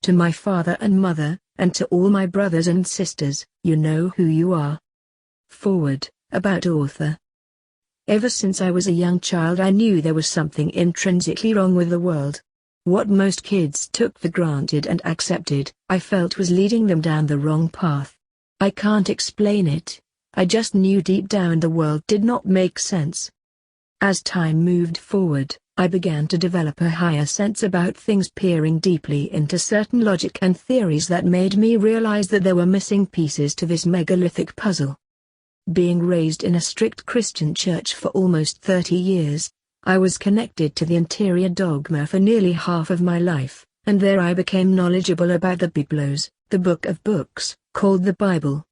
To my father and mother, and to all my brothers and sisters, you know who you are. Forward, about author. Ever since I was a young child I knew there was something intrinsically wrong with the world. What most kids took for granted and accepted, I felt was leading them down the wrong path. I can't explain it, I just knew deep down the world did not make sense. As time moved forward, I began to develop a higher sense about things, peering deeply into certain logic and theories that made me realize that there were missing pieces to this megalithic puzzle. Being raised in a strict Christian church for almost 30 years, I was connected to the interior dogma for nearly half of my life, and there I became knowledgeable about the Biblos, the book of books, called the Bible.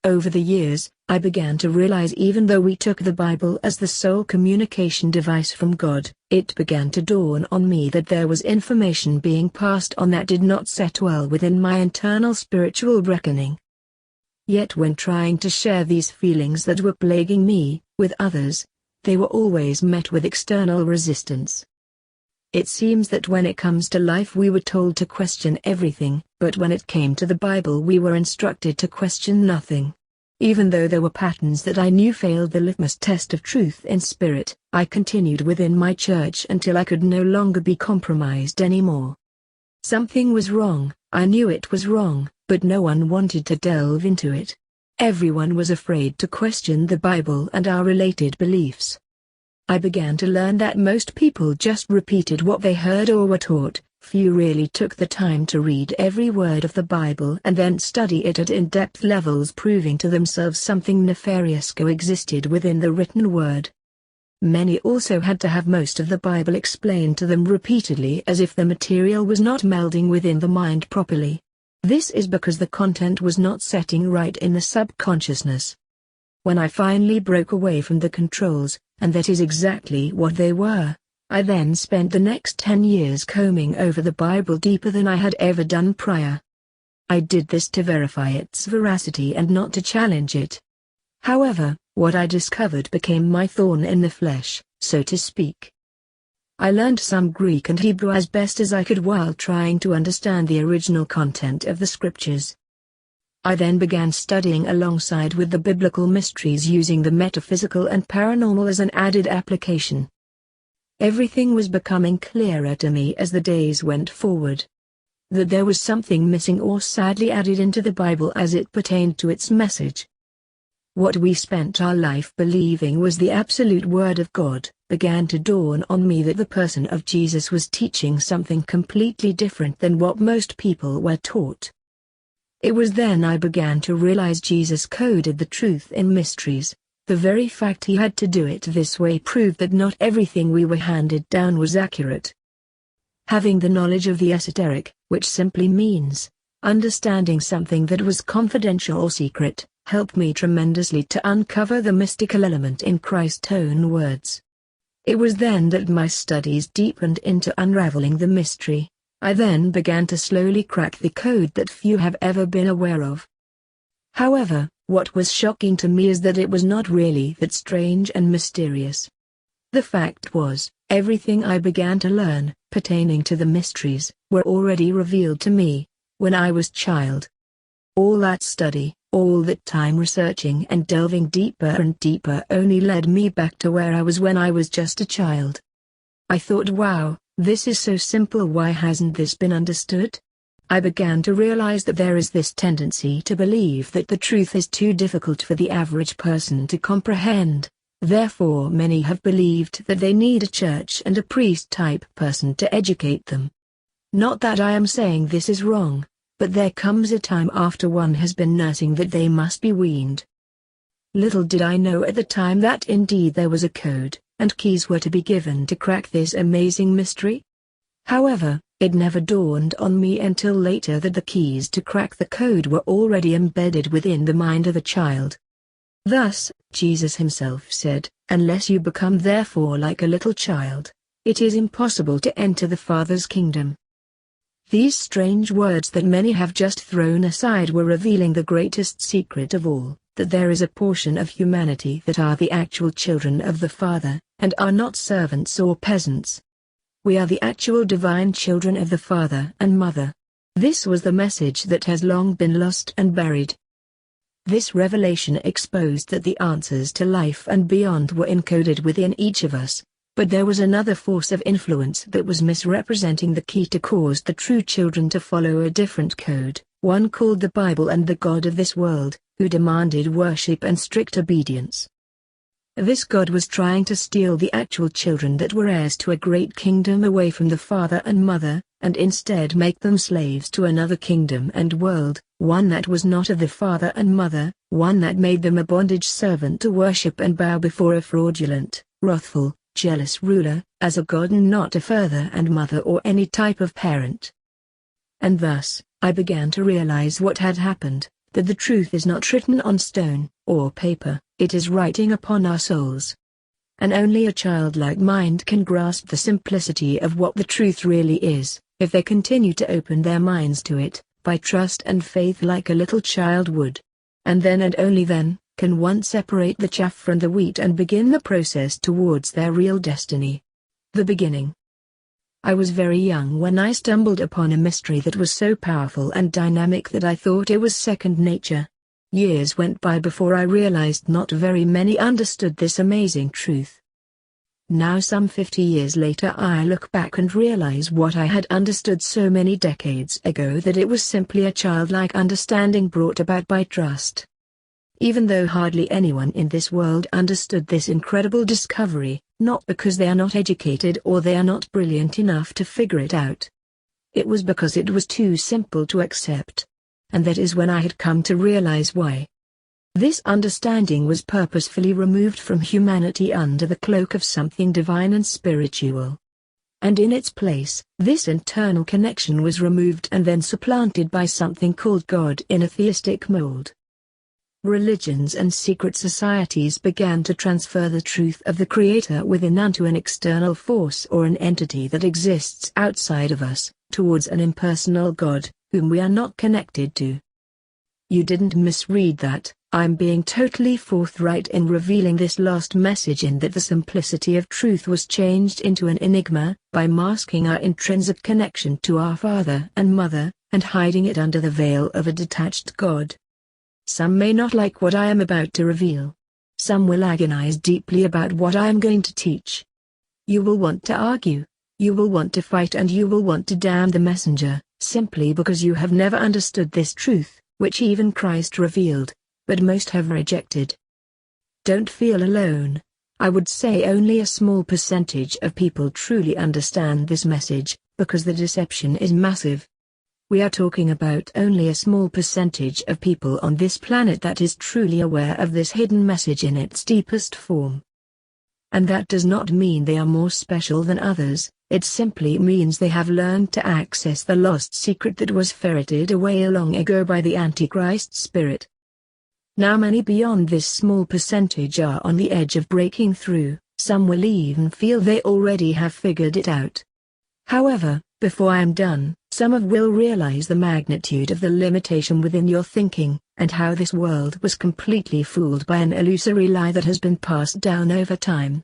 Over the years, I began to realize even though we took the Bible as the sole communication device from God, it began to dawn on me that there was information being passed on that did not set well within my internal spiritual reckoning. Yet when trying to share these feelings that were plaguing me, with others, they were always met with external resistance. It seems that when it comes to life we were told to question everything, but when it came to the Bible we were instructed to question nothing. Even though there were patterns that I knew failed the litmus test of truth in spirit, I continued within my church until I could no longer be compromised anymore. Something was wrong, I knew it was wrong, but no one wanted to delve into it. Everyone was afraid to question the Bible and our related beliefs. I began to learn that most people just repeated what they heard or were taught. Few really took the time to read every word of the Bible and then study it at in-depth levels, proving to themselves something nefarious coexisted within the written word. Many also had to have most of the Bible explained to them repeatedly as if the material was not melding within the mind properly. This is because the content was not setting right in the subconsciousness. When I finally broke away from the controls, and that is exactly what they were, I then spent the next 10 years combing over the Bible deeper than I had ever done prior. I did this to verify its veracity and not to challenge it. However, what I discovered became my thorn in the flesh, so to speak. I learned some Greek and Hebrew as best as I could while trying to understand the original content of the scriptures. I then began studying alongside with the biblical mysteries, using the metaphysical and paranormal as an added application. Everything was becoming clearer to me as the days went forward. That there was something missing or sadly added into the Bible as it pertained to its message. What we spent our life believing was the absolute Word of God, began to dawn on me that the person of Jesus was teaching something completely different than what most people were taught. It was then I began to realize Jesus coded the truth in mysteries. The very fact he had to do it this way proved that not everything we were handed down was accurate. Having the knowledge of the esoteric, which simply means understanding something that was confidential or secret, helped me tremendously to uncover the mystical element in Christ's own words. It was then that my studies deepened into unraveling the mystery. I then began to slowly crack the code that few have ever been aware of. However, what was shocking to me is that it was not really that strange and mysterious. The fact was, everything I began to learn, pertaining to the mysteries, were already revealed to me, when I was a child. All that study, all that time researching and delving deeper and deeper only led me back to where I was when I was just a child. I thought, wow, this is so simple, why hasn't this been understood? I began to realize that there is this tendency to believe that the truth is too difficult for the average person to comprehend. Therefore many have believed that they need a church and a priest-type person to educate them. Not that I am saying this is wrong, but there comes a time after one has been nursing that they must be weaned. Little did I know at the time that indeed there was a code, and keys were to be given to crack this amazing mystery. However, it never dawned on me until later that the keys to crack the code were already embedded within the mind of a child. Thus, Jesus himself said, "Unless you become therefore like a little child, it is impossible to enter the Father's kingdom." These strange words that many have just thrown aside were revealing the greatest secret of all, that there is a portion of humanity that are the actual children of the Father, and are not servants or peasants. We are the actual divine children of the Father and Mother. This was the message that has long been lost and buried. This revelation exposed that the answers to life and beyond were encoded within each of us, but there was another force of influence that was misrepresenting the key to cause the true children to follow a different code, one called the Bible and the God of this world, who demanded worship and strict obedience. This God was trying to steal the actual children that were heirs to a great kingdom away from the father and mother, and instead make them slaves to another kingdom and world, one that was not of the father and mother, one that made them a bondage servant to worship and bow before a fraudulent, wrathful, jealous ruler, as a god and not a father and mother or any type of parent. And thus, I began to realize what had happened, that the truth is not written on stone, or paper, it is writing upon our souls. And only a childlike mind can grasp the simplicity of what the truth really is, if they continue to open their minds to it, by trust and faith like a little child would. And then and only then, can one separate the chaff from the wheat and begin the process towards their real destiny. The beginning. I was very young when I stumbled upon a mystery that was so powerful and dynamic that I thought it was second nature. Years went by before I realized not very many understood this amazing truth. Now some 50 years later I look back and realize what I had understood so many decades ago, that it was simply a childlike understanding brought about by trust. Even though hardly anyone in this world understood this incredible discovery, not because they are not educated or they are not brilliant enough to figure it out. It was because it was too simple to accept. And that is when I had come to realize why. This understanding was purposefully removed from humanity under the cloak of something divine and spiritual. And in its place, this internal connection was removed and then supplanted by something called God in a theistic mold. Religions and secret societies began to transfer the truth of the Creator within unto an external force or an entity that exists outside of us, towards an impersonal God, whom we are not connected to. You didn't misread that. I'm being totally forthright in revealing this last message, in that the simplicity of truth was changed into an enigma, by masking our intrinsic connection to our father and mother, and hiding it under the veil of a detached God. Some may not like what I am about to reveal. Some will agonize deeply about what I am going to teach. You will want to argue. You will want to fight, and you will want to damn the messenger, simply because you have never understood this truth, which even Christ revealed, but most have rejected. Don't feel alone. I would say only a small percentage of people truly understand this message, because the deception is massive. We are talking about only a small percentage of people on this planet that is truly aware of this hidden message in its deepest form. And that does not mean they are more special than others, it simply means they have learned to access the lost secret that was ferreted away long ago by the Antichrist spirit. Now many beyond this small percentage are on the edge of breaking through, some will even feel they already have figured it out. However, before I am done, some of will realize the magnitude of the limitation within your thinking, and how this world was completely fooled by an illusory lie that has been passed down over time.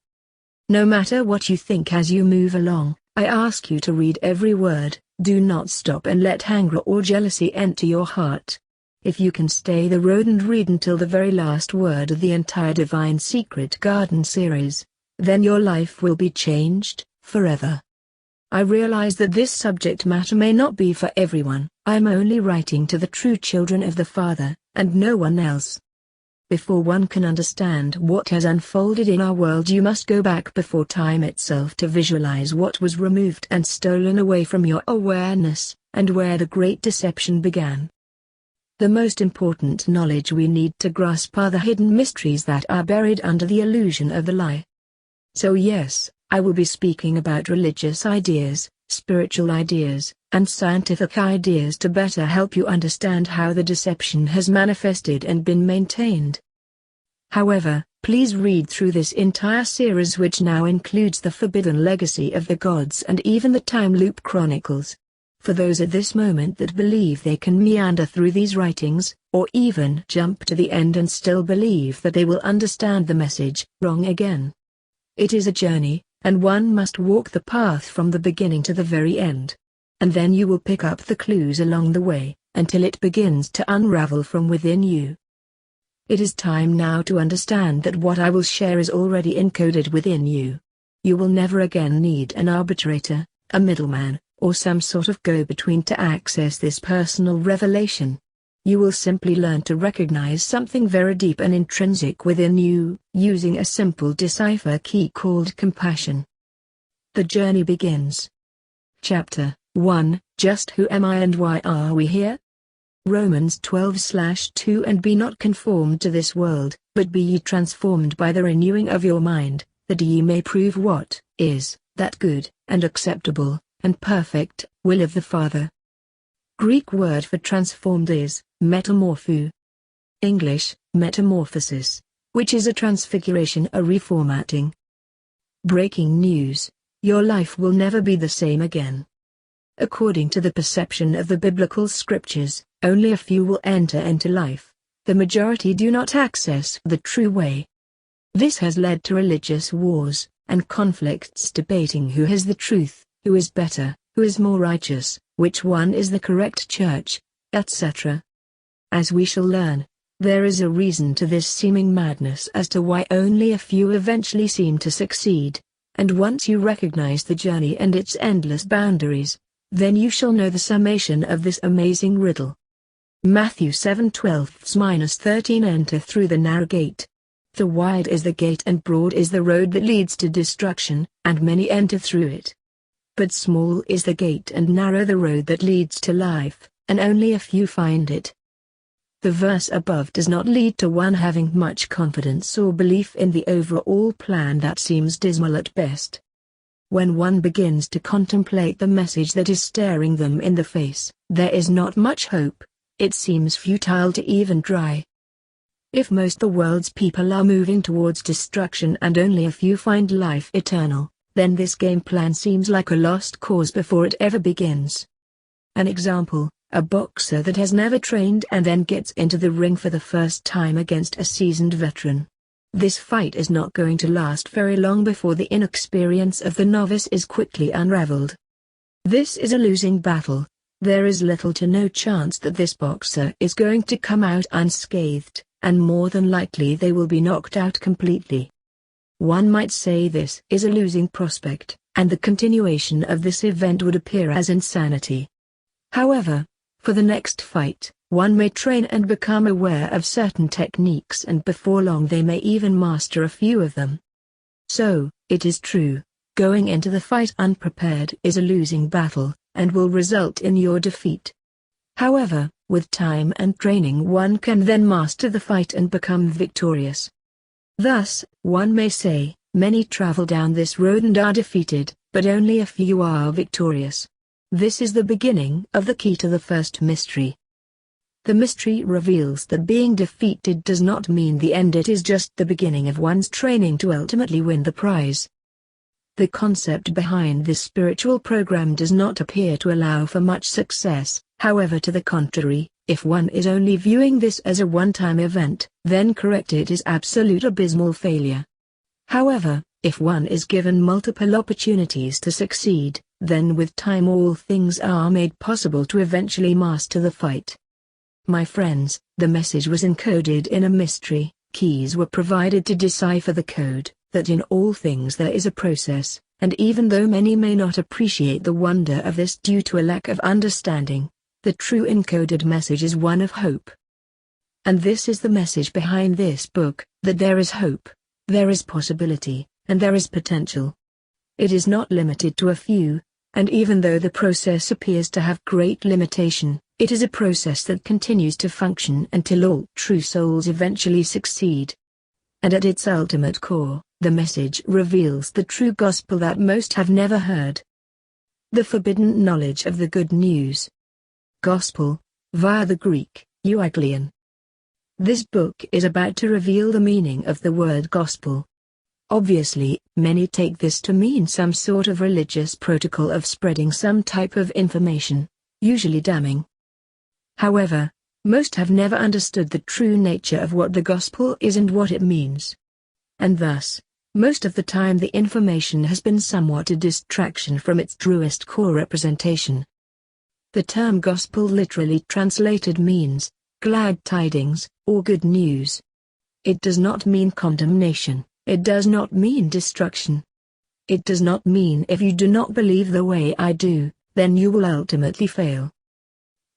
No matter what you think as you move along, I ask you to read every word, do not stop and let anger or jealousy enter your heart. If you can stay the road and read until the very last word of the entire Divine Secret Garden series, then your life will be changed, forever. I realize that this subject matter may not be for everyone. I am only writing to the true children of the Father, and no one else. Before one can understand what has unfolded in our world, you must go back before time itself to visualize what was removed and stolen away from your awareness, and where the great deception began. The most important knowledge we need to grasp are the hidden mysteries that are buried under the illusion of the lie. So yes, I will be speaking about religious ideas, spiritual ideas, and scientific ideas to better help you understand how the deception has manifested and been maintained. However, please read through this entire series, which now includes the Forbidden Legacy of the Gods and even the Time Loop Chronicles. For those at this moment that believe they can meander through these writings, or even jump to the end and still believe that they will understand the message, wrong again. It is a journey, and one must walk the path from the beginning to the very end. and then you will pick up the clues along the way, until it begins to unravel from within you. It is time now to understand that what I will share is already encoded within you. You will never again need an arbitrator, a middleman, or some sort of go-between to access this personal revelation. You will simply learn to recognize something very deep and intrinsic within you, using a simple decipher key called compassion. The journey begins. Chapter 1, Just Who Am I and Why Are We Here? Romans 12:2 And be not conformed to this world, but be ye transformed by the renewing of your mind, that ye may prove what is that good, and acceptable, and perfect will of the Father. Greek word for transformed is metamorpho. English, metamorphosis, which is a transfiguration, a reformatting. Breaking news: your life will never be the same again. According to the perception of the biblical scriptures, only a few will enter into life. The majority do not access the true way. This has led to religious wars and conflicts debating who has the truth, who is better, who is more righteous, which one is the correct church, etc. As we shall learn, there is a reason to this seeming madness as to why only a few eventually seem to succeed, and once you recognize the journey and its endless boundaries, then you shall know the summation of this amazing riddle. Matthew 7:12-13 Enter through the narrow gate. The wide is the gate and broad is the road that leads to destruction, and many enter through it. But small is the gate and narrow the road that leads to life, and only a few find it. The verse above does not lead to one having much confidence or belief in the overall plan that seems dismal at best. When one begins to contemplate the message that is staring them in the face, there is not much hope. It seems futile to even try. If most of the world's people are moving towards destruction and only a few find life eternal, then this game plan seems like a lost cause before it ever begins. An example: a boxer that has never trained and then gets into the ring for the first time against a seasoned veteran. This fight is not going to last very long before the inexperience of the novice is quickly unraveled. This is a losing battle. There is little to no chance that this boxer is going to come out unscathed, and more than likely they will be knocked out completely. One might say this is a losing prospect, and the continuation of this event would appear as insanity. However, for the next fight, one may train and become aware of certain techniques, and before long they may even master a few of them. So, it is true, going into the fight unprepared is a losing battle, and will result in your defeat. However, with time and training one can then master the fight and become victorious. Thus, one may say, many travel down this road and are defeated, but only a few are victorious. This is the beginning of the key to the first mystery. The mystery reveals that being defeated does not mean the end, it is just the beginning of one's training to ultimately win the prize. The concept behind this spiritual program does not appear to allow for much success. However, to the contrary, if one is only viewing this as a one-time event, then correct, it is absolute abysmal failure. However, if one is given multiple opportunities to succeed, then with time all things are made possible to eventually master the fight. My friends, the message was encoded in a mystery. Keys were provided to decipher the code, that in all things there is a process, and even though many may not appreciate the wonder of this due to a lack of understanding, the true encoded message is one of hope. And this is the message behind this book, that there is hope, there is possibility, and there is potential. It is not limited to a few, and even though the process appears to have great limitation, it is a process that continues to function until all true souls eventually succeed. And at its ultimate core, the message reveals the true gospel that most have never heard. The forbidden knowledge of the good news. Gospel, via the Greek, euangelion. This book is about to reveal the meaning of the word gospel. Obviously, many take this to mean some sort of religious protocol of spreading some type of information, usually damning. However, most have never understood the true nature of what the gospel is and what it means. And thus, most of the time the information has been somewhat a distraction from its truest core representation. The term gospel literally translated means glad tidings, or good news. It does not mean condemnation, it does not mean destruction. It does not mean if you do not believe the way I do, then you will ultimately fail.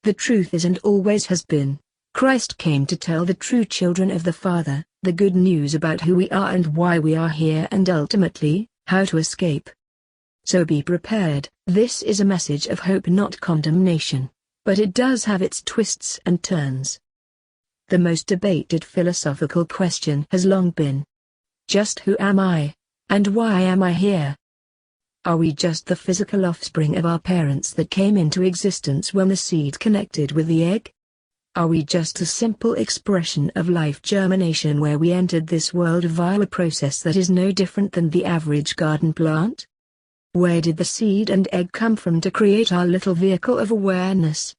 The truth is and always has been, Christ came to tell the true children of the Father, the good news about who we are and why we are here and ultimately, how to escape. So be prepared. This is a message of hope, not condemnation, but it does have its twists and turns. The most debated philosophical question has long been, just who am I, and why am I here? Are we just the physical offspring of our parents that came into existence when the seed connected with the egg? Are we just a simple expression of life germination where we entered this world via a process that is no different than the average garden plant? Where did the seed and egg come from to create our little vehicle of awareness?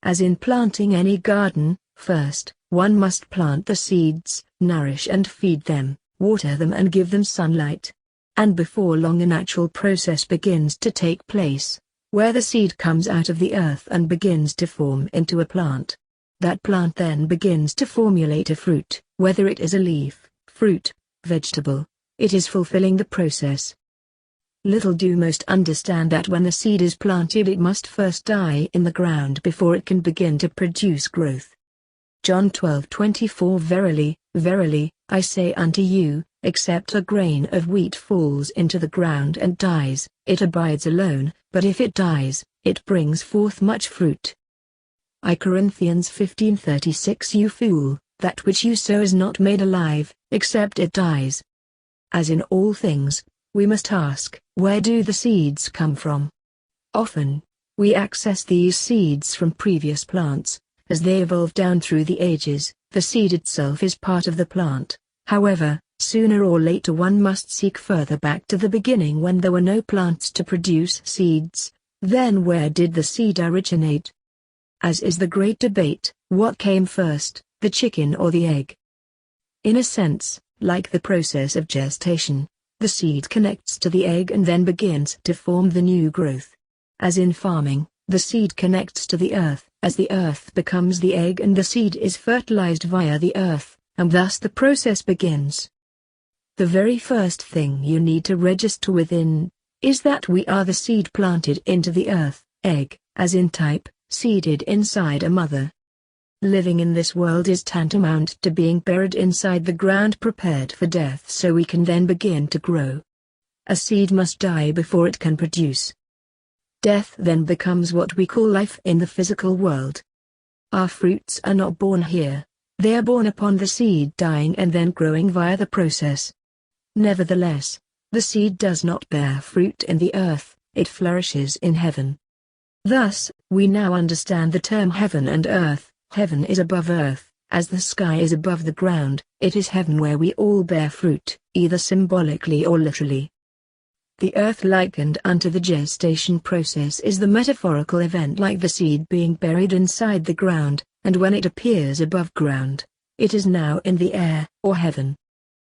As in planting any garden, first, one must plant the seeds, nourish and feed them, water them and give them sunlight. And before long a natural process begins to take place, where the seed comes out of the earth and begins to form into a plant. That plant then begins to formulate a fruit, whether it is a leaf, fruit, vegetable, it is fulfilling the process. Little do most understand that when the seed is planted it must first die in the ground before it can begin to produce growth. John 12:24 Verily, verily, I say unto you, except a grain of wheat falls into the ground and dies, it abides alone, but if it dies, it brings forth much fruit. I Corinthians 15:36 You fool, that which you sow is not made alive, except it dies. As in all things, we must ask, where do the seeds come from? Often, we access these seeds from previous plants. As they evolve down through the ages, the seed itself is part of the plant. However, sooner or later one must seek further back to the beginning when there were no plants to produce seeds. Then where did the seed originate? As is the great debate, what came first, the chicken or the egg? In a sense, like the process of gestation, the seed connects to the egg and then begins to form the new growth. As in farming, the seed connects to the earth, as the earth becomes the egg and the seed is fertilized via the earth, and thus the process begins. The very first thing you need to register within, is that we are the seed planted into the earth, egg, as in type, seeded inside a mother. Living in this world is tantamount to being buried inside the ground prepared for death so we can then begin to grow. A seed must die before it can produce. Death then becomes what we call life in the physical world. Our fruits are not born here, they are born upon the seed dying and then growing via the process. Nevertheless, the seed does not bear fruit in the earth, it flourishes in heaven. Thus, we now understand the term heaven and earth. Heaven is above earth, as the sky is above the ground, it is heaven where we all bear fruit, either symbolically or literally. The earth likened unto the gestation process is the metaphorical event like the seed being buried inside the ground, and when it appears above ground, it is now in the air, or heaven.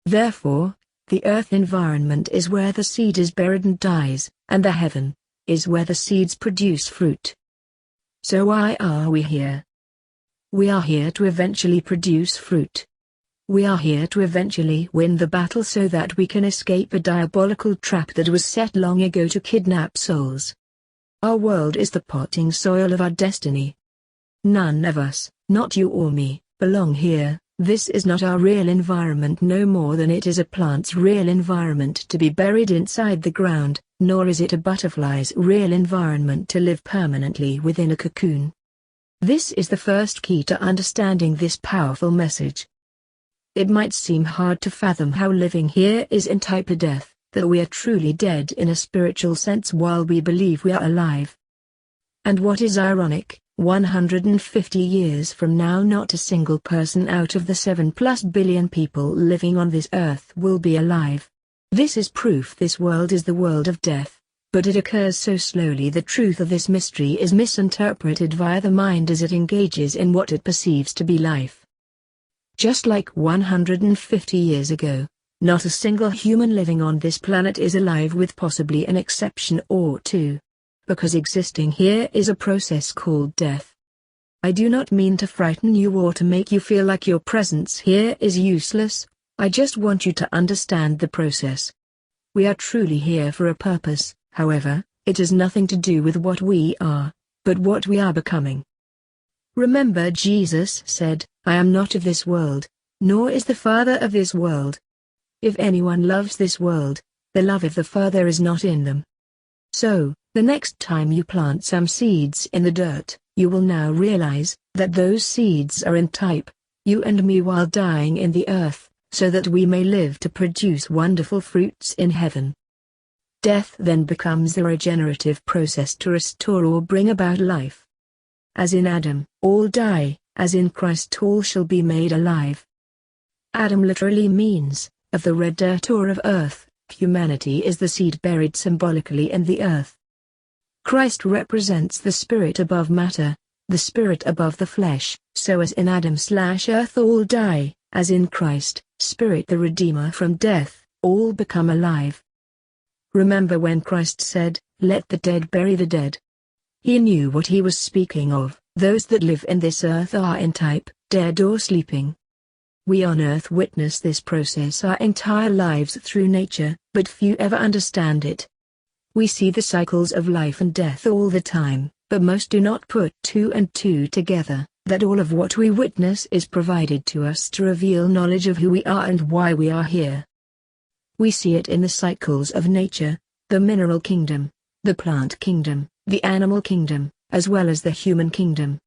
Therefore, the earth environment is where the seed is buried and dies, and the heaven is where the seeds produce fruit. So why are we here? We are here to eventually produce fruit. We are here to eventually win the battle so that we can escape a diabolical trap that was set long ago to kidnap souls. Our world is the potting soil of our destiny. None of us, not you or me, belong here. This is not our real environment no more than it is a plant's real environment to be buried inside the ground, nor is it a butterfly's real environment to live permanently within a cocoon. This is the first key to understanding this powerful message. It might seem hard to fathom how living here is in type a death, that we are truly dead in a spiritual sense while we believe we are alive. And what is ironic, 150 years from now not a single person out of the 7+ billion people living on this earth will be alive. This is proof this world is the world of death, but it occurs so slowly the truth of this mystery is misinterpreted via the mind as it engages in what it perceives to be life. Just like 150 years ago, not a single human living on this planet is alive with possibly an exception or two. because existing here is a process called death. I do not mean to frighten you or to make you feel like your presence here is useless. I just want you to understand the process. We are truly here for a purpose, however, it has nothing to do with what we are, but what we are becoming. Remember, Jesus said, I am not of this world, nor is the Father of this world. If anyone loves this world, the love of the Father is not in them. So, the next time you plant some seeds in the dirt, you will now realize that those seeds are in type, you and me, while dying in the earth, so that we may live to produce wonderful fruits in heaven. Death then becomes the regenerative process to restore or bring about life. As in Adam, all die, as in Christ all shall be made alive. Adam literally means, of the red dirt or of earth. Humanity is the seed buried symbolically in the earth. Christ represents the spirit above matter, the spirit above the flesh, so as in Adam/earth all die, as in Christ, spirit the Redeemer from death, all become alive. Remember when Christ said, "Let the dead bury the dead." He knew what he was speaking of. Those that live in this earth are in type, dead or sleeping. We on earth witness this process our entire lives through nature, but few ever understand it. We see the cycles of life and death all the time, but most do not put two and two together, that all of what we witness is provided to us to reveal knowledge of who we are and why we are here. We see it in the cycles of nature, the mineral kingdom, the plant kingdom, the animal kingdom, as well as the human kingdom.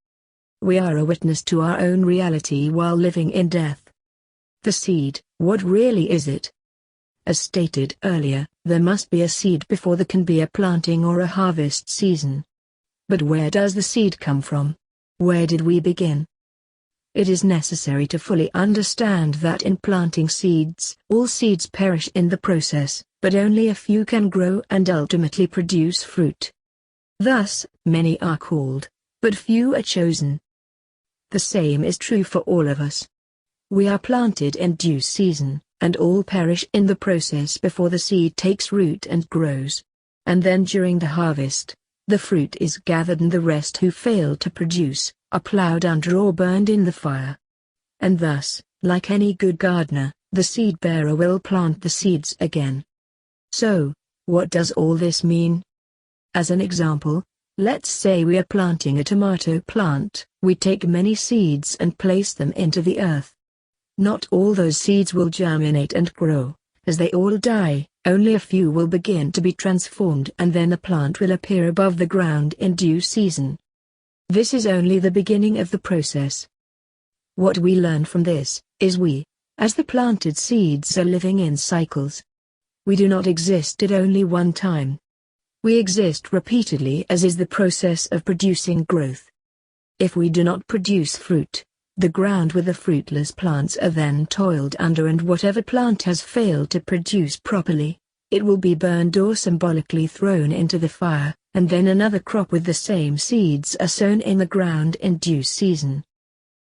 We are a witness to our own reality while living in death. The seed, what really is it? As stated earlier, there must be a seed before there can be a planting or a harvest season. But where does the seed come from? Where did we begin? It is necessary to fully understand that in planting seeds, all seeds perish in the process, but only a few can grow and ultimately produce fruit. Thus, many are called, but few are chosen. The same is true for all of us. We are planted in due season, and all perish in the process before the seed takes root and grows. And then during the harvest, the fruit is gathered and the rest who fail to produce, are plowed under or burned in the fire. And thus, like any good gardener, the seed bearer will plant the seeds again. So, what does all this mean? As an example, let's say we are planting a tomato plant. We take many seeds and place them into the earth. Not all those seeds will germinate and grow. As they all die, only a few will begin to be transformed, and then a plant will appear above the ground in due season. This is only the beginning of the process. What we learn from this is we, as the planted seeds, are living in cycles. We do not exist at only one time. We exist repeatedly, as is the process of producing growth. If we do not produce fruit, the ground with the fruitless plants are then toiled under, and whatever plant has failed to produce properly, it will be burned or symbolically thrown into the fire, and then another crop with the same seeds are sown in the ground in due season.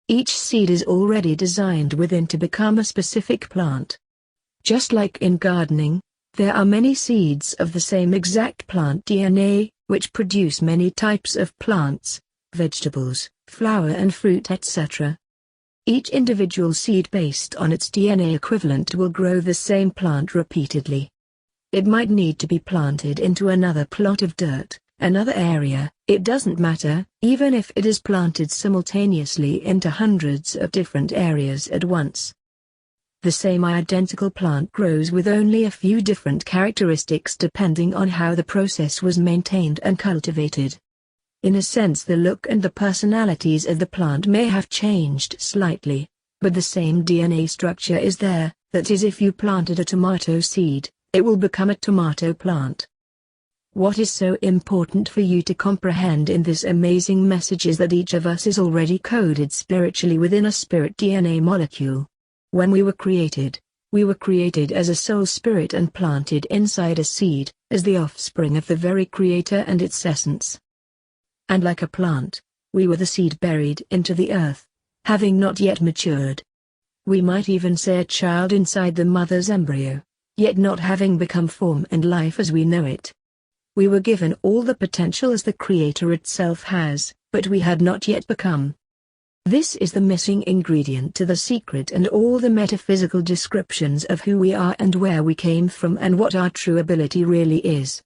Each seed is already designed within to become a specific plant. Just like in gardening, there are many seeds of the same exact plant DNA, which produce many types of plants, vegetables, flower and fruit, etc. Each individual seed based on its DNA equivalent will grow the same plant repeatedly. It might need to be planted into another plot of dirt, another area, it doesn't matter, even if it is planted simultaneously into hundreds of different areas at once. The same identical plant grows with only a few different characteristics depending on how the process was maintained and cultivated. In a sense, the look and the personalities of the plant may have changed slightly, but the same DNA structure is there. That is, if you planted a tomato seed, it will become a tomato plant. What is so important for you to comprehend in this amazing message is that each of us is already coded spiritually within a spirit DNA molecule. When we were created as a soul spirit and planted inside a seed, as the offspring of the very Creator and its essence. And like a plant, we were the seed buried into the earth, having not yet matured. We might even say a child inside the mother's embryo, yet not having become form and life as we know it. We were given all the potential as the Creator itself has, but we had not yet become. This is the missing ingredient to the secret and all the metaphysical descriptions of who we are and where we came from and what our true ability really is.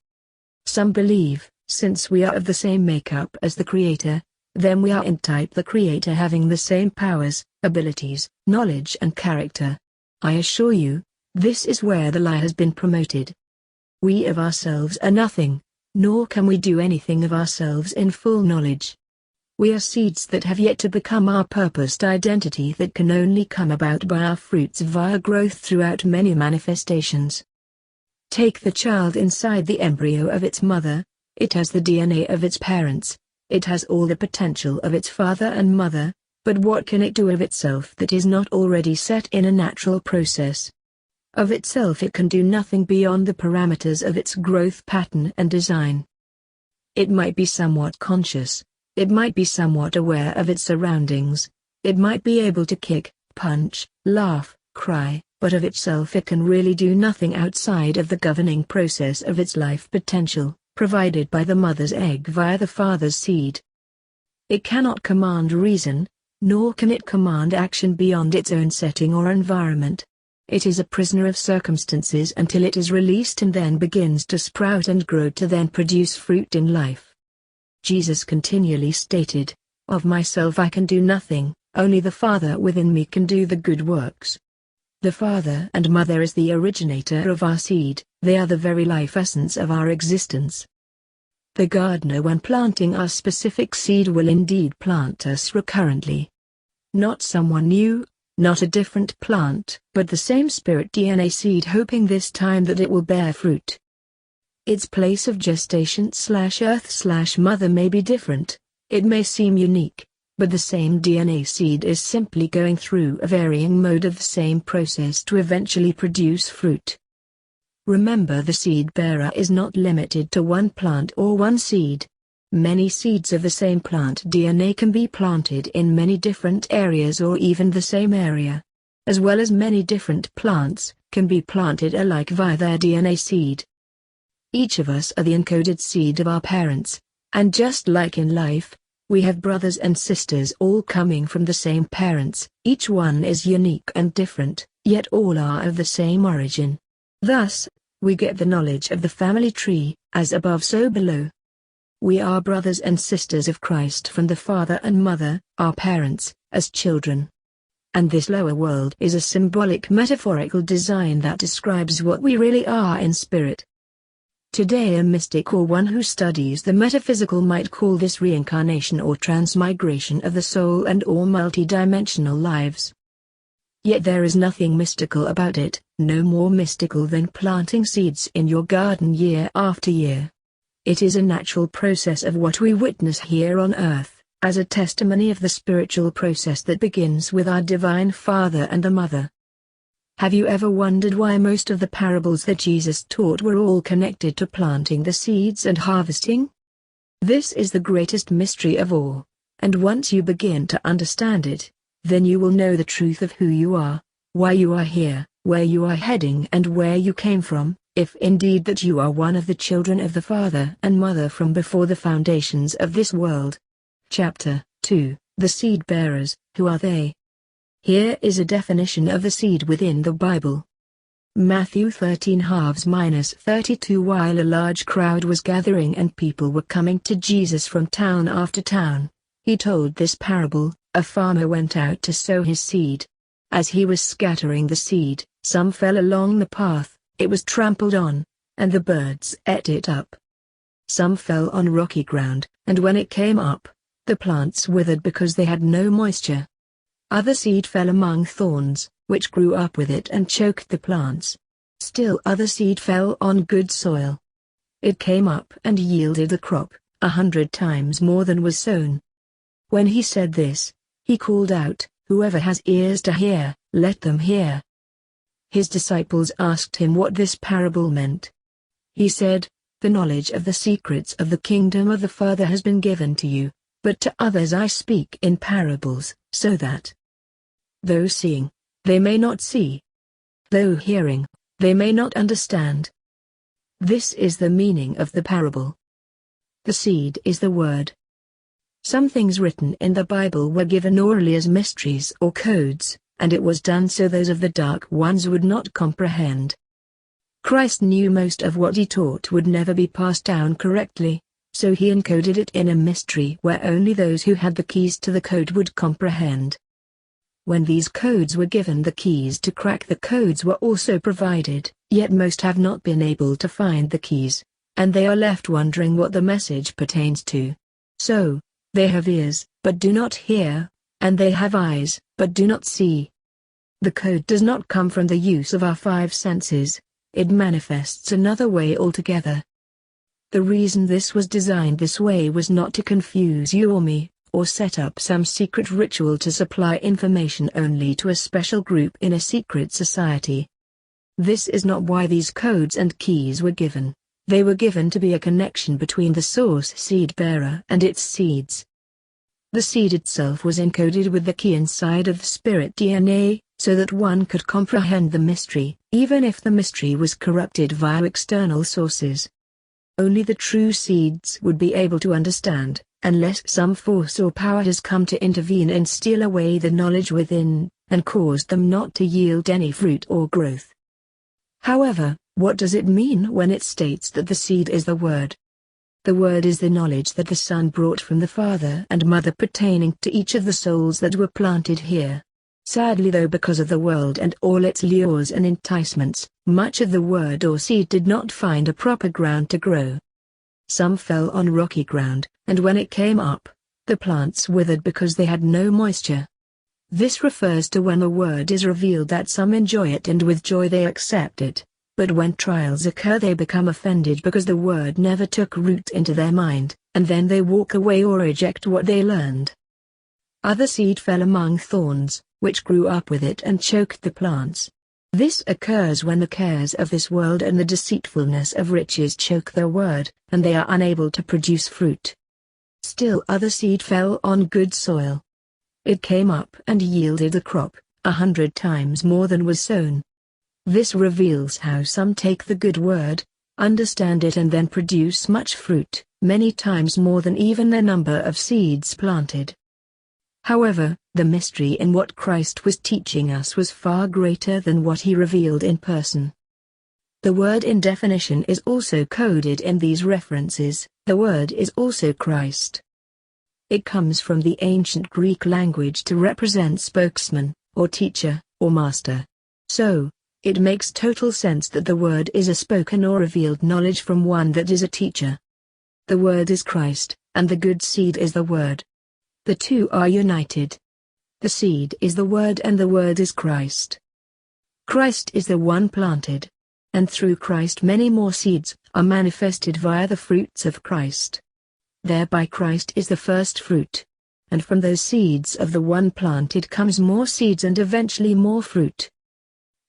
Some believe, since we are of the same makeup as the Creator, then we are in type the Creator having the same powers, abilities, knowledge and character. I assure you, this is where the lie has been promoted. We of ourselves are nothing, nor can we do anything of ourselves in full knowledge. We are seeds that have yet to become our purposed identity that can only come about by our fruits via growth throughout many manifestations. Take the child inside the embryo of its mother, it has the DNA of its parents, it has all the potential of its father and mother, but what can it do of itself that is not already set in a natural process? Of itself it can do nothing beyond the parameters of its growth pattern and design. It might be somewhat conscious. It might be somewhat aware of its surroundings, it might be able to kick, punch, laugh, cry, but of itself it can really do nothing outside of the governing process of its life potential, provided by the mother's egg via the father's seed. It cannot command reason, nor can it command action beyond its own setting or environment. It is a prisoner of circumstances until it is released and then begins to sprout and grow to then produce fruit in life. Jesus continually stated, "Of myself I can do nothing, only the Father within me can do the good works." The Father and Mother is the originator of our seed, they are the very life essence of our existence. The gardener when planting our specific seed will indeed plant us recurrently. Not someone new, not a different plant, but the same spirit DNA seed hoping this time that it will bear fruit. Its place of gestation/earth/mother may be different, it may seem unique, but the same DNA seed is simply going through a varying mode of the same process to eventually produce fruit. Remember, the seed bearer is not limited to one plant or one seed. Many seeds of the same plant DNA can be planted in many different areas or even the same area. As well as many different plants can be planted alike via their DNA seed. Each of us are the encoded seed of our parents, and just like in life, we have brothers and sisters all coming from the same parents. Each one is unique and different, yet all are of the same origin. Thus, we get the knowledge of the family tree, as above so below. We are brothers and sisters of Christ from the father and mother, our parents, as children. And this lower world is a symbolic metaphorical design that describes what we really are in spirit. Today a mystic or one who studies the metaphysical might call this reincarnation or transmigration of the soul and or multidimensional lives. Yet there is nothing mystical about it, no more mystical than planting seeds in your garden year after year. It is a natural process of what we witness here on earth, as a testimony of the spiritual process that begins with our Divine Father and the Mother. Have you ever wondered why most of the parables that Jesus taught were all connected to planting the seeds and harvesting? This is the greatest mystery of all, and once you begin to understand it, then you will know the truth of who you are, why you are here, where you are heading and where you came from, if indeed that you are one of the children of the Father and Mother from before the foundations of this world. Chapter 2, The Seed Bearers, Who Are They? Here is a definition of the seed within the Bible. Matthew 13:32. While a large crowd was gathering and people were coming to Jesus from town after town, he told this parable. A farmer went out to sow his seed. As he was scattering the seed, some fell along the path, it was trampled on, and the birds ate it up. Some fell on rocky ground, and when it came up, the plants withered because they had no moisture. Other seed fell among thorns, which grew up with it and choked the plants. Still other seed fell on good soil. It came up and yielded the crop, 100 times more than was sown. When he said this, he called out, "Whoever has ears to hear, let them hear." His disciples asked him what this parable meant. He said, "The knowledge of the secrets of the kingdom of the Father has been given to you, but to others I speak in parables, so that though seeing, they may not see. Though hearing, they may not understand. This is the meaning of the parable. The seed is the word. Some things written in the Bible were given orally as mysteries or codes, and it was done so those of the dark ones would not comprehend. Christ knew most of what he taught would never be passed down correctly, so he encoded it in a mystery where only those who had the keys to the code would comprehend. When these codes were given, the keys to crack the codes were also provided, yet most have not been able to find the keys, and they are left wondering what the message pertains to. So, they have ears, but do not hear, and they have eyes, but do not see. The code does not come from the use of our five senses, it manifests another way altogether. The reason this was designed this way was not to confuse you or me, or set up some secret ritual to supply information only to a special group in a secret society. This is not why these codes and keys were given. They were given to be a connection between the source seed bearer and its seeds. The seed itself was encoded with the key inside of the spirit DNA, so that one could comprehend the mystery, even if the mystery was corrupted via external sources. Only the true seeds would be able to understand, unless some force or power has come to intervene and steal away the knowledge within, and caused them not to yield any fruit or growth. However, what does it mean when it states that the seed is the word? The word is the knowledge that the Son brought from the Father and Mother pertaining to each of the souls that were planted here. Sadly though, because of the world and all its lures and enticements, much of the word or seed did not find a proper ground to grow. Some fell on rocky ground, and when it came up, the plants withered because they had no moisture. This refers to when the word is revealed that some enjoy it and with joy they accept it, but when trials occur they become offended because the word never took root into their mind, and then they walk away or reject what they learned. Other seed fell among thorns, which grew up with it and choked the plants. This occurs when the cares of this world and the deceitfulness of riches choke their word, and they are unable to produce fruit. Still other seed fell on good soil. It came up and yielded a crop, 100 times more than was sown. This reveals how some take the good word, understand it and then produce much fruit, many times more than even their number of seeds planted. However, the mystery in what Christ was teaching us was far greater than what he revealed in person. The word in definition is also coded in these references. The word is also Christ. It comes from the ancient Greek language to represent spokesman, or teacher, or master. So, it makes total sense that the word is a spoken or revealed knowledge from one that is a teacher. The word is Christ, and the good seed is the word. The two are united. The seed is the word and the word is Christ. Christ is the one planted. And through Christ many more seeds are manifested via the fruits of Christ. Thereby Christ is the first fruit. And from those seeds of the one planted comes more seeds and eventually more fruit.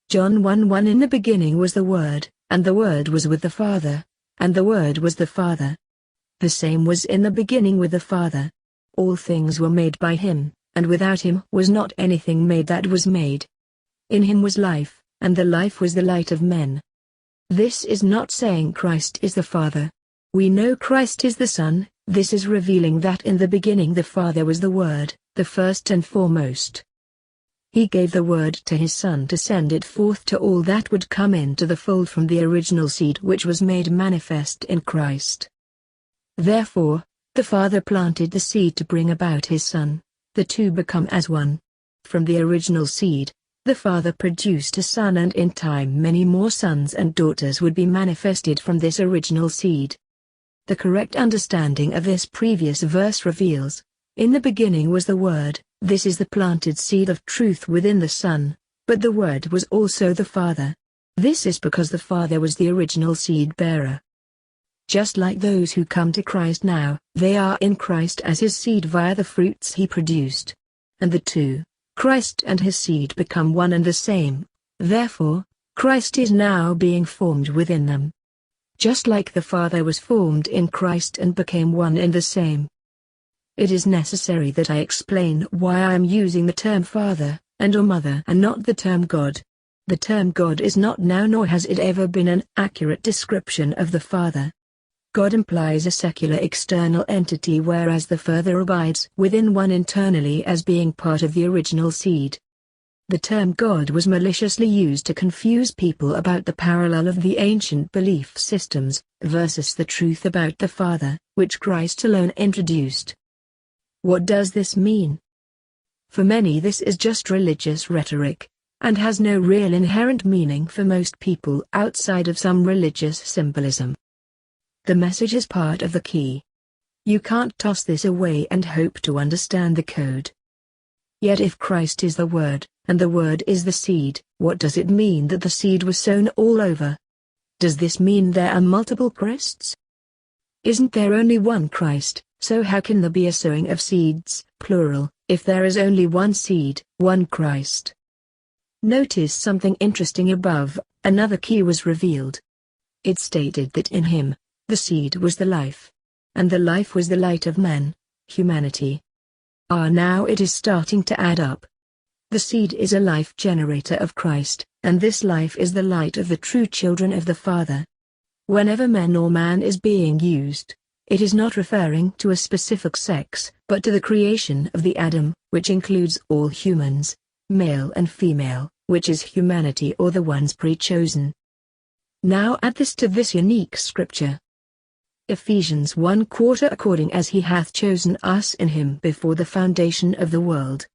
John 1:1 In the beginning was the Word, and the Word was with the Father, and the Word was the Father. The same was in the beginning with the Father. All things were made by him, and without him was not anything made that was made. In him was life, and the life was the light of men. This is not saying Christ is the Father. We know Christ is the Son. This is revealing that in the beginning the Father was the Word, the first and foremost. He gave the Word to his Son to send it forth to all that would come into the fold from the original seed which was made manifest in Christ. Therefore, the Father planted the seed to bring about his Son. The two become as one. From the original seed, the Father produced a Son, and in time many more sons and daughters would be manifested from this original seed. The correct understanding of this previous verse reveals, in the beginning was the Word. This is the planted seed of truth within the Son, but the Word was also the Father. This is because the Father was the original seed bearer. Just like those who come to Christ now, they are in Christ as his seed via the fruits he produced. And the two, Christ and his seed, become one and the same. Therefore, Christ is now being formed within them. Just like the Father was formed in Christ and became one in the same. It is necessary that I explain why I am using the term Father, and or Mother and not the term God. The term God is not now nor has it ever been an accurate description of the Father. God implies a secular external entity, whereas the Father abides within one internally as being part of the original seed. The term God was maliciously used to confuse people about the parallel of the ancient belief systems, versus the truth about the Father, which Christ alone introduced. What does this mean? For many this is just religious rhetoric, and has no real inherent meaning for most people outside of some religious symbolism. The message is part of the key. You can't toss this away and hope to understand the code. Yet if Christ is the Word, and the Word is the seed, what does it mean that the seed was sown all over? Does this mean there are multiple Christs? Isn't there only one Christ, so how can there be a sowing of seeds, plural, if there is only one seed, one Christ? Notice something interesting above. Another key was revealed. It stated that in him, the seed was the life. And the life was the light of men, humanity. Now it is starting to add up. The seed is a life generator of Christ, and this life is the light of the true children of the Father. Whenever men or man is being used, it is not referring to a specific sex, but to the creation of the Adam, which includes all humans, male and female, which is humanity or the ones pre-chosen. Now add this to this unique scripture. Ephesians 1:4 According as he hath chosen us in him before the foundation of the world.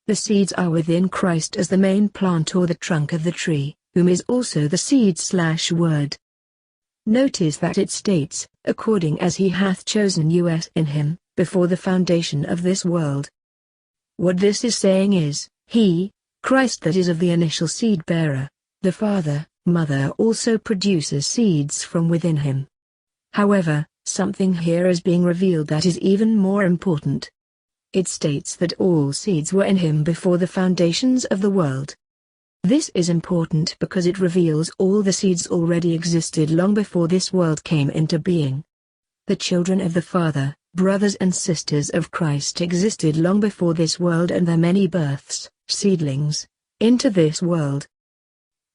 The seeds are within Christ as the main plant or the trunk of the tree, whom is also the seed/word. Notice that it states, according as he hath chosen us in him, before the foundation of this world. What this is saying is, he, Christ that is of the initial seed bearer, the father, mother also produces seeds from within him. However, something here is being revealed that is even more important. It states that all seeds were in him before the foundations of the world. This is important because it reveals all the seeds already existed long before this world came into being. The children of the Father, brothers and sisters of Christ existed long before this world and their many births, seedlings, into this world.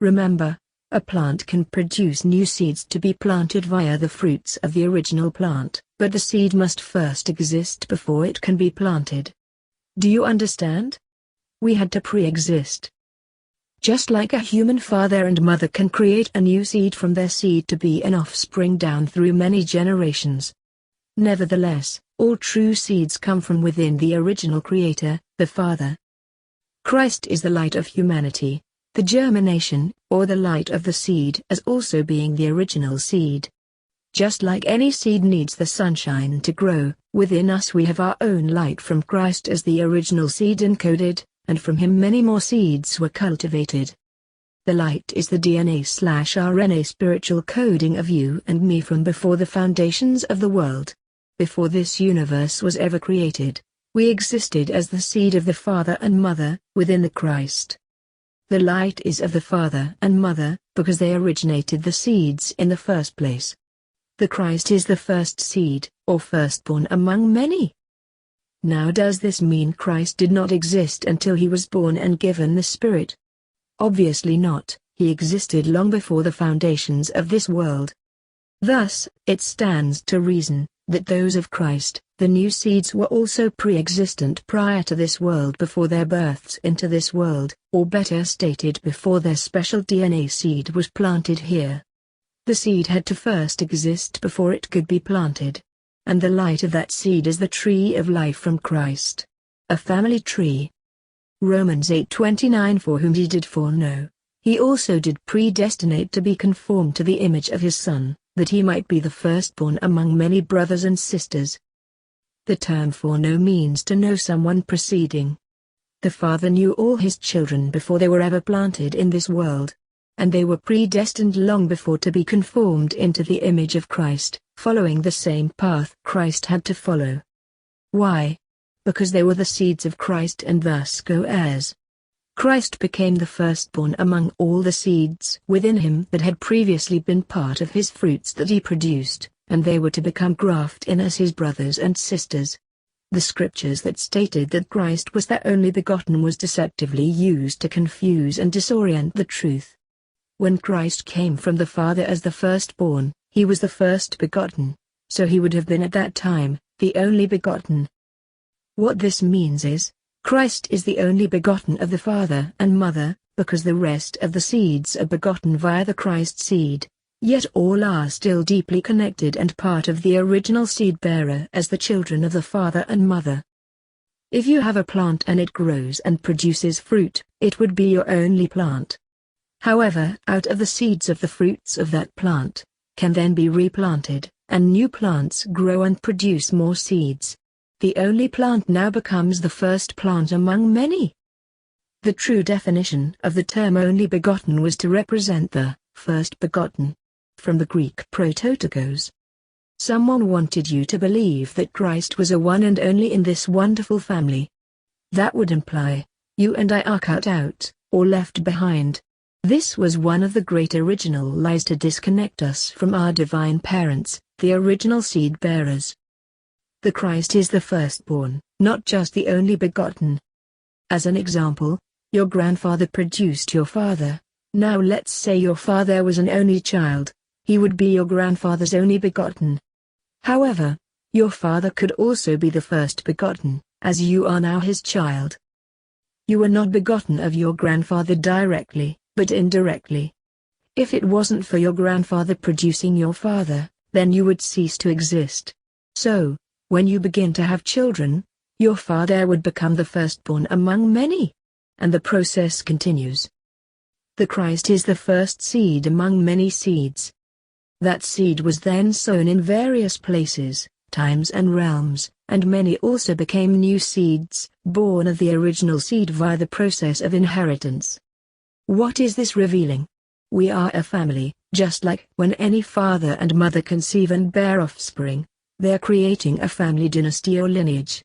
Remember, a plant can produce new seeds to be planted via the fruits of the original plant, but the seed must first exist before it can be planted. Do you understand? We had to pre-exist. Just like a human father and mother can create a new seed from their seed to be an offspring down through many generations. Nevertheless, all true seeds come from within the original Creator, the Father. Christ is the light of humanity, the germination, or the light of the seed as also being the original seed. Just like any seed needs the sunshine to grow, within us we have our own light from Christ as the original seed encoded, and from him many more seeds were cultivated. The light is the DNA/RNA spiritual coding of you and me from before the foundations of the world. Before this universe was ever created, we existed as the seed of the Father and Mother, within the Christ. The light is of the Father and Mother, because they originated the seeds in the first place. The Christ is the first seed, or firstborn among many. Now does this mean Christ did not exist until he was born and given the Spirit? Obviously not, he existed long before the foundations of this world. Thus, it stands to reason, that those of Christ, the new seeds were also pre-existent prior to this world before their births into this world, or better stated before their special DNA seed was planted here. The seed had to first exist before it could be planted. And the light of that seed is the tree of life from Christ. A family tree. Romans 8:29 For whom he did foreknow, he also did predestinate to be conformed to the image of his Son, that he might be the firstborn among many brothers and sisters. The term foreknow means to know someone preceding. The Father knew all his children before they were ever planted in this world. And they were predestined long before to be conformed into the image of Christ, following the same path Christ had to follow. Why? Because they were the seeds of Christ and thus co-heirs. Christ became the firstborn among all the seeds within him that had previously been part of his fruits that he produced, and they were to become grafted in as his brothers and sisters. The scriptures that stated that Christ was their only begotten was deceptively used to confuse and disorient the truth. When Christ came from the Father as the firstborn, he was the first begotten, so he would have been at that time, the only begotten. What this means is, Christ is the only begotten of the Father and Mother, because the rest of the seeds are begotten via the Christ seed, yet all are still deeply connected and part of the original seed-bearer as the children of the Father and Mother. If you have a plant and it grows and produces fruit, it would be your only plant. However, out of the seeds of the fruits of that plant, can then be replanted, and new plants grow and produce more seeds. The only plant now becomes the first plant among many. The true definition of the term only begotten was to represent the first begotten, from the Greek prototokos. Someone wanted you to believe that Christ was a one and only in this wonderful family. That would imply, you and I are cut out, or left behind. This was one of the great original lies to disconnect us from our divine parents, the original seed bearers. The Christ is the firstborn, not just the only begotten. As an example, your grandfather produced your father. Now let's say your father was an only child, he would be your grandfather's only begotten. However, your father could also be the first begotten, as you are now his child. You were not begotten of your grandfather directly, but indirectly. If it wasn't for your grandfather producing your father, then you would cease to exist. So, when you begin to have children, your father would become the firstborn among many. And the process continues. The Christ is the first seed among many seeds. That seed was then sown in various places, times and realms, and many also became new seeds, born of the original seed via the process of inheritance. What is this revealing? We are a family, just like when any father and mother conceive and bear offspring, they are creating a family dynasty or lineage.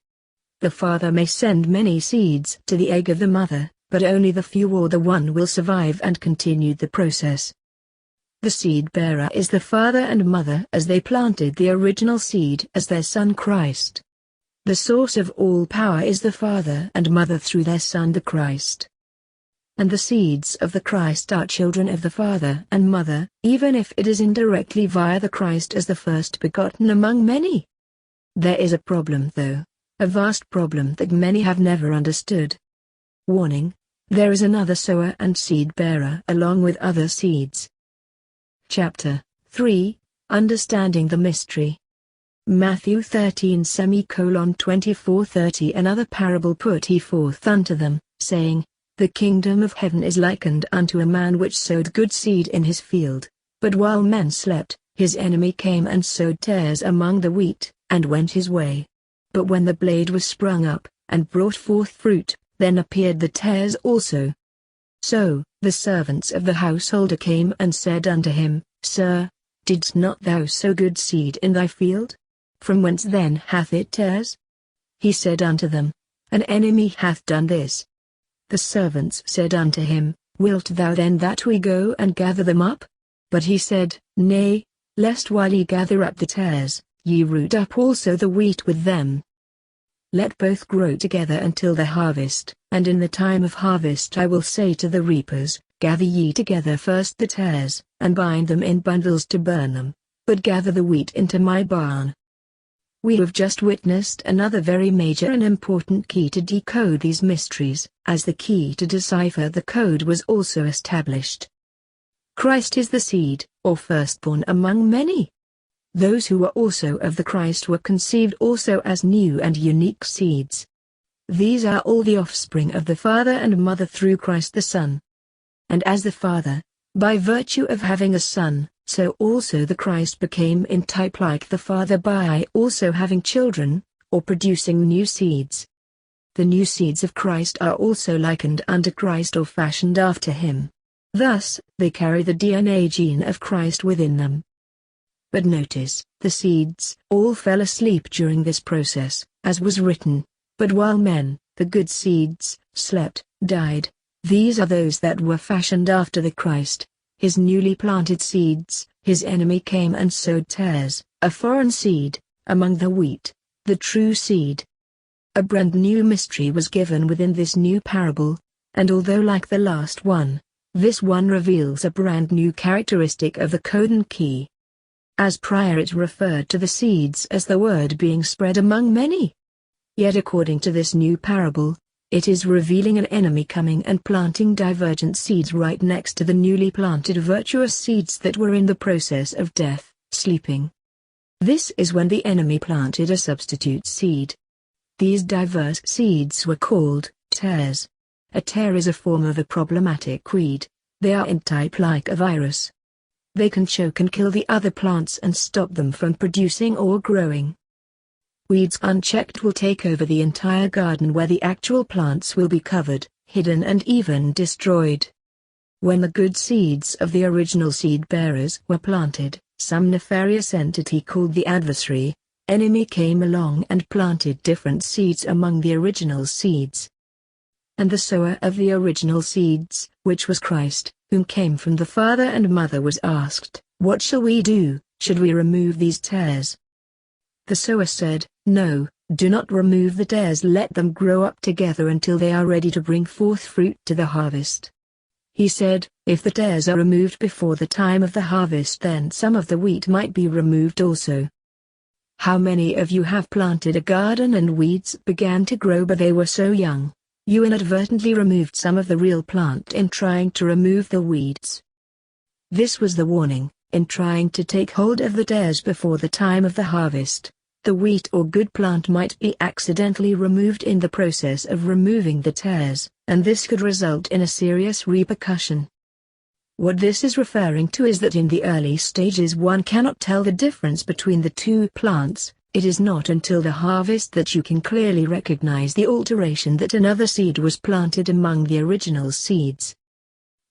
The father may send many seeds to the egg of the mother, but only the few or the one will survive and continue the process. The seed bearer is the father and mother as they planted the original seed as their son Christ. The source of all power is the father and mother through their son the Christ. And the seeds of the Christ are children of the father and mother, even if it is indirectly via the Christ as the first begotten among many. There is a problem though, a vast problem that many have never understood. Warning, there is another sower and seed bearer along with other seeds. Chapter 3, Understanding the Mystery. Matthew 13:24-30 Another parable put he forth unto them, saying, The kingdom of heaven is likened unto a man which sowed good seed in his field, but while men slept, his enemy came and sowed tares among the wheat, and went his way. But when the blade was sprung up, and brought forth fruit, then appeared the tares also. So, the servants of the householder came and said unto him, Sir, didst not thou sow good seed in thy field? From whence then hath it tares? He said unto them, An enemy hath done this. The servants said unto him, Wilt thou then that we go and gather them up? But he said, Nay, lest while ye gather up the tares, ye root up also the wheat with them. Let both grow together until the harvest, and in the time of harvest I will say to the reapers, Gather ye together first the tares, and bind them in bundles to burn them, but gather the wheat into my barn. We have just witnessed another very major and important key to decode these mysteries, as the key to decipher the code was also established. Christ is the seed, or firstborn among many. Those who were also of the Christ were conceived also as new and unique seeds. These are all the offspring of the Father and Mother through Christ the Son. And as the Father, by virtue of having a Son, so also the Christ became in type like the Father by also having children, or producing new seeds. The new seeds of Christ are also likened unto Christ or fashioned after him. Thus, they carry the DNA gene of Christ within them. But notice, the seeds all fell asleep during this process, as was written, But while men, the good seeds, slept, died, these are those that were fashioned after the Christ, his newly planted seeds, his enemy came and sowed tares, a foreign seed, among the wheat, the true seed. A brand new mystery was given within this new parable, and although like the last one, this one reveals a brand new characteristic of the codon key. As prior it referred to the seeds as the word being spread among many. Yet according to this new parable, it is revealing an enemy coming and planting divergent seeds right next to the newly planted virtuous seeds that were in the process of death, sleeping. This is when the enemy planted a substitute seed. These diverse seeds were called tares. A tare is a form of a problematic weed. They are in type like a virus. They can choke and kill the other plants and stop them from producing or growing. Weeds unchecked will take over the entire garden where the actual plants will be covered, hidden and even destroyed. When the good seeds of the original seed bearers were planted, some nefarious entity called the adversary, enemy came along and planted different seeds among the original seeds. And the sower of the original seeds, which was Christ, whom came from the Father and Mother, was asked, "What shall we do? Should we remove these tares?" The sower said, "No, do not remove the tares, let them grow up together until they are ready to bring forth fruit to the harvest." He said, "If the tares are removed before the time of the harvest, then some of the wheat might be removed also." How many of you have planted a garden and weeds began to grow but they were so young? You inadvertently removed some of the real plant in trying to remove the weeds. This was the warning: in trying to take hold of the tares before the time of the harvest, the wheat or good plant might be accidentally removed in the process of removing the tares, and this could result in a serious repercussion. What this is referring to is that in the early stages one cannot tell the difference between the two plants. It is not until the harvest that you can clearly recognize the alteration that another seed was planted among the original seeds.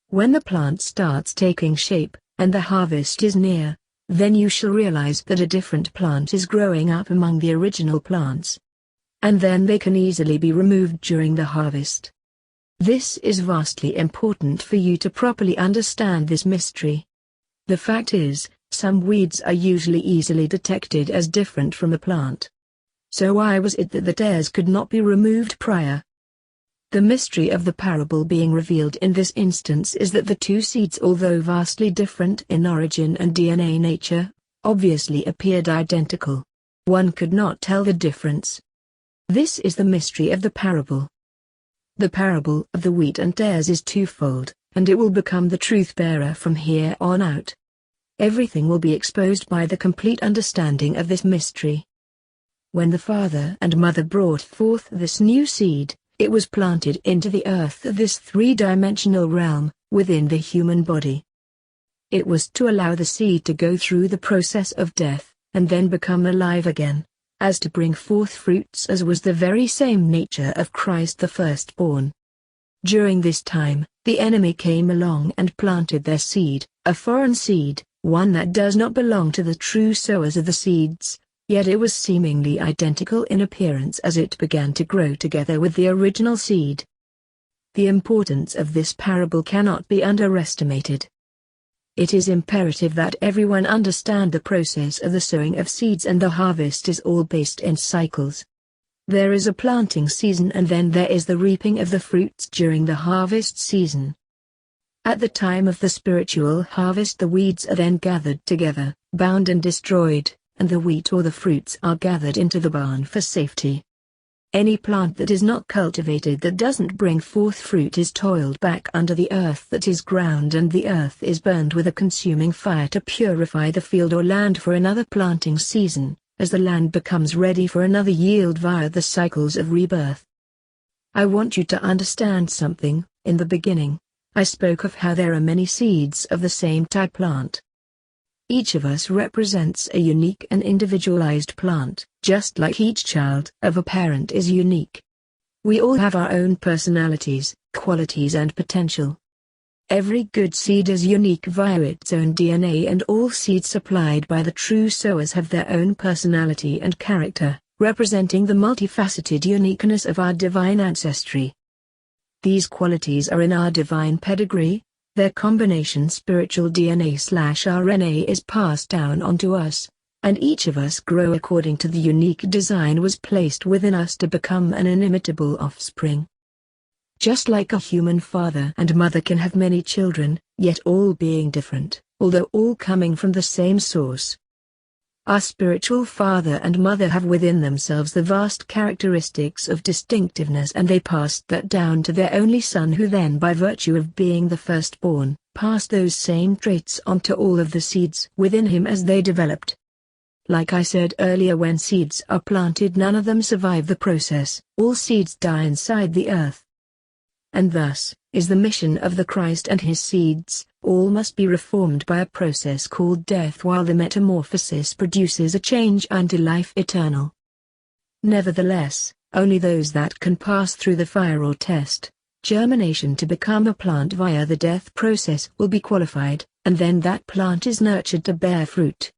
When the plant starts taking shape, and the harvest is near, then you shall realize that a different plant is growing up among the original plants. And then they can easily be removed during the harvest. This is vastly important for you to properly understand this mystery. The fact is, some weeds are usually easily detected as different from the plant. So why was it that the tares could not be removed prior? The mystery of the parable being revealed in this instance is that the two seeds, although vastly different in origin and DNA nature, obviously appeared identical. One could not tell the difference. This is the mystery of the parable. The parable of the wheat and tares is twofold, and it will become the truth-bearer from here on out. Everything will be exposed by the complete understanding of this mystery. When the Father and Mother brought forth this new seed, it was planted into the earth of this three-dimensional realm, within the human body. It was to allow the seed to go through the process of death, and then become alive again, as to bring forth fruits as was the very same nature of Christ the firstborn. During this time, the enemy came along and planted their seed, a foreign seed, one that does not belong to the true sowers of the seeds, yet it was seemingly identical in appearance as it began to grow together with the original seed. The importance of this parable cannot be underestimated. It is imperative that everyone understand the process of the sowing of seeds, and the harvest is all based in cycles. There is a planting season and then there is the reaping of the fruits during the harvest season. At the time of the spiritual harvest, the weeds are then gathered together, bound and destroyed, and the wheat or the fruits are gathered into the barn for safety. Any plant that is not cultivated, that doesn't bring forth fruit, is toiled back under the earth that is ground, and the earth is burned with a consuming fire to purify the field or land for another planting season, as the land becomes ready for another yield via the cycles of rebirth. I want you to understand something. In the beginning, I spoke of how there are many seeds of the same type plant. Each of us represents a unique and individualized plant, just like each child of a parent is unique. We all have our own personalities, qualities and potential. Every good seed is unique via its own DNA, and all seeds supplied by the true sowers have their own personality and character, representing the multifaceted uniqueness of our divine ancestry. These qualities are in our divine pedigree. Their combination spiritual DNA/RNA is passed down onto us, and each of us grow according to the unique design was placed within us to become an inimitable offspring. Just like a human father and mother can have many children, yet all being different, although all coming from the same source. Our spiritual father and mother have within themselves the vast characteristics of distinctiveness, and they passed that down to their only son, who then, by virtue of being the firstborn, passed those same traits on to all of the seeds within him as they developed. Like I said earlier, when seeds are planted, none of them survive the process. All seeds die inside the earth. And thus is the mission of the Christ and his seeds. All must be reformed by a process called death, while the metamorphosis produces a change unto life eternal. Nevertheless, only those that can pass through the fire or test, germination to become a plant via the death process will be qualified, and then that plant is nurtured to bear fruit.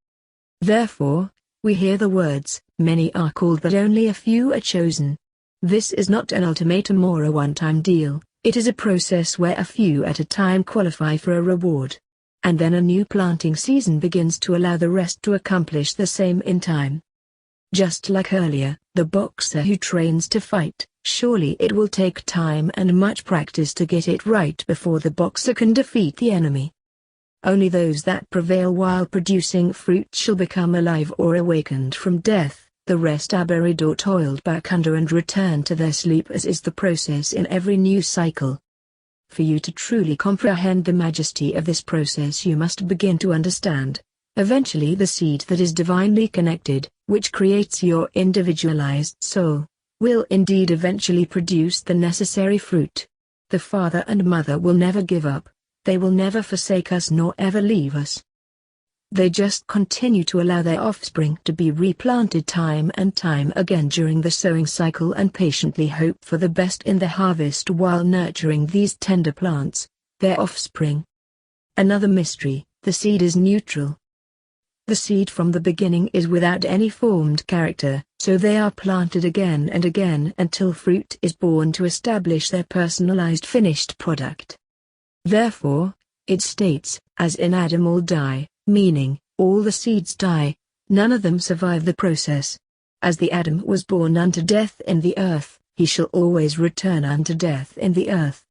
Therefore, we hear the words, "Many are called but only a few are chosen." This is not an ultimatum or a one-time deal, it is a process where a few at a time qualify for a reward. And then a new planting season begins to allow the rest to accomplish the same in time. Just like earlier, the boxer who trains to fight, surely it will take time and much practice to get it right before the boxer can defeat the enemy. Only those that prevail while producing fruit shall become alive or awakened from death. The rest are buried or toiled back under and return to their sleep, as is the process in every new cycle. For you to truly comprehend the majesty of this process, you must begin to understand, eventually, the seed that is divinely connected, which creates your individualized soul, will indeed eventually produce the necessary fruit. The father and mother will never give up, they will never forsake us nor ever leave us. They just continue to allow their offspring to be replanted time and time again during the sowing cycle, and patiently hope for the best in the harvest while nurturing these tender plants, their offspring. Another mystery: the seed is neutral. The seed from the beginning is without any formed character, so they are planted again and again until fruit is born to establish their personalized finished product. Therefore, it states, as in Adam all die, meaning, all the seeds die, none of them survive the process. As the Adam was born unto death in the earth, he shall always return unto death in the earth.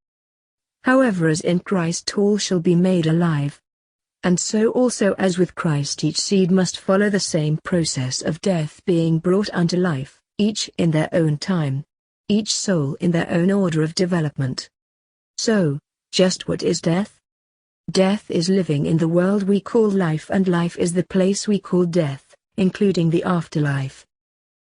However, as in Christ all shall be made alive. And so also as with Christ each seed must follow the same process of death being brought unto life, each in their own time. Each soul in their own order of development. So, just what is death? Death is living in the world we call life, and life is the place we call death, including the afterlife.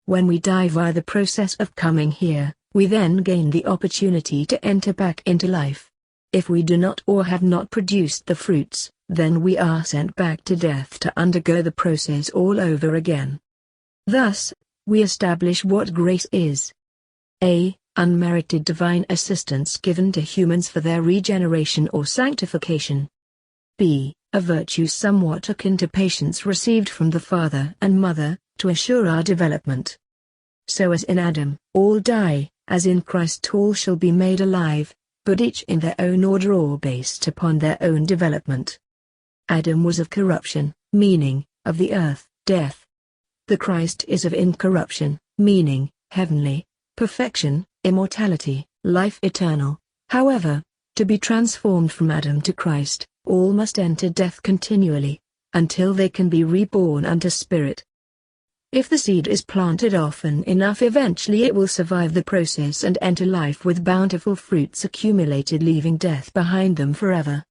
When we die via the process of coming here, we then gain the opportunity to enter back into life. If we do not or have not produced the fruits, then we are sent back to death to undergo the process all over again. Thus, we establish what grace is. A. Unmerited divine assistance given to humans for their regeneration or sanctification. B. A virtue somewhat akin to patience received from the father and mother, to assure our development. So as in Adam, all die, as in Christ all shall be made alive, but each in their own order or based upon their own development. Adam was of corruption, meaning, of the earth, death. The Christ is of incorruption, meaning, heavenly, perfection, immortality, life eternal. However, to be transformed from Adam to Christ, all must enter death continually, until they can be reborn unto spirit. If the seed is planted often enough, eventually it will survive the process and enter life with bountiful fruits accumulated, leaving death behind them forever.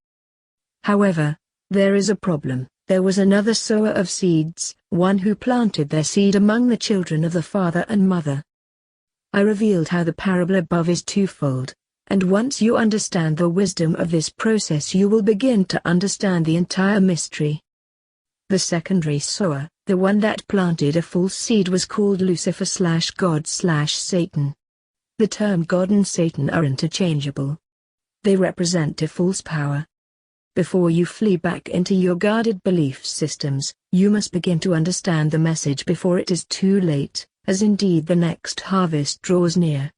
However, there is a problem. There was another sower of seeds, one who planted their seed among the children of the father and mother. I revealed how the parable above is twofold, and once you understand the wisdom of this process, you will begin to understand the entire mystery. The secondary sower, the one that planted a false seed, was called Lucifer/God/Satan. The term God and Satan are interchangeable. They represent a false power. Before you flee back into your guarded belief systems, you must begin to understand the message before it is too late, as indeed the next harvest draws near.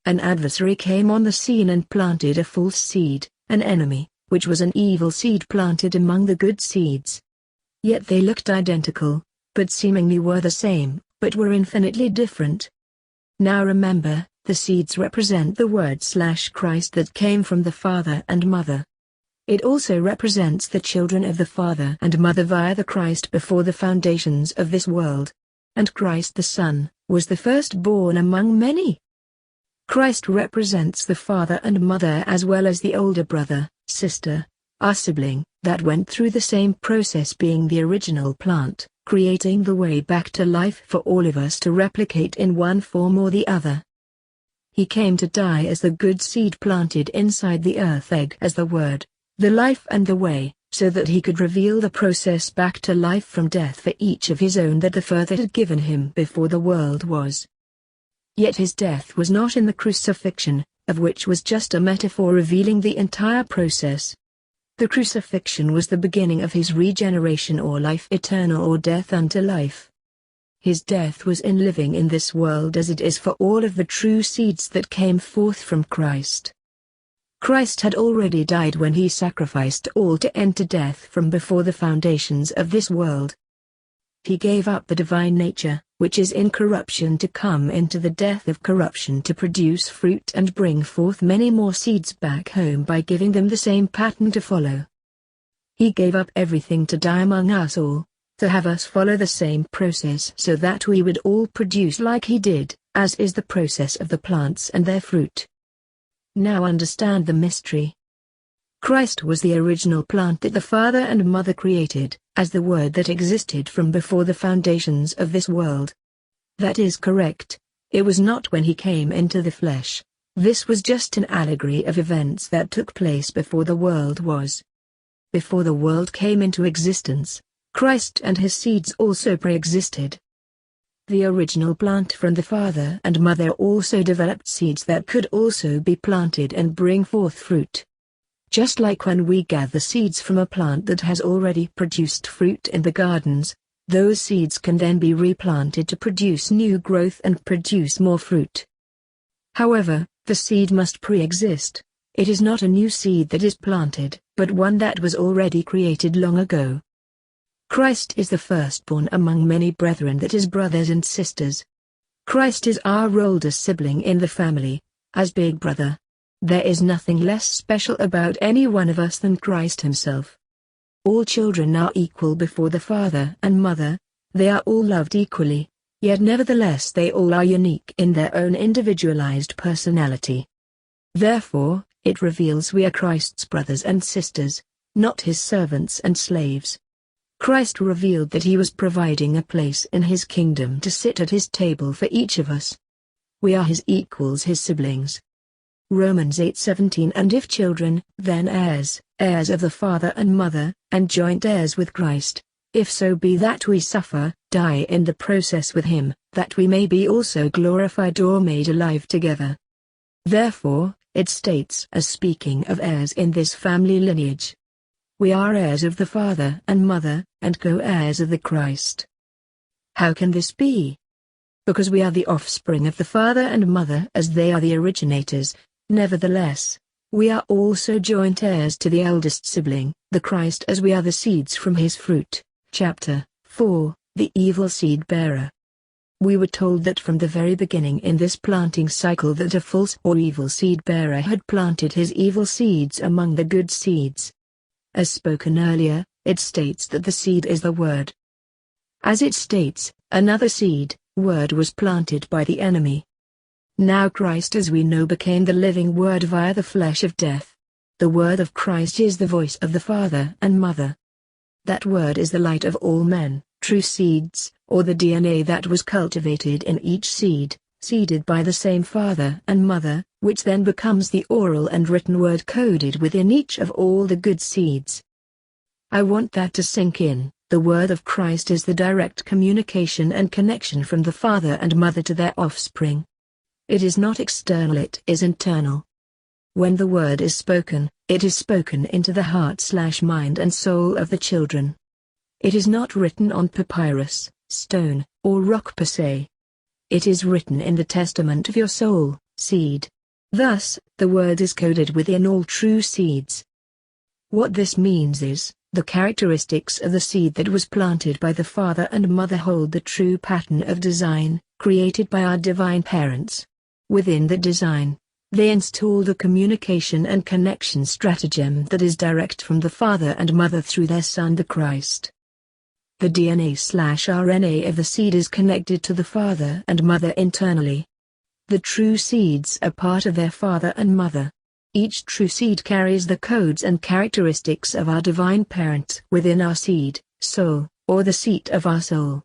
An adversary came on the scene and planted a false seed, an enemy, which was an evil seed planted among the good seeds. Yet they looked identical, but seemingly were the same, but were infinitely different. Now remember, the seeds represent the Word/Christ that came from the Father and Mother. It also represents the children of the Father and Mother via the Christ before the foundations of this world. And Christ the Son was the firstborn among many. Christ represents the Father and Mother as well as the older brother, sister, our sibling, that went through the same process, being the original plant, creating the way back to life for all of us to replicate in one form or the other. He came to die as the good seed planted inside the earth egg as the Word, the life and the way, so that he could reveal the process back to life from death for each of his own that the Father had given him before the world was. Yet his death was not in the crucifixion, of which was just a metaphor revealing the entire process. The crucifixion was the beginning of his regeneration or life eternal or death unto life. His death was in living in this world as it is for all of the true seeds that came forth from Christ. Christ had already died when he sacrificed all to enter death from before the foundations of this world. He gave up the divine nature, which is in corruption, to come into the death of corruption to produce fruit and bring forth many more seeds back home by giving them the same pattern to follow. He gave up everything to die among us all, to have us follow the same process so that we would all produce like he did, as is the process of the plants and their fruit. Now understand the mystery. Christ was the original plant that the Father and Mother created, as the Word that existed from before the foundations of this world. That is correct. It was not when he came into the flesh. This was just an allegory of events that took place before the world was. Before the world came into existence, Christ and his seeds also pre-existed. The original plant from the Father and Mother also developed seeds that could also be planted and bring forth fruit. Just like when we gather seeds from a plant that has already produced fruit in the gardens, those seeds can then be replanted to produce new growth and produce more fruit. However, the seed must pre-exist. It is not a new seed that is planted, but one that was already created long ago. Christ is the firstborn among many brethren, that is brothers and sisters. Christ is our older sibling in the family, as big brother. There is nothing less special about any one of us than Christ himself. All children are equal before the Father and Mother, they are all loved equally, yet nevertheless they all are unique in their own individualized personality. Therefore, it reveals we are Christ's brothers and sisters, not his servants and slaves. Christ revealed that he was providing a place in his kingdom to sit at his table for each of us. We are his equals, his siblings. Romans 8:17. And if children, then heirs, heirs of the Father and Mother, and joint heirs with Christ, if so be that we suffer, die in the process with him, that we may be also glorified or made alive together. Therefore, it states as speaking of heirs in this family lineage. We are heirs of the Father and Mother, and co-heirs of the Christ. How can this be? Because we are the offspring of the Father and Mother as they are the originators. Nevertheless, we are also joint heirs to the eldest sibling, the Christ, as we are the seeds from his fruit. Chapter 4, The Evil Seed Bearer. We were told that from the very beginning in this planting cycle that a false or evil seed bearer had planted his evil seeds among the good seeds. As spoken earlier, it states that the seed is the Word. As it states, another seed, Word, was planted by the enemy. Now Christ, as we know, became the living Word via the flesh of death. The Word of Christ is the voice of the Father and Mother. That Word is the light of all men, true seeds, or the DNA that was cultivated in each seed, seeded by the same Father and Mother, which then becomes the oral and written word coded within each of all the good seeds. I want that to sink in. The Word of Christ is the direct communication and connection from the Father and Mother to their offspring. It is not external, it is internal. When the Word is spoken, it is spoken into the heart/mind and soul of the children. It is not written on papyrus, stone, or rock per se. It is written in the testament of your soul, seed. Thus, the Word is coded within all true seeds. What this means is, The characteristics of the seed that was planted by the father and mother hold the true pattern of design, created by our divine parents. Within the design, they installed a communication and connection stratagem that is direct from the father and mother through their son the Christ. The DNA/RNA of the seed is connected to the father and mother internally. The true seeds are part of their father and mother. Each true seed carries the codes and characteristics of our divine parents within our seed, soul, or the seat of our soul.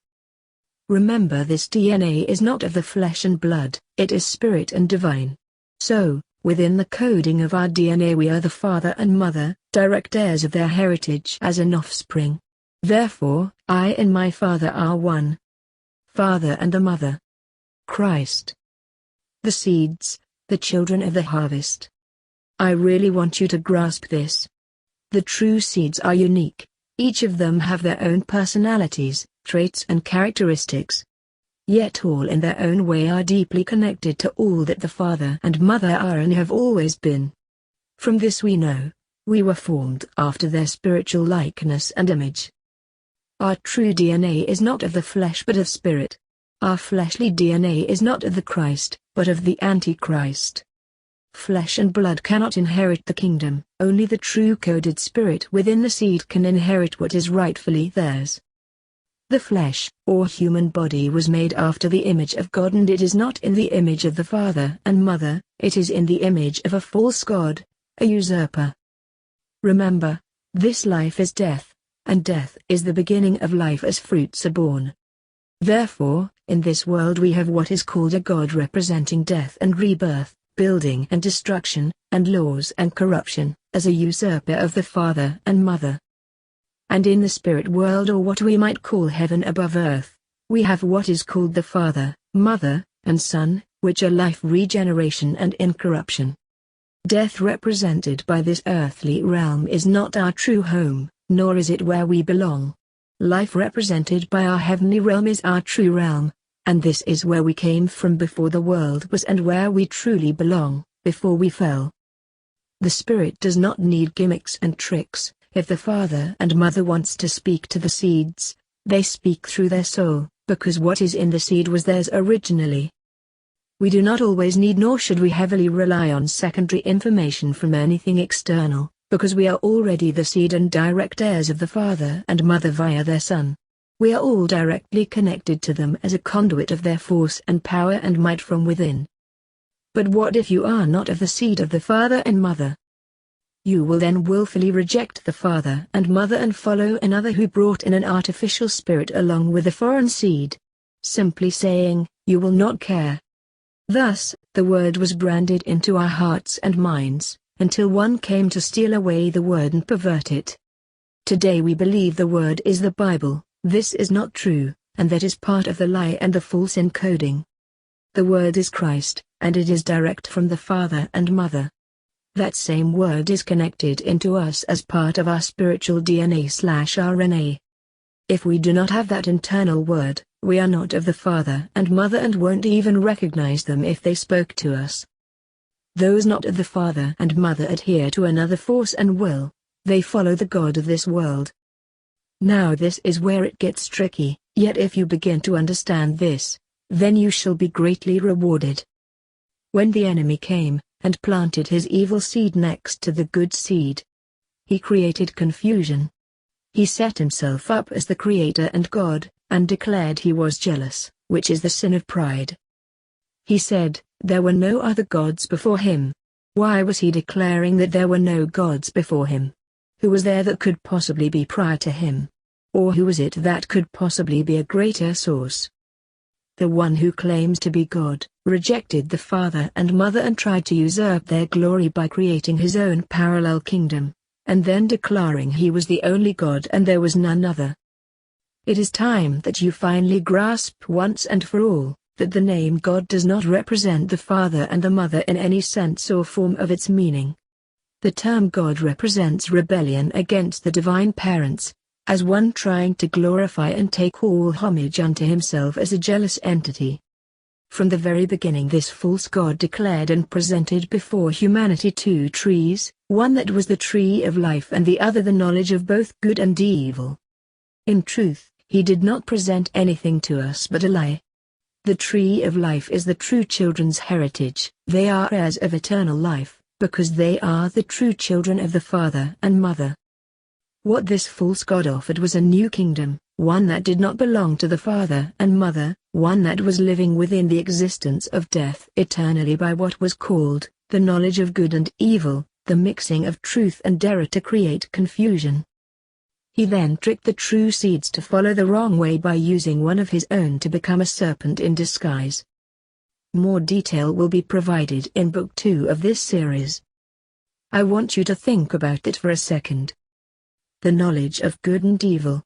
Remember, this DNA is not of the flesh and blood, it is spirit and divine. So, within the coding of our DNA we are the father and mother, direct heirs of their heritage as an offspring. Therefore, I and my father are one. Father and the mother. Christ. The seeds, the children of the harvest. I really want you to grasp this. The true seeds are unique. Each of them have their own personalities, traits and characteristics. Yet all in their own way are deeply connected to all that the father and mother are and have always been. From this we know, we were formed after their spiritual likeness and image. Our true DNA is not of the flesh but of spirit. Our fleshly DNA is not of the Christ, but of the Antichrist. Flesh and blood cannot inherit the kingdom. Only the true coded spirit within the seed can inherit what is rightfully theirs. The flesh, or human body, was made after the image of God, and it is not in the image of the father and mother, it is in the image of a false god, a usurper. Remember, this life is death, and death is the beginning of life as fruits are born. Therefore, in this world we have what is called a god representing death and rebirth, building and destruction, and laws and corruption, as a usurper of the father and mother. And in the spirit world, or what we might call heaven above earth, we have what is called the father, mother, and son, which are life, regeneration and incorruption. Death represented by this earthly realm is not our true home, nor is it where we belong. Life represented by our heavenly realm is our true realm, and this is where we came from before the world was and where we truly belong, before we fell. The spirit does not need gimmicks and tricks. If the father and mother wants to speak to the seeds, they speak through their soul, because what is in the seed was theirs originally. We do not always need, nor should we heavily rely on secondary information from anything external, because we are already the seed and direct heirs of the father and mother via their son. We are all directly connected to them as a conduit of their force and power and might from within. But what if you are not of the seed of the father and mother? You will then willfully reject the father and mother and follow another who brought in an artificial spirit along with the foreign seed. Simply saying, you will not care. Thus, the word was branded into our hearts and minds, until one came to steal away the word and pervert it. Today we believe the word is the Bible. This is not true, and that is part of the lie and the false encoding. The word is Christ, and it is direct from the father and mother. That same word is connected into us as part of our spiritual DNA/RNA. If we do not have that internal word, we are not of the father and mother and won't even recognize them if they spoke to us. Those not of the father and mother adhere to another force and will. They follow the god of this world. Now this is where it gets tricky, yet if you begin to understand this, then you shall be greatly rewarded. When the enemy came, and planted his evil seed next to the good seed, he created confusion. He set himself up as the creator and God, and declared he was jealous, which is the sin of pride. He said, there were no other gods before him. Why was he declaring that there were no gods before him? Who was there that could possibly be prior to him? Or who was it that could possibly be a greater source? The one who claims to be God, rejected the father and mother and tried to usurp their glory by creating his own parallel kingdom, and then declaring he was the only God and there was none other. It is time that you finally grasp once and for all, that the name God does not represent the father and the mother in any sense or form of its meaning. The term God represents rebellion against the divine parents, as one trying to glorify and take all homage unto himself as a jealous entity. From the very beginning this false god declared and presented before humanity two trees, one that was the tree of life and the other the knowledge of both good and evil. In truth, he did not present anything to us but a lie. The tree of life is the true children's heritage. They are heirs of eternal life, because they are the true children of the Father and Mother. What this false god offered was a new kingdom, one that did not belong to the Father and Mother, one that was living within the existence of death eternally by what was called the knowledge of good and evil, the mixing of truth and error to create confusion. He then tricked the true seeds to follow the wrong way by using one of his own to become a serpent in disguise. More detail will be provided in Book 2 of this series. I want you to think about it for a second. The knowledge of good and evil.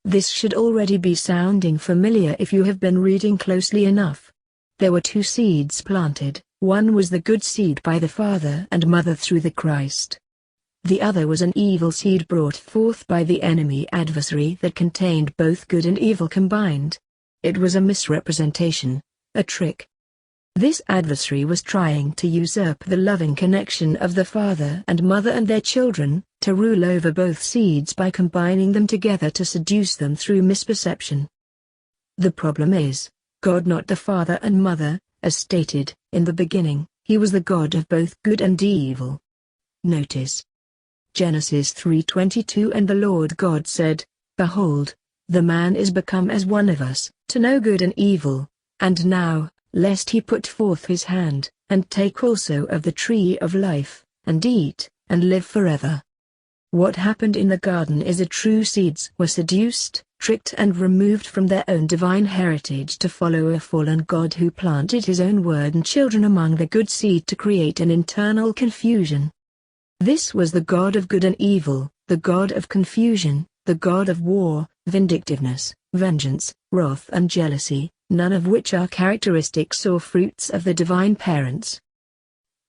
This should already be sounding familiar if you have been reading closely enough. There were two seeds planted, one was the good seed by the Father and Mother through the Christ. The other was an evil seed brought forth by the enemy adversary that contained both good and evil combined. It was a misrepresentation, a trick. This adversary was trying to usurp the loving connection of the Father and Mother and their children, to rule over both seeds by combining them together to seduce them through misperception. The problem is, God not the Father and Mother, as stated, in the beginning, he was the God of both good and evil. Notice Genesis 3:22 And the Lord God said, Behold, the man is become as one of us, to know good and evil, and now, lest he put forth his hand, and take also of the tree of life, and eat, and live forever. What happened in the garden is the true seeds were seduced, tricked and removed from their own divine heritage to follow a fallen God who planted his own word and children among the good seed to create an internal confusion. This was the God of good and evil, the God of confusion, the God of war, vindictiveness, vengeance, wrath and jealousy, none of which are characteristics or fruits of the divine parents.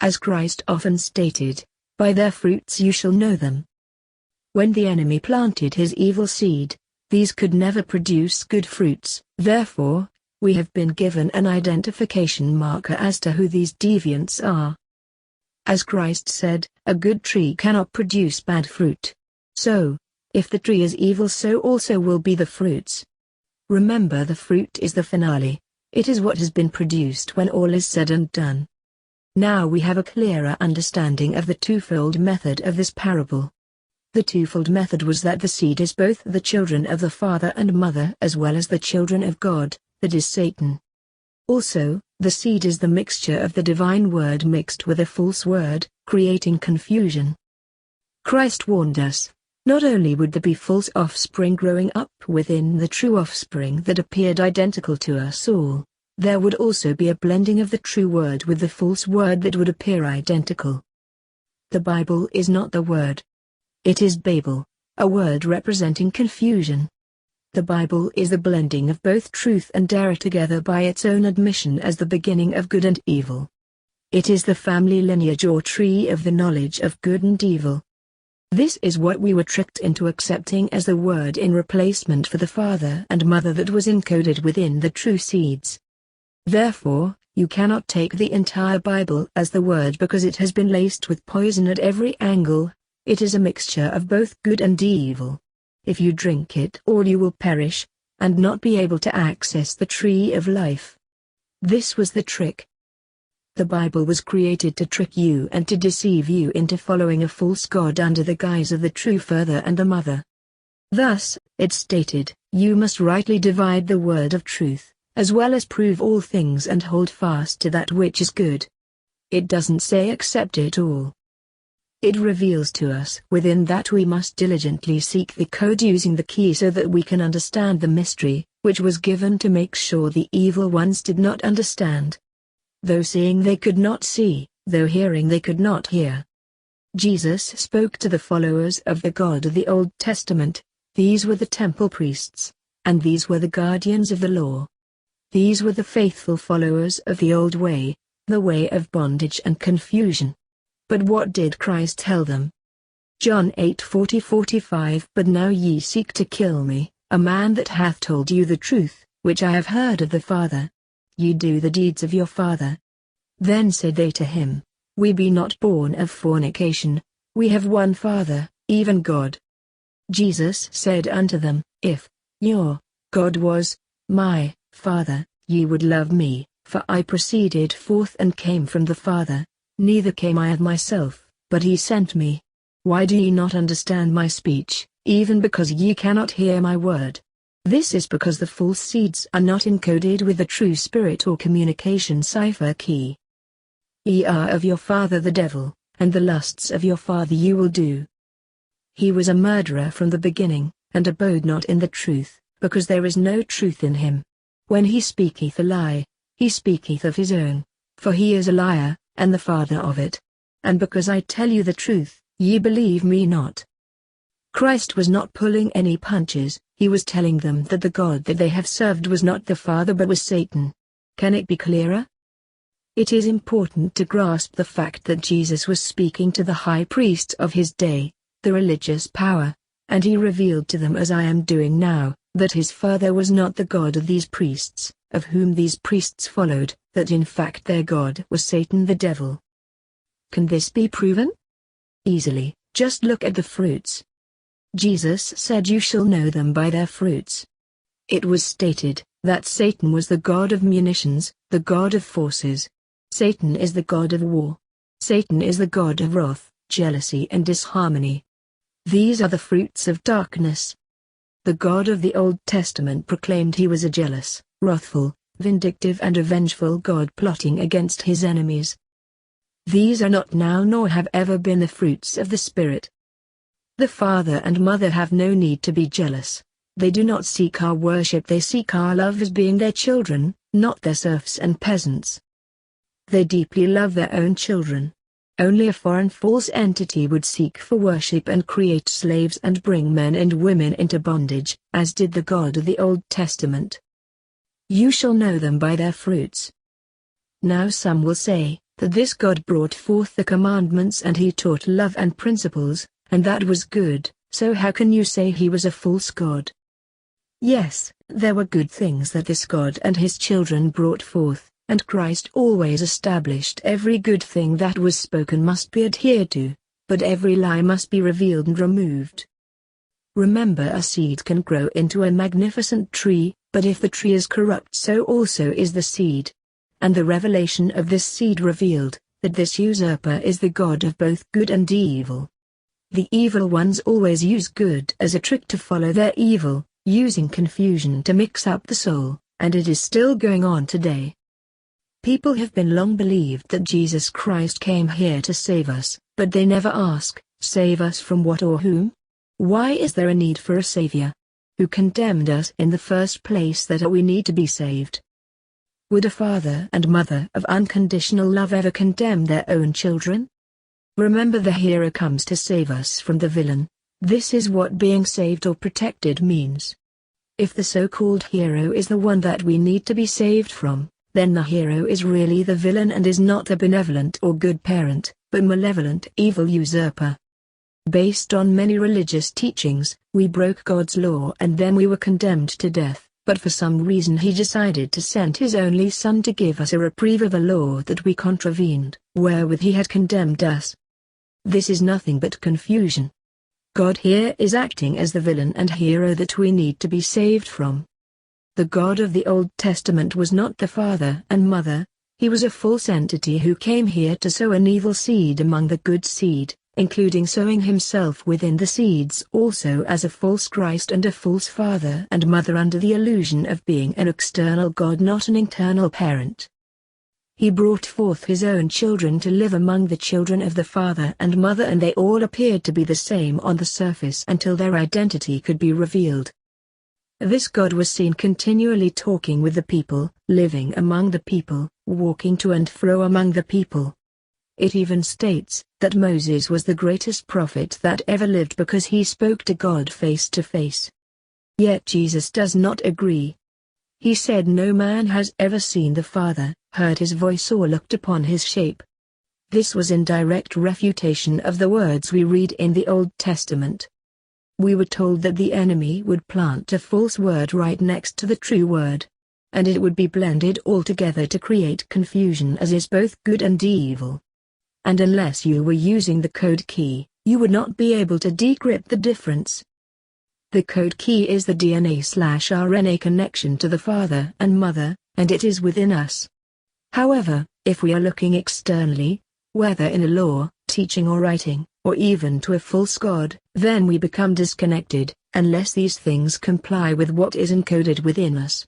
As Christ often stated, by their fruits you shall know them. When the enemy planted his evil seed, these could never produce good fruits. Therefore, we have been given an identification marker as to who these deviants are. As Christ said, a good tree cannot produce bad fruit. So, if the tree is evil, so also will be the fruits. Remember, the fruit is the finale. It is what has been produced when all is said and done. Now we have a clearer understanding of the twofold method of this parable. The twofold method was that the seed is both the children of the Father and Mother as well as the children of God, that is Satan. Also, the seed is the mixture of the divine word mixed with a false word, creating confusion. Christ warned us, not only would there be false offspring growing up within the true offspring that appeared identical to us all, there would also be a blending of the true word with the false word that would appear identical. The Bible is not the word. It is Babel, a word representing confusion. The Bible is the blending of both truth and error together by its own admission as the beginning of good and evil. It is the family lineage or tree of the knowledge of good and evil. This is what we were tricked into accepting as the word in replacement for the Father and Mother that was encoded within the true seeds. Therefore, you cannot take the entire Bible as the word because it has been laced with poison at every angle. It is a mixture of both good and evil. If you drink it all you will perish, and not be able to access the tree of life. This was the trick. The Bible was created to trick you and to deceive you into following a false god under the guise of the true Father and the Mother. Thus, it stated, you must rightly divide the word of truth, as well as prove all things and hold fast to that which is good. It doesn't say accept it all. It reveals to us within that we must diligently seek the code using the key so that we can understand the mystery, which was given to make sure the evil ones did not understand. Though seeing they could not see, though hearing they could not hear. Jesus spoke to the followers of the God of the Old Testament. These were the temple priests, and these were the guardians of the law. These were the faithful followers of the old way, the way of bondage and confusion. But what did Christ tell them? John 8:40-45 But now ye seek to kill me, a man that hath told you the truth, which I have heard of the Father. Ye do the deeds of your father. Then said they to him, We be not born of fornication, We have one Father, even God. Jesus said unto them, If your God was my Father, ye would love me, for I proceeded forth and came from the Father, neither came I of myself, but he sent me. Why do ye not understand my speech, even because ye cannot hear my word? This is because the false seeds are not encoded with the true spirit or communication cipher key. Ye are of your father the devil, and the lusts of your father you will do. He was a murderer from the beginning, and abode not in the truth, because there is no truth in him. When he speaketh a lie, he speaketh of his own, for he is a liar, and the father of it. And because I tell you the truth, ye believe me not. Christ was not pulling any punches, he was telling them that the God that they have served was not the Father but was Satan. Can it be clearer? It is important to grasp the fact that Jesus was speaking to the high priests of his day, the religious power, and he revealed to them, as I am doing now, that his Father was not the God of these priests, of whom these priests followed, that in fact their God was Satan the devil. Can this be proven? Easily, just look at the fruits. Jesus said you shall know them by their fruits. It was stated that Satan was the god of munitions, the god of forces. Satan is the god of war. Satan is the god of wrath, jealousy and disharmony. These are the fruits of darkness. The God of the Old Testament proclaimed he was a jealous, wrathful, vindictive and avengeful God plotting against his enemies. These are not now nor have ever been the fruits of the Spirit. The father and mother have no need to be jealous. They do not seek our worship, they seek our love as being their children, not their serfs and peasants. They deeply love their own children. Only a foreign false entity would seek for worship and create slaves and bring men and women into bondage, as did the God of the Old Testament. You shall know them by their fruits. Now some will say that this God brought forth the commandments and he taught love and principles, and that was good, so how can you say he was a false God? Yes, there were good things that this God and his children brought forth, and Christ always established every good thing that was spoken must be adhered to, but every lie must be revealed and removed. Remember, a seed can grow into a magnificent tree, but if the tree is corrupt, so also is the seed. And the revelation of this seed revealed that this usurper is the God of both good and evil. The evil ones always use good as a trick to follow their evil, using confusion to mix up the soul, and it is still going on today. People have been long believed that Jesus Christ came here to save us, but they never ask, save us from what or whom? Why is there a need for a savior? Who condemned us in the first place that we need to be saved? Would a father and mother of unconditional love ever condemn their own children? Remember, the hero comes to save us from the villain. This is what being saved or protected means. If the so-called hero is the one that we need to be saved from, then the hero is really the villain and is not a benevolent or good parent, but malevolent evil usurper. Based on many religious teachings, we broke God's law and then we were condemned to death, but for some reason he decided to send his only son to give us a reprieve of a law that we contravened, wherewith he had condemned us. This is nothing but confusion. God here is acting as the villain and hero that we need to be saved from. The God of the Old Testament was not the father and mother, he was a false entity who came here to sow an evil seed among the good seed, including sowing himself within the seeds also as a false Christ and a false father and mother under the illusion of being an external God, not an internal parent. He brought forth his own children to live among the children of the father and mother, and they all appeared to be the same on the surface until their identity could be revealed. This God was seen continually talking with the people, living among the people, walking to and fro among the people. It even states that Moses was the greatest prophet that ever lived because he spoke to God face to face. Yet Jesus does not agree. He said no man has ever seen the Father, heard his voice or looked upon his shape. This was in direct refutation of the words we read in the Old Testament. We were told that the enemy would plant a false word right next to the true word, and it would be blended all together to create confusion as is both good and evil. And unless you were using the code key, you would not be able to decrypt the difference. The code key is the DNA/RNA connection to the father and mother, and it is within us. However, if we are looking externally, whether in a law, teaching or writing, or even to a false god, then we become disconnected, unless these things comply with what is encoded within us.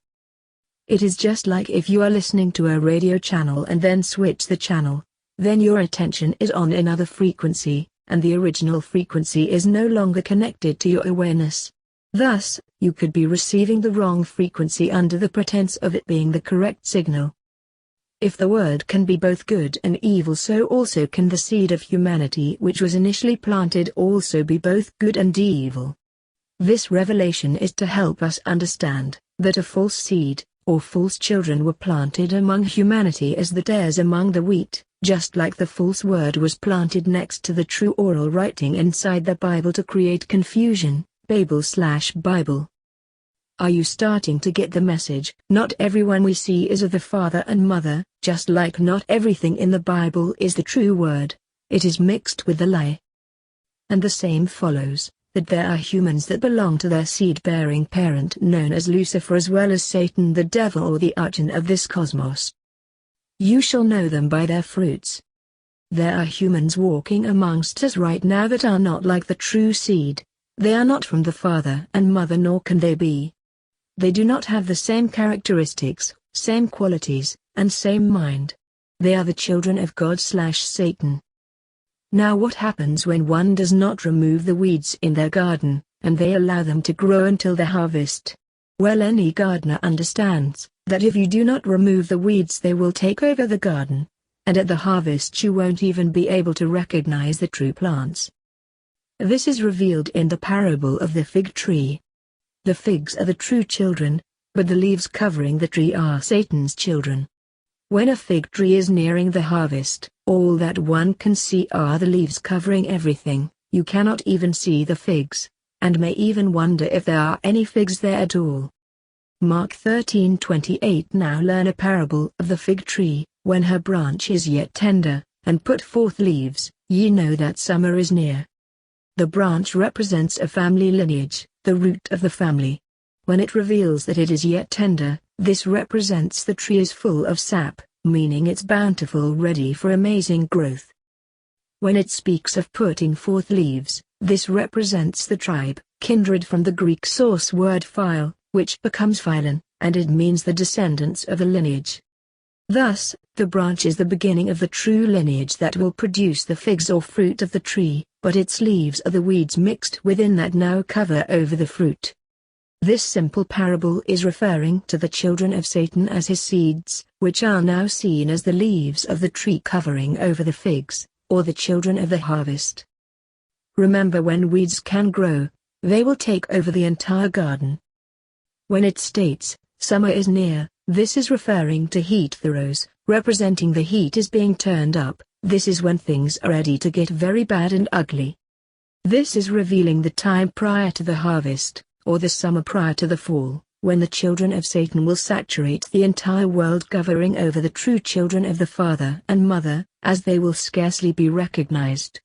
It is just like if you are listening to a radio channel and then switch the channel, then your attention is on another frequency, and the original frequency is no longer connected to your awareness. Thus, you could be receiving the wrong frequency under the pretense of it being the correct signal. If the word can be both good and evil, so also can the seed of humanity which was initially planted also be both good and evil. This revelation is to help us understand that a false seed, or false children were planted among humanity as the tares among the wheat, just like the false word was planted next to the true oral writing inside the Bible to create confusion, Babel/Bible. Are you starting to get the message? Not everyone we see is of the father and mother, just like not everything in the Bible is the true word, it is mixed with the lie. And the same follows, that there are humans that belong to their seed-bearing parent known as Lucifer as well as Satan the devil or the archon of this cosmos. You shall know them by their fruits. There are humans walking amongst us right now that are not like the true seed, they are not from the father and mother nor can they be. They do not have the same characteristics, same qualities, and same mind. They are the children of God/Satan. Now what happens when one does not remove the weeds in their garden, and they allow them to grow until the harvest? Well, any gardener understands that if you do not remove the weeds they will take over the garden, and at the harvest you won't even be able to recognize the true plants. This is revealed in the parable of the fig tree. The figs are the true children, but the leaves covering the tree are Satan's children. When a fig tree is nearing the harvest, all that one can see are the leaves covering everything, you cannot even see the figs, and may even wonder if there are any figs there at all. Mark 13:28. Now learn a parable of the fig tree, when her branch is yet tender, and put forth leaves, ye know that summer is near. The branch represents a family lineage, the root of the family. When it reveals that it is yet tender, this represents the tree is full of sap, meaning it's bountiful, ready for amazing growth. When it speaks of putting forth leaves, this represents the tribe, kindred from the Greek source word phile, which becomes phylon, and it means the descendants of the lineage. Thus, the branch is the beginning of the true lineage that will produce the figs or fruit of the tree, but its leaves are the weeds mixed within that now cover over the fruit. This simple parable is referring to the children of Satan as his seeds, which are now seen as the leaves of the tree covering over the figs, or the children of the harvest. Remember, when weeds can grow, they will take over the entire garden. When it states, summer is near, this is referring to heat throes, representing the heat is being turned up. This is when things are ready to get very bad and ugly. This is revealing the time prior to the harvest, or the summer prior to the fall, when the children of Satan will saturate the entire world, covering over the true children of the father and mother, as they will scarcely be recognized.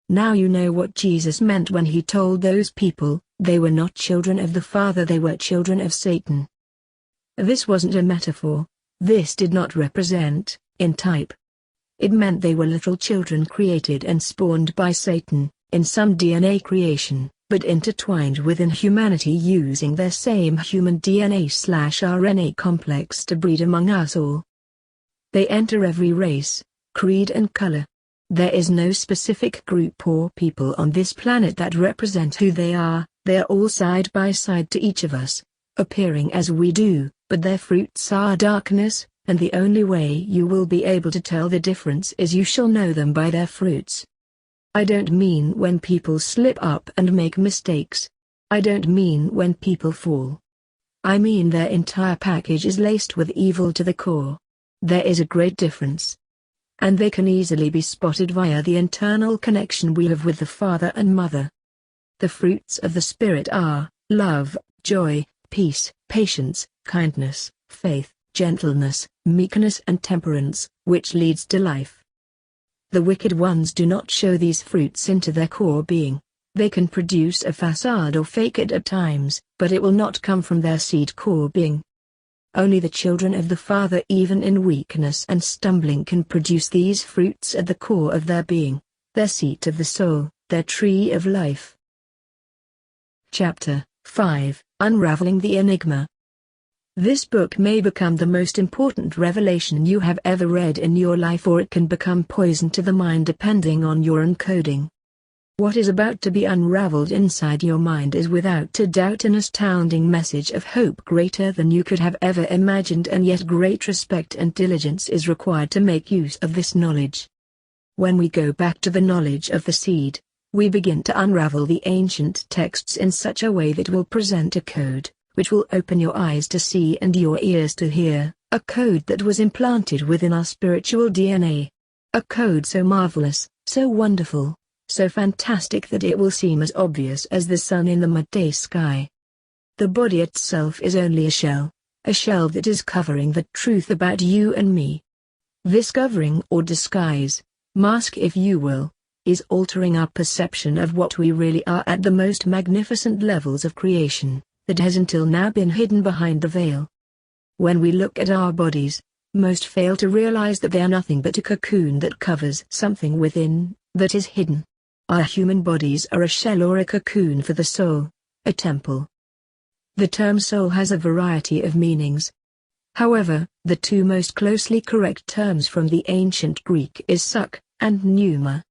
Now you know what Jesus meant when he told those people, they were not children of the father, they were children of Satan. This wasn't a metaphor. This did not represent, in type. It meant they were little children created and spawned by Satan, in some DNA creation, but intertwined within humanity using their same human DNA/RNA complex to breed among us all. They enter every race, creed and color. There is no specific group or people on this planet that represent who they are all side by side to each of us, appearing as we do, but their fruits are darkness. And the only way you will be able to tell the difference is you shall know them by their fruits. I don't mean when people slip up and make mistakes. I don't mean when people fall. I mean their entire package is laced with evil to the core. There is a great difference. And they can easily be spotted via the internal connection we have with the father and mother. The fruits of the Spirit are love, joy, peace, patience, kindness, faith, gentleness, meekness and temperance, which leads to life. The wicked ones do not show these fruits into their core being. They can produce a facade or fake it at times, but it will not come from their seed core being. Only the children of the Father, even in weakness and stumbling, can produce these fruits at the core of their being, their seat of the soul, their tree of life. Chapter 5: Unraveling the Enigma. This book may become the most important revelation you have ever read in your life, or it can become poison to the mind depending on your encoding. What is about to be unraveled inside your mind is without a doubt an astounding message of hope greater than you could have ever imagined, and yet great respect and diligence is required to make use of this knowledge. When we go back to the knowledge of the seed, we begin to unravel the ancient texts in such a way that will present a code, which will open your eyes to see and your ears to hear, a code that was implanted within our spiritual DNA. A code so marvelous, so wonderful, so fantastic that it will seem as obvious as the sun in the midday sky. The body itself is only a shell that is covering the truth about you and me. This covering or disguise, mask if you will, is altering our perception of what we really are at the most magnificent levels of creation, that has until now been hidden behind the veil. When we look at our bodies, most fail to realize that they are nothing but a cocoon that covers something within, that is hidden. Our human bodies are a shell or a cocoon for the soul, a temple. The term soul has a variety of meanings. However, the two most closely correct terms from the ancient Greek is suk and pneuma.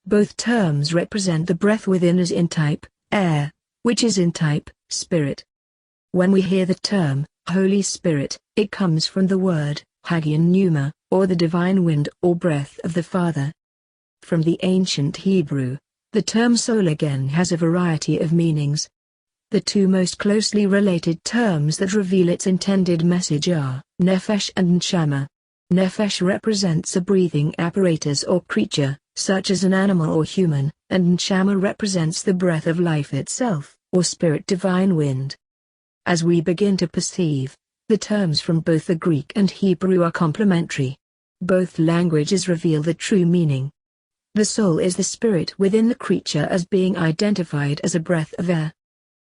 Both terms represent the breath within as in type, air, which is in type, spirit. When we hear the term, Holy Spirit, it comes from the word, Hagian pneuma, or the divine wind or breath of the Father. From the ancient Hebrew, the term soul again has a variety of meanings. The two most closely related terms that reveal its intended message are nephesh and neshama. Nephesh represents a breathing apparatus or creature, such as an animal or human, and neshama represents the breath of life itself, or spirit divine wind. As we begin to perceive, the terms from both the Greek and Hebrew are complementary. Both languages reveal the true meaning. The soul is the spirit within the creature as being identified as a breath of air.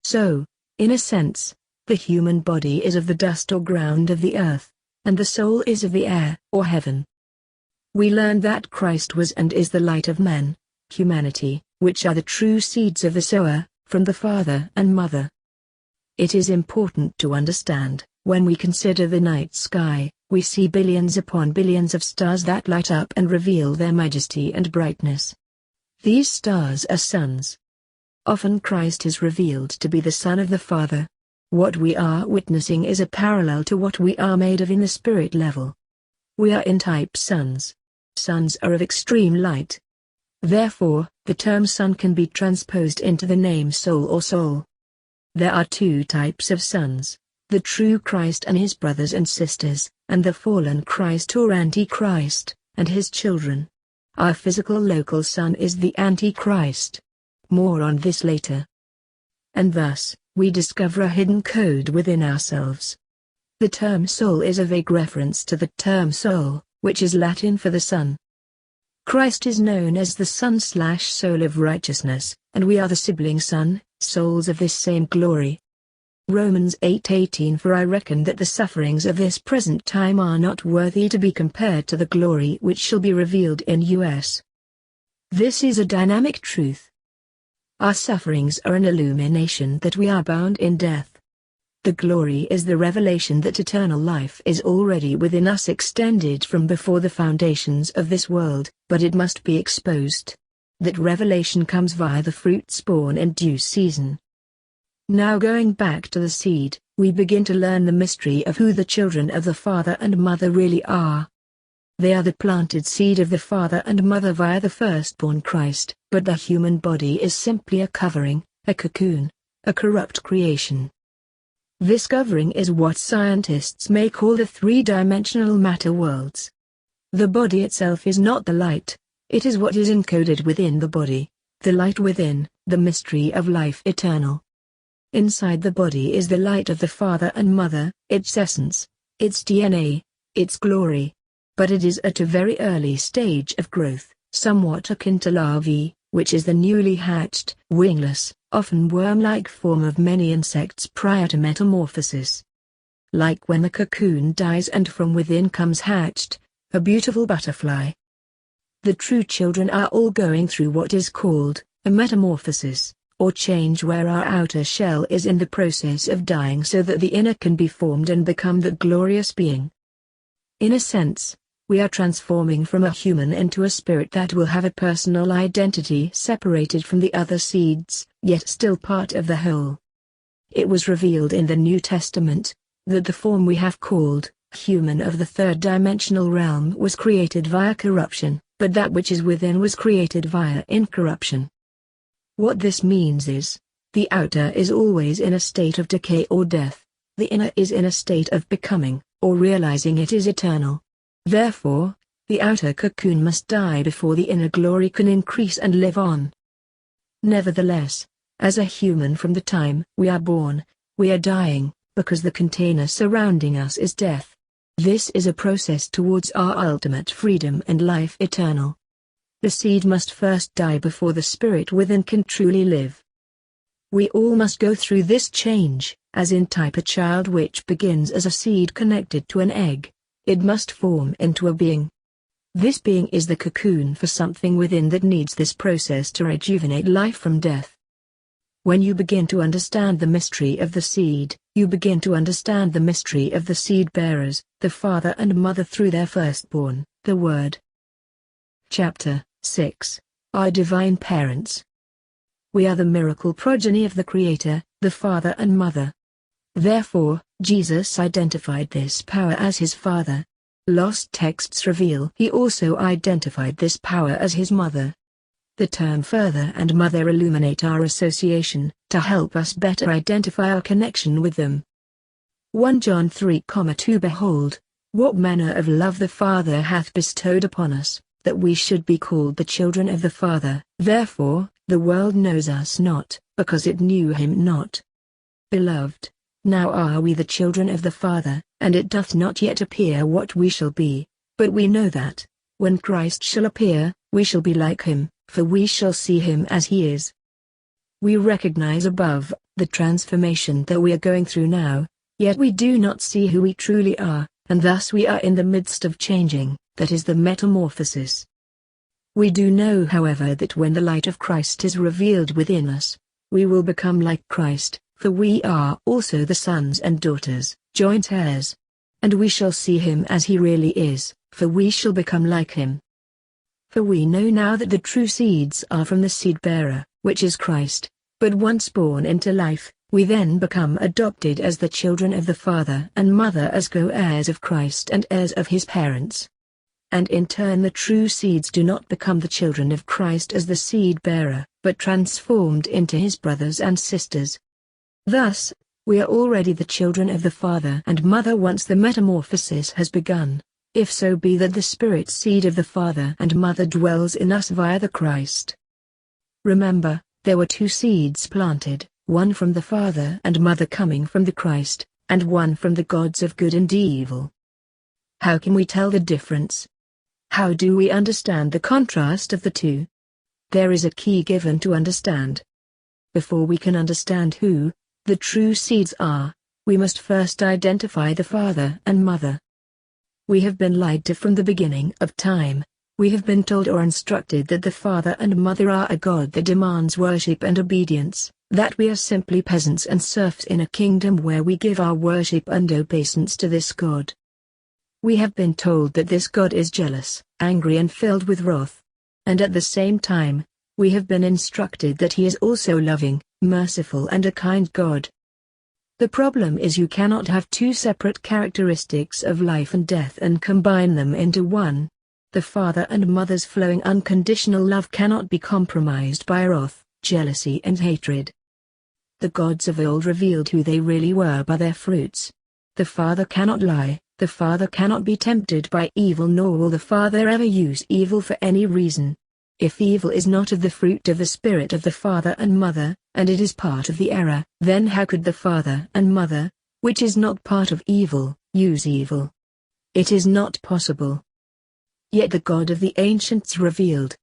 So, in a sense, the human body is of the dust or ground of the earth, and the soul is of the air, or heaven. We learn that Christ was and is the light of men, humanity, which are the true seeds of the sower, from the Father and Mother. It is important to understand, when we consider the night sky, we see billions upon billions of stars that light up and reveal their majesty and brightness. These stars are suns. Often Christ is revealed to be the Son of the Father. What we are witnessing is a parallel to what we are made of in the spirit level. We are in type suns. Suns are of extreme light. Therefore, the term sun can be transposed into the name soul or soul. There are two types of suns, the true Christ and his brothers and sisters, and the fallen Christ or Antichrist, and his children. Our physical local sun is the Antichrist. More on this later. And thus, we discover a hidden code within ourselves. The term soul is a vague reference to the term soul, which is Latin for the sun. Christ is known as the Son/Soul of righteousness, and we are the sibling son, souls of this same glory. Romans 8:18 For I reckon that the sufferings of this present time are not worthy to be compared to the glory which shall be revealed in us. This is a dynamic truth. Our sufferings are an illumination that we are bound in death. The glory is the revelation that eternal life is already within us, extended from before the foundations of this world, but it must be exposed. That revelation comes via the fruits born in due season. Now going back to the seed, we begin to learn the mystery of who the children of the Father and Mother really are. They are the planted seed of the Father and Mother via the firstborn Christ, but the human body is simply a covering, a cocoon, a corrupt creation. This covering is what scientists may call the three-dimensional matter worlds. The body itself is not the light, it is what is encoded within the body, the light within, the mystery of life eternal. Inside the body is the light of the Father and Mother, its essence, its DNA, its glory. But it is at a very early stage of growth, somewhat akin to larvae, which is the newly hatched, wingless, often worm-like form of many insects prior to metamorphosis. Like when the cocoon dies and from within comes hatched, a beautiful butterfly. The true children are all going through what is called a metamorphosis, or change, where our outer shell is in the process of dying so that the inner can be formed and become that glorious being. In a sense, we are transforming from a human into a spirit that will have a personal identity separated from the other seeds, yet still part of the whole. It was revealed in the New Testament that the form we have called human of the third-dimensional realm was created via corruption, but that which is within was created via incorruption. What this means is, the outer is always in a state of decay or death, the inner is in a state of becoming, or realizing it is eternal. Therefore, the outer cocoon must die before the inner glory can increase and live on. Nevertheless, as a human, from the time we are born, we are dying, because the container surrounding us is death. This is a process towards our ultimate freedom and life eternal. The seed must first die before the spirit within can truly live. We all must go through this change, as in type a child which begins as a seed connected to an egg. It must form into a being. This being is the cocoon for something within that needs this process to rejuvenate life from death. When you begin to understand the mystery of the seed, you begin to understand the mystery of the seed bearers, the father and mother through their firstborn, the Word. Chapter 6. Our Divine Parents. We are the miracle progeny of the Creator, the Father and Mother. Therefore, Jesus identified this power as his Father. Lost texts reveal he also identified this power as his Mother. The term Father and Mother illuminate our association, to help us better identify our connection with them. 1 John 3:2 Behold, what manner of love the Father hath bestowed upon us, that we should be called the children of the Father. Therefore, the world knows us not, because it knew him not. Beloved, now are we the children of the Father, and it doth not yet appear what we shall be, but we know that, when Christ shall appear, we shall be like him, for we shall see him as he is. We recognize above the transformation that we are going through now, yet we do not see who we truly are, and thus we are in the midst of changing, that is the metamorphosis. We do know, however, that when the light of Christ is revealed within us, we will become like Christ, for we are also the sons and daughters, joint heirs. And we shall see him as he really is, for we shall become like him. For we know now that the true seeds are from the seed-bearer, which is Christ, but once born into life, we then become adopted as the children of the Father and Mother, as co-heirs of Christ and heirs of his parents. And in turn the true seeds do not become the children of Christ as the seed-bearer, but transformed into his brothers and sisters. Thus, we are already the children of the Father and Mother once the metamorphosis has begun, if so be that the spirit seed of the Father and Mother dwells in us via the Christ. Remember, there were two seeds planted, one from the Father and Mother coming from the Christ, and one from the gods of good and evil. How can we tell the difference? How do we understand the contrast of the two? There is a key given to understand. Before we can understand who the true seeds are, we must first identify the Father and Mother. We have been lied to from the beginning of time. We have been told or instructed that the Father and Mother are a God that demands worship and obedience, that we are simply peasants and serfs in a kingdom where we give our worship and obeisance to this God. We have been told that this God is jealous, angry and filled with wrath. And at the same time, we have been instructed that he is also loving, merciful and a kind God. The problem is you cannot have two separate characteristics of life and death and combine them into one. The Father and Mother's flowing unconditional love cannot be compromised by wrath, jealousy and hatred. The gods of old revealed who they really were by their fruits. The Father cannot lie, the Father cannot be tempted by evil, nor will the Father ever use evil for any reason. If evil is not of the fruit of the Spirit of the Father and Mother, and it is part of the error, then how could the Father and Mother, which is not part of evil, use evil? It is not possible. Yet the God of the ancients revealed,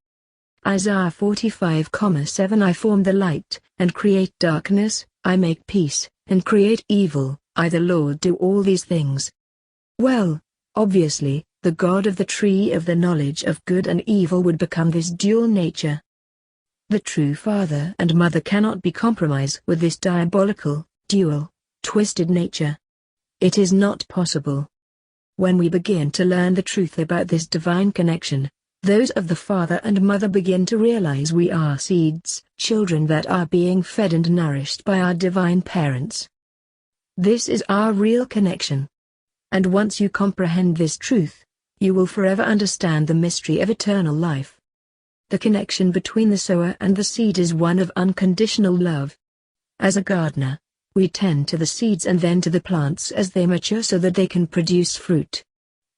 Isaiah 45:7 I form the light, and create darkness, I make peace, and create evil, I the Lord do all these things. Well, obviously, the God of the tree of the knowledge of good and evil would become this dual nature. The true father and mother cannot be compromised with this diabolical, dual, twisted nature. It is not possible. When we begin to learn the truth about this divine connection, those of the father and mother begin to realize we are seeds, children that are being fed and nourished by our divine parents. This is our real connection. And once you comprehend this truth, you will forever understand the mystery of eternal life. The connection between the sower and the seed is one of unconditional love. As a gardener, we tend to the seeds and then to the plants as they mature so that they can produce fruit.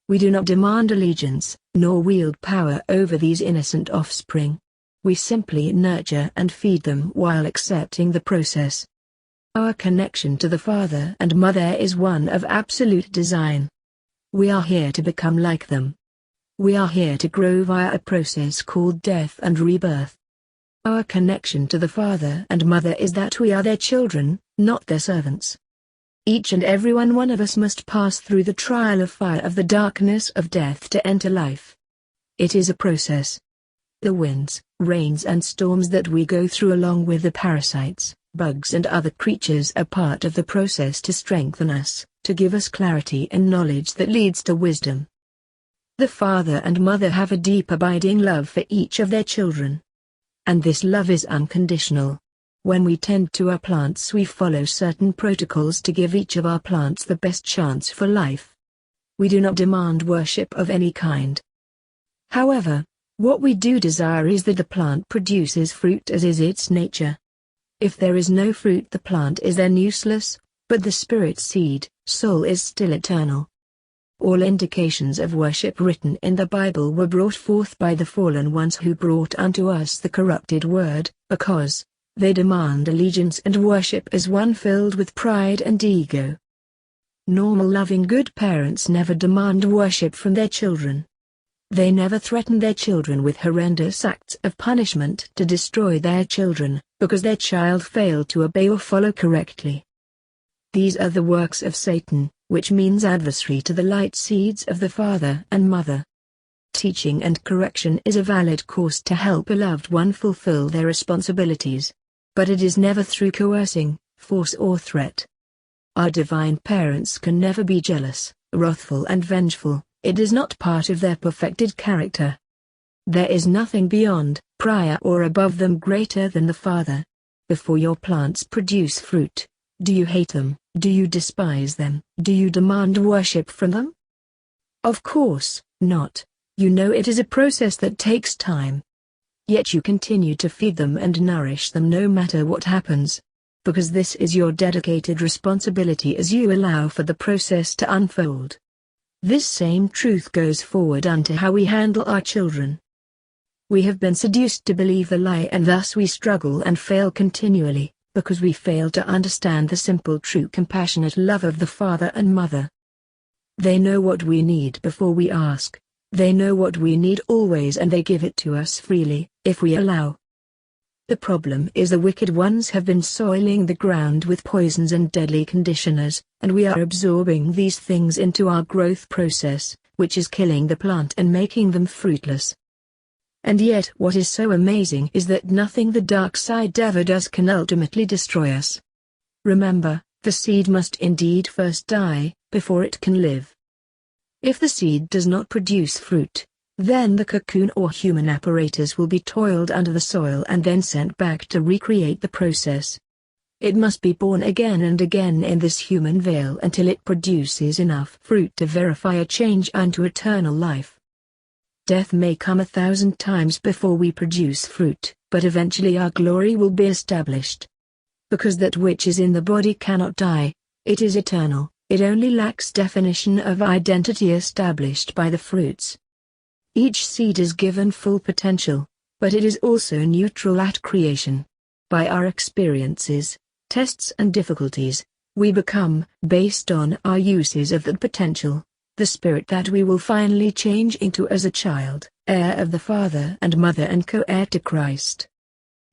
We do not demand allegiance, nor wield power over these innocent offspring. We simply nurture and feed them while accepting the process. Our connection to the father and mother is one of absolute design. We are here to become like them. We are here to grow via a process called death and rebirth. Our connection to the father and mother is that we are their children, not their servants. Each and every one of us must pass through the trial of fire of the darkness of death to enter life. It is a process. The winds, rains and storms that we go through along with the parasites, bugs and other creatures are part of the process to strengthen us, to give us clarity and knowledge that leads to wisdom. The father and mother have a deep abiding love for each of their children. And this love is unconditional. When we tend to our plants, we follow certain protocols to give each of our plants the best chance for life. We do not demand worship of any kind. However, what we do desire is that the plant produces fruit as is its nature. If there is no fruit, the plant is then useless, but the spirit seed, soul is still eternal. All indications of worship written in the Bible were brought forth by the fallen ones who brought unto us the corrupted word, because they demand allegiance and worship as one filled with pride and ego. Normal loving good parents never demand worship from their children. They never threaten their children with horrendous acts of punishment to destroy their children, because their child failed to obey or follow correctly. These are the works of Satan, which means adversary to the light seeds of the father and mother. Teaching and correction is a valid course to help a loved one fulfill their responsibilities. But it is never through coercing, force or threat. Our divine parents can never be jealous, wrathful and vengeful. It is not part of their perfected character. There is nothing beyond, prior or above them greater than the Father. Before your plants produce fruit, do you hate them? Do you despise them? Do you demand worship from them? Of course, not. You know it is a process that takes time. Yet you continue to feed them and nourish them no matter what happens. Because this is your dedicated responsibility as you allow for the process to unfold. This same truth goes forward unto how we handle our children. We have been seduced to believe the lie, and thus we struggle and fail continually, because we fail to understand the simple true compassionate love of the father and mother. They know what we need before we ask. They know what we need always, and they give it to us freely, if we allow. The problem is the wicked ones have been soiling the ground with poisons and deadly conditioners, and we are absorbing these things into our growth process, which is killing the plant and making them fruitless. And yet what is so amazing is that nothing the dark side ever does can ultimately destroy us. Remember, the seed must indeed first die, before it can live. If the seed does not produce fruit, then the cocoon or human apparatus will be toiled under the soil and then sent back to recreate the process. It must be born again and again in this human veil until it produces enough fruit to verify a change unto eternal life. Death may come 1,000 times before we produce fruit, but eventually our glory will be established. Because that which is in the body cannot die, it is eternal, it only lacks definition of identity established by the fruits. Each seed is given full potential, but it is also neutral at creation. By our experiences, tests and difficulties, we become, based on our uses of that potential, the spirit that we will finally change into as a child, heir of the Father and Mother and co-heir to Christ.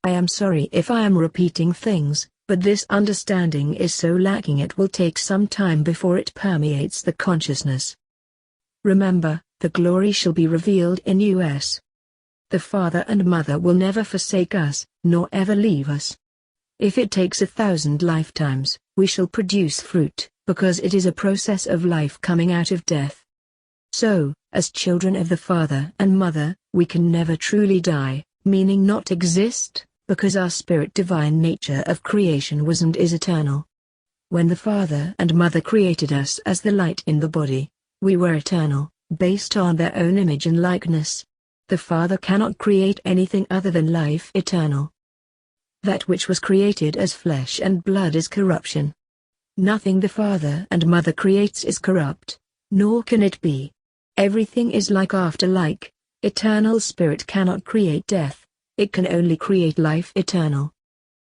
I am sorry if I am repeating things, but this understanding is so lacking it will take some time before it permeates the consciousness. Remember, the glory shall be revealed in us. The Father and Mother will never forsake us, nor ever leave us. If it takes 1,000 lifetimes, we shall produce fruit, because it is a process of life coming out of death. So, as children of the Father and Mother, we can never truly die, meaning not exist, because our spirit divine nature of creation was and is eternal. When the Father and Mother created us as the light in the body, we were eternal, based on their own image and likeness. The Father cannot create anything other than life eternal. That which was created as flesh and blood is corruption. Nothing the Father and Mother creates is corrupt, nor can it be. Everything is like after like. Eternal spirit cannot create death, it can only create life eternal.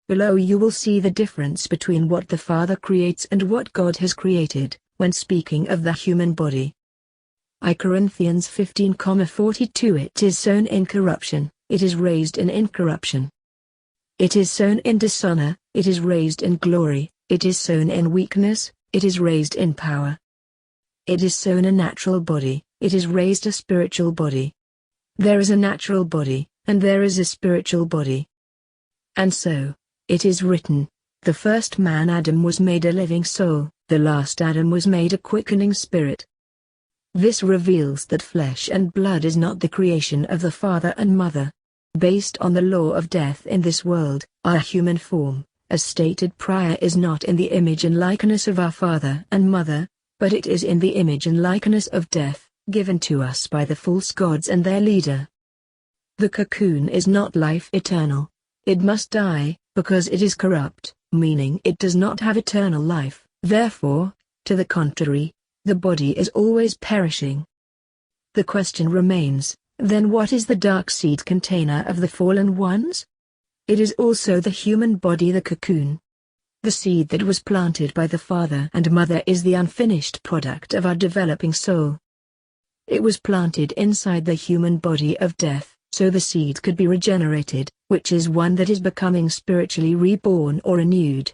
Below you will see the difference between what the Father creates and what God has created, when speaking of the human body. I Corinthians 15:42 It is sown in corruption, it is raised in incorruption. It is sown in dishonor, it is raised in glory, it is sown in weakness, it is raised in power. It is sown a natural body, it is raised a spiritual body. There is a natural body, and there is a spiritual body. And so, it is written, the first man Adam was made a living soul, the last Adam was made a quickening spirit. This reveals that flesh and blood is not the creation of the Father and Mother. Based on the law of death in this world, our human form, as stated prior, is not in the image and likeness of our Father and Mother, but it is in the image and likeness of death, given to us by the false gods and their leader. The cocoon is not life eternal. It must die, because it is corrupt, meaning it does not have eternal life. Therefore, to the contrary, the body is always perishing. The question remains, then what is the dark seed container of the fallen ones? It is also the human body, the cocoon. The seed that was planted by the Father and Mother is the unfinished product of our developing soul. It was planted inside the human body of death, so the seed could be regenerated, which is one that is becoming spiritually reborn or renewed.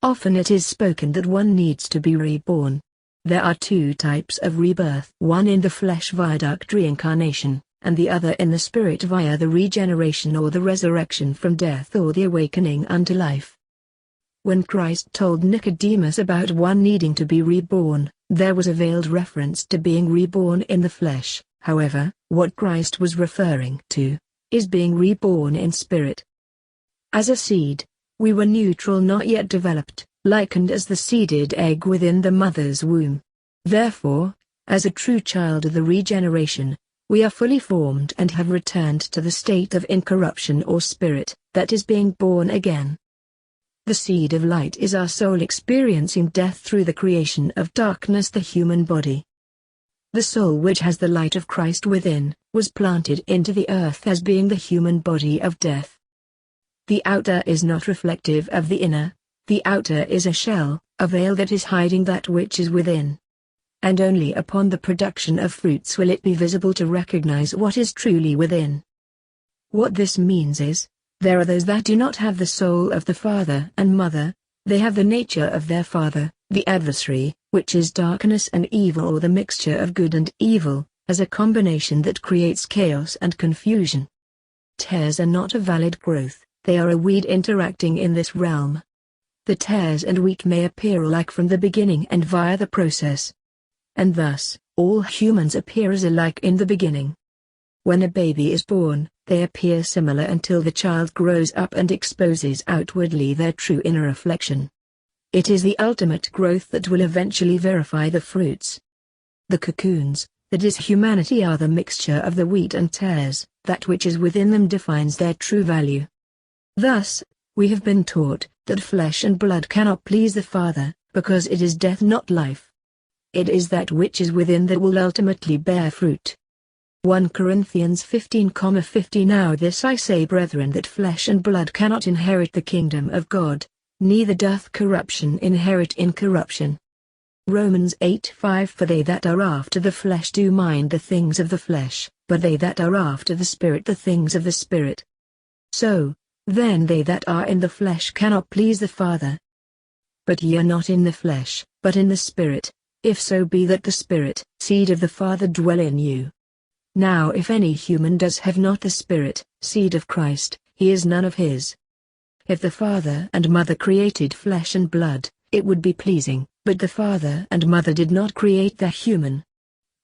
Often it is spoken that one needs to be reborn. There are two types of rebirth, one in the flesh via direct reincarnation, and the other in the spirit via the regeneration or the resurrection from death or the awakening unto life. When Christ told Nicodemus about one needing to be reborn, there was a veiled reference to being reborn in the flesh. However, what Christ was referring to is being reborn in spirit. As a seed, we were neutral, not yet developed, likened as the seeded egg within the mother's womb. Therefore, as a true child of the regeneration, we are fully formed and have returned to the state of incorruption or spirit, that is being born again. The seed of light is our soul experiencing death through the creation of darkness, the human body. The soul which has the light of Christ within, was planted into the earth as being the human body of death. The outer is not reflective of the inner, the outer is a shell, a veil that is hiding that which is within. And only upon the production of fruits will it be visible to recognize what is truly within. What this means is, there are those that do not have the soul of the Father and Mother, they have the nature of their father, the adversary, which is darkness and evil, or the mixture of good and evil, as a combination that creates chaos and confusion. Tares are not a valid growth, they are a weed interacting in this realm. The tares and wheat may appear alike from the beginning and via the process. And thus, all humans appear as alike in the beginning. When a baby is born, they appear similar until the child grows up and exposes outwardly their true inner reflection. It is the ultimate growth that will eventually verify the fruits. The cocoons, that is humanity, are the mixture of the wheat and tares. That which is within them defines their true value. Thus, we have been taught that flesh and blood cannot please the Father, because it is death, not life. It is that which is within that will ultimately bear fruit. 1 Corinthians 15:50 Now this I say, brethren, that flesh and blood cannot inherit the kingdom of God, neither doth corruption inherit incorruption. Romans 8:5 For they that are after the flesh do mind the things of the flesh, but they that are after the Spirit the things of the Spirit. So, then they that are in the flesh cannot please the Father. But ye are not in the flesh, but in the Spirit, if so be that the Spirit, seed of the Father, dwell in you. Now if any human does have not the Spirit, seed of Christ, he is none of his. If the father and mother created flesh and blood, it would be pleasing, but the father and mother did not create the human.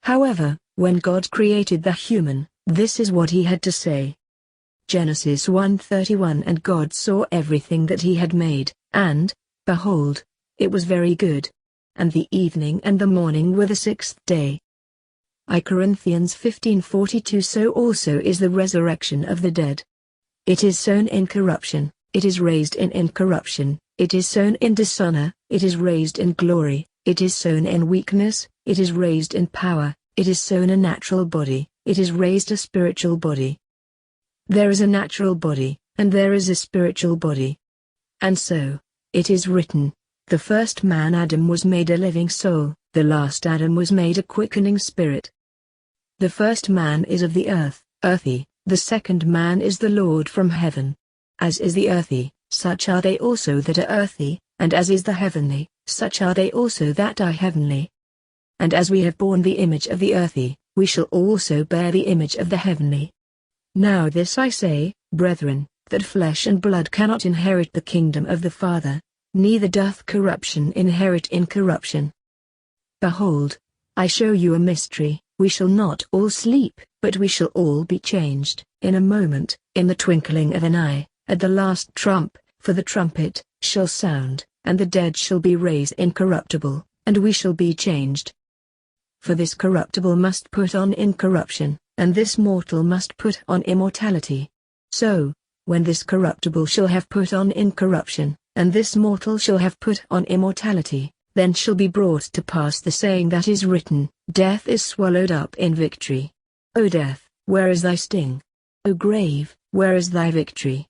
However, when God created the human, this is what he had to say. Genesis 1:31 And God saw everything that he had made, and, behold, it was very good. And the evening and the morning were the sixth day. I Corinthians 15:42 So also is the resurrection of the dead. It is sown in corruption, it is raised in incorruption, it is sown in dishonor, it is raised in glory, it is sown in weakness, it is raised in power, it is sown a natural body, it is raised a spiritual body. There is a natural body, and there is a spiritual body. And so, it is written, the first man Adam was made a living soul, the last Adam was made a quickening spirit. The first man is of the earth, earthy, the second man is the Lord from heaven. As is the earthy, such are they also that are earthy, and as is the heavenly, such are they also that are heavenly. And as we have borne the image of the earthy, we shall also bear the image of the heavenly. Now this I say, brethren, that flesh and blood cannot inherit the kingdom of the Father, neither doth corruption inherit incorruption. Behold, I show you a mystery, we shall not all sleep, but we shall all be changed, in a moment, in the twinkling of an eye, at the last trump, for the trumpet shall sound, and the dead shall be raised incorruptible, and we shall be changed. For this corruptible must put on incorruption, and this mortal must put on immortality. So, when this corruptible shall have put on incorruption, and this mortal shall have put on immortality, then shall be brought to pass the saying that is written, Death is swallowed up in victory. O death, where is thy sting? O grave, where is thy victory?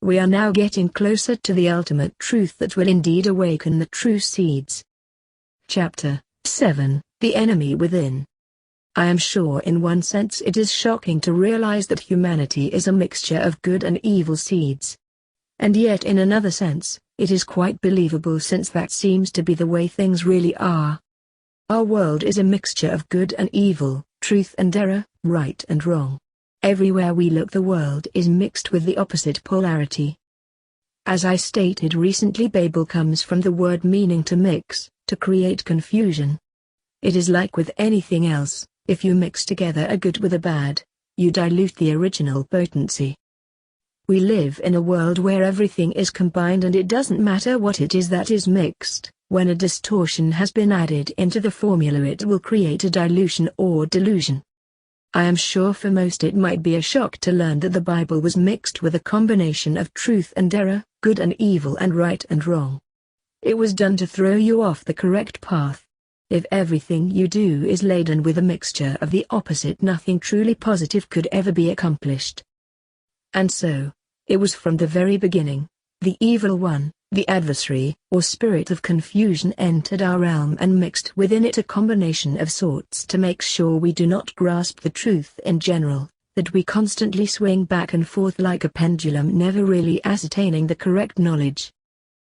We are now getting closer to the ultimate truth that will indeed awaken the true seeds. Chapter 7, The Enemy Within. I am sure in one sense it is shocking to realize that humanity is a mixture of good and evil seeds. And yet in another sense, it is quite believable since that seems to be the way things really are. Our world is a mixture of good and evil, truth and error, right and wrong. Everywhere we look the world is mixed with the opposite polarity. As I stated recently, Babel comes from the word meaning to mix, to create confusion. It is like with anything else, if you mix together a good with a bad, you dilute the original potency. We live in a world where everything is combined and it doesn't matter what it is that is mixed. When a distortion has been added into the formula, it will create a dilution or delusion. I am sure for most it might be a shock to learn that the Bible was mixed with a combination of truth and error, good and evil and right and wrong. It was done to throw you off the correct path. If everything you do is laden with a mixture of the opposite, nothing truly positive could ever be accomplished. And so, it was from the very beginning, the evil one, the adversary, or spirit of confusion entered our realm and mixed within it a combination of sorts to make sure we do not grasp the truth in general, that we constantly swing back and forth like a pendulum, never really ascertaining the correct knowledge.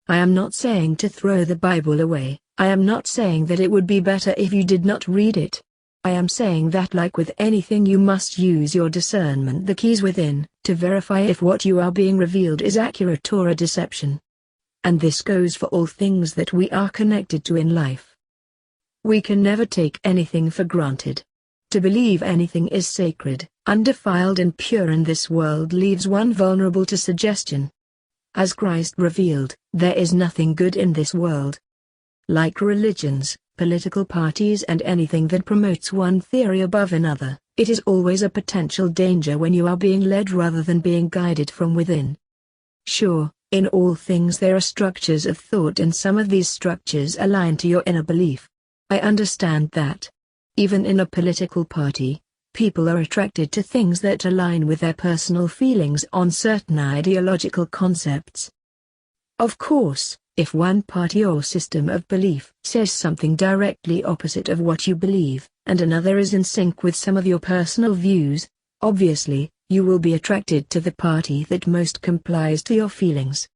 I am not saying to throw the Bible away, I am not saying that it would be better if you did not read it. I am saying that like with anything you must use your discernment, the keys within, to verify if what you are being revealed is accurate or a deception. And this goes for all things that we are connected to in life. We can never take anything for granted. To believe anything is sacred, undefiled and pure in this world leaves one vulnerable to suggestion. As Christ revealed, there is nothing good in this world. Like religions, political parties and anything that promotes one theory above another, it is always a potential danger when you are being led rather than being guided from within. Sure, in all things there are structures of thought and some of these structures align to your inner belief. I understand that. Even in a political party, people are attracted to things that align with their personal feelings on certain ideological concepts. Of course, if one party or system of belief says something directly opposite of what you believe, and another is in sync with some of your personal views, obviously, you will be attracted to the party that most complies to your feelings.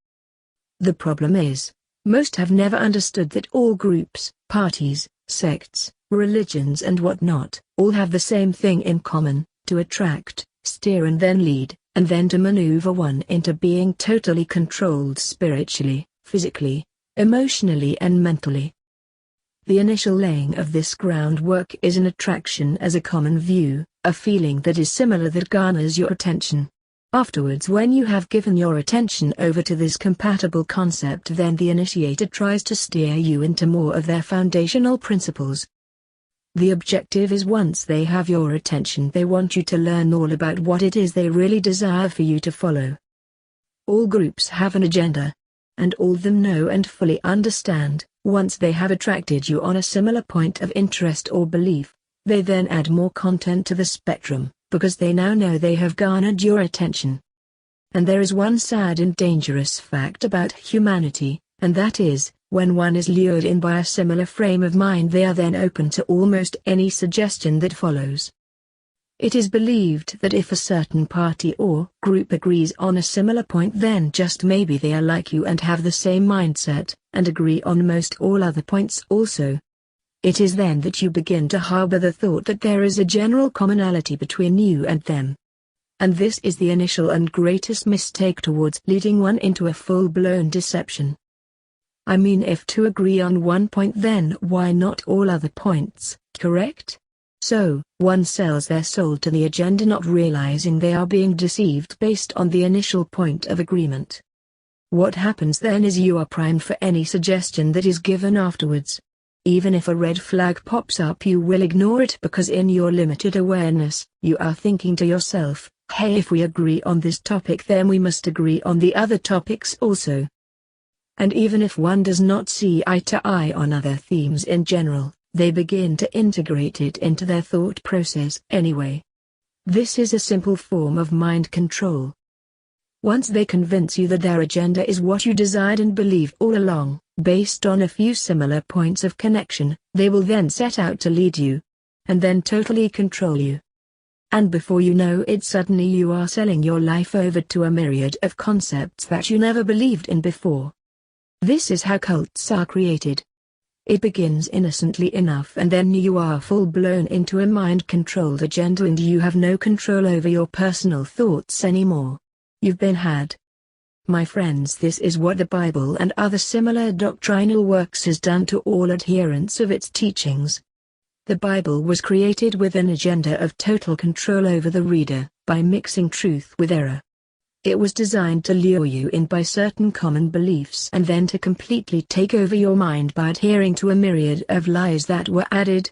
The problem is, most have never understood that all groups, parties, sects, religions and whatnot, all have the same thing in common: to attract, steer and then lead, and then to maneuver one into being totally controlled spiritually, physically, emotionally and mentally. The initial laying of this groundwork is an attraction as a common view, a feeling that is similar that garners your attention. Afterwards, when you have given your attention over to this compatible concept, then the initiator tries to steer you into more of their foundational principles. The objective is, once they have your attention, they want you to learn all about what it is they really desire for you to follow. All groups have an agenda, and all of them know and fully understand. Once they have attracted you on a similar point of interest or belief, they then add more content to the spectrum, because they now know they have garnered your attention. And there is one sad and dangerous fact about humanity, and that is, when one is lured in by a similar frame of mind, they are then open to almost any suggestion that follows. It is believed that if a certain party or group agrees on a similar point, then just maybe they are like you and have the same mindset, and agree on most all other points also. It is then that you begin to harbor the thought that there is a general commonality between you and them. And this is the initial and greatest mistake towards leading one into a full-blown deception. I mean, if to agree on one point, then why not all other points, correct? So, one sells their soul to the agenda, not realizing they are being deceived based on the initial point of agreement. What happens then is you are primed for any suggestion that is given afterwards. Even if a red flag pops up, you will ignore it because in your limited awareness, you are thinking to yourself, hey, if we agree on this topic, then we must agree on the other topics also. And even if one does not see eye to eye on other themes in general, they begin to integrate it into their thought process anyway. This is a simple form of mind control. Once they convince you that their agenda is what you desired and believed all along, based on a few similar points of connection, they will then set out to lead you, and then totally control you. And before you know it, suddenly you are selling your life over to a myriad of concepts that you never believed in before. This is how cults are created. It begins innocently enough, and then you are full-blown into a mind-controlled agenda and you have no control over your personal thoughts anymore. You've been had. My friends, this is what the Bible and other similar doctrinal works has done to all adherents of its teachings. The Bible was created with an agenda of total control over the reader, by mixing truth with error. It was designed to lure you in by certain common beliefs and then to completely take over your mind by adhering to a myriad of lies that were added.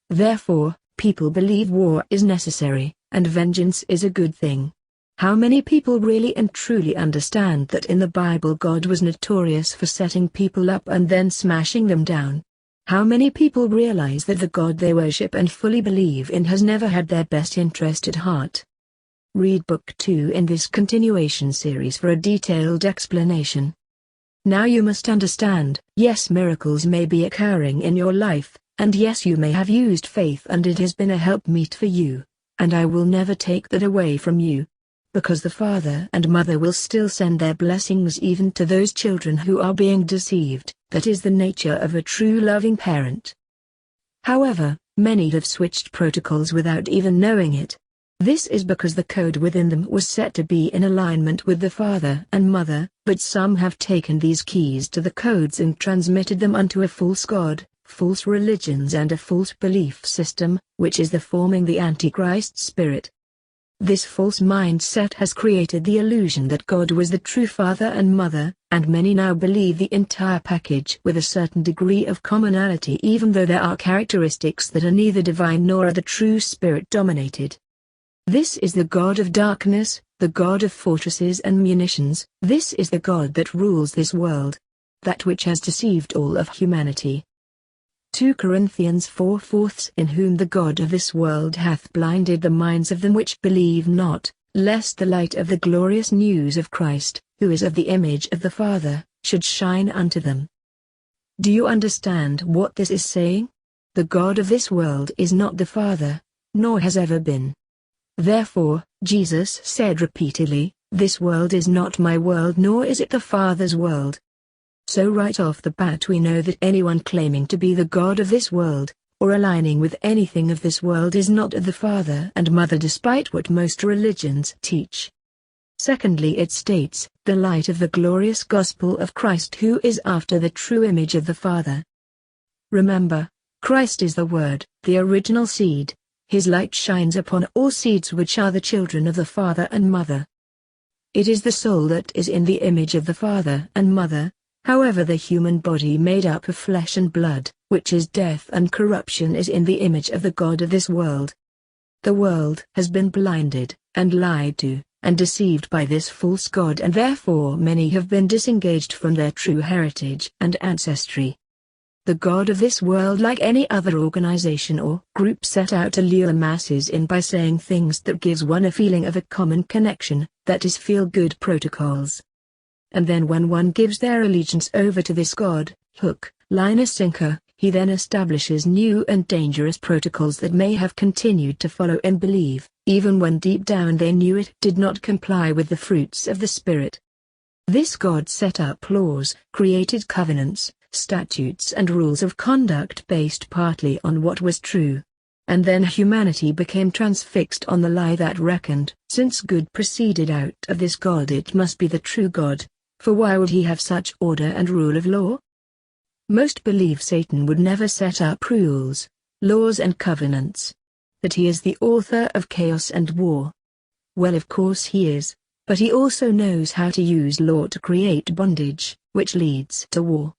Therefore, people believe war is necessary, and vengeance is a good thing. How many people really and truly understand that in the Bible God was notorious for setting people up and then smashing them down? How many people realize that the God they worship and fully believe in has never had their best interest at heart? Read Book 2 in this continuation series for a detailed explanation. Now you must understand, yes, miracles may be occurring in your life, and yes, you may have used faith and it has been a helpmeet for you, and I will never take that away from you. Because the father and mother will still send their blessings even to those children who are being deceived. That is the nature of a true loving parent. However, many have switched protocols without even knowing it. This is because the code within them was set to be in alignment with the father and mother, but some have taken these keys to the codes and transmitted them unto a false god, false religions and a false belief system, which is the forming the Antichrist spirit. This false mindset has created the illusion that God was the true father and mother, and many now believe the entire package with a certain degree of commonality, even though there are characteristics that are neither divine nor are the true spirit dominated. This is the God of darkness, the God of fortresses and munitions. This is the God that rules this world. That which has deceived all of humanity. 2 Corinthians 4:4 In whom the God of this world hath blinded the minds of them which believe not, lest the light of the glorious news of Christ, who is of the image of the Father, should shine unto them. Do you understand what this is saying? The God of this world is not the Father, nor has ever been. Therefore, Jesus said repeatedly, "This world is not my world nor is it the Father's world." So right off the bat we know that anyone claiming to be the God of this world, or aligning with anything of this world is not the Father and Mother despite what most religions teach. Secondly, it states, "the light of the glorious gospel of Christ who is after the true image of the Father." Remember, Christ is the Word, the original seed. His light shines upon all seeds which are the children of the Father and Mother. It is the soul that is in the image of the Father and Mother. However, the human body made up of flesh and blood, which is death and corruption, is in the image of the God of this world. The world has been blinded, and lied to, and deceived by this false God, and therefore many have been disengaged from their true heritage and ancestry. The God of this world, like any other organization or group, set out to lure masses in by saying things that gives one a feeling of a common connection, that is feel-good protocols. And then when one gives their allegiance over to this God, hook, line and sinker, he then establishes new and dangerous protocols that may have continued to follow and believe, even when deep down they knew it did not comply with the fruits of the Spirit. This God set up laws, created covenants, statutes and rules of conduct based partly on what was true. And then humanity became transfixed on the lie that reckoned, since good proceeded out of this God, it must be the true God, for why would he have such order and rule of law? Most believe Satan would never set up rules, laws and covenants. That he is the author of chaos and war. Well, of course he is, but he also knows how to use law to create bondage, which leads to war.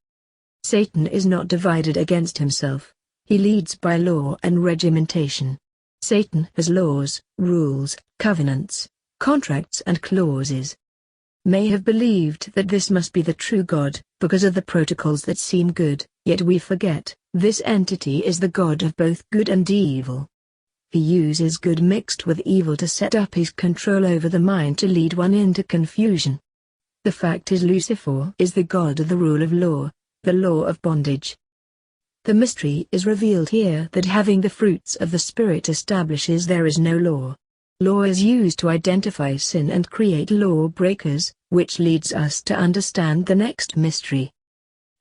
Satan is not divided against himself. He leads by law and regimentation. Satan has laws, rules, covenants, contracts and clauses. May have believed that this must be the true God, because of the protocols that seem good, yet we forget, this entity is the God of both good and evil. He uses good mixed with evil to set up his control over the mind to lead one into confusion. The fact is, Lucifer is the God of the rule of law, the law of bondage. The mystery is revealed here that having the fruits of the Spirit establishes there is no law. Law is used to identify sin and create law breakers, which leads us to understand the next mystery.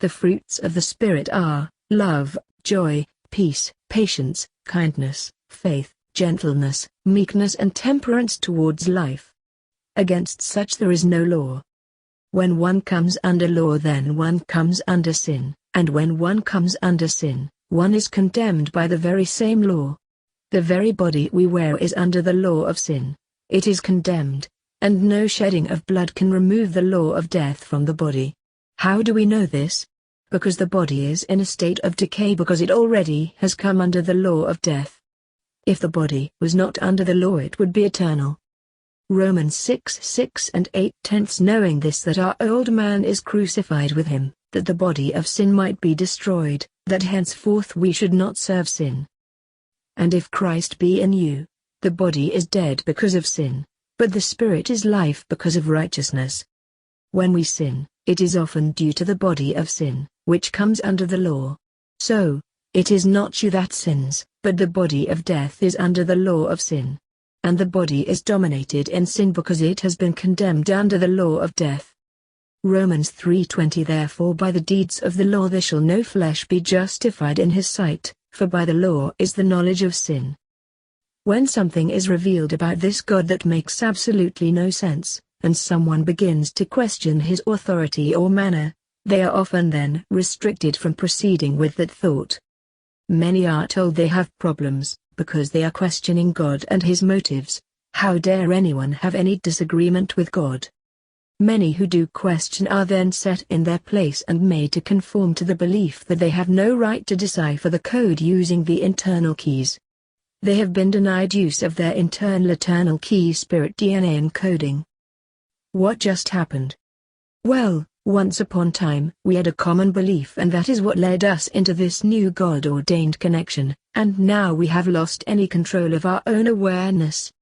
The fruits of the Spirit are love, joy, peace, patience, kindness, faith, gentleness, meekness and temperance towards life. Against such there is no law. When one comes under law, then one comes under sin, and when one comes under sin, one is condemned by the very same law. The very body we wear is under the law of sin. It is condemned, and no shedding of blood can remove the law of death from the body. How do we know this? Because the body is in a state of decay, because it already has come under the law of death. If the body was not under the law, it would be eternal. Romans 6:6 and 8, knowing this, that our old man is crucified with him, that the body of sin might be destroyed, that henceforth we should not serve sin. And if Christ be in you, the body is dead because of sin, but the Spirit is life because of righteousness. When we sin, it is often due to the body of sin, which comes under the law. So, it is not you that sins, but the body of death is under the law of sin. And the body is dominated in sin because it has been condemned under the law of death. Romans 3:20 Therefore by the deeds of the law there shall no flesh be justified in his sight, for by the law is the knowledge of sin. When something is revealed about this God that makes absolutely no sense, and someone begins to question his authority or manner, they are often then restricted from proceeding with that thought. Many are told they have problems, because they are questioning God and his motives. How dare anyone have any disagreement with God? Many who do question are then set in their place and made to conform to the belief that they have no right to decipher the code using the internal keys. They have been denied use of their internal eternal key spirit DNA encoding. What just happened? Well, once upon a time we had a common belief, and that is what led us into this new God-ordained connection, and now we have lost any control of our own awareness.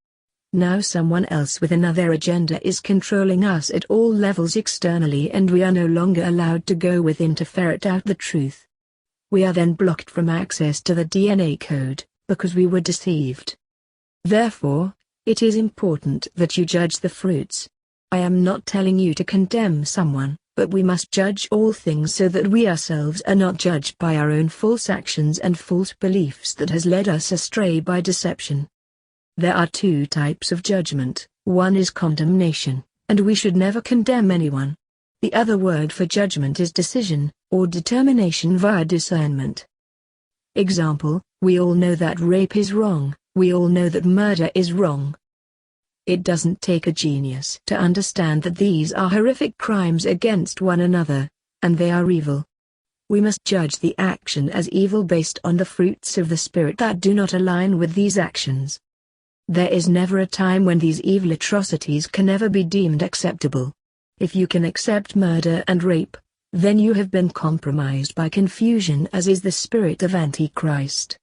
Now someone else with another agenda is controlling us at all levels externally, and we are no longer allowed to go within to ferret out the truth. We are then blocked from access to the DNA code, because we were deceived. Therefore, it is important that you judge the fruits. I am not telling you to condemn someone, but we must judge all things so that we ourselves are not judged by our own false actions and false beliefs that has led us astray by deception. There are two types of judgment. One is condemnation, and we should never condemn anyone. The other word for judgment is decision, or determination via discernment. Example, we all know that rape is wrong, we all know that murder is wrong. It doesn't take a genius to understand that these are horrific crimes against one another, and they are evil. We must judge the action as evil based on the fruits of the Spirit that do not align with these actions. There is never a time when these evil atrocities can ever be deemed acceptable. If you can accept murder and rape, then you have been compromised by confusion, as is the spirit of Antichrist.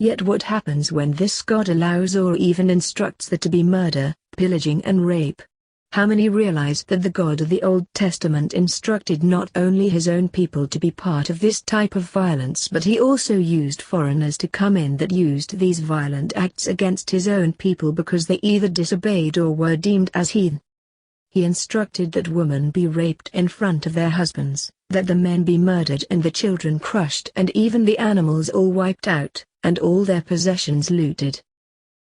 Yet what happens when this God allows or even instructs there to be murder, pillaging and rape? How many realize that the God of the Old Testament instructed not only his own people to be part of this type of violence, but he also used foreigners to come in that used these violent acts against his own people because they either disobeyed or were deemed as heathen? He instructed that women be raped in front of their husbands, that the men be murdered and the children crushed and even the animals all wiped out, and all their possessions looted.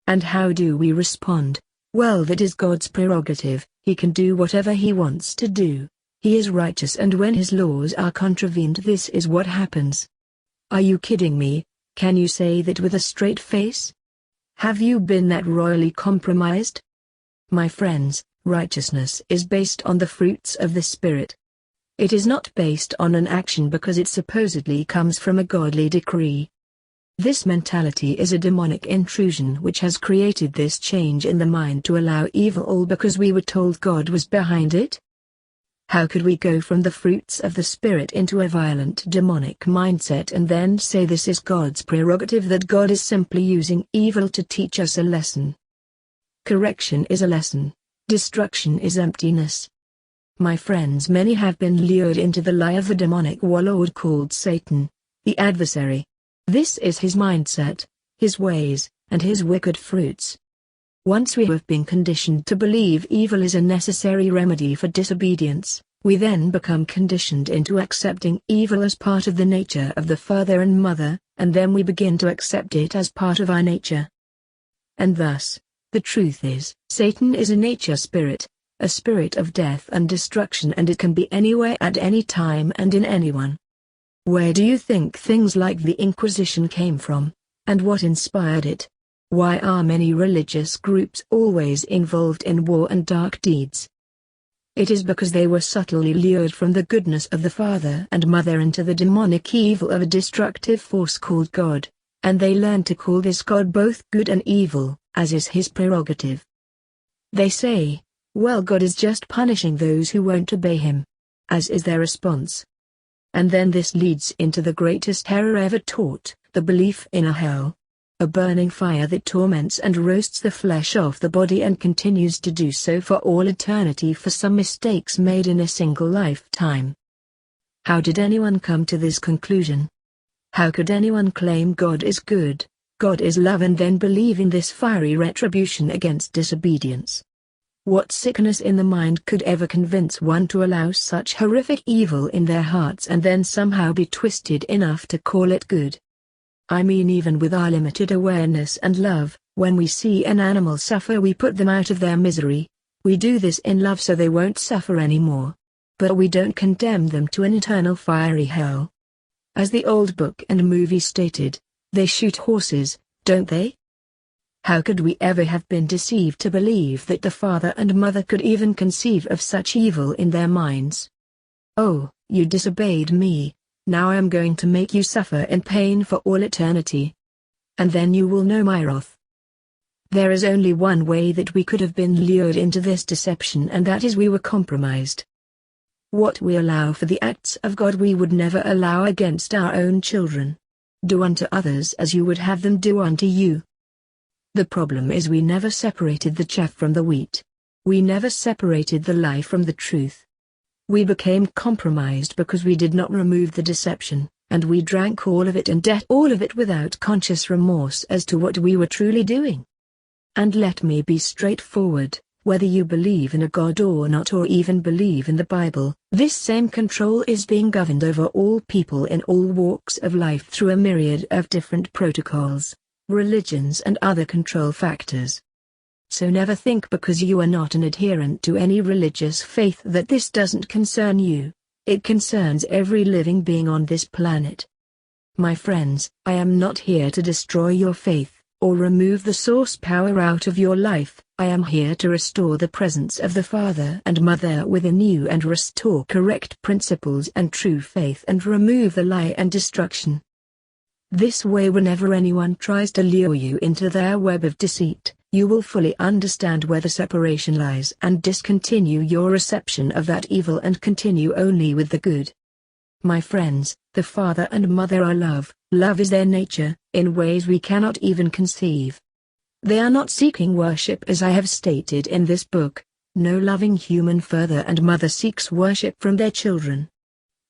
And how do we respond? Well, that is God's prerogative. He can do whatever he wants to do. He is righteous, and when his laws are contravened, this is what happens. Are you kidding me? Can you say that with a straight face? Have you been that royally compromised? My friends, righteousness is based on the fruits of the Spirit. It is not based on an action because it supposedly comes from a godly decree. This mentality is a demonic intrusion which has created this change in the mind to allow evil, all because we were told God was behind it. How could we go from the fruits of the Spirit into a violent demonic mindset and then say this is God's prerogative, that God is simply using evil to teach us a lesson? Correction is a lesson. Destruction is emptiness. My friends, many have been lured into the lie of the demonic warlord called Satan, the adversary. This is his mindset, his ways, and his wicked fruits. Once we have been conditioned to believe evil is a necessary remedy for disobedience, we then become conditioned into accepting evil as part of the nature of the father and mother, and then we begin to accept it as part of our nature. And thus, the truth is, Satan is a nature spirit, a spirit of death and destruction, and it can be anywhere at any time and in anyone. Where do you think things like the Inquisition came from, and what inspired it? Why are many religious groups always involved in war and dark deeds? It is because they were subtly lured from the goodness of the father and mother into the demonic evil of a destructive force called God, and they learned to call this God both good and evil, as is his prerogative. They say, well, God is just punishing those who won't obey him. As is their response. And then this leads into the greatest error ever taught, the belief in a hell. A burning fire that torments and roasts the flesh off the body and continues to do so for all eternity for some mistakes made in a single lifetime. How did anyone come to this conclusion? How could anyone claim God is good, God is love, and then believe in this fiery retribution against disobedience? What sickness in the mind could ever convince one to allow such horrific evil in their hearts and then somehow be twisted enough to call it good? I mean, even with our limited awareness and love, when we see an animal suffer, we put them out of their misery. We do this in love so they won't suffer anymore. But we don't condemn them to an eternal fiery hell. As the old book and movie stated, they shoot horses, don't they? How could we ever have been deceived to believe that the father and mother could even conceive of such evil in their minds? Oh, you disobeyed me, now I am going to make you suffer in pain for all eternity. And then you will know my wrath. There is only one way that we could have been lured into this deception, and that is we were compromised. What we allow for the acts of God we would never allow against our own children. Do unto others as you would have them do unto you. The problem is we never separated the chaff from the wheat. We never separated the lie from the truth. We became compromised because we did not remove the deception, and we drank all of it and ate all of it without conscious remorse as to what we were truly doing. And let me be straightforward, whether you believe in a God or not, or even believe in the Bible, this same control is being governed over all people in all walks of life through a myriad of different protocols, religions and other control factors. So never think because you are not an adherent to any religious faith that this doesn't concern you. It concerns every living being on this planet. My friends, I am not here to destroy your faith, or remove the source power out of your life. I am here to restore the presence of the Father and Mother within you and restore correct principles and true faith and remove the lie and destruction. This way, whenever anyone tries to lure you into their web of deceit, you will fully understand where the separation lies and discontinue your reception of that evil and continue only with the good. My friends, the Father and Mother are love. Love is their nature, in ways we cannot even conceive. They are not seeking worship, as I have stated in this book. No loving human father and mother seeks worship from their children.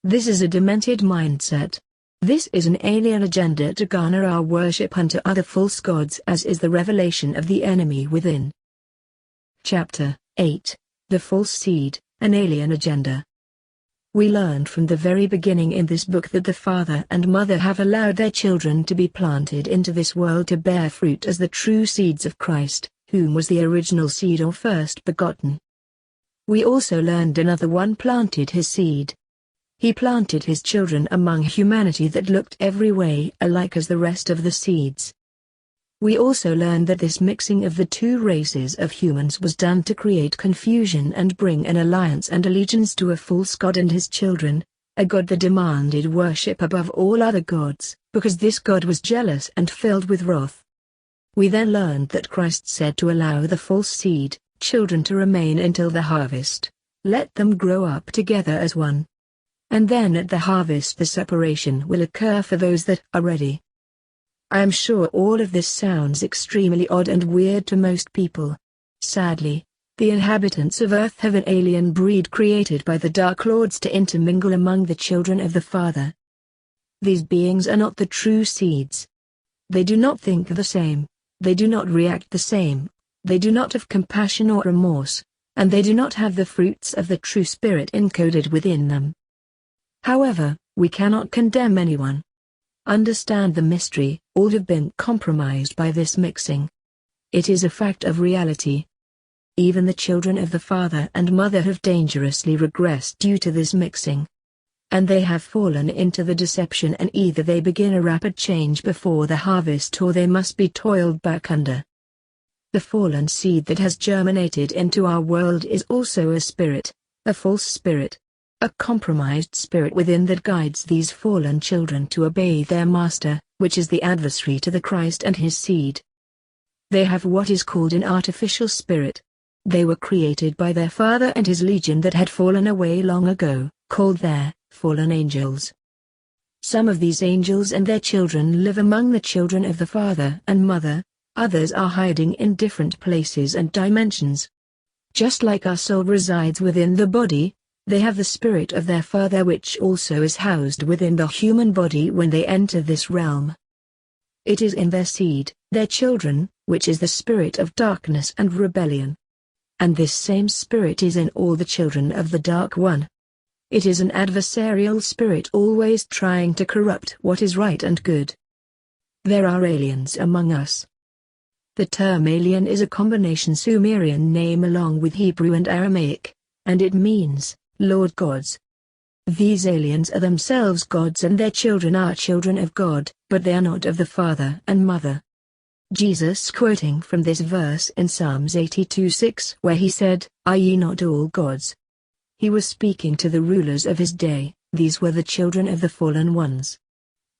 This is a demented mindset. This is an alien agenda to garner our worship unto other false gods, as is the revelation of the enemy within. Chapter 8. The False Seed, an Alien Agenda. We learned from the very beginning in this book that the father and mother have allowed their children to be planted into this world to bear fruit as the true seeds of Christ, whom was the original seed or first begotten. We also learned another one planted his seed. He planted his children among humanity that looked every way alike as the rest of the seeds. We also learned that this mixing of the two races of humans was done to create confusion and bring an alliance and allegiance to a false god and his children, a god that demanded worship above all other gods, because this god was jealous and filled with wrath. We then learned that Christ said to allow the false seed, children, to remain until the harvest. Let them grow up together as one. And then at the harvest the separation will occur for those that are ready. I am sure all of this sounds extremely odd and weird to most people. Sadly, the inhabitants of Earth have an alien breed created by the Dark Lords to intermingle among the children of the Father. These beings are not the true seeds. They do not think the same, they do not react the same, they do not have compassion or remorse, and they do not have the fruits of the true spirit encoded within them. However, we cannot condemn anyone. Understand the mystery, all have been compromised by this mixing. It is a fact of reality. Even the children of the Father and Mother have dangerously regressed due to this mixing. And they have fallen into the deception, and either they begin a rapid change before the harvest or they must be toiled back under. The fallen seed that has germinated into our world is also a spirit, a false spirit. A compromised spirit within that guides these fallen children to obey their master, which is the adversary to the Christ and his seed. They have what is called an artificial spirit. They were created by their father and his legion that had fallen away long ago, called their fallen angels. Some of these angels and their children live among the children of the Father and Mother, others are hiding in different places and dimensions. Just like our soul resides within the body, they have the spirit of their Father, which also is housed within the human body when they enter this realm. It is in their seed, their children, which is the spirit of darkness and rebellion. And this same spirit is in all the children of the Dark One. It is an adversarial spirit always trying to corrupt what is right and good. There are aliens among us. The term alien is a combination Sumerian name along with Hebrew and Aramaic, and it means Lord gods. These aliens are themselves gods and their children are children of God, but they are not of the Father and Mother. Jesus, quoting from this verse in Psalms 82:6, where he said, "Are ye not all gods?" He was speaking to the rulers of his day. These were the children of the fallen ones.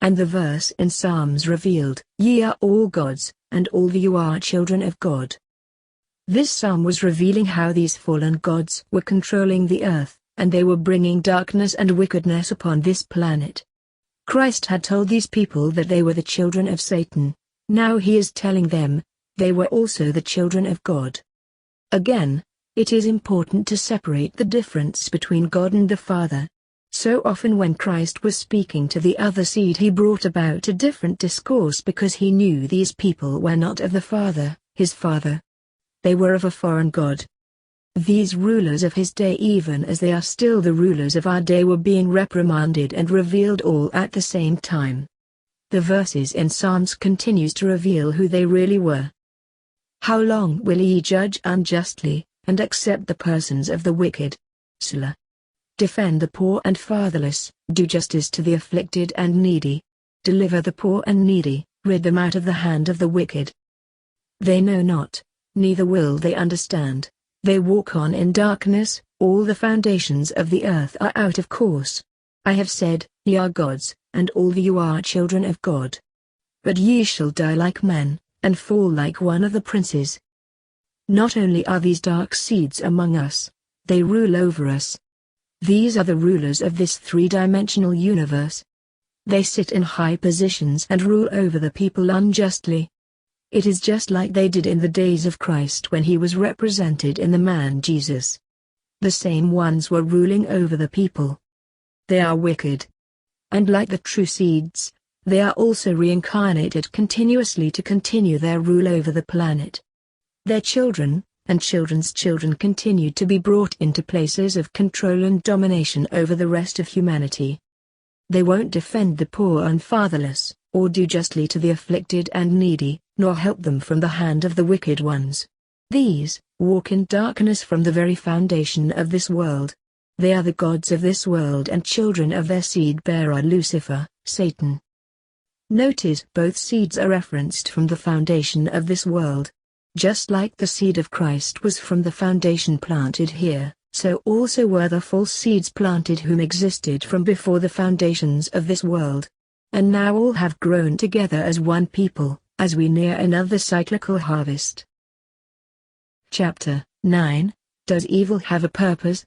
And the verse in Psalms revealed, "Ye are all gods, and all of you are children of God." This psalm was revealing how these fallen gods were controlling the earth, and they were bringing darkness and wickedness upon this planet. Christ had told these people that they were the children of Satan. Now he is telling them, they were also the children of God. Again, it is important to separate the difference between God and the Father. So often when Christ was speaking to the other seed, he brought about a different discourse because he knew these people were not of the Father, his Father. They were of a foreign God. These rulers of his day, even as they are still the rulers of our day, were being reprimanded and revealed all at the same time. The verses in Psalms continues to reveal who they really were. How long will ye judge unjustly, and accept the persons of the wicked? Selah. Defend the poor and fatherless, do justice to the afflicted and needy. Deliver the poor and needy, rid them out of the hand of the wicked. They know not, neither will they understand. They walk on in darkness, all the foundations of the earth are out of course. I have said, ye are gods, and all you are children of God. But ye shall die like men, and fall like one of the princes. Not only are these dark seeds among us, they rule over us. These are the rulers of this three-dimensional universe. They sit in high positions and rule over the people unjustly. It is just like they did in the days of Christ when he was represented in the man Jesus. The same ones were ruling over the people. They are wicked. And like the true seeds, they are also reincarnated continuously to continue their rule over the planet. Their children, and children's children continue to be brought into places of control and domination over the rest of humanity. They won't defend the poor and fatherless, or do justly to the afflicted and needy, nor help them from the hand of the wicked ones. These walk in darkness from the very foundation of this world. They are the gods of this world and children of their seed-bearer Lucifer, Satan. Notice both seeds are referenced from the foundation of this world. Just like the seed of Christ was from the foundation planted here, so also were the false seeds planted whom existed from before the foundations of this world. And now all have grown together as one people, as we near another cyclical harvest. Chapter 9. Does evil have a purpose?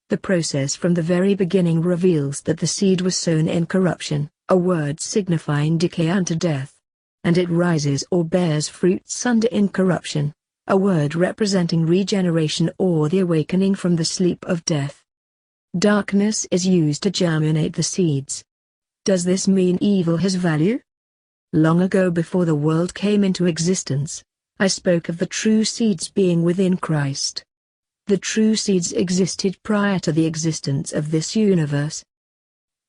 The process from the very beginning reveals that the seed was sown in corruption, a word signifying decay unto death. And it rises or bears fruits under incorruption, a word representing regeneration or the awakening from the sleep of death. Darkness is used to germinate the seeds. Does this mean evil has value? Long ago, before the world came into existence, I spoke of the true seeds being within Christ. The true seeds existed prior to the existence of this universe.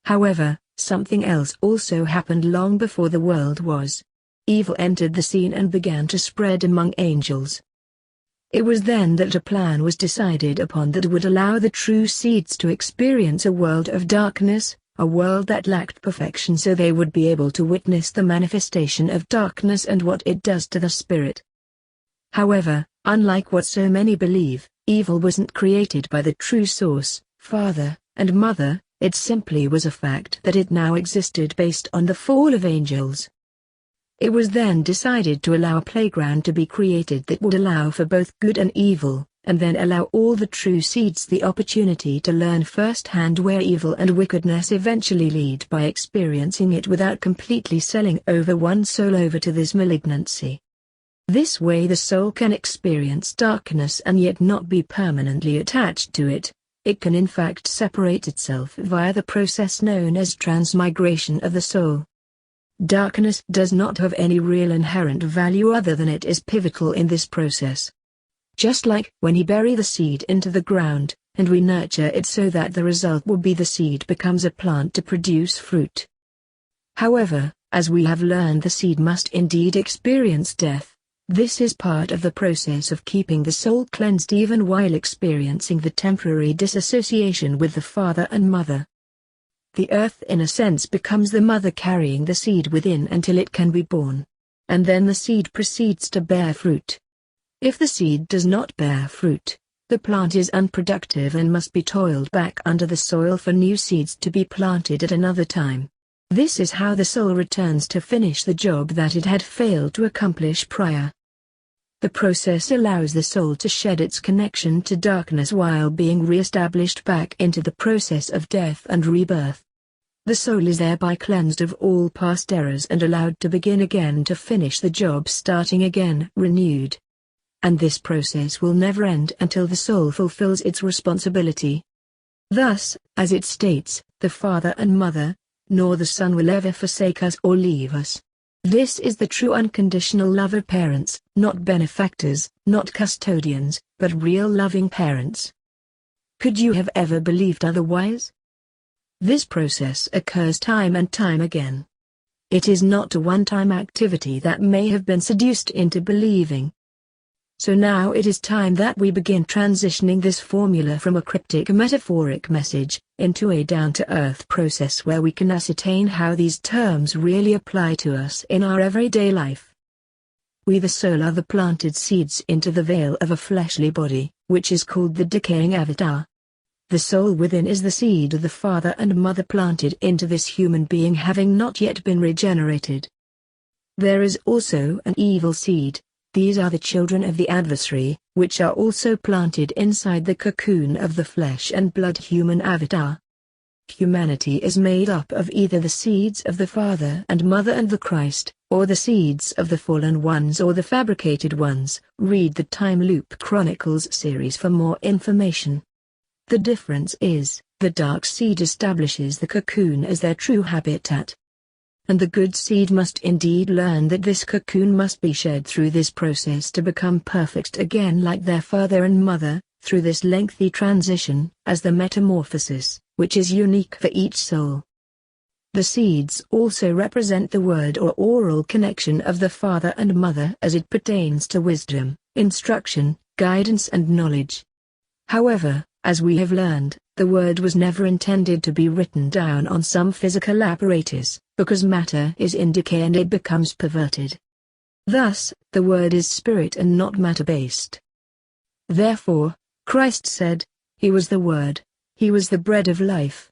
However, something else also happened long before the world was. Evil entered the scene and began to spread among angels. It was then that a plan was decided upon that would allow the true seeds to experience a world of darkness, a world that lacked perfection, so they would be able to witness the manifestation of darkness and what it does to the spirit. However, unlike what so many believe, evil wasn't created by the true source, Father and Mother. It simply was a fact that it now existed based on the fall of angels. It was then decided to allow a playground to be created that would allow for both good and evil, and then allow all the true seeds the opportunity to learn firsthand where evil and wickedness eventually lead by experiencing it without completely selling over one's soul over to this malignancy. This way the soul can experience darkness and yet not be permanently attached to it. It can in fact separate itself via the process known as transmigration of the soul. Darkness does not have any real inherent value other than it is pivotal in this process. Just like when we bury the seed into the ground, and we nurture it so that the result will be the seed becomes a plant to produce fruit. However, as we have learned, the seed must indeed experience death. This is part of the process of keeping the soul cleansed even while experiencing the temporary disassociation with the father and mother. The earth in a sense becomes the mother carrying the seed within until it can be born. And then the seed proceeds to bear fruit. If the seed does not bear fruit, the plant is unproductive and must be toiled back under the soil for new seeds to be planted at another time. This is how the soul returns to finish the job that it had failed to accomplish prior. The process allows the soul to shed its connection to darkness while being re-established back into the process of death and rebirth. The soul is thereby cleansed of all past errors and allowed to begin again to finish the job, starting again, renewed. And this process will never end until the soul fulfills its responsibility. Thus, as it states, the father and mother, nor the son will ever forsake us or leave us. This is the true unconditional love of parents, not benefactors, not custodians, but real loving parents. Could you have ever believed otherwise? This process occurs time and time again. It is not a one-time activity that may have been seduced into believing. So now it is time that we begin transitioning this formula from a cryptic metaphoric message, into a down-to-earth process where we can ascertain how these terms really apply to us in our everyday life. We the soul are the planted seeds into the veil of a fleshly body, which is called the decaying avatar. The soul within is the seed of the father and mother planted into this human being having not yet been regenerated. There is also an evil seed. These are the children of the adversary, which are also planted inside the cocoon of the flesh and blood human avatar. Humanity is made up of either the seeds of the Father and Mother and the Christ, or the seeds of the fallen ones or the fabricated ones. Read the Time Loop Chronicles series for more information. The difference is, the dark seed establishes the cocoon as their true habitat. And the good seed must indeed learn that this cocoon must be shed through this process to become perfect again like their father and mother, through this lengthy transition, as the metamorphosis, which is unique for each soul. The seeds also represent the word or oral connection of the father and mother as it pertains to wisdom, instruction, guidance and knowledge. However, as we have learned, the word was never intended to be written down on some physical apparatus, because matter is in decay and it becomes perverted. Thus, the word is spirit and not matter-based. Therefore, Christ said, He was the Word, He was the bread of life.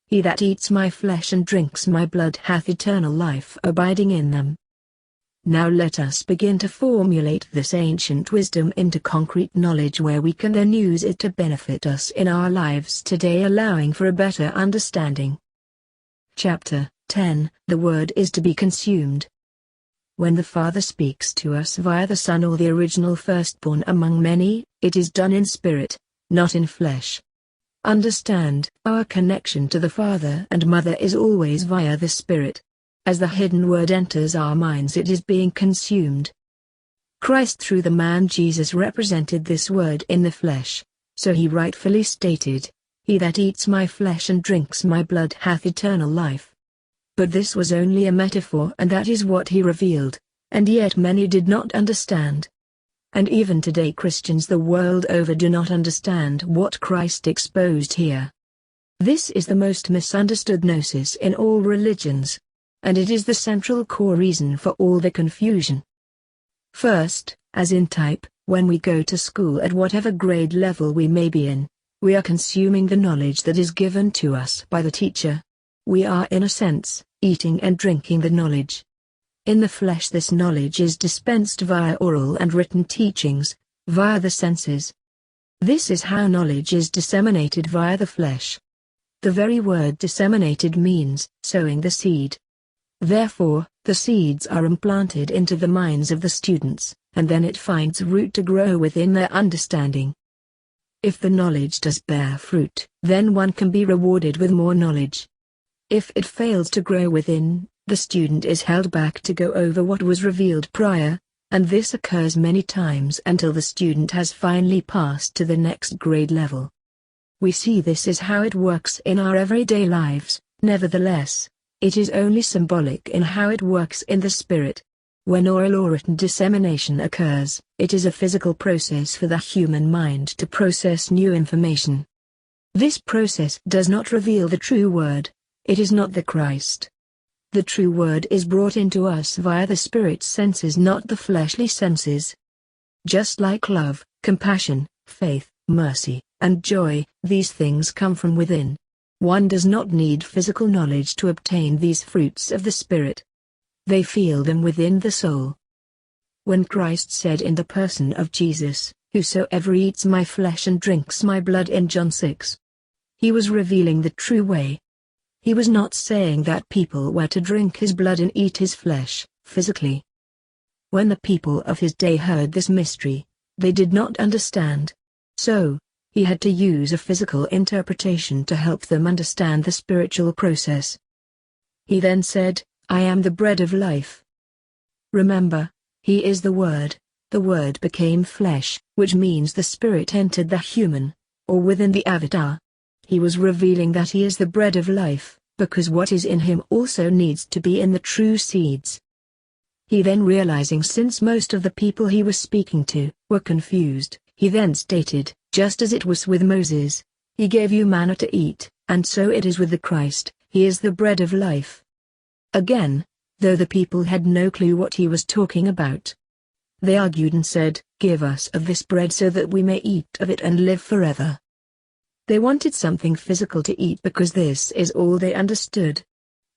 He that eats my flesh and drinks my blood hath eternal life abiding in them. Now let us begin to formulate this ancient wisdom into concrete knowledge where we can then use it to benefit us in our lives today, allowing for a better understanding. Chapter 10 The Word is to be consumed. When the Father speaks to us via the Son or the original firstborn among many, it is done in spirit, not in flesh. Understand, our connection to the Father and Mother is always via the Spirit. As the hidden word enters our minds, it is being consumed. Christ through the man Jesus represented this word in the flesh, so he rightfully stated, He that eats my flesh and drinks my blood hath eternal life. But this was only a metaphor, and that is what he revealed, and yet many did not understand. And even today Christians the world over do not understand what Christ exposed here. This is the most misunderstood gnosis in all religions. And it is the central core reason for all the confusion. First, as in type, when we go to school at whatever grade level we may be in, we are consuming the knowledge that is given to us by the teacher. We are in a sense, eating and drinking the knowledge. In the flesh this knowledge is dispensed via oral and written teachings, via the senses. This is how knowledge is disseminated via the flesh. The very word disseminated means, sowing the seed. Therefore, the seeds are implanted into the minds of the students, and then it finds root to grow within their understanding. If the knowledge does bear fruit, then one can be rewarded with more knowledge. If it fails to grow within, the student is held back to go over what was revealed prior, and this occurs many times until the student has finally passed to the next grade level. We see this is how it works in our everyday lives. Nevertheless, it is only symbolic in how it works in the spirit. When oral or written dissemination occurs, it is a physical process for the human mind to process new information. This process does not reveal the true word. It is not the Christ. The true word is brought into us via the spirit senses, not the fleshly senses. Just like love, compassion, faith, mercy, and joy, these things come from within. One does not need physical knowledge to obtain these fruits of the Spirit. They feel them within the soul. When Christ said in the person of Jesus, Whosoever eats my flesh and drinks my blood in John 6, he was revealing the true way. He was not saying that people were to drink his blood and eat his flesh, physically. When the people of his day heard this mystery, they did not understand. So, He had to use a physical interpretation to help them understand the spiritual process. He then said, "I am the bread of life." Remember, he is the Word. The Word became flesh, which means the Spirit entered the human, or within the avatar. He was revealing that he is the bread of life, because what is in him also needs to be in the true seeds. He then realizing since most of the people he was speaking to were confused, he then stated, just as it was with Moses, he gave you manna to eat, and so it is with the Christ, he is the bread of life. Again, though the people had no clue what he was talking about, they argued and said, "Give us of this bread so that we may eat of it and live forever." They wanted something physical to eat because this is all they understood.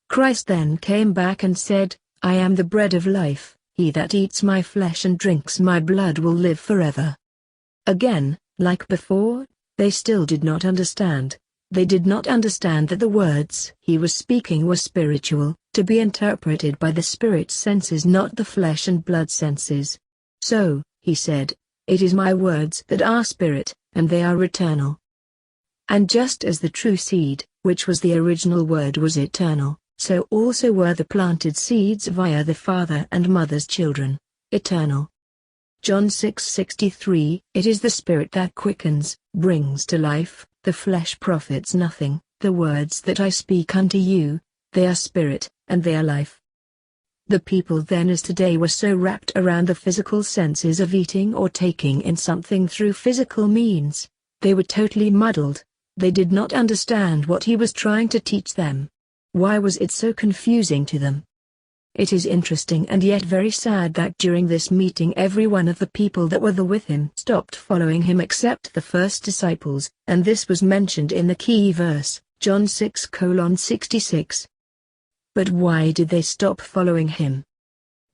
Christ then came back and said, "I am the bread of life, he that eats my flesh and drinks my blood will live forever." Again, like before, they still did not understand. They did not understand that the words he was speaking were spiritual, to be interpreted by the spirit senses, not the flesh and blood senses. So, he said, "It is my words that are spirit, and they are eternal." And just as the true seed, which was the original word, was eternal, so also were the planted seeds via the father and mother's children, eternal. John 6:63, "It is the Spirit that quickens, brings to life, the flesh profits nothing. The words that I speak unto you, they are spirit, and they are life." The people then as today were so wrapped around the physical senses of eating or taking in something through physical means, they were totally muddled. They did not understand what he was trying to teach them. Why was it so confusing to them? It is interesting and yet very sad that during this meeting every one of the people that were there with him stopped following him except the first disciples, and this was mentioned in the key verse, John 6:66. But why did they stop following him?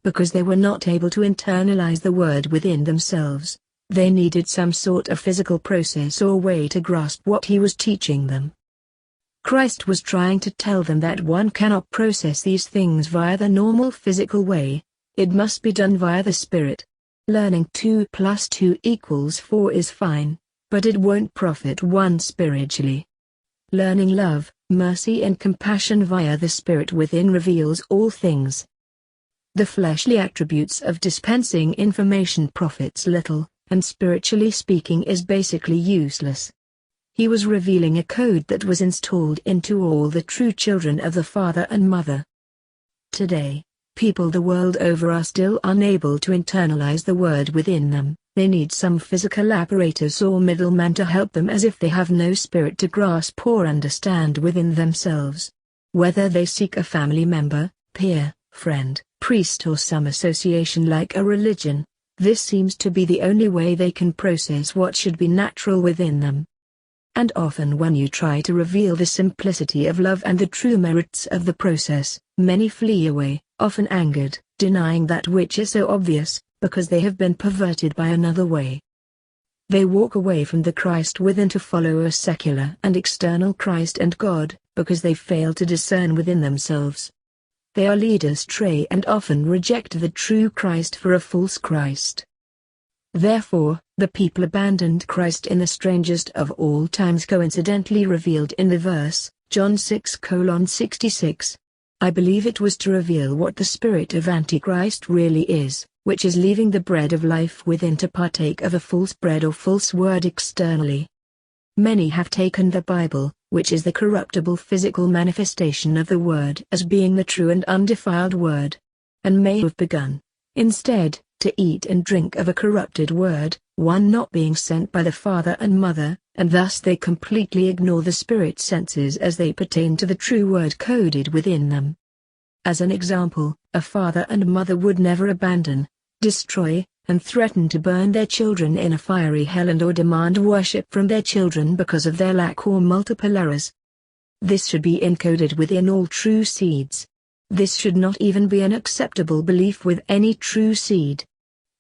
Because they were not able to internalize the word within themselves. They needed some sort of physical process or way to grasp what he was teaching them. Christ was trying to tell them that one cannot process these things via the normal physical way. It must be done via the Spirit. Learning 2 + 2 = 4 is fine, but it won't profit one spiritually. Learning love, mercy and compassion via the Spirit within reveals all things. The fleshly attributes of dispensing information profits little, and spiritually speaking is basically useless. He was revealing a code that was installed into all the true children of the Father and Mother. Today, people the world over are still unable to internalize the word within them. They need some physical apparatus or middleman to help them, as if they have no spirit to grasp or understand within themselves. Whether they seek a family member, peer, friend, priest or some association like a religion, this seems to be the only way they can process what should be natural within them. And often when you try to reveal the simplicity of love and the true merits of the process, many flee away, often angered, denying that which is so obvious, because they have been perverted by another way. They walk away from the Christ within to follow a secular and external Christ and God, because they fail to discern within themselves. They are led astray and often reject the true Christ for a false Christ. Therefore, the people abandoned Christ in the strangest of all times, coincidentally revealed in the verse, John 6:66. I believe it was to reveal what the spirit of Antichrist really is, which is leaving the bread of life within to partake of a false bread or false word externally. Many have taken the Bible, which is the corruptible physical manifestation of the Word, as being the true and undefiled Word, and may have begun, instead, to eat and drink of a corrupted word, one not being sent by the Father and Mother, and thus they completely ignore the spirit senses as they pertain to the true word coded within them. As an example, a father and mother would never abandon, destroy, and threaten to burn their children in a fiery hell and or demand worship from their children because of their lack or multiple errors. This should be encoded within all true seeds. This should not even be an acceptable belief with any true seed.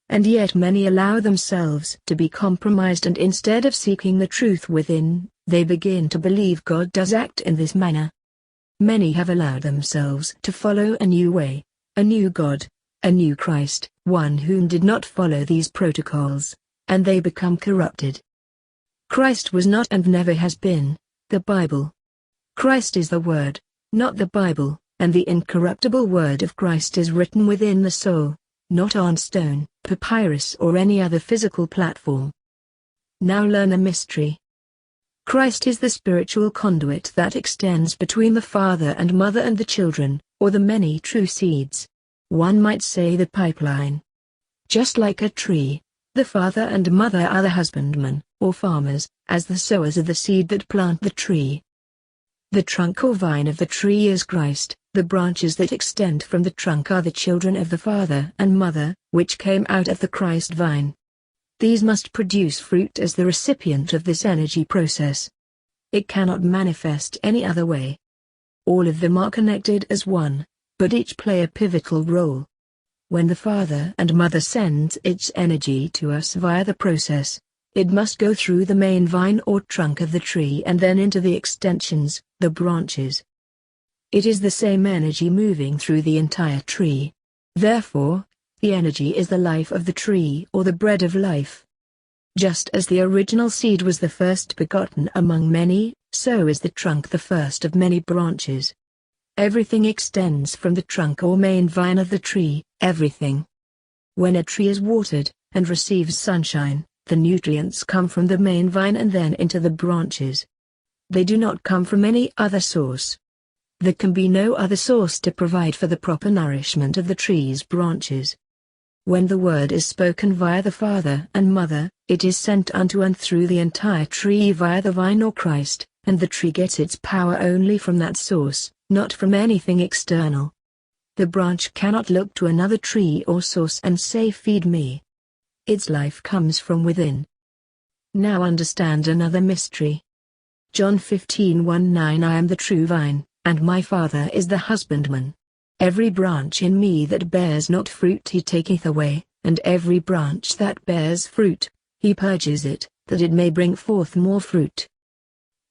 And yet many allow themselves to be compromised, and instead of seeking the truth within, they begin to believe God does act in this manner. Many have allowed themselves to follow a new way, a new God, a new Christ, one whom did not follow these protocols, and they become corrupted. Christ was not and never has been the Bible. Christ is the Word, not the Bible, and the incorruptible Word of Christ is written within the soul, not on stone, papyrus or any other physical platform. Now learn a mystery. Christ is the spiritual conduit that extends between the father and mother and the children, or the many true seeds. One might say the pipeline. Just like a tree, the father and mother are the husbandmen, or farmers, as the sowers of the seed that plant the tree. The trunk or vine of the tree is Christ, the branches that extend from the trunk are the children of the father and mother, which came out of the Christ vine. These must produce fruit as the recipient of this energy process. It cannot manifest any other way. All of them are connected as one, but each play a pivotal role. When the father and mother sends its energy to us via the process, it must go through the main vine or trunk of the tree and then into the extensions, the branches. It is the same energy moving through the entire tree. Therefore, the energy is the life of the tree or the bread of life. Just as the original seed was the first begotten among many, so is the trunk the first of many branches. Everything extends from the trunk or main vine of the tree, everything. When a tree is watered, and receives sunshine, the nutrients come from the main vine and then into the branches. They do not come from any other source. There can be no other source to provide for the proper nourishment of the tree's branches. When the word is spoken via the father and mother, it is sent unto and through the entire tree via the vine or Christ, and the tree gets its power only from that source, not from anything external. The branch cannot look to another tree or source and say feed me. Its life comes from within. Now understand another mystery. John 15:19 I am the true vine, and my Father is the husbandman. Every branch in me that bears not fruit he taketh away, and every branch that bears fruit, he purges it, that it may bring forth more fruit.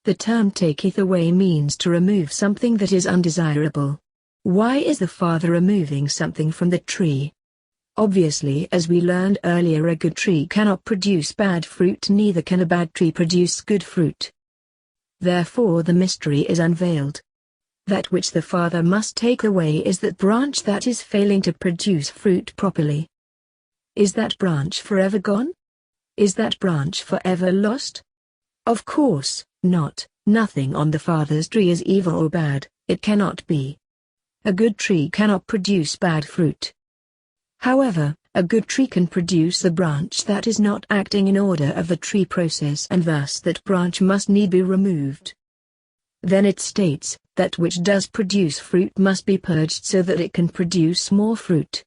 The term taketh away means to remove something that is undesirable. Why is the Father removing something from the tree? Obviously, as we learned earlier, a good tree cannot produce bad fruit, neither can a bad tree produce good fruit. Therefore the mystery is unveiled. That which the Father must take away is that branch that is failing to produce fruit properly. Is that branch forever gone? Is that branch forever lost? Of course not. Nothing on the Father's tree is evil or bad, it cannot be. A good tree cannot produce bad fruit. However, a good tree can produce the branch that is not acting in order of the tree process, and thus that branch must need be removed. Then it states, that which does produce fruit must be purged so that it can produce more fruit.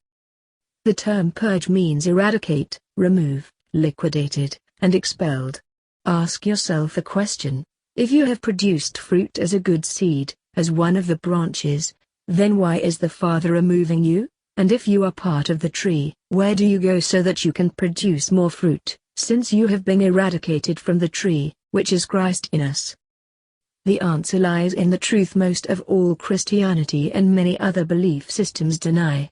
The term purge means eradicate, remove, liquidated, and expelled. Ask yourself a question: if you have produced fruit as a good seed, as one of the branches, then why is the Father removing you? And if you are part of the tree, where do you go so that you can produce more fruit, since you have been eradicated from the tree, which is Christ in us? The answer lies in the truth most of all Christianity and many other belief systems deny.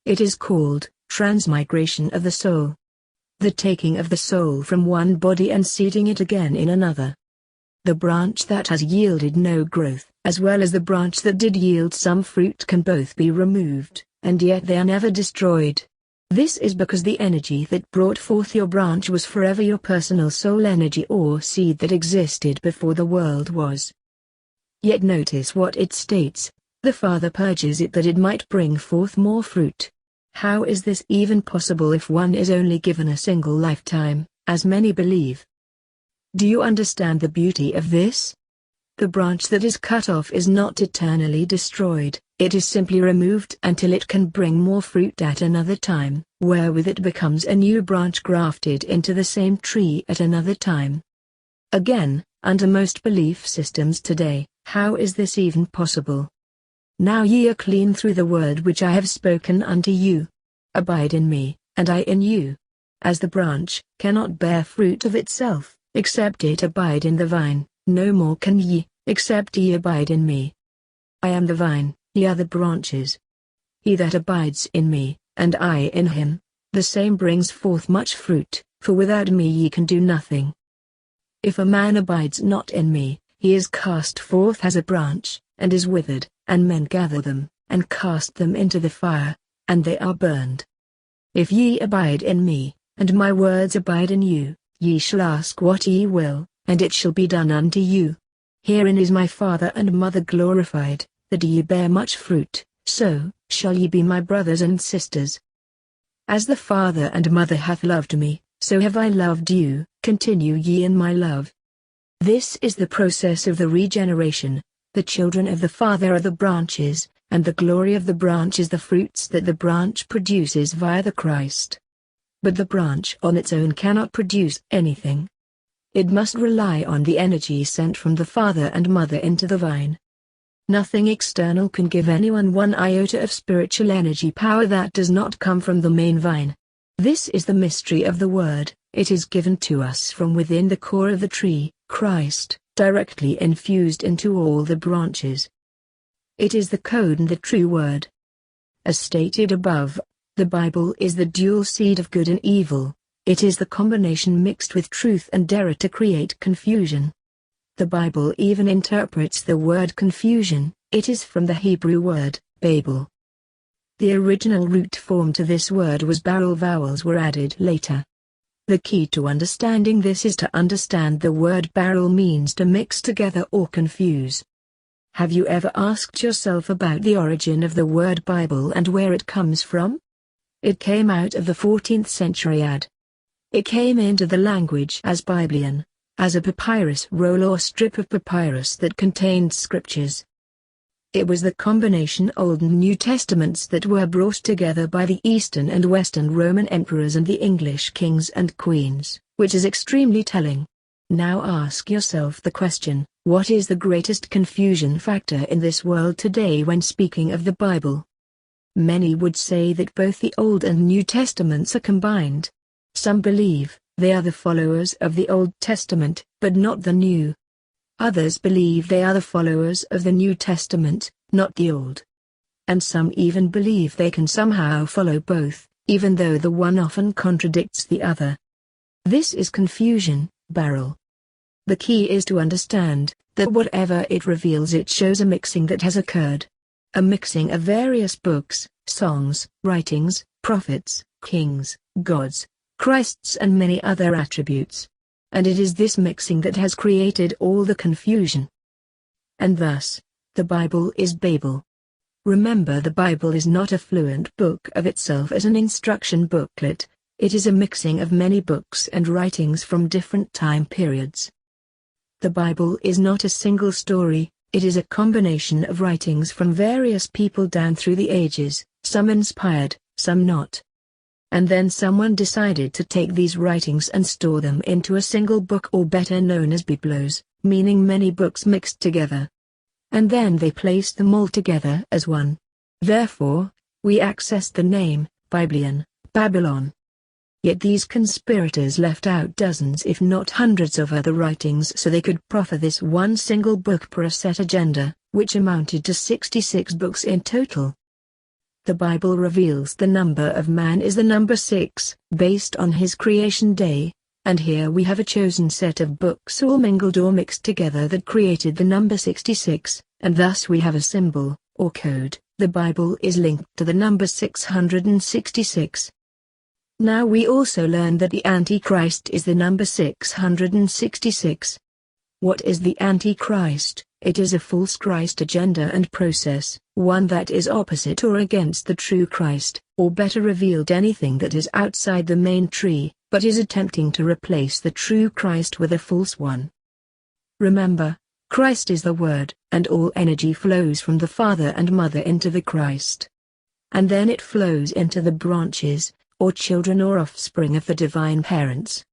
It is called transmigration of the soul. The taking of the soul from one body and seeding it again in another. The branch that has yielded no growth, as well as the branch that did yield some fruit, can both be removed, and yet they are never destroyed. This is because the energy that brought forth your branch was forever your personal soul energy or seed that existed before the world was. Yet notice what it states: the Father purges it that it might bring forth more fruit. How is this even possible if one is only given a single lifetime, as many believe? Do you understand the beauty of this? The branch that is cut off is not eternally destroyed, it is simply removed until it can bring more fruit at another time, wherewith it becomes a new branch grafted into the same tree at another time. Again, under most belief systems today, how is this even possible? Now ye are clean through the word which I have spoken unto you. Abide in me, and I in you. As the branch cannot bear fruit of itself, except it abide in the vine, no more can ye, except ye abide in me. I am the vine, ye are the branches. He that abides in me, and I in him, the same brings forth much fruit, for without me ye can do nothing. If a man abides not in me, he is cast forth as a branch, and is withered, and men gather them, and cast them into the fire, and they are burned. If ye abide in me, and my words abide in you, ye shall ask what ye will, and it shall be done unto you. Herein is my Father and Mother glorified, that ye bear much fruit, so shall ye be my brothers and sisters. As the Father and Mother hath loved me, so have I loved you, continue ye in my love. This is the process of the regeneration. The children of the Father are the branches, and the glory of the branch is the fruits that the branch produces via the Christ. But the branch on its own cannot produce anything. It must rely on the energy sent from the Father and Mother into the vine. Nothing external can give anyone one iota of spiritual energy power that does not come from the main vine. This is the mystery of the Word. It is given to us from within the core of the tree, Christ, directly infused into all the branches. It is the code and the true word. As stated above, the Bible is the dual seed of good and evil. It is the combination mixed with truth and error to create confusion. The Bible even interprets the word confusion. It is from the Hebrew word, Babel. The original root form to this word was barrel. Vowels were added later. The key to understanding this is to understand the word barrel means to mix together or confuse. Have you ever asked yourself about the origin of the word Bible and where it comes from? It came out of the 14th century AD. It came into the language as Biblion, as a papyrus roll or strip of papyrus that contained scriptures. It was the combination Old and New Testaments that were brought together by the Eastern and Western Roman emperors and the English kings and queens, which is extremely telling. Now ask yourself the question, what is the greatest confusion factor in this world today when speaking of the Bible? Many would say that both the Old and New Testaments are combined. Some believe they are the followers of the Old Testament, but not the New. Others believe they are the followers of the New Testament, not the Old. And some even believe they can somehow follow both, even though the one often contradicts the other. This is confusion, barrel. The key is to understand that whatever it reveals, it shows a mixing that has occurred. A mixing of various books, songs, writings, prophets, kings, gods, Christs and many other attributes. And it is this mixing that has created all the confusion. And thus, the Bible is Babel. Remember, the Bible is not a fluent book of itself as an instruction booklet. It is a mixing of many books and writings from different time periods. The Bible is not a single story, it is a combination of writings from various people down through the ages, some inspired, some not. And then someone decided to take these writings and store them into a single book, or better known as biblos, meaning many books mixed together. And then they placed them all together as one. Therefore, we access the name, Biblion, Babylon. Yet these conspirators left out dozens if not hundreds of other writings so they could proffer this one single book per a set agenda, which amounted to 66 books in total. The Bible reveals the number of man is the number 6, based on his creation day, and here we have a chosen set of books all mingled or mixed together that created the number 66, and thus we have a symbol, or code. The Bible is linked to the number 666. Now we also learn that the Antichrist is the number 666. What is the Antichrist? It is a false Christ agenda and process, one that is opposite or against the true Christ, or better revealed anything that is outside the main tree, but is attempting to replace the true Christ with a false one. Remember, Christ is the Word, and all energy flows from the Father and Mother into the Christ. And then it flows into the branches, or children or offspring of the divine parents.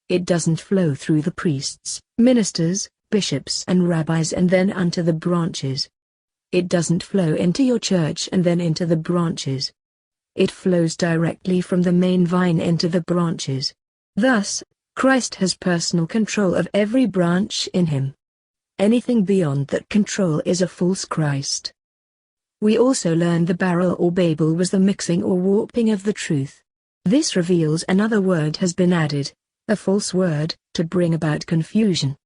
It doesn't flow through the priests, ministers, bishops and rabbis and then unto the branches. It doesn't flow into your church and then into the branches. It flows directly from the main vine into the branches. Thus, Christ has personal control of every branch in him. Anything beyond that control is a false Christ. We also learn the barrel or Babel was the mixing or warping of the truth. This reveals another word has been added. a false word, to bring about confusion.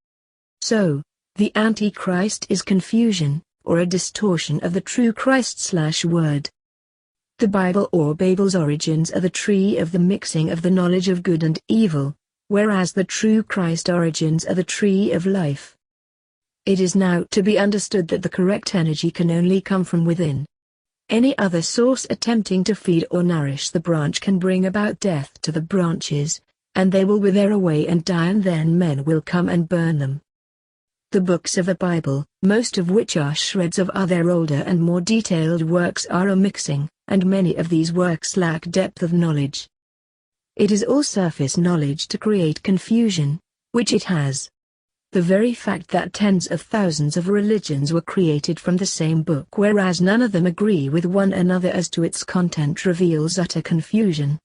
So, the Antichrist is confusion, or a distortion of the true Christ/word. The Bible or Babel's origins are the tree of the mixing of the knowledge of good and evil, whereas the true Christ origins are the tree of life. It is now to be understood that the correct energy can only come from within. Any other source attempting to feed or nourish the branch can bring about death to the branches, and they will wither away and die, and then men will come and burn them. The books of the Bible, most of which are shreds of other older and more detailed works, are a mixing, and many of these works lack depth of knowledge. It is all surface knowledge to create confusion, which it has. The very fact that tens of thousands of religions were created from the same book whereas none of them agree with one another as to its content reveals utter confusion.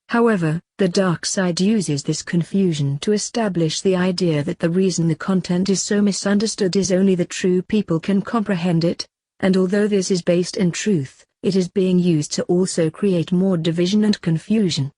However, the dark side uses this confusion to establish the idea that the reason the content is so misunderstood is only the true people can comprehend it, and although this is based in truth, it is being used to also create more division and confusion.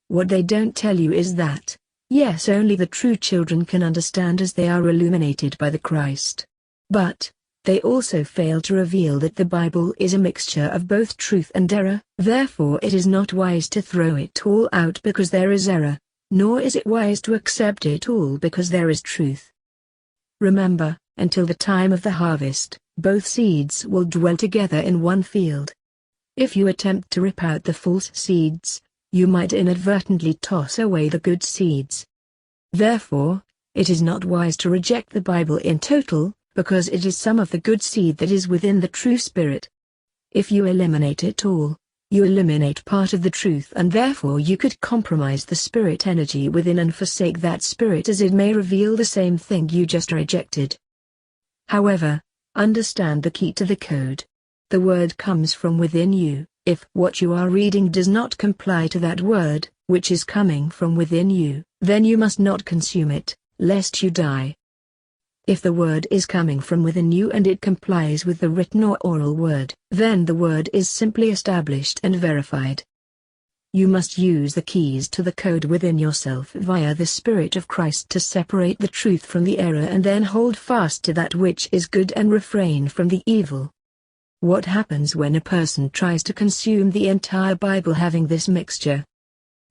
What they don't tell you is that, yes, only the true children can understand as they are illuminated by the Christ. But, they also fail to reveal that the Bible is a mixture of both truth and error, therefore it is not wise to throw it all out because there is error, nor is it wise to accept it all because there is truth. Remember, until the time of the harvest, both seeds will dwell together in one field. If you attempt to rip out the false seeds, you might inadvertently toss away the good seeds. Therefore, it is not wise to reject the Bible in total, because it is some of the good seed that is within the true spirit. If you eliminate it all, you eliminate part of the truth, and therefore you could compromise the spirit energy within and forsake that spirit as it may reveal the same thing you just rejected. However, understand the key to the code. The word comes from within you. If what you are reading does not comply to that word, which is coming from within you, then you must not consume it, lest you die. If the word is coming from within you and it complies with the written or oral word, then the word is simply established and verified. You must use the keys to the code within yourself via the Spirit of Christ to separate the truth from the error and then hold fast to that which is good and refrain from the evil. What happens when a person tries to consume the entire Bible having this mixture?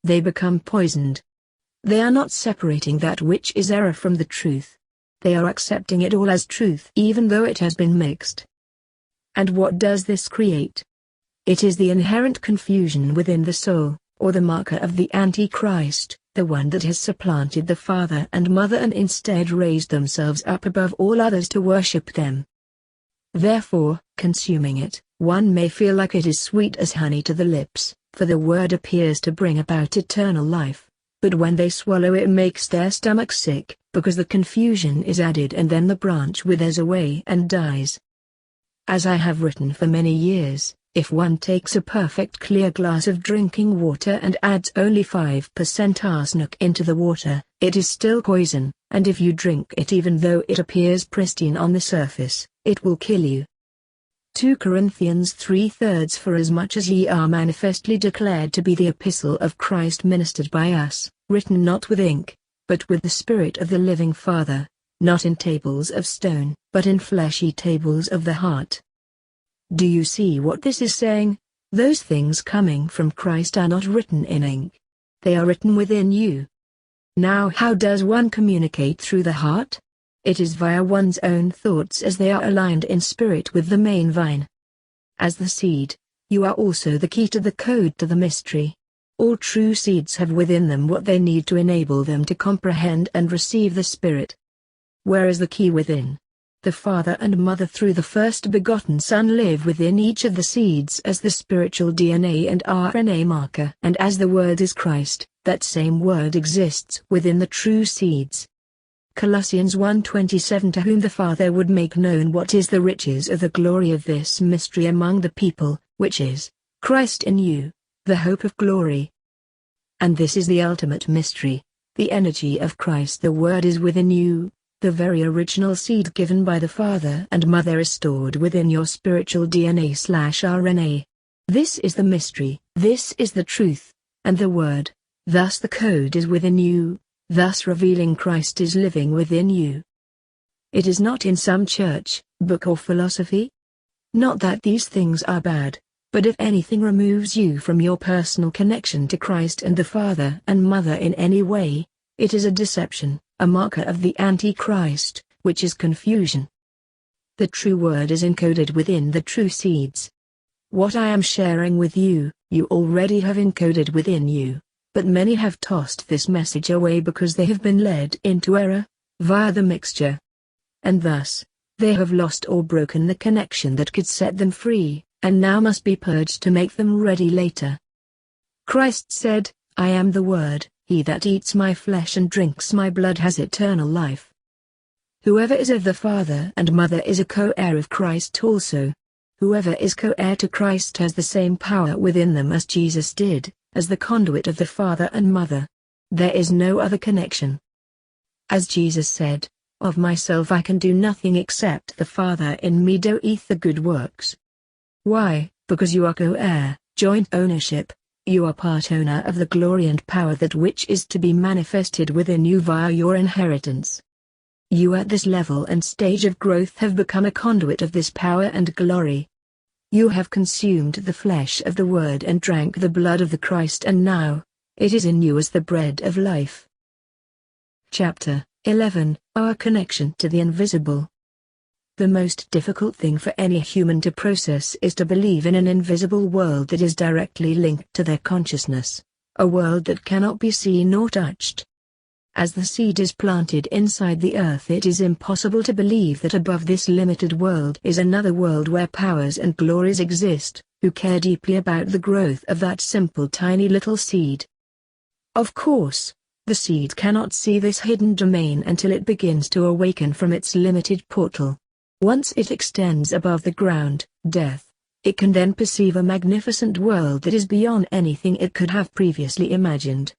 They become poisoned. They are not separating that which is error from the truth. They are accepting it all as truth even though it has been mixed. And what does this create? It is the inherent confusion within the soul, or the marker of the Antichrist, the one that has supplanted the father and mother and instead raised themselves up above all others to worship them. Therefore, consuming it, one may feel like it is sweet as honey to the lips, for the word appears to bring about eternal life, but when they swallow it makes their stomach sick, because the confusion is added and then the branch withers away and dies. As I have written for many years, if one takes a perfect clear glass of drinking water and adds only 5% arsenic into the water, it is still poison, and if you drink it even though it appears pristine on the surface, it will kill you. 2 Corinthians 3:3 For as much as ye are manifestly declared to be the epistle of Christ ministered by us, written not with ink, but with the Spirit of the living Father, not in tables of stone, but in fleshy tables of the heart. Do you see what this is saying? Those things coming from Christ are not written in ink. They are written within you. Now how does one communicate through the heart? It is via one's own thoughts as they are aligned in spirit with the main vine. As the seed, you are also the key to the code to the mystery. All true seeds have within them what they need to enable them to comprehend and receive the Spirit. Where is the key within? The Father and Mother through the first begotten Son live within each of the seeds as the spiritual DNA and RNA marker. And as the Word is Christ, that same Word exists within the true seeds. Colossians 1:27 To whom the Father would make known what is the riches of the glory of this mystery among the people, which is Christ in you, the hope of glory. And this is the ultimate mystery, the energy of Christ. The Word is within you, the very original seed given by the Father and Mother is stored within your spiritual DNA/RNA. This is the mystery, this is the truth, and the Word, Thus the code is within you, thus revealing Christ is living within you. It is not in some church, book or philosophy. Not that these things are bad, but if anything removes you from your personal connection to Christ and the Father and Mother in any way, it is a deception, a marker of the Antichrist, which is confusion. The true word is encoded within the true seeds. What I am sharing with you, you already have encoded within you, but many have tossed this message away because they have been led into error, via the mixture. And thus, they have lost or broken the connection that could set them free, and now must be purged to make them ready later. Christ said, I am the Word, he that eats my flesh and drinks my blood has eternal life. Whoever is of the Father and Mother is a co-heir of Christ also. Whoever is co-heir to Christ has the same power within them as Jesus did, as the conduit of the Father and Mother. There is no other connection. As Jesus said, of myself I can do nothing except the Father in me doeth the good works. Why? Because you are co-heir, joint ownership. You are part owner of the glory and power that which is to be manifested within you via your inheritance. You at this level and stage of growth have become a conduit of this power and glory. You have consumed the flesh of the Word and drank the blood of the Christ, and now, it is in you as the bread of life. Chapter 11, Our Connection to the Invisible. The most difficult thing for any human to process is to believe in an invisible world that is directly linked to their consciousness, a world that cannot be seen nor touched. As the seed is planted inside the earth, it is impossible to believe that above this limited world is another world where powers and glories exist, who care deeply about the growth of that simple tiny little seed. Of course, the seed cannot see this hidden domain until it begins to awaken from its limited portal. Once it extends above the ground, death, it can then perceive a magnificent world that is beyond anything it could have previously imagined.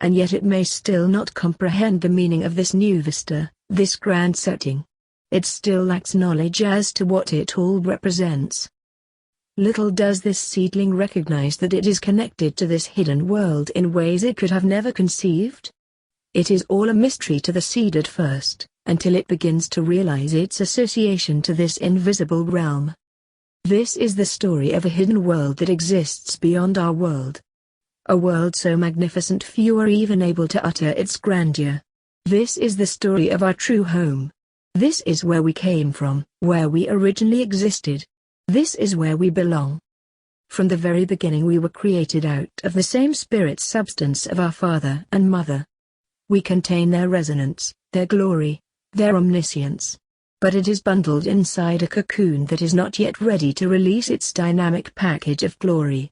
And yet it may still not comprehend the meaning of this new vista, this grand setting. It still lacks knowledge as to what it all represents. Little does this seedling recognize that it is connected to this hidden world in ways it could have never conceived. It is all a mystery to the seed at first, until it begins to realize its association to this invisible realm. This is the story of a hidden world that exists beyond our world. A world so magnificent few are even able to utter its grandeur. This is the story of our true home. This is where we came from, where we originally existed. This is where we belong. From the very beginning we were created out of the same spirit substance of our Father and Mother. We contain their resonance, their glory, their omniscience. But it is bundled inside a cocoon that is not yet ready to release its dynamic package of glory.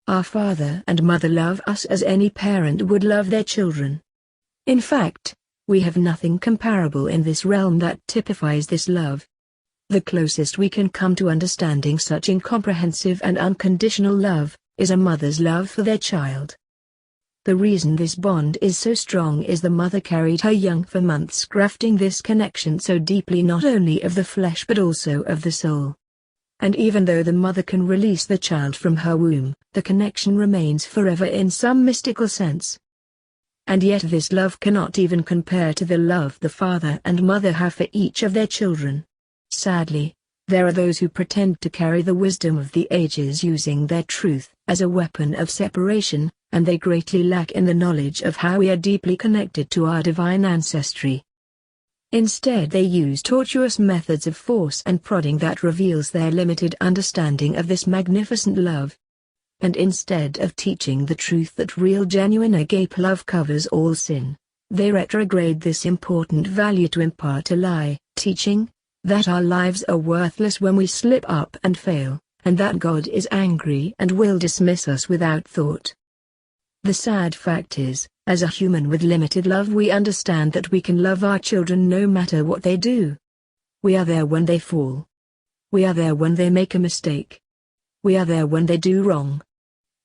Our Father and Mother love us as any parent would love their children. In fact, we have nothing comparable in this realm that typifies this love. The closest we can come to understanding such incomprehensive and unconditional love, is a mother's love for their child. The reason this bond is so strong is the mother carried her young for months, grafting this connection so deeply not only of the flesh but also of the soul. And even though the mother can release the child from her womb, the connection remains forever in some mystical sense. And yet this love cannot even compare to the love the father and mother have for each of their children. Sadly, there are those who pretend to carry the wisdom of the ages using their truth as a weapon of separation, and they greatly lack in the knowledge of how we are deeply connected to our divine ancestry. Instead they use tortuous methods of force and prodding that reveals their limited understanding of this magnificent love. And instead of teaching the truth that real genuine agape love covers all sin, they retrograde this important value to impart a lie, teaching that our lives are worthless when we slip up and fail, and that God is angry and will dismiss us without thought. The sad fact is, as a human with limited love, we understand that we can love our children no matter what they do. We are there when they fall. We are there when they make a mistake. We are there when they do wrong.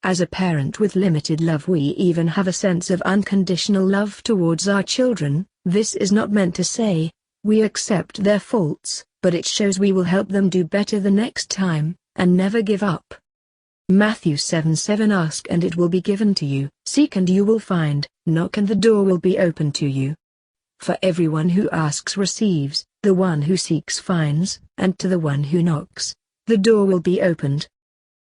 As a parent with limited love, we even have a sense of unconditional love towards our children. This is not meant to say we accept their faults, but it shows we will help them do better the next time, and never give up. Matthew 7:7 Ask and it will be given to you, seek and you will find, knock and the door will be opened to you. For everyone who asks receives, the one who seeks finds, and to the one who knocks, the door will be opened.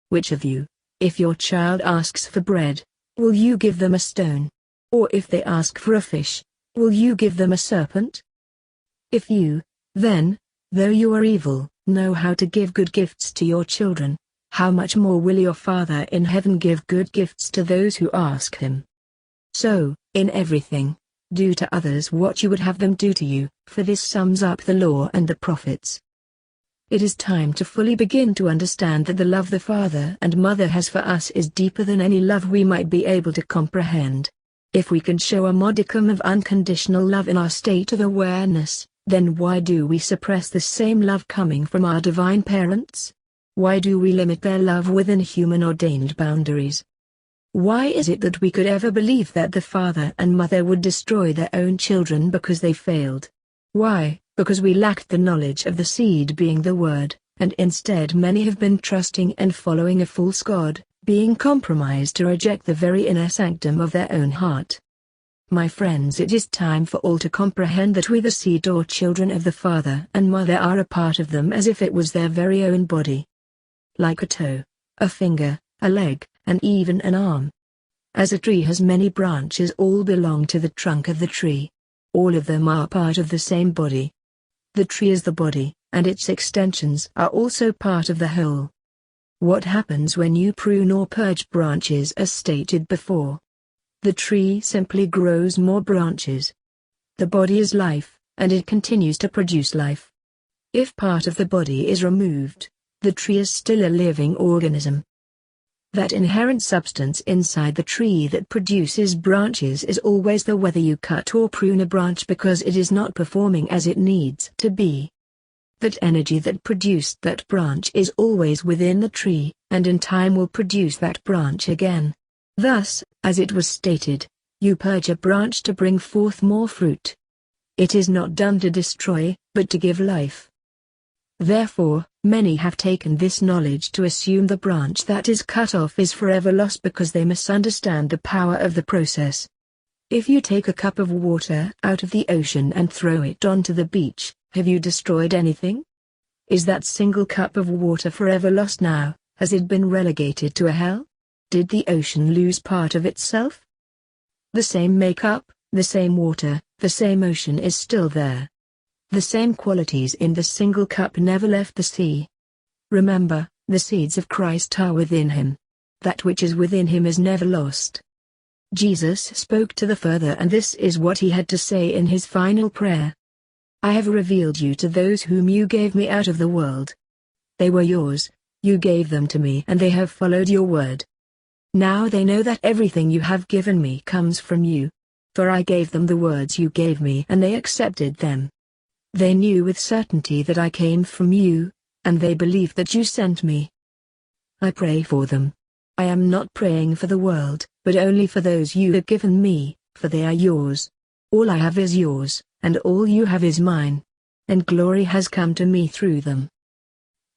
Which of you, if your child asks for bread, will you give them a stone? Or if they ask for a fish, will you give them a serpent? If you, then, though you are evil, know how to give good gifts to your children, how much more will your Father in heaven give good gifts to those who ask him? So, in everything, do to others what you would have them do to you, for this sums up the law and the prophets. It is time to fully begin to understand that the love the Father and Mother has for us is deeper than any love we might be able to comprehend. If we can show a modicum of unconditional love in our state of awareness, then why do we suppress the same love coming from our divine parents? Why do we limit their love within human ordained boundaries? Why is it that we could ever believe that the father and mother would destroy their own children because they failed? Why? Because we lacked the knowledge of the seed being the word, and instead many have been trusting and following a false god, being compromised to reject the very inner sanctum of their own heart. My friends, it is time for all to comprehend that we the seed or children of the father and mother are a part of them as if it was their very own body. Like a toe, a finger, a leg, and even an arm. As a tree has many branches, all belong to the trunk of the tree. All of them are part of the same body. The tree is the body, and its extensions are also part of the whole. What happens when you prune or purge branches as stated before? The tree simply grows more branches. The body is life, and it continues to produce life. If part of the body is removed, the tree is still a living organism. That inherent substance inside the tree that produces branches is always there whether you cut or prune a branch because it is not performing as it needs to be. That energy that produced that branch is always within the tree, and in time will produce that branch again. Thus, as it was stated, you purge a branch to bring forth more fruit. It is not done to destroy, but to give life. Therefore, many have taken this knowledge to assume the branch that is cut off is forever lost because they misunderstand the power of the process. If you take a cup of water out of the ocean and throw it onto the beach, have you destroyed anything? Is that single cup of water forever lost now? Has it been relegated to a hell? Did the ocean lose part of itself? The same makeup, the same water, the same ocean is still there. The same qualities in the single cup never left the sea. Remember, the seeds of Christ are within him. That which is within him is never lost. Jesus spoke to the Father, and this is what he had to say in his final prayer. I have revealed you to those whom you gave me out of the world. They were yours, you gave them to me, and they have followed your word. Now they know that everything you have given me comes from you. For I gave them the words you gave me, and they accepted them. They knew with certainty that I came from you, and they believed that you sent me. I pray for them. I am not praying for the world, but only for those you have given me, for they are yours. All I have is yours, and all you have is mine. And glory has come to me through them.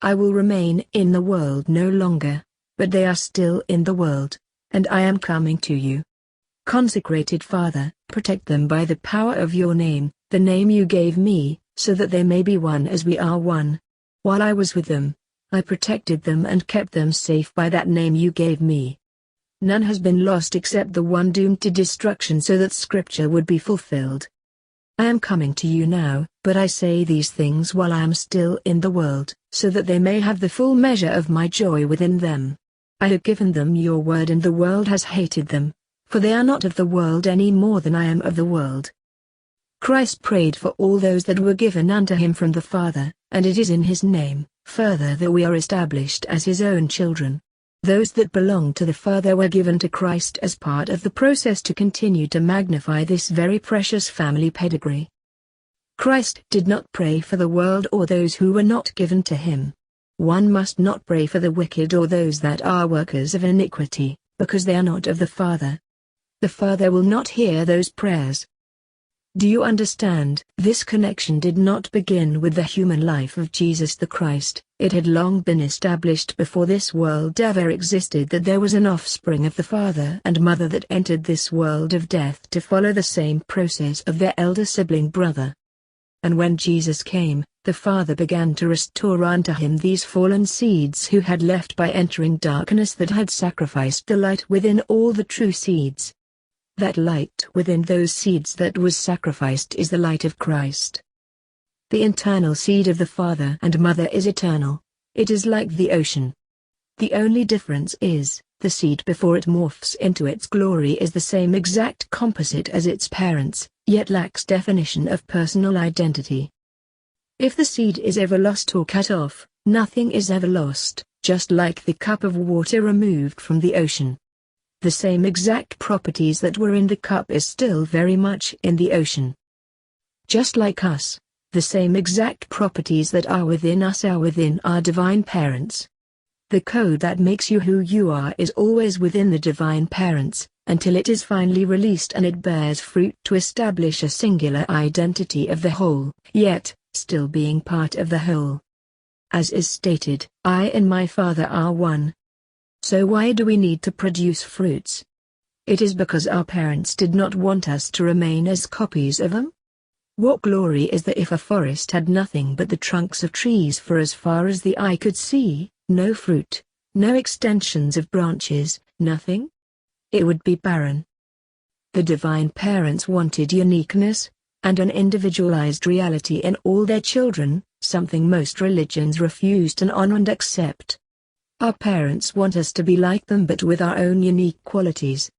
I will remain in the world no longer, but they are still in the world, and I am coming to you. Consecrated Father, protect them by the power of your name, the name you gave me, so that they may be one as we are one. While I was with them, I protected them and kept them safe by that name you gave me. None has been lost except the one doomed to destruction, so that scripture would be fulfilled. I am coming to you now, but I say these things while I am still in the world, so that they may have the full measure of my joy within them. I have given them your word, and the world has hated them, for they are not of the world any more than I am of the world. Christ prayed for all those that were given unto him from the Father, and it is in his name, further, that we are established as his own children. Those that belong to the Father were given to Christ as part of the process to continue to magnify this very precious family pedigree. Christ did not pray for the world or those who were not given to him. One must not pray for the wicked or those that are workers of iniquity, because they are not of the Father. The Father will not hear those prayers. Do you understand? This connection did not begin with the human life of Jesus the Christ. It had long been established before this world ever existed that there was an offspring of the father and mother that entered this world of death to follow the same process of their elder sibling brother. And when Jesus came, the Father began to restore unto him these fallen seeds who had left by entering darkness, that had sacrificed the light within all the true seeds. That light within those seeds that was sacrificed is the light of Christ. The internal seed of the Father and Mother is eternal. It is like the ocean. The only difference is, the seed before it morphs into its glory is the same exact composite as its parents, yet lacks definition of personal identity. If the seed is ever lost or cut off, nothing is ever lost, just like the cup of water removed from the ocean. The same exact properties that were in the cup is still very much in the ocean. Just like us, the same exact properties that are within us are within our divine parents. The code that makes you who you are is always within the divine parents, until it is finally released and it bears fruit to establish a singular identity of the whole, yet, still being part of the whole. As is stated, I and my Father are one. So why do we need to produce fruits? It is because our parents did not want us to remain as copies of them. What glory is there if a forest had nothing but the trunks of trees for as far as the eye could see, no fruit, no extensions of branches, nothing? It would be barren. The divine parents wanted uniqueness, and an individualized reality in all their children, something most religions refuse to honor and accept. Our parents want us to be like them but with our own unique qualities.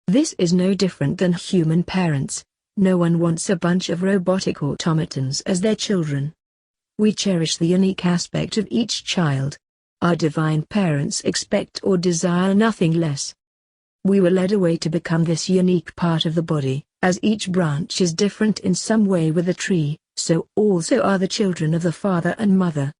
This is no different than human parents. No one wants a bunch of robotic automatons as their children. We cherish the unique aspect of each child. Our divine parents expect or desire nothing less. We were led away to become this unique part of the body, as each branch is different in some way with the tree, so also are the children of the Father and Mother.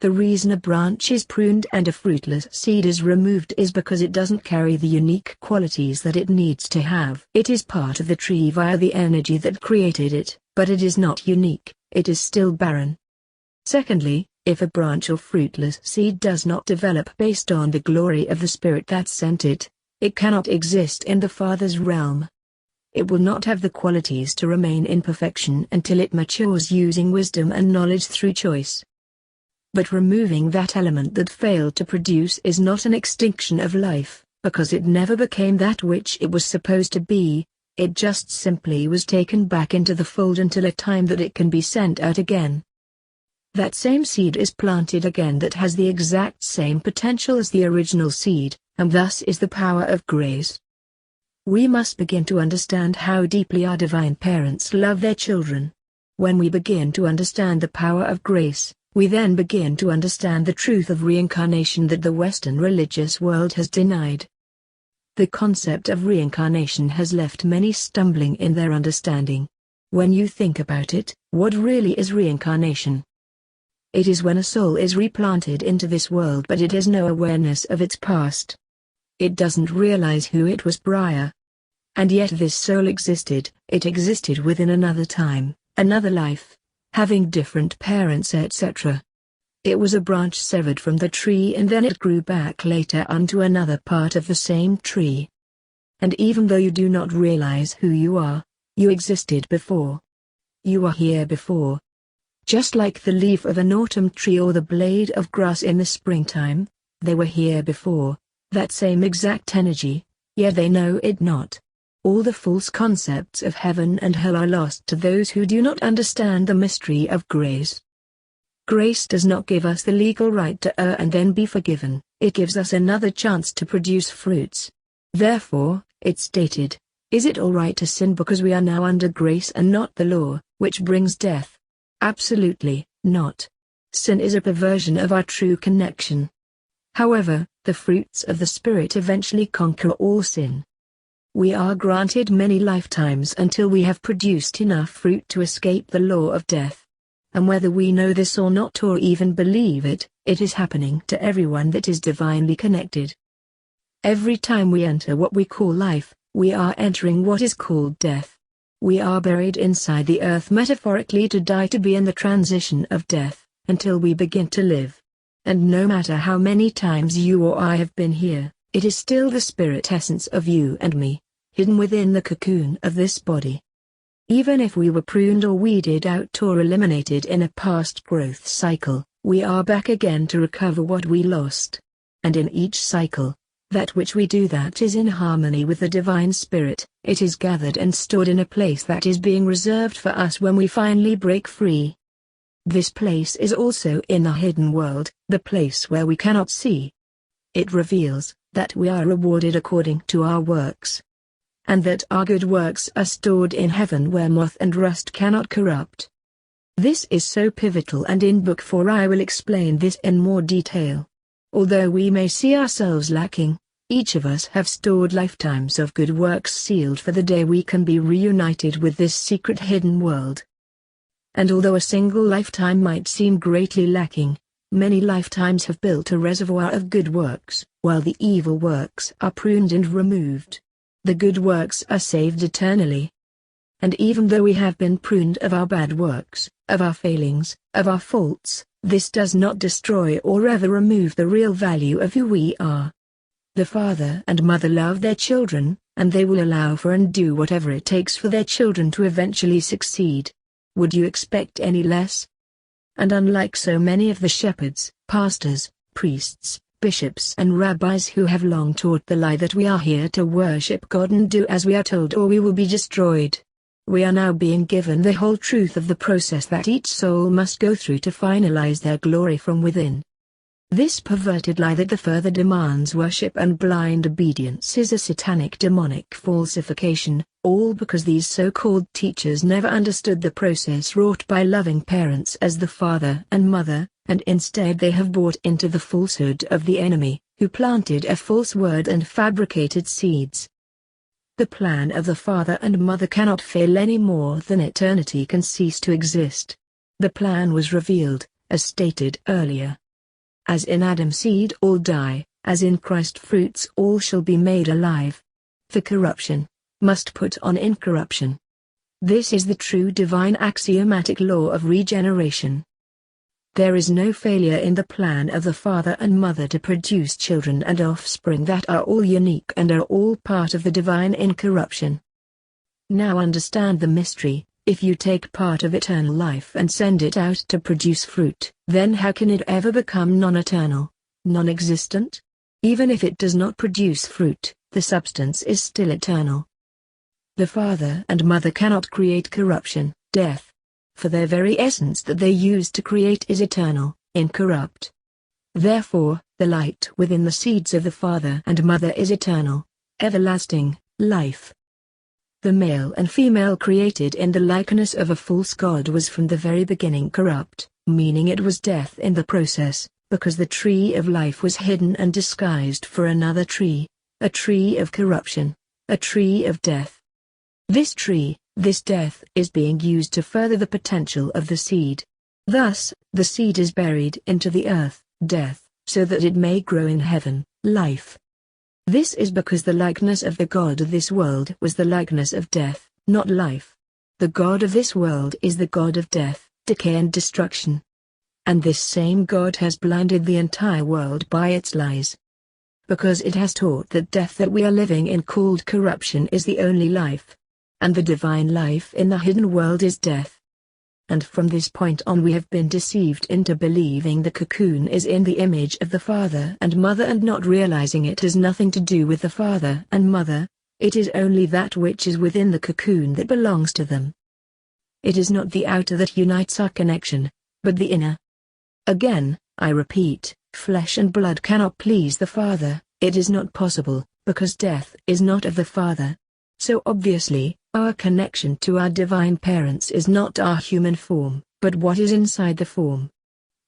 The reason a branch is pruned and a fruitless seed is removed is because it doesn't carry the unique qualities that it needs to have. It is part of the tree via the energy that created it, but it is not unique, it is still barren. Secondly, if a branch or fruitless seed does not develop based on the glory of the Spirit that sent it, it cannot exist in the Father's realm. It will not have the qualities to remain in perfection until it matures using wisdom and knowledge through choice. But removing that element that failed to produce is not an extinction of life, because it never became that which it was supposed to be, it just simply was taken back into the fold until a time that it can be sent out again. That same seed is planted again that has the exact same potential as the original seed, and thus is the power of grace. We must begin to understand how deeply our divine parents love their children. When we begin to understand the power of grace, we then begin to understand the truth of reincarnation that the Western religious world has denied. The concept of reincarnation has left many stumbling in their understanding. When you think about it, what really is reincarnation? It is when a soul is replanted into this world but it has no awareness of its past. It doesn't realize who it was prior. And yet this soul existed, it existed within another time, another life, having different parents etc. It was a branch severed from the tree and then it grew back later onto another part of the same tree. And even though you do not realize who you are, you existed before. You are here before. Just like the leaf of an autumn tree or the blade of grass in the springtime, they were here before, that same exact energy, yet they know it not. All the false concepts of heaven and hell are lost to those who do not understand the mystery of grace. Grace does not give us the legal right to err and then be forgiven, it gives us another chance to produce fruits. Therefore, it stated, is it all right to sin because we are now under grace and not the law, which brings death? Absolutely not. Sin is a perversion of our true connection. However, the fruits of the Spirit eventually conquer all sin. We are granted many lifetimes until we have produced enough fruit to escape the law of death. And whether we know this or not or even believe it, it is happening to everyone that is divinely connected. Every time we enter what we call life, we are entering what is called death. We are buried inside the earth metaphorically to die, to be in the transition of death, until we begin to live. And no matter how many times you or I have been here, it is still the spirit essence of you and me, hidden within the cocoon of this body. Even if we were pruned or weeded out or eliminated in a past growth cycle, we are back again to recover what we lost. And in each cycle, that which we do that is in harmony with the divine spirit, it is gathered and stored in a place that is being reserved for us when we finally break free. This place is also in the hidden world, the place where we cannot see. It reveals that we are rewarded according to our works, and that our good works are stored in heaven where moth and rust cannot corrupt. This is so pivotal, and in Book 4 I will explain this in more detail. Although we may see ourselves lacking, each of us have stored lifetimes of good works sealed for the day we can be reunited with this secret hidden world. And although a single lifetime might seem greatly lacking, many lifetimes have built a reservoir of good works, while the evil works are pruned and removed. The good works are saved eternally. And even though we have been pruned of our bad works, of our failings, of our faults, this does not destroy or ever remove the real value of who we are. The father and mother love their children, and they will allow for and do whatever it takes for their children to eventually succeed. Would you expect any less? And unlike so many of the shepherds, pastors, priests, bishops and rabbis who have long taught the lie that we are here to worship God and do as we are told or we will be destroyed, we are now being given the whole truth of the process that each soul must go through to finalize their glory from within. This perverted lie that the further demands worship and blind obedience is a satanic demonic falsification, all because these so-called teachers never understood the process wrought by loving parents as the father and mother, and instead they have bought into the falsehood of the enemy, who planted a false word and fabricated seeds. The plan of the father and mother cannot fail any more than eternity can cease to exist. The plan was revealed, as stated earlier. As in Adam's seed all die, as in Christ fruits all shall be made alive. For corruption must put on incorruption. This is the true divine axiomatic law of regeneration. There is no failure in the plan of the father and mother to produce children and offspring that are all unique and are all part of the divine incorruption. Now understand the mystery. If you take part of eternal life and send it out to produce fruit, then how can it ever become non-eternal, non-existent? Even if it does not produce fruit, the substance is still eternal. The father and mother cannot create corruption, death. For their very essence that they use to create is eternal, incorrupt. Therefore, the light within the seeds of the father and mother is eternal, everlasting, life. The male and female created in the likeness of a false god was from the very beginning corrupt, meaning it was death in the process, because the tree of life was hidden and disguised for another tree, a tree of corruption, a tree of death. This tree, this death, is being used to further the potential of the seed. Thus, the seed is buried into the earth, death, so that it may grow in heaven, life. This is because the likeness of the god of this world was the likeness of death, not life. The god of this world is the god of death, decay and destruction. And this same god has blinded the entire world by its lies. Because it has taught that death that we are living in called corruption is the only life. And the divine life in the hidden world is death. And from this point on we have been deceived into believing the cocoon is in the image of the father and mother and not realizing it has nothing to do with the father and mother, it is only that which is within the cocoon that belongs to them. It is not the outer that unites our connection, but the inner. Again, I repeat, flesh and blood cannot please the father, it is not possible, because death is not of the father. So obviously, our connection to our divine parents is not our human form, but what is inside the form.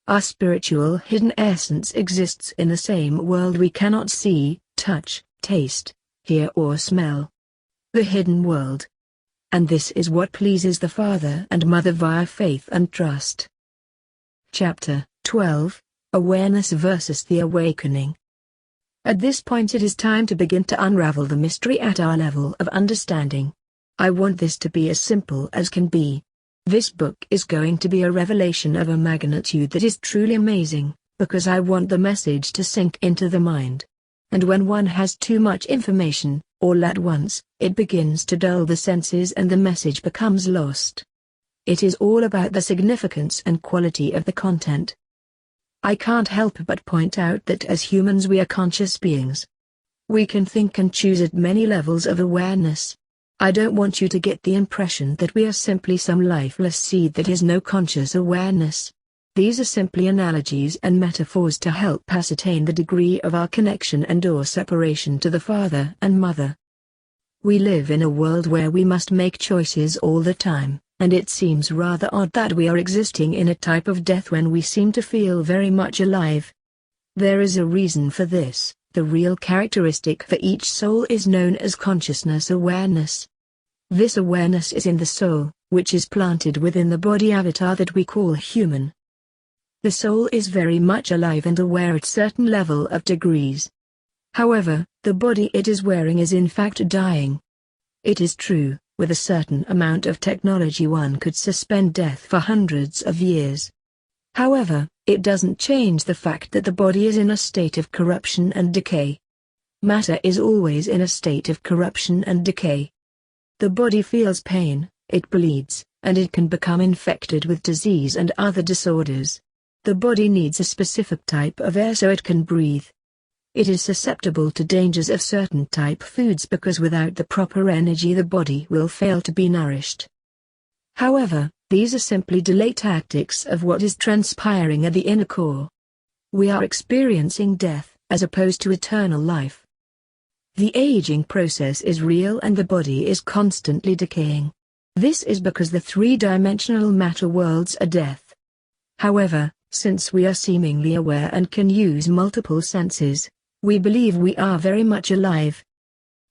Our spiritual hidden essence exists in the same world we cannot see, touch, taste, hear or smell. The hidden world. And this is what pleases the father and mother via faith and trust. Chapter 12, Awareness versus the Awakening. At this point it is time to begin to unravel the mystery at our level of understanding. I want this to be as simple as can be. This book is going to be a revelation of a magnitude that is truly amazing, because I want the message to sink into the mind. And when one has too much information, all at once, it begins to dull the senses and the message becomes lost. It is all about the significance and quality of the content. I can't help but point out that as humans we are conscious beings. We can think and choose at many levels of awareness. I don't want you to get the impression that we are simply some lifeless seed that has no conscious awareness. These are simply analogies and metaphors to help ascertain the degree of our connection and/or separation to the Father and Mother. We live in a world where we must make choices all the time, and it seems rather odd that we are existing in a type of death when we seem to feel very much alive. There is a reason for this. The real characteristic for each soul is known as consciousness awareness. This awareness is in the soul, which is planted within the body avatar that we call human. The soul is very much alive and aware at certain level of degrees. However, the body it is wearing is in fact dying. It is true, with a certain amount of technology one could suspend death for hundreds of years. However, it doesn't change the fact that the body is in a state of corruption and decay. Matter is always in a state of corruption and decay. The body feels pain, it bleeds, and it can become infected with disease and other disorders. The body needs a specific type of air so it can breathe. It is susceptible to dangers of certain type foods because without the proper energy the body will fail to be nourished. However, these are simply delay tactics of what is transpiring at the inner core. We are experiencing death, as opposed to eternal life. The aging process is real and the body is constantly decaying. This is because the three-dimensional matter worlds are death. However, since we are seemingly aware and can use multiple senses, we believe we are very much alive.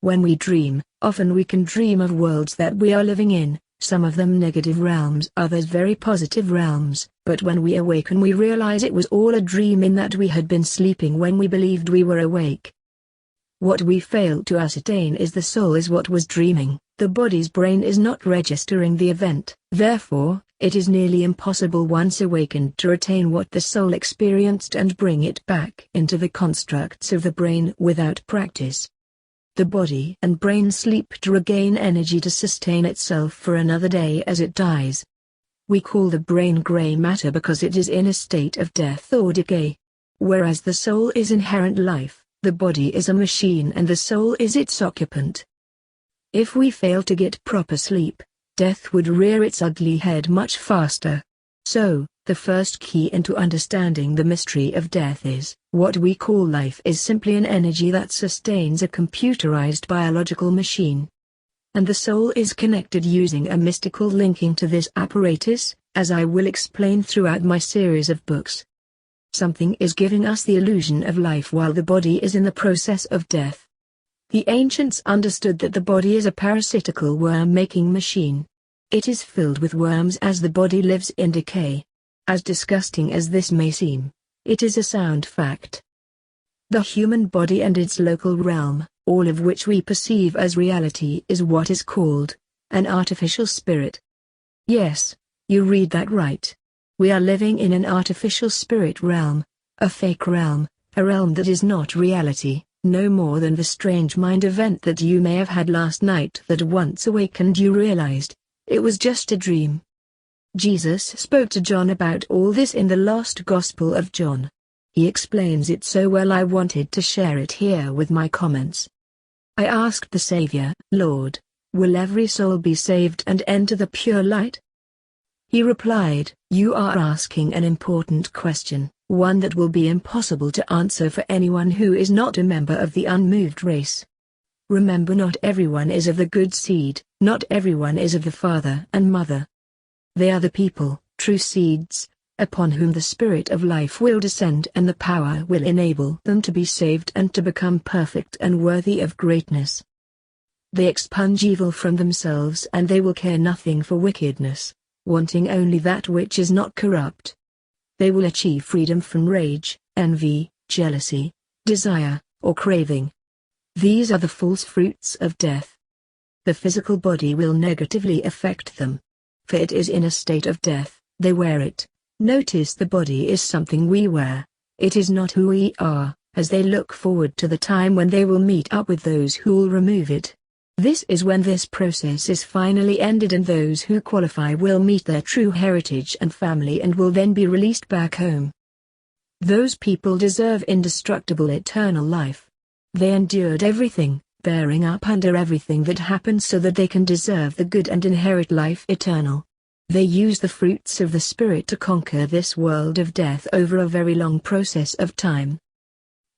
When we dream, often we can dream of worlds that we are living in, some of them negative realms, others very positive realms, but when we awaken we realize it was all a dream in that we had been sleeping when we believed we were awake. What we fail to ascertain is the soul is what was dreaming, the body's brain is not registering the event, therefore, it is nearly impossible once awakened to retain what the soul experienced and bring it back into the constructs of the brain without practice. The body and brain sleep to regain energy to sustain itself for another day as it dies. We call the brain gray matter because it is in a state of death or decay. Whereas the soul is inherent life, the body is a machine and the soul is its occupant. If we fail to get proper sleep, death would rear its ugly head much faster. So, the first key into understanding the mystery of death is, what we call life is simply an energy that sustains a computerized biological machine. And the soul is connected using a mystical linking to this apparatus, as I will explain throughout my series of books. Something is giving us the illusion of life while the body is in the process of death. The ancients understood that the body is a parasitical worm-making machine. It is filled with worms as the body lives in decay. As disgusting as this may seem, it is a sound fact. The human body and its local realm, all of which we perceive as reality, is what is called an artificial spirit. Yes, you read that right. We are living in an artificial spirit realm, a fake realm, a realm that is not reality, no more than the strange mind event that you may have had last night that once awakened you realized it was just a dream. Jesus spoke to John about all this in the last Gospel of John. He explains it so well I wanted to share it here with my comments. I asked the Savior, Lord, will every soul be saved and enter the pure light? He replied, you are asking an important question, one that will be impossible to answer for anyone who is not a member of the unmoved race. Remember, not everyone is of the good seed, not everyone is of the father and mother. They are the people, true seeds, upon whom the spirit of life will descend and the power will enable them to be saved and to become perfect and worthy of greatness. They expunge evil from themselves and they will care nothing for wickedness, wanting only that which is not corrupt. They will achieve freedom from rage, envy, jealousy, desire, or craving. These are the false fruits of death. the physical body will negatively affect them. For it is in a state of death, they wear it. Notice the body is something we wear. It is not who we are, as they look forward to the time when they will meet up with those who will remove it. This is when this process is finally ended and those who qualify will meet their true heritage and family and will then be released back home. Those people deserve indestructible eternal life. They endured everything, bearing up under everything that happened so that they can deserve the good and inherit life eternal. They use the fruits of the Spirit to conquer this world of death over a very long process of time.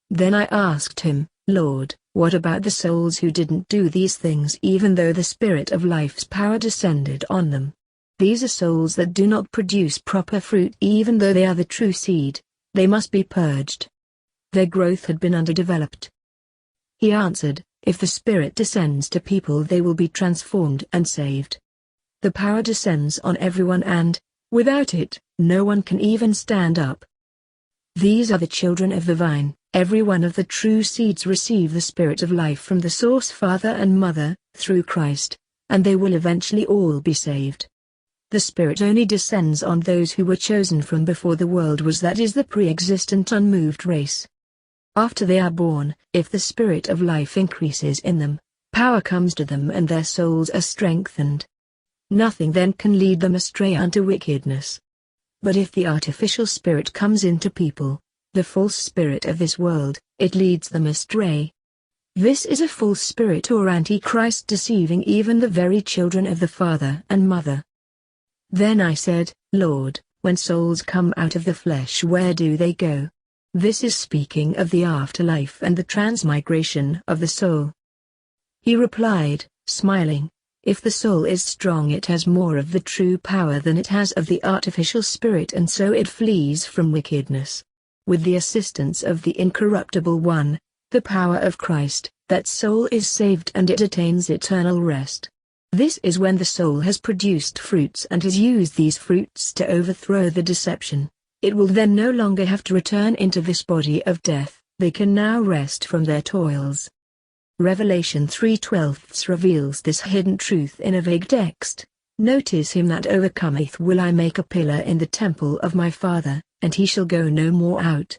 Then I asked him, Lord, what about the souls who didn't do these things even though the Spirit of life's power descended on them? These are souls that do not produce proper fruit even though they are the true seed. They must be purged. Their growth had been underdeveloped. He answered, if the Spirit descends to people they will be transformed and saved. The power descends on everyone and, without it, no one can even stand up. These are the children of the vine. Every one of the true seeds receive the Spirit of life from the Source Father and Mother, through Christ, and they will eventually all be saved. The Spirit only descends on those who were chosen from before the world was, that is the pre-existent unmoved race. After they are born, if the Spirit of life increases in them, power comes to them and their souls are strengthened. Nothing then can lead them astray unto wickedness. But if the artificial spirit comes into people, the false spirit of this world, it leads them astray. This is a false spirit or antichrist deceiving even the very children of the Father and Mother. Then I said, Lord, when souls come out of the flesh, where do they go? This is speaking of the afterlife and the transmigration of the soul. He replied, smiling, if the soul is strong it has more of the true power than it has of the artificial spirit, and so it flees from wickedness. With the assistance of the incorruptible one, the power of Christ, that soul is saved and it attains eternal rest. This is when the soul has produced fruits and has used these fruits to overthrow the deception. It will then no longer have to return into this body of death, they can now rest from their toils. Revelation 3:12 reveals this hidden truth in a vague text. Notice him that overcometh will I make a pillar in the temple of my Father, and he shall go no more out.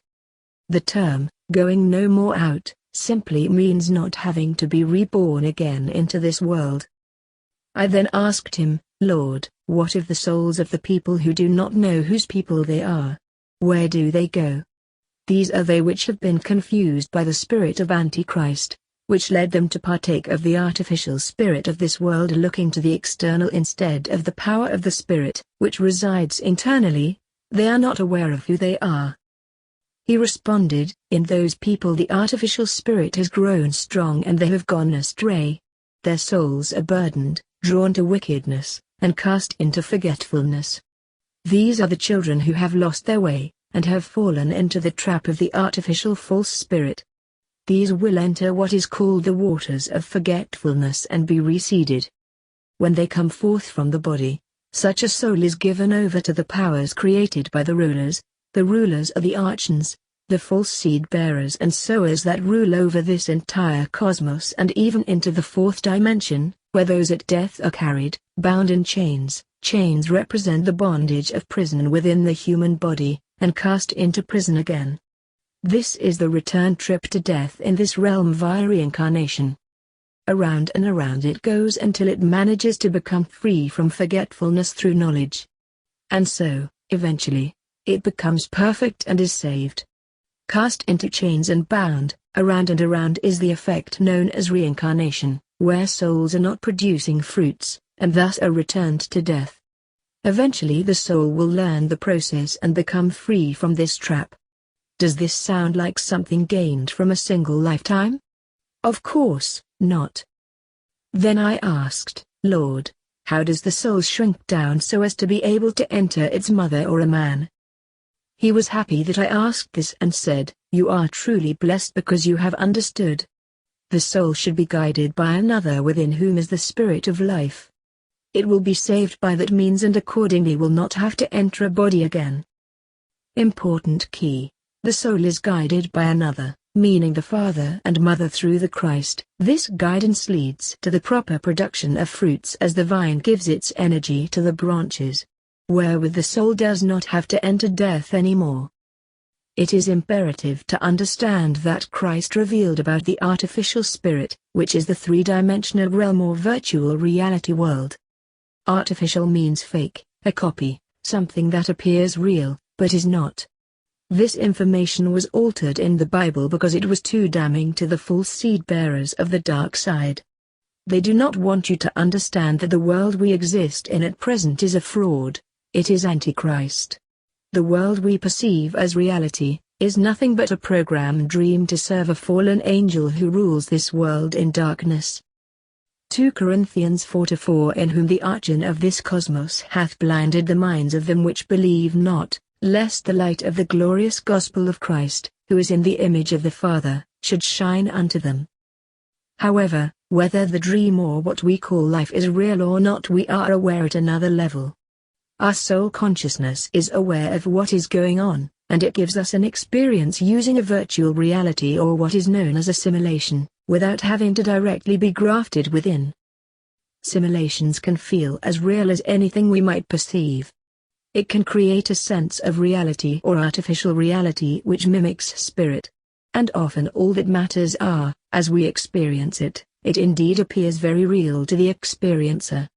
The term, going no more out, simply means not having to be reborn again into this world. I then asked him, Lord, what of the souls of the people who do not know whose people they are? Where do they go? These are they which have been confused by the spirit of Antichrist, which led them to partake of the artificial spirit of this world, looking to the external instead of the power of the Spirit, which resides internally. They are not aware of who they are. He responded, in those people the artificial spirit has grown strong and they have gone astray. Their souls are burdened, drawn to wickedness, and cast into forgetfulness. These are the children who have lost their way, and have fallen into the trap of the artificial false spirit. These will enter what is called the waters of forgetfulness and be reseeded. When they come forth from the body, such a soul is given over to the powers created by the rulers. The rulers are the archons, the false seed bearers and sowers that rule over this entire cosmos and even into the fourth dimension, where those at death are carried, bound in chains. Chains represent the bondage of prison within the human body, and cast into prison again. This is the return trip to death in this realm via reincarnation. Around and around it goes until it manages to become free from forgetfulness through knowledge. And so, eventually, it becomes perfect and is saved. Cast into chains and bound, around and around is the effect known as reincarnation, where souls are not producing fruits, and thus are returned to death. Eventually the soul will learn the process and become free from this trap. Does this sound like something gained from a single lifetime? Of course, not. Then I asked, Lord, how does the soul shrink down so as to be able to enter its mother or a man? He was happy that I asked this and said, you are truly blessed because you have understood. The soul should be guided by another within whom is the spirit of life. It will be saved by that means and accordingly will not have to enter a body again. Important key. The soul is guided by another, meaning the father and mother through the Christ. This guidance leads to the proper production of fruits as the vine gives its energy to the branches, wherewith the soul does not have to enter death anymore. It is imperative to understand that Christ revealed about the artificial spirit, which is the three-dimensional realm or virtual reality world. Artificial means fake, a copy, something that appears real, but is not. This information was altered in the Bible because it was too damning to the false seed-bearers of the dark side. They do not want you to understand that the world we exist in at present is a fraud, it is Antichrist. The world we perceive as reality is nothing but a programmed dream to serve a fallen angel who rules this world in darkness. 2 Corinthians 4:4 In whom the archon of this cosmos hath blinded the minds of them which believe not, lest the light of the glorious gospel of Christ, who is in the image of the Father, should shine unto them. However, whether the dream or what we call life is real or not, we are aware at another level. Our soul consciousness is aware of what is going on, and it gives us an experience using a virtual reality or what is known as a simulation, without having to directly be grafted within. Simulations can feel as real as anything we might perceive. It can create a sense of reality or artificial reality which mimics spirit. And often all that matters are, as we experience it, it indeed appears very real to the experiencer.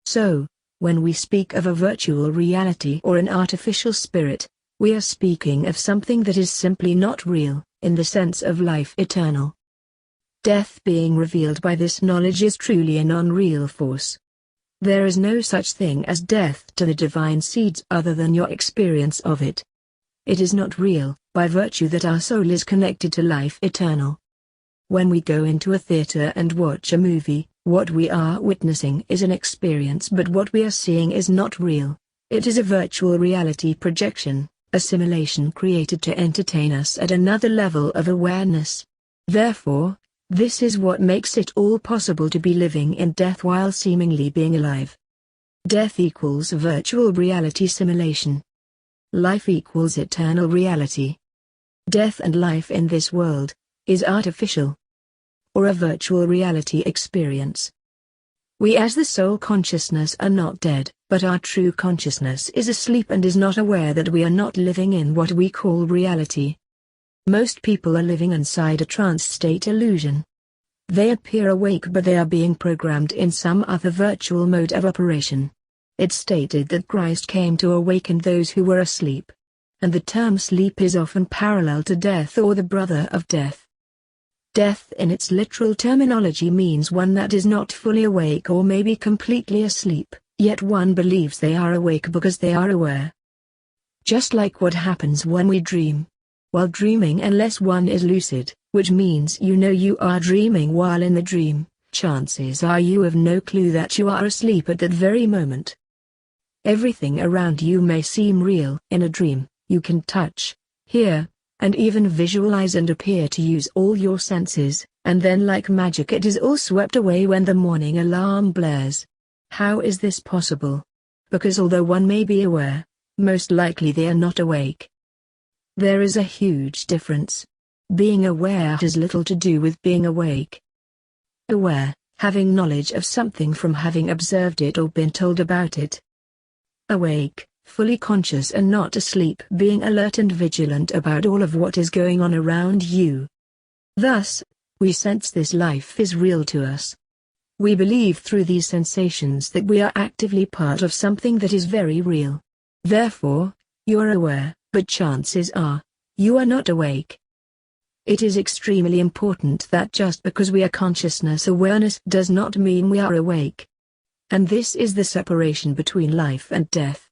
So, when we speak of a virtual reality or an artificial spirit, we are speaking of something that is simply not real, in the sense of life eternal. Death being revealed by this knowledge is truly a non-real force. There is no such thing as death to the divine seeds other than your experience of it. It is not real, by virtue that our soul is connected to life eternal. When we go into a theater and watch a movie, what we are witnessing is an experience, but what we are seeing is not real. It is a virtual reality projection, a simulation created to entertain us at another level of awareness. Therefore, this is what makes it all possible to be living in death while seemingly being alive. Death equals virtual reality simulation. Life equals eternal reality. Death and life in this world is artificial, or a virtual reality experience. We as the soul consciousness are not dead, but our true consciousness is asleep and is not aware that we are not living in what we call reality. Most people are living inside a trance state illusion. They appear awake but they are being programmed in some other virtual mode of operation. It's stated that Christ came to awaken those who were asleep. And the term sleep is often parallel to death or the brother of death. Death in its literal terminology means one that is not fully awake or maybe completely asleep, yet one believes they are awake because they are aware. Just like what happens when we dream. While dreaming, unless one is lucid, which means you know you are dreaming while in the dream, chances are you have no clue that you are asleep at that very moment. Everything around you may seem real. In a dream, you can touch, hear, and even visualize and appear to use all your senses, and then like magic it is all swept away when the morning alarm blares. How is this possible? Because although one may be aware, most likely they are not awake. There is a huge difference. Being aware has little to do with being awake. Aware, having knowledge of something from having observed it or been told about it. Awake, fully conscious and not asleep, being alert and vigilant about all of what is going on around you. Thus, we sense this life is real to us. We believe through these sensations that we are actively part of something that is very real. Therefore, you are aware, but chances are, you are not awake. It is extremely important that just because we are consciousness awareness does not mean we are awake. And this is the separation between life and death.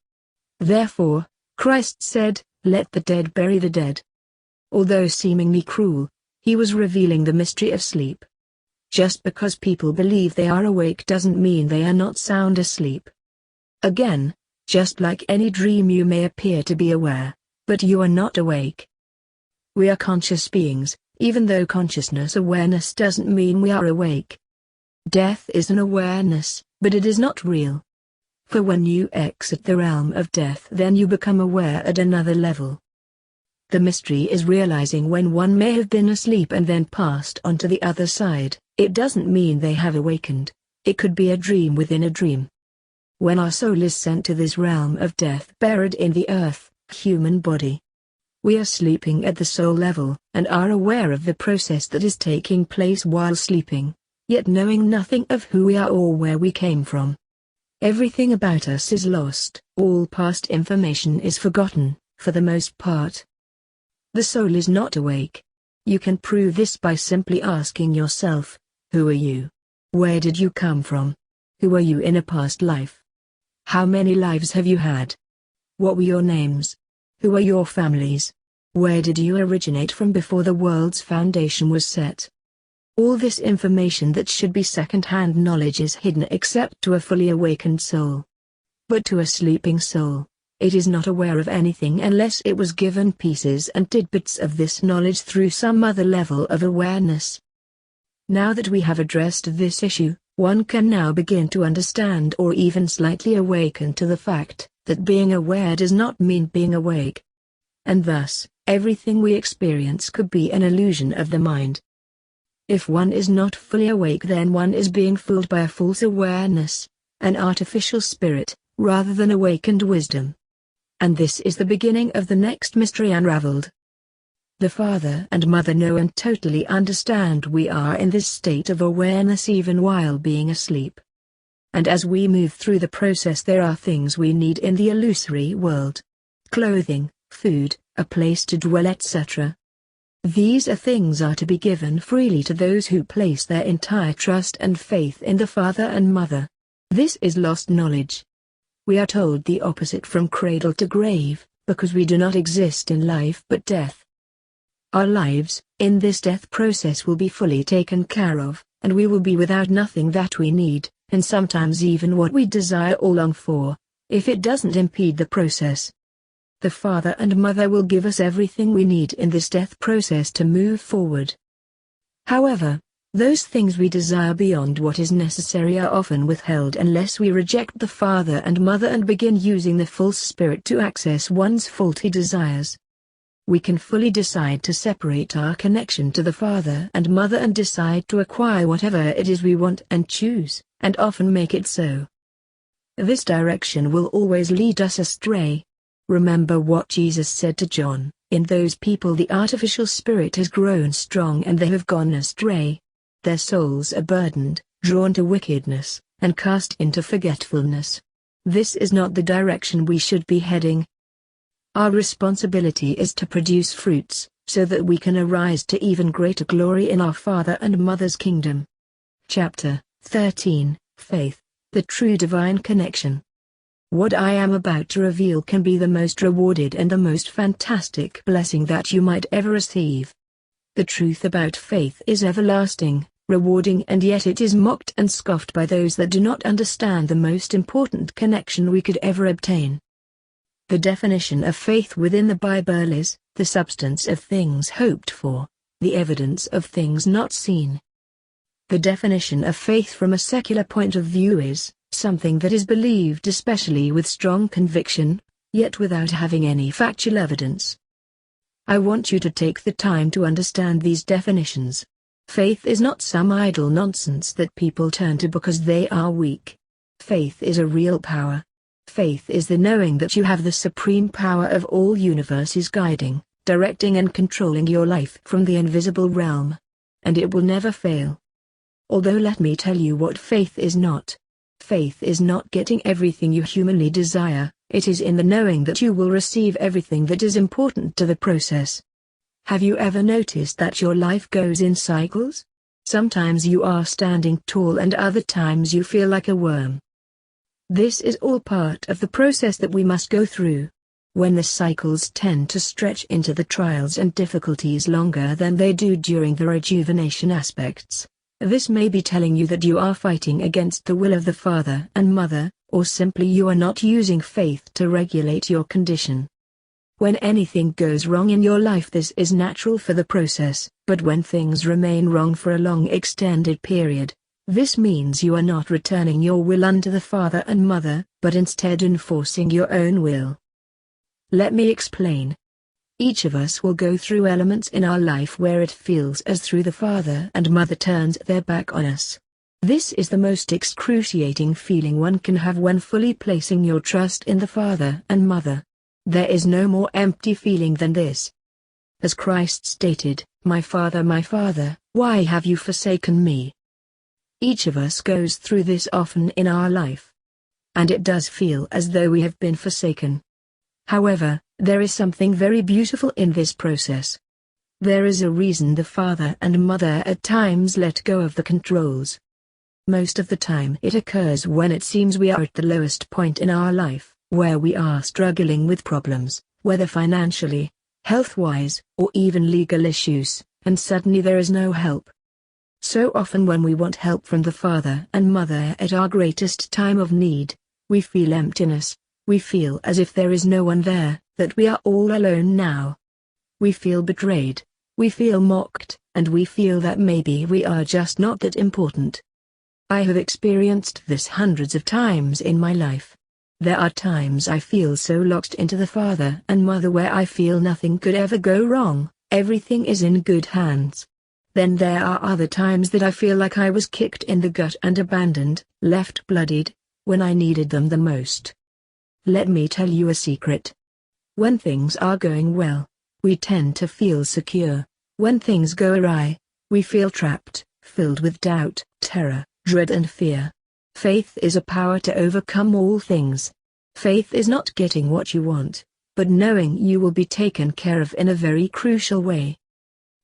Therefore, Christ said, "Let the dead bury the dead." Although seemingly cruel, he was revealing the mystery of sleep. Just because people believe they are awake doesn't mean they are not sound asleep. Again, just like any dream, you may appear to be aware, but you are not awake. We are conscious beings, even though consciousness awareness doesn't mean we are awake. Death is an awareness, but it is not real. For when you exit the realm of death, then you become aware at another level. The mystery is realizing when one may have been asleep and then passed on to the other side. It doesn't mean they have awakened. It could be a dream within a dream. When our soul is sent to this realm of death buried in the earth, human body, we are sleeping at the soul level, and are aware of the process that is taking place while sleeping, yet knowing nothing of who we are or where we came from. Everything about us is lost, all past information is forgotten, for the most part. The soul is not awake. You can prove this by simply asking yourself, who are you? Where did you come from? Who were you in a past life? How many lives have you had? What were your names? Who are your families? Where did you originate from before the world's foundation was set? All this information that should be second-hand knowledge is hidden except to a fully awakened soul. But to a sleeping soul, it is not aware of anything unless it was given pieces and tidbits of this knowledge through some other level of awareness. Now that we have addressed this issue, one can now begin to understand or even slightly awaken to the fact that being aware does not mean being awake. And thus, everything we experience could be an illusion of the mind. If one is not fully awake, then one is being fooled by a false awareness, an artificial spirit, rather than awakened wisdom. And this is the beginning of the next mystery unraveled. The father and mother know and totally understand we are in this state of awareness even while being asleep. And as we move through the process, there are things we need in the illusory world: clothing, food, a place to dwell, etc. These things are to be given freely to those who place their entire trust and faith in the father and mother. This is lost knowledge. We are told the opposite from cradle to grave, because we do not exist in life but death. Our lives, in this death process, will be fully taken care of, and we will be without nothing that we need, and sometimes even what we desire or long for, if it doesn't impede the process. The father and mother will give us everything we need in this death process to move forward. However, those things we desire beyond what is necessary are often withheld unless we reject the father and mother and begin using the false spirit to access one's faulty desires. We can fully decide to separate our connection to the father and mother and decide to acquire whatever it is we want and choose, and often make it so. This direction will always lead us astray. Remember what Jesus said to John: "In those people the artificial spirit has grown strong and they have gone astray. Their souls are burdened, drawn to wickedness, and cast into forgetfulness." This is not the direction we should be heading. Our responsibility is to produce fruits, so that we can arise to even greater glory in our Father and Mother's kingdom. Chapter 13, Faith, the True Divine Connection. What I am about to reveal can be the most rewarded and the most fantastic blessing that you might ever receive. The truth about faith is everlasting, rewarding, and yet it is mocked and scoffed by those that do not understand the most important connection we could ever obtain. The definition of faith within the Bible is, the substance of things hoped for, the evidence of things not seen. The definition of faith from a secular point of view is, something that is believed especially with strong conviction, yet without having any factual evidence. I want you to take the time to understand these definitions. Faith is not some idle nonsense that people turn to because they are weak. Faith is a real power. Faith is the knowing that you have the supreme power of all universes guiding, directing and controlling your life from the invisible realm. And it will never fail. Although let me tell you what faith is not. Faith is not getting everything you humanly desire, it is in the knowing that you will receive everything that is important to the process. Have you ever noticed that your life goes in cycles? Sometimes you are standing tall and other times you feel like a worm. This is all part of the process that we must go through. When the cycles tend to stretch into the trials and difficulties longer than they do during the rejuvenation aspects, this may be telling you that you are fighting against the will of the father and mother, or simply you are not using faith to regulate your condition. When anything goes wrong in your life, this is natural for the process, but when things remain wrong for a long extended period, this means you are not returning your will unto the father and mother, but instead enforcing your own will. Let me explain. Each of us will go through elements in our life where it feels as though the father and mother turns their back on us. This is the most excruciating feeling one can have when fully placing your trust in the father and mother. There is no more empty feeling than this. As Christ stated, my Father, why have you forsaken me?" Each of us goes through this often in our life. And it does feel as though we have been forsaken. However, there is something very beautiful in this process. There is a reason the father and mother at times let go of the controls. Most of the time it occurs when it seems we are at the lowest point in our life, where we are struggling with problems, whether financially, health-wise, or even legal issues, and suddenly there is no help. So often when we want help from the father and mother at our greatest time of need, we feel emptiness, we feel as if there is no one there, that we are all alone now. We feel betrayed, we feel mocked, and we feel that maybe we are just not that important. I have experienced this hundreds of times in my life. There are times I feel so locked into the father and mother where I feel nothing could ever go wrong, everything is in good hands. Then there are other times that I feel like I was kicked in the gut and abandoned, left bloodied, when I needed them the most. Let me tell you a secret. When things are going well, we tend to feel secure. When things go awry, we feel trapped, filled with doubt, terror, dread and fear. Faith is a power to overcome all things. Faith is not getting what you want, but knowing you will be taken care of in a very crucial way.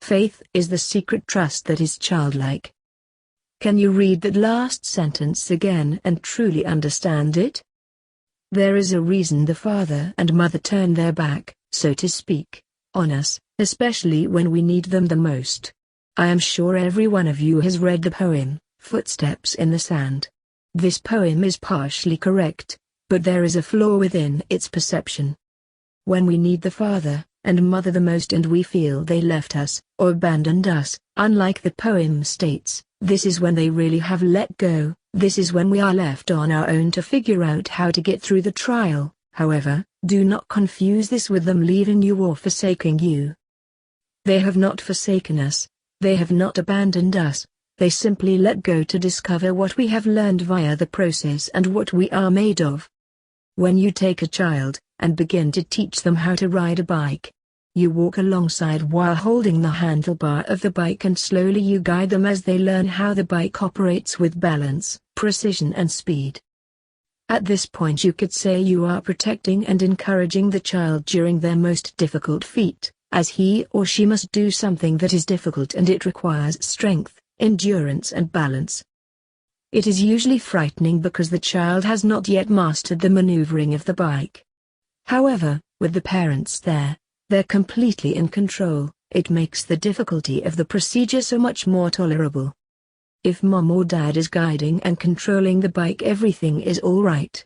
Faith is the secret trust that is childlike. Can you read that last sentence again and truly understand it? There is a reason the father and mother turn their back, so to speak, on us, especially when we need them the most. I am sure every one of you has read the poem, Footsteps in the Sand. This poem is partially correct, but there is a flaw within its perception. When we need the father and mother the most and we feel they left us, or abandoned us, unlike the poem states, this is when they really have let go, this is when we are left on our own to figure out how to get through the trial. However, do not confuse this with them leaving you or forsaking you. They have not forsaken us, they have not abandoned us. They simply let go to discover what we have learned via the process and what we are made of. When you take a child, and begin to teach them how to ride a bike, you walk alongside while holding the handlebar of the bike and slowly you guide them as they learn how the bike operates with balance, precision and speed. At this point you could say you are protecting and encouraging the child during their most difficult feat, as he or she must do something that is difficult and it requires strength, endurance and balance. It is usually frightening because the child has not yet mastered the maneuvering of the bike. However, with the parents there, they're completely in control, it makes the difficulty of the procedure so much more tolerable. If mom or dad is guiding and controlling the bike, everything is alright.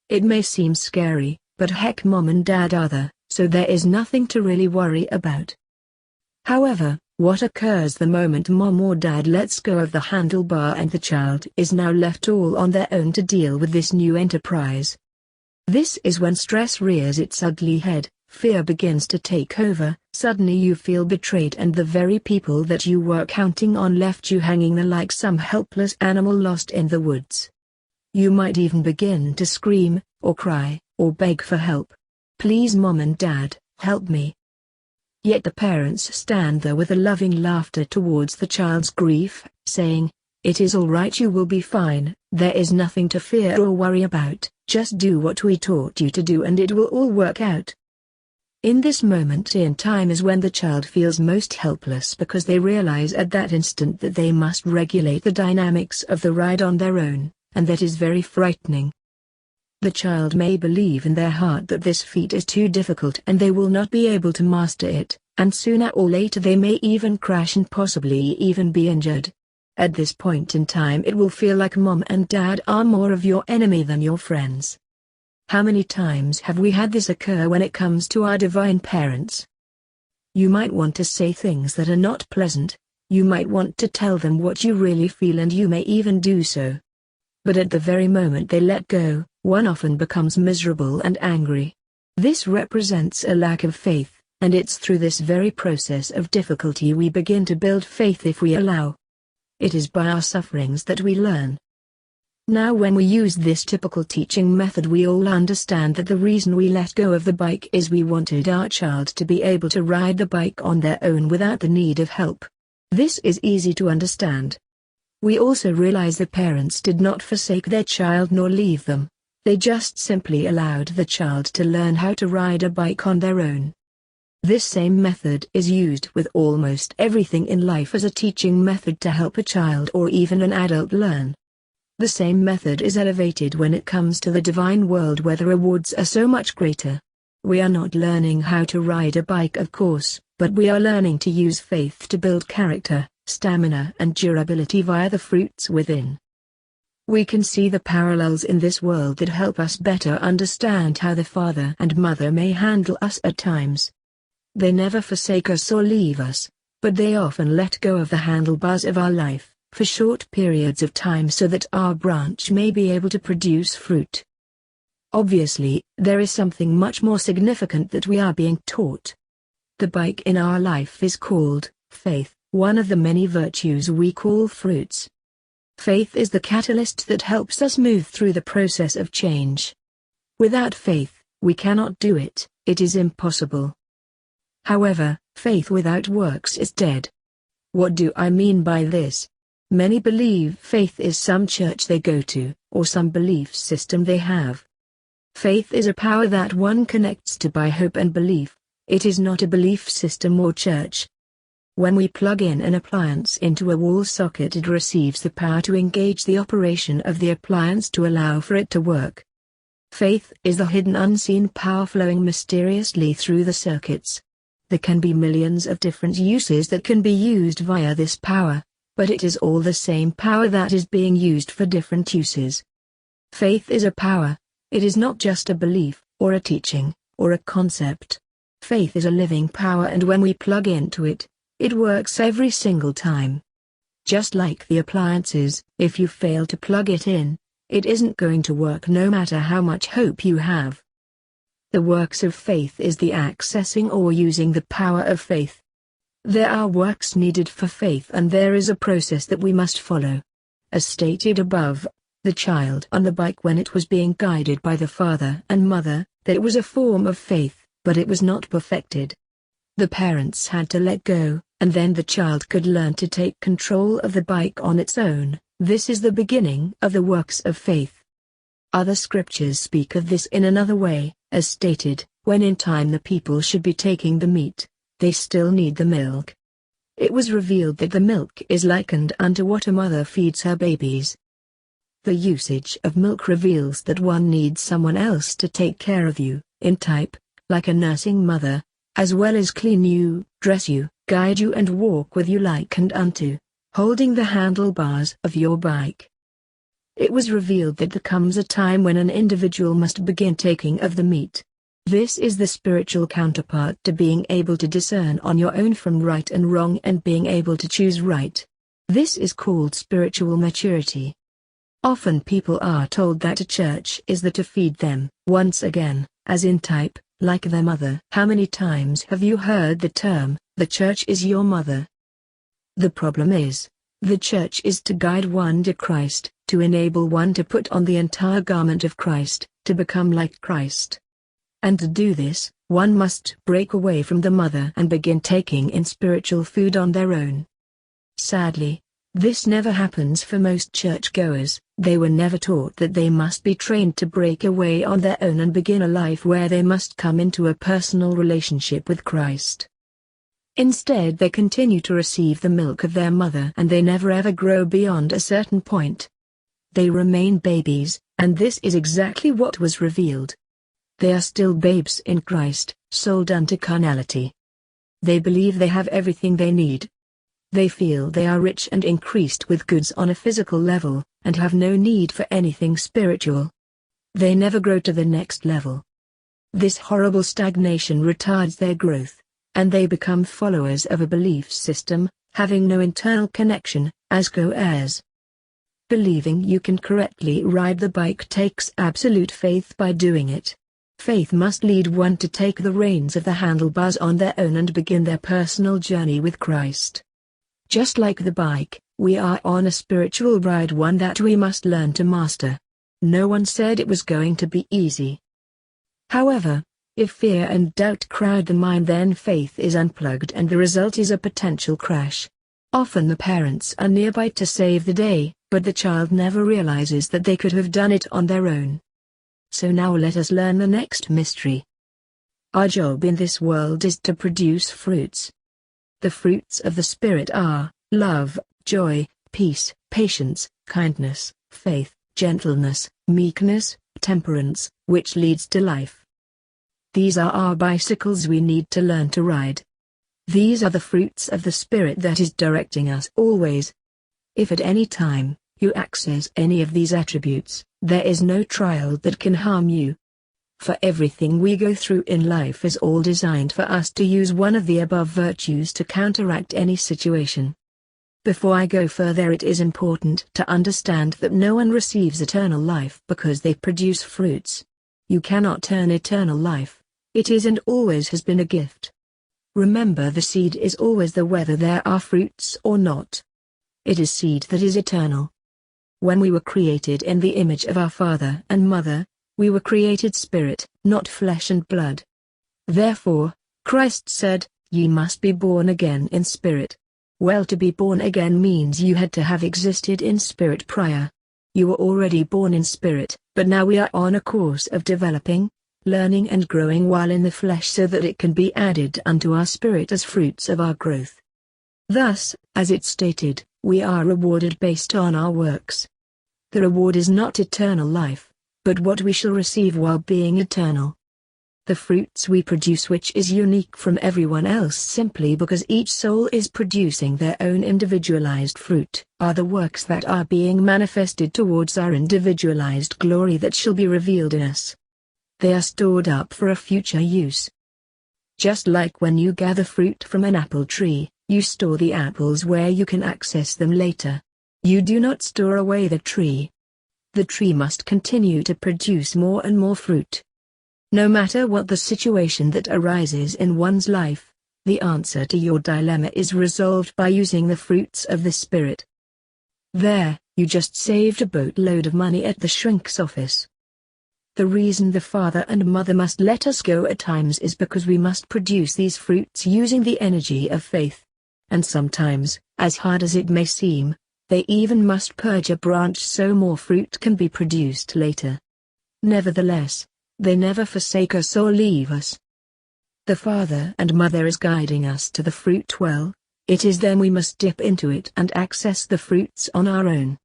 It may seem scary, but heck, mom and dad are there, so there is nothing to really worry about. However, what occurs the moment mom or dad lets go of the handlebar and the child is now left all on their own to deal with this new enterprise? This is when stress rears its ugly head, fear begins to take over, suddenly you feel betrayed and the very people that you were counting on left you hanging there like some helpless animal lost in the woods. You might even begin to scream, or cry, or beg for help. Please mom and dad, help me. Yet the parents stand there with a loving laughter towards the child's grief, saying, "It is all right, you will be fine, there is nothing to fear or worry about, just do what we taught you to do and it will all work out." In this moment in time is when the child feels most helpless because they realize at that instant that they must regulate the dynamics of the ride on their own, and that is very frightening. The child may believe in their heart that this feat is too difficult and they will not be able to master it, and sooner or later they may even crash and possibly even be injured. At this point in time it will feel like mom and dad are more of your enemy than your friends. How many times have we had this occur when it comes to our divine parents? You might want to say things that are not pleasant, you might want to tell them what you really feel and you may even do so. But at the very moment they let go, one often becomes miserable and angry. This represents a lack of faith, And it's through this very process of difficulty we begin to build faith if we allow. It is by our sufferings that we learn. Now when we use this typical teaching method, we all understand that the reason we let go of the bike is we wanted our child to be able to ride the bike on their own without the need of help. This is easy to understand. We also realize the parents did not forsake their child nor leave them. They just simply allowed the child to learn how to ride a bike on their own. This same method is used with almost everything in life as a teaching method to help a child or even an adult learn. The same method is elevated when it comes to the divine world, where the rewards are so much greater. We are not learning how to ride a bike, of course, but we are learning to use faith to build character, stamina and durability via the fruits within. We can see the parallels in this world that help us better understand how the father and mother may handle us at times. They never forsake us or leave us, but they often let go of the handlebars of our life for short periods of time so that our branch may be able to produce fruit. Obviously, there is something much more significant that we are being taught. The bike in our life is called faith, one of the many virtues we call fruits. Faith is the catalyst that helps us move through the process of change. Without faith, we cannot do it, it is impossible. However, faith without works is dead. What do I mean by this? Many believe faith is some church they go to, or some belief system they have. Faith is a power that one connects to by hope and belief. It is not a belief system or church. When we plug in an appliance into a wall socket, it receives the power to engage the operation of the appliance to allow for it to work. Faith is the hidden unseen power flowing mysteriously through the circuits. There can be millions of different uses that can be used via this power, but it is all the same power that is being used for different uses. Faith is a power. It is not just a belief, or a teaching, or a concept. Faith is a living power, and when we plug into it, it works every single time. Just like the appliances, if you fail to plug it in, it isn't going to work no matter how much hope you have. The works of faith is the accessing or using the power of faith. There are works needed for faith, and there is a process that we must follow. As stated above, the child on the bike, when it was being guided by the father and mother, that was a form of faith, but it was not perfected. The parents had to let go, and then the child could learn to take control of the bike on its own. This is the beginning of the works of faith. Other scriptures speak of this in another way, as stated, when in time the people should be taking the meat, they still need the milk. It was revealed that the milk is likened unto what a mother feeds her babies. The usage of milk reveals that one needs someone else to take care of you, in type, like a nursing mother, as well as clean you, dress you, guide you and walk with you likened unto, holding the handlebars of your bike. It was revealed that there comes a time when an individual must begin taking of the meat. This is the spiritual counterpart to being able to discern on your own from right and wrong and being able to choose right. This is called spiritual maturity. Often people are told that a church is there to feed them, once again, as in type, like their mother. How many times have you heard the term, the church is your mother? The problem is, the church is to guide one to Christ, to enable one to put on the entire garment of Christ, to become like Christ. And to do this, one must break away from the mother and begin taking in spiritual food on their own. Sadly, this never happens for most churchgoers. They were never taught that they must be trained to break away on their own and begin a life where they must come into a personal relationship with Christ. Instead, they continue to receive the milk of their mother, and they never ever grow beyond a certain point. They remain babies, and this is exactly what was revealed. They are still babes in Christ, sold unto carnality. They believe they have everything they need. They feel they are rich and increased with goods on a physical level, and have no need for anything spiritual. They never grow to the next level. This horrible stagnation retards their growth, and they become followers of a belief system, having no internal connection, as co-heirs. Believing you can correctly ride the bike takes absolute faith by doing it. Faith must lead one to take the reins of the handlebars on their own and begin their personal journey with Christ. Just like the bike, we are on a spiritual ride, one that we must learn to master. No one said it was going to be easy. However, if fear and doubt crowd the mind, then faith is unplugged and the result is a potential crash. Often the parents are nearby to save the day, but the child never realizes that they could have done it on their own. So now let us learn the next mystery. Our job in this world is to produce fruits. The fruits of the Spirit are love, joy, peace, patience, kindness, faith, gentleness, meekness, temperance, which leads to life. These are our bicycles we need to learn to ride. These are the fruits of the Spirit that is directing us always. If at any time you access any of these attributes, there is no trial that can harm you. For everything we go through in life is all designed for us to use one of the above virtues to counteract any situation. Before I go further, it is important to understand that no one receives eternal life because they produce fruits. You cannot earn eternal life. It is and always has been a gift. Remember, the seed is always the whether there are fruits or not. It is seed that is eternal. When we were created in the image of our Father and Mother, we were created spirit, not flesh and blood. Therefore, Christ said, "Ye must be born again in spirit." Well, to be born again means you had to have existed in spirit prior. You were already born in spirit, but now we are on a course of developing, learning and growing while in the flesh so that it can be added unto our spirit as fruits of our growth. Thus, as it stated, we are rewarded based on our works. The reward is not eternal life, but what we shall receive while being eternal. The fruits we produce, which is unique from everyone else simply because each soul is producing their own individualized fruit, are the works that are being manifested towards our individualized glory that shall be revealed in us. They are stored up for a future use. Just like when you gather fruit from an apple tree, you store the apples where you can access them later. You do not store away the tree. The tree must continue to produce more and more fruit. No matter what the situation that arises in one's life, the answer to your dilemma is resolved by using the fruits of the Spirit. There, you just saved a boatload of money at the shrink's office. The reason the Father and Mother must let us go at times is because we must produce these fruits using the energy of faith. And sometimes, as hard as it may seem, they even must purge a branch so more fruit can be produced later. Nevertheless, they never forsake us or leave us. The Father and Mother is guiding us to the fruit well. It is then we must dip into it and access the fruits on our own.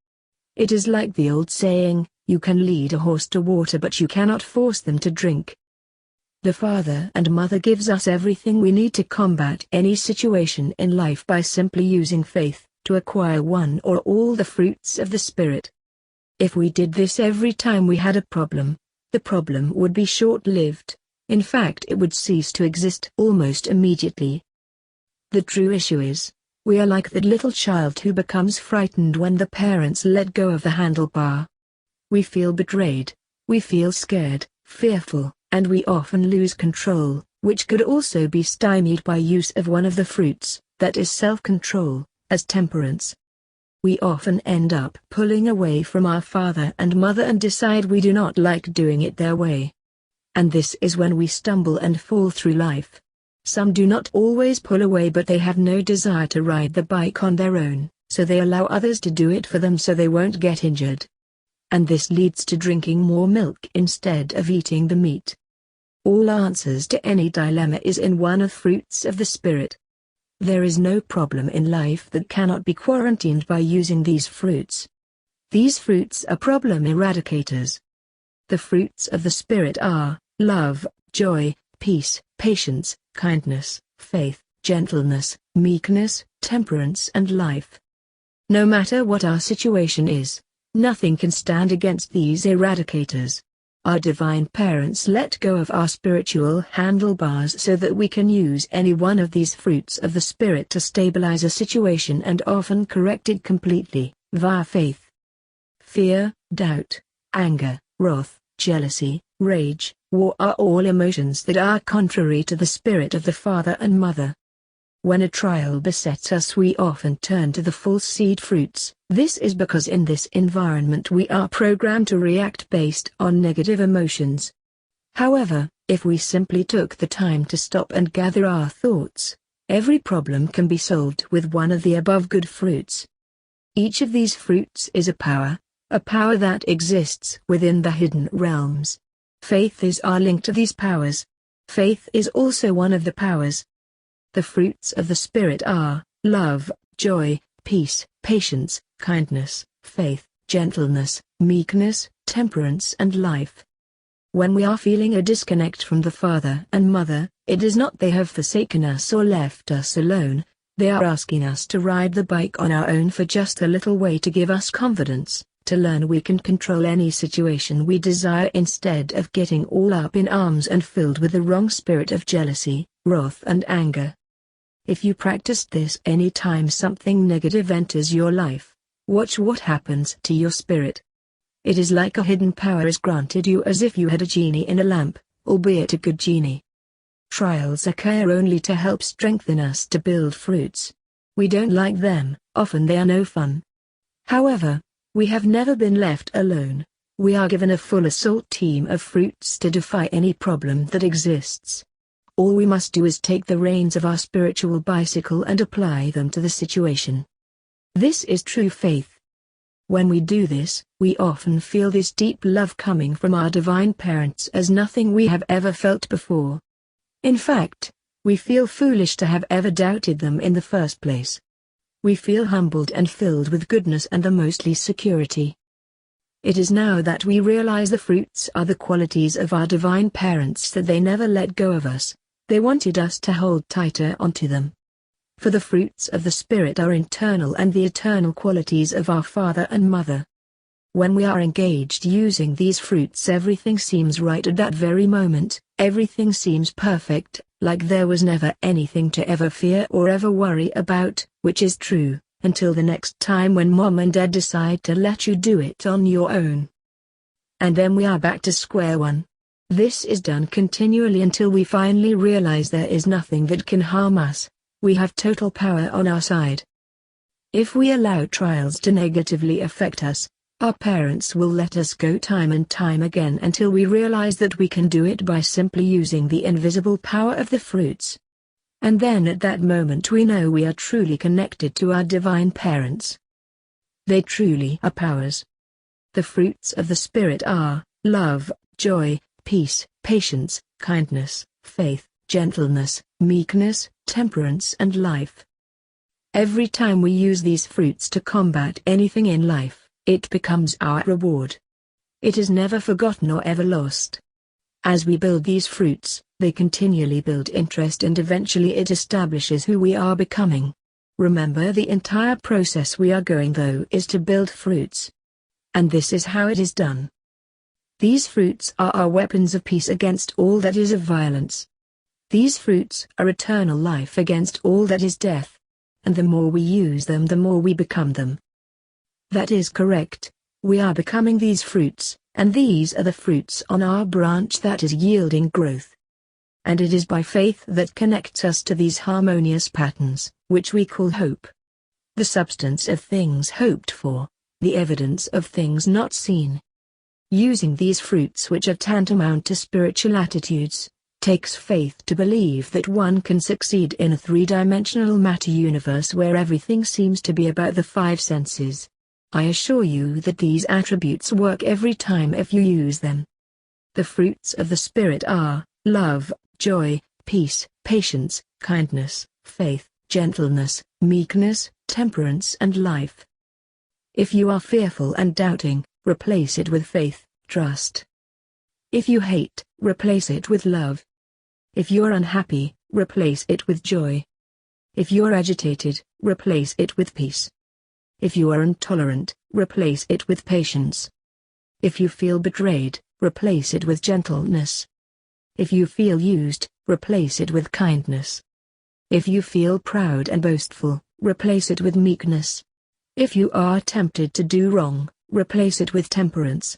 It is like the old saying, you can lead a horse to water but you cannot force them to drink. The Father and Mother gives us everything we need to combat any situation in life by simply using faith to acquire one or all the fruits of the Spirit. If we did this every time we had a problem, the problem would be short-lived. In fact, it would cease to exist almost immediately. The true issue is, we are like that little child who becomes frightened when the parents let go of the handlebar. We feel betrayed, we feel scared, fearful, and we often lose control, which could also be stymied by use of one of the fruits, that is self-control, as temperance. We often end up pulling away from our Father and Mother and decide we do not like doing it their way. And this is when we stumble and fall through life. Some do not always pull away, but they have no desire to ride the bike on their own, so they allow others to do it for them so they won't get injured. And this leads to drinking more milk instead of eating the meat. All answers to any dilemma is in one of fruits of the Spirit. There is no problem in life that cannot be quarantined by using these fruits. These fruits are problem eradicators. The fruits of the Spirit are love, joy, peace, patience, kindness, faith, gentleness, meekness, temperance and life. No matter what our situation is, nothing can stand against these eradicators. Our divine parents let go of our spiritual handlebars so that we can use any one of these fruits of the Spirit to stabilize a situation and often correct it completely, via faith. Fear, doubt, anger, wrath, jealousy, rage, War are all emotions that are contrary to the spirit of the father and mother. When a trial besets us, we often turn to the false seed fruits. This is because in this environment we are programmed to react based on negative emotions. However, if we simply took the time to stop and gather our thoughts, every problem can be solved with one of the above good fruits. Each of these fruits is a power that exists within the hidden realms. Faith is our link to these powers. Faith is also one of the powers. The fruits of the Spirit are love, joy, peace, patience, kindness, faith, gentleness, meekness, temperance and life. When we are feeling a disconnect from the father and mother, it is not they have forsaken us or left us alone, they are asking us to ride the bike on our own for just a little way, to give us confidence, to learn we can control any situation we desire instead of getting all up in arms and filled with the wrong spirit of jealousy, wrath and anger. If you practiced this any time something negative enters your life, watch what happens to your spirit. It is like a hidden power is granted you, as if you had a genie in a lamp, albeit a good genie. Trials occur only to help strengthen us to build fruits. We don't like them, often they are no fun. However, we have never been left alone. We are given a full assault team of fruits to defy any problem that exists. All we must do is take the reins of our spiritual bicycle and apply them to the situation. This is true faith. When we do this, we often feel this deep love coming from our divine parents as nothing we have ever felt before. In fact, we feel foolish to have ever doubted them in the first place. We feel humbled and filled with goodness and the mostly security. It is now that we realize the fruits are the qualities of our divine parents, that they never let go of us. They wanted us to hold tighter onto them. For the fruits of the Spirit are internal and the eternal qualities of our Father and Mother. When we are engaged using these fruits, everything seems right at that very moment, everything seems perfect, like there was never anything to ever fear or ever worry about, which is true, until the next time when mom and dad decide to let you do it on your own. And then we are back to square one. This is done continually until we finally realize there is nothing that can harm us. We have total power on our side. If we allow trials to negatively affect us, our parents will let us go time and time again until we realize that we can do it by simply using the invisible power of the fruits. And then at that moment we know we are truly connected to our divine parents. They truly are powers. The fruits of the Spirit are love, joy, peace, patience, kindness, faith, gentleness, meekness, temperance and life. Every time we use these fruits to combat anything in life, it becomes our reward. It is never forgotten or ever lost. As we build these fruits, they continually build interest and eventually it establishes who we are becoming. Remember, the entire process we are going through is to build fruits. And this is how it is done. These fruits are our weapons of peace against all that is of violence. These fruits are eternal life against all that is death. And the more we use them, the more we become them. That is correct. We are becoming these fruits, and these are the fruits on our branch that is yielding growth. And it is by faith that connects us to these harmonious patterns, which we call hope. The substance of things hoped for, the evidence of things not seen. Using these fruits, which are tantamount to spiritual attitudes, takes faith to believe that one can succeed in a three-dimensional matter universe where everything seems to be about the five senses. I assure you that these attributes work every time if you use them. The fruits of the Spirit are love, joy, peace, patience, kindness, faith, gentleness, meekness, temperance and life. If you are fearful and doubting, replace it with faith, trust. If you hate, replace it with love. If you are unhappy, replace it with joy. If you are agitated, replace it with peace. If you are intolerant, replace it with patience. If you feel betrayed, replace it with gentleness. If you feel used, replace it with kindness. If you feel proud and boastful, replace it with meekness. If you are tempted to do wrong, replace it with temperance.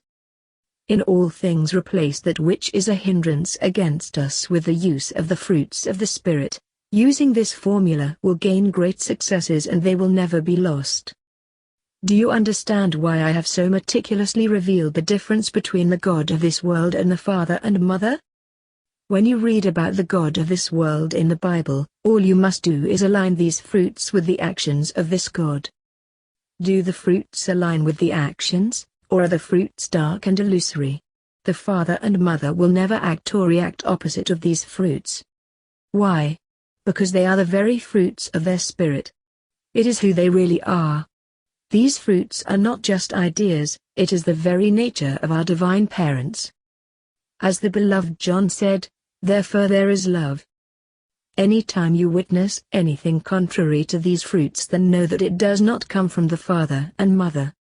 In all things replace that which is a hindrance against us with the use of the fruits of the Spirit. Using this formula will gain great successes and they will never be lost. Do you understand why I have so meticulously revealed the difference between the God of this world and the Father and Mother? When you read about the God of this world in the Bible, all you must do is align these fruits with the actions of this God. Do the fruits align with the actions, or are the fruits dark and illusory? The Father and Mother will never act or react opposite of these fruits. Why? Because they are the very fruits of their spirit. It is who they really are. These fruits are not just ideas, it is the very nature of our divine parents. As the beloved John said, therefore there is love. Any time you witness anything contrary to these fruits, then know that it does not come from the Father and Mother.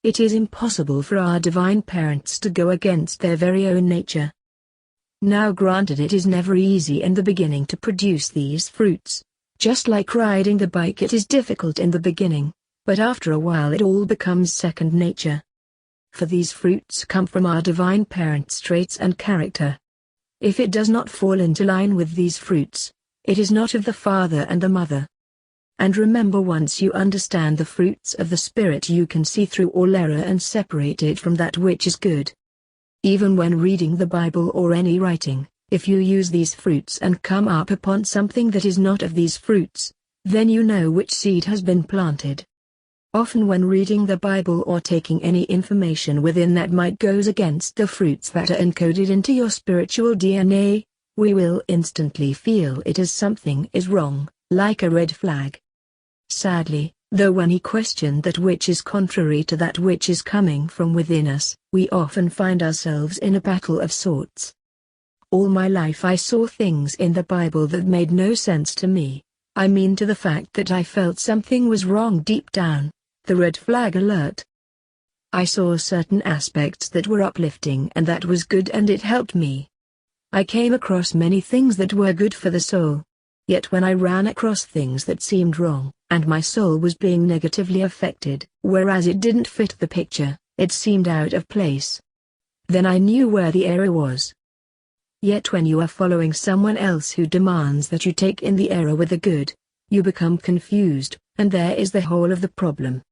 It is impossible for our divine parents to go against their very own nature. Now granted, it is never easy in the beginning to produce these fruits. Just like riding the bike, it is difficult in the beginning, but after a while it all becomes second nature. For these fruits come from our divine parents' traits and character. If it does not fall into line with these fruits, it is not of the Father and the Mother. And remember, once you understand the fruits of the Spirit, you can see through all error and separate it from that which is good. Even when reading the Bible or any writing, if you use these fruits and come up upon something that is not of these fruits, then you know which seed has been planted. Often when reading the Bible or taking any information within that might goes against the fruits that are encoded into your spiritual DNA, we will instantly feel it as something is wrong, like a red flag. Sadly, though, when he questioned that which is contrary to that which is coming from within us, we often find ourselves in a battle of sorts. All my life I saw things in the Bible that made no sense to me. I mean, to the fact that I felt something was wrong deep down, the red flag alert. I saw certain aspects that were uplifting and that was good, and it helped me. I came across many things that were good for the soul. Yet when I ran across things that seemed wrong, and my soul was being negatively affected, whereas it didn't fit the picture, it seemed out of place. Then I knew where the error was. Yet when you are following someone else who demands that you take in the error with the good, you become confused, and there is the whole of the problem.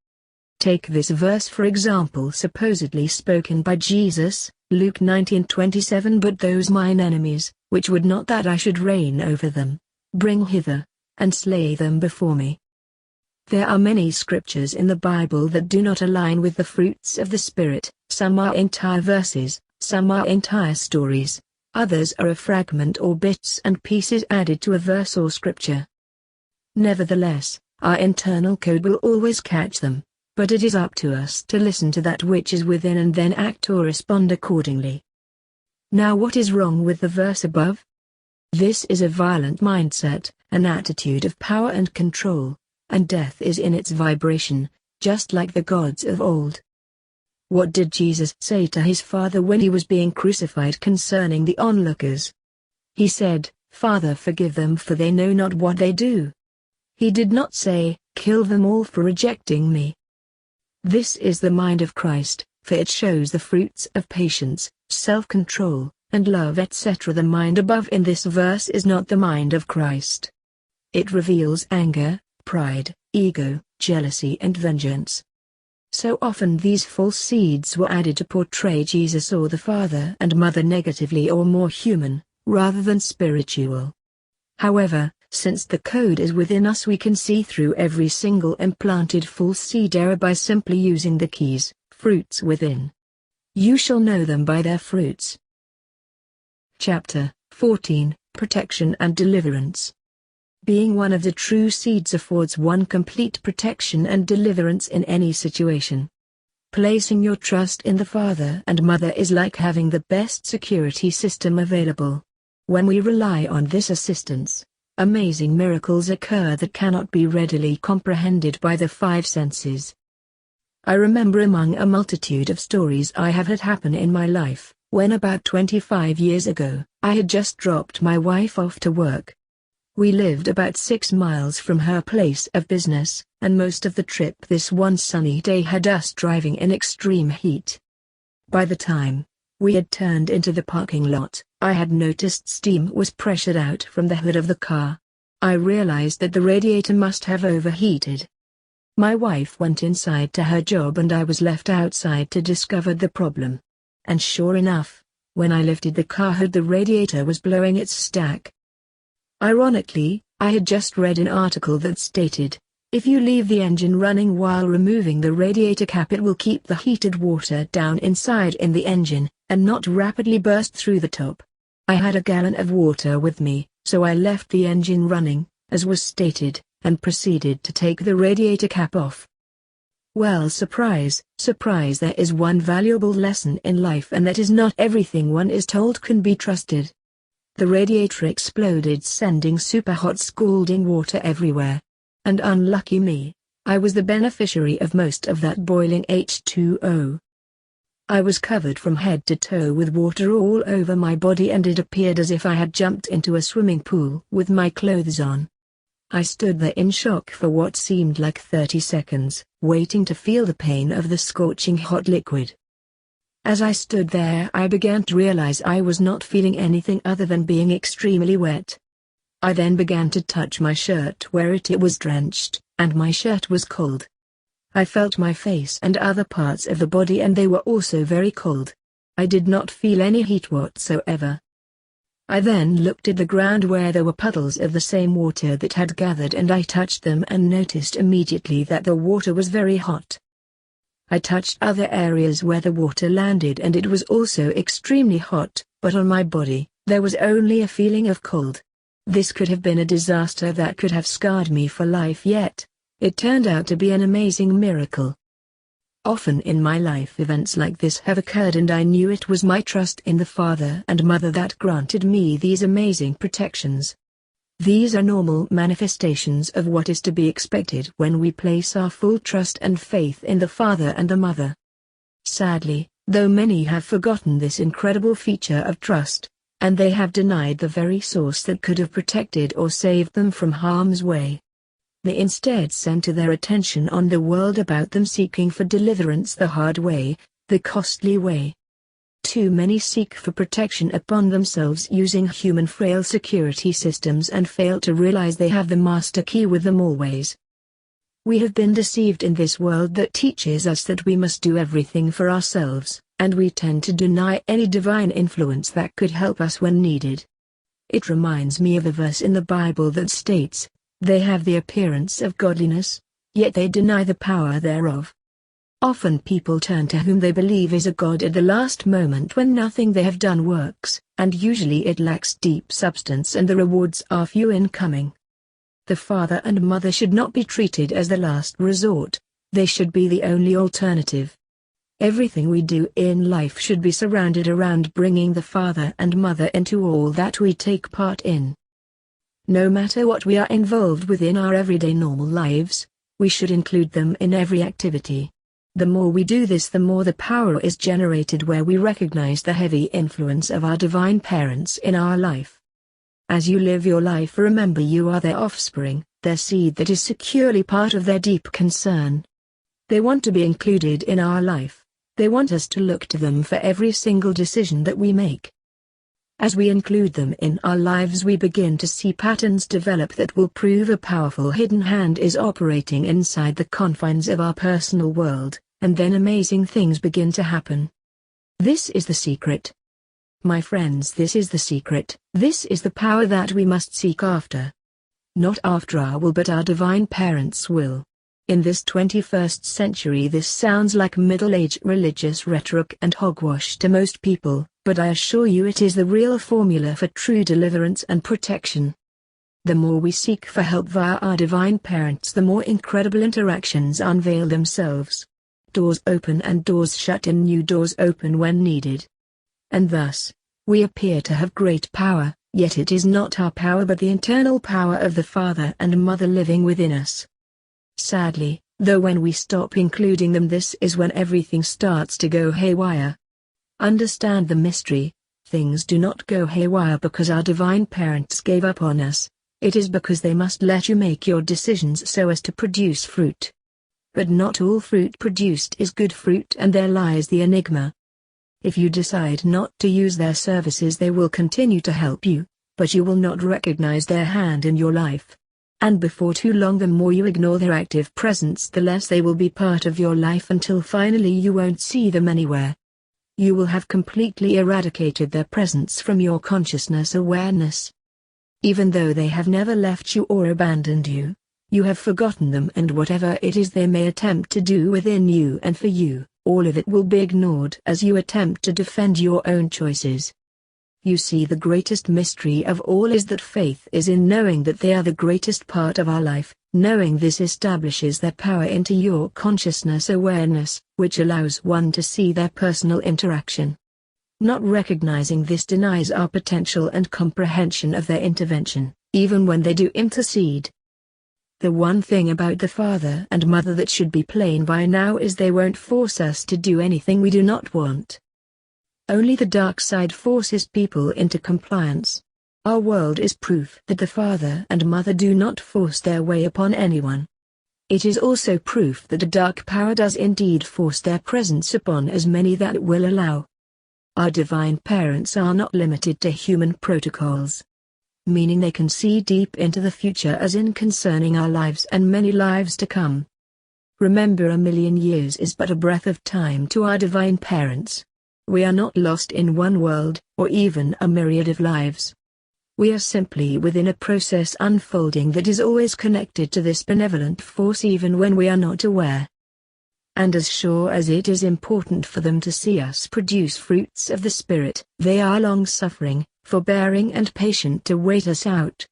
Take this verse for example, supposedly spoken by Jesus, Luke 19:27, "But those mine enemies, which would not that I should reign over them, bring hither, and slay them before me." There are many scriptures in the Bible that do not align with the fruits of the Spirit. Some are entire verses, some are entire stories, others are a fragment or bits and pieces added to a verse or scripture. Nevertheless, our internal code will always catch them, but it is up to us to listen to that which is within and then act or respond accordingly. Now, what is wrong with the verse above? This is a violent mindset, an attitude of power and control, and death is in its vibration, just like the gods of old. What did Jesus say to his Father when he was being crucified concerning the onlookers? He said, "Father, forgive them, for they know not what they do." He did not say, "Kill them all for rejecting me." This is the mind of Christ, for it shows the fruits of patience, self-control, and love, etc. The mind above in this verse is not the mind of Christ. It reveals anger, pride, ego, jealousy and vengeance. So often these false seeds were added to portray Jesus or the Father and Mother negatively or more human, rather than spiritual. However, since the code is within us, we can see through every single implanted false seed error by simply using the keys, fruits within. You shall know them by their fruits. Chapter 14, Protection and Deliverance. Being one of the true seeds affords one complete protection and deliverance in any situation. Placing your trust in the Father and Mother is like having the best security system available. When we rely on this assistance, amazing miracles occur that cannot be readily comprehended by the five senses. I remember among a multitude of stories I have had happen in my life, when about 25 years ago, I had just dropped my wife off to work. We lived about 6 miles from her place of business, and most of the trip this one sunny day had us driving in extreme heat. By the time We had turned into the parking lot. I had noticed steam was pressured out from the hood of the car. I realized that the radiator must have overheated. My wife went inside to her job and I was left outside to discover the problem. And sure enough, when I lifted the car hood, the radiator was blowing its stack. Ironically, I had just read an article that stated, if you leave the engine running while removing the radiator cap, it will keep the heated water down inside in the engine, and not rapidly burst through the top. I had a gallon of water with me, so I left the engine running, as was stated, and proceeded to take the radiator cap off. Well, surprise, surprise, there is one valuable lesson in life, and that is not everything one is told can be trusted. The radiator exploded, sending super hot scalding water everywhere. And unlucky me, I was the beneficiary of most of that boiling H2O. I was covered from head to toe with water all over my body, and it appeared as if I had jumped into a swimming pool with my clothes on. I stood there in shock for what seemed like 30 seconds, waiting to feel the pain of the scorching hot liquid. As I stood there, I began to realize I was not feeling anything other than being extremely wet. I then began to touch my shirt where it was drenched, and my shirt was cold. I felt my face and other parts of the body, and they were also very cold. I did not feel any heat whatsoever. I then looked at the ground where there were puddles of the same water that had gathered, and I touched them and noticed immediately that the water was very hot. I touched other areas where the water landed, and it was also extremely hot, but on my body, there was only a feeling of cold. This could have been a disaster that could have scarred me for life, yet it turned out to be an amazing miracle. Often in my life events like this have occurred, and I knew it was my trust in the Father and Mother that granted me these amazing protections. These are normal manifestations of what is to be expected when we place our full trust and faith in the Father and the Mother. Sadly, though many have forgotten this incredible feature of trust, and they have denied the very source that could have protected or saved them from harm's way. They instead center their attention on the world about them, seeking for deliverance the hard way, the costly way. Too many seek for protection upon themselves using human frail security systems and fail to realize they have the master key with them always. We have been deceived in this world that teaches us that we must do everything for ourselves, and we tend to deny any divine influence that could help us when needed. It reminds me of a verse in the Bible that states, "They have the appearance of godliness, yet they deny the power thereof." Often people turn to whom they believe is a god at the last moment when nothing they have done works, and usually it lacks deep substance and the rewards are few in coming. The Father and Mother should not be treated as the last resort, they should be the only alternative. Everything we do in life should be surrounded around bringing the Father and Mother into all that we take part in. No matter what we are involved with in our everyday normal lives, we should include them in every activity. The more we do this, the more the power is generated where we recognize the heavy influence of our divine parents in our life. As you live your life, remember you are their offspring, their seed that is securely part of their deep concern. They want to be included in our life. They want us to look to them for every single decision that we make. As we include them in our lives, we begin to see patterns develop that will prove a powerful hidden hand is operating inside the confines of our personal world, and then amazing things begin to happen. This is the secret. My friends, this is the secret. This is the power that we must seek after. Not after our will, but our divine parents' will. In this 21st century, this sounds like middle-age religious rhetoric and hogwash to most people, but I assure you it is the real formula for true deliverance and protection. The more we seek for help via our divine parents, the more incredible interactions unveil themselves. Doors open and doors shut, and new doors open when needed. And thus, we appear to have great power, yet it is not our power but the internal power of the Father and Mother living within us. Sadly, though, when we stop including them, this is when everything starts to go haywire. Understand the mystery. Things do not go haywire because our divine parents gave up on us. It is because they must let you make your decisions so as to produce fruit. But not all fruit produced is good fruit, and there lies the enigma. If you decide not to use their services, they will continue to help you, but you will not recognize their hand in your life. And before too long, the more you ignore their active presence, the less they will be part of your life, until finally you won't see them anywhere. You will have completely eradicated their presence from your consciousness awareness. Even though they have never left you or abandoned you, you have forgotten them, and whatever it is they may attempt to do within you and for you, all of it will be ignored as you attempt to defend your own choices. You see, the greatest mystery of all is that faith is in knowing that they are the greatest part of our life. Knowing this establishes their power into your consciousness awareness, which allows one to see their personal interaction. Not recognizing this denies our potential and comprehension of their intervention, even when they do intercede. The one thing about the father and mother that should be plain by now is they won't force us to do anything we do not want. Only the dark side forces people into compliance. Our world is proof that the father and mother do not force their way upon anyone. It is also proof that a dark power does indeed force their presence upon as many that it will allow. Our divine parents are not limited to human protocols, meaning they can see deep into the future, as in concerning our lives and many lives to come. Remember, 1,000,000 years is but a breath of time to our divine parents. We are not lost in one world, or even a myriad of lives. We are simply within a process unfolding that is always connected to this benevolent force, even when we are not aware. And as sure as it is important for them to see us produce fruits of the Spirit, they are long-suffering, forbearing and patient to wait us out.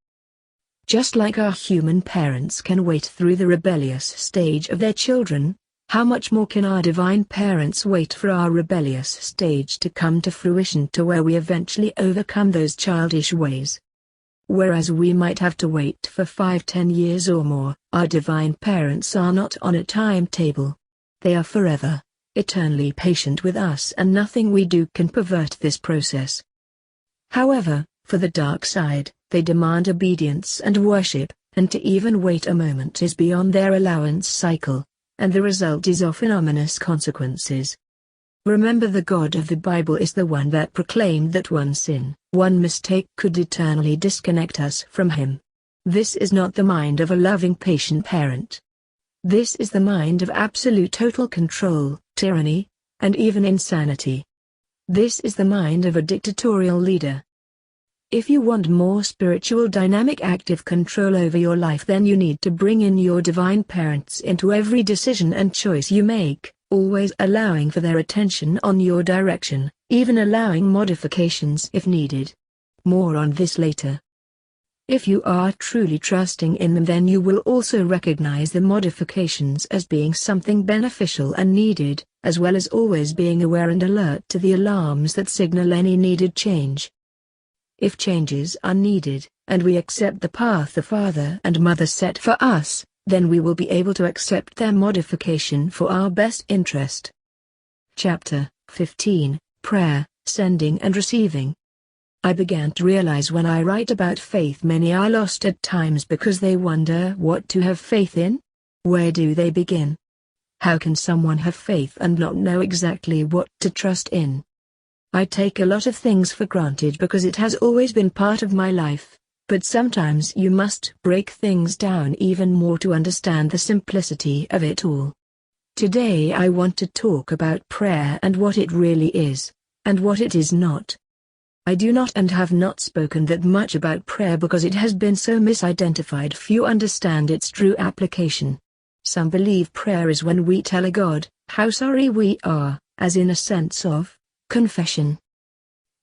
Just like our human parents can wait through the rebellious stage of their children, how much more can our divine parents wait for our rebellious stage to come to fruition, to where we eventually overcome those childish ways. Whereas we might have to wait for 5-10 years or more, our divine parents are not on a timetable. They are forever, eternally patient with us, and nothing we do can pervert this process. However, for the dark side, they demand obedience and worship, and to even wait a moment is beyond their allowance cycle, and the result is often ominous consequences. Remember, the God of the Bible is the one that proclaimed that one sin, one mistake could eternally disconnect us from Him. This is not the mind of a loving, patient parent. This is the mind of absolute total control, tyranny, and even insanity. This is the mind of a dictatorial leader. If you want more spiritual, dynamic, active control over your life, then you need to bring in your divine parents into every decision and choice you make, always allowing for their attention on your direction, even allowing modifications if needed. More on this later. If you are truly trusting in them, then you will also recognize the modifications as being something beneficial and needed, as well as always being aware and alert to the alarms that signal any needed change. If changes are needed, and we accept the path the father and mother set for us, then we will be able to accept their modification for our best interest. Chapter 15, Prayer, Sending and Receiving. I began to realize when I write about faith, many are lost at times because they wonder what to have faith in. Where do they begin? How can someone have faith and not know exactly what to trust in? I take a lot of things for granted because it has always been part of my life, but sometimes you must break things down even more to understand the simplicity of it all. Today I want to talk about prayer and what it really is, and what it is not. I do not and have not spoken that much about prayer because it has been so misidentified. Few understand its true application. Some believe prayer is when we tell a God how sorry we are, as in a sense of confession.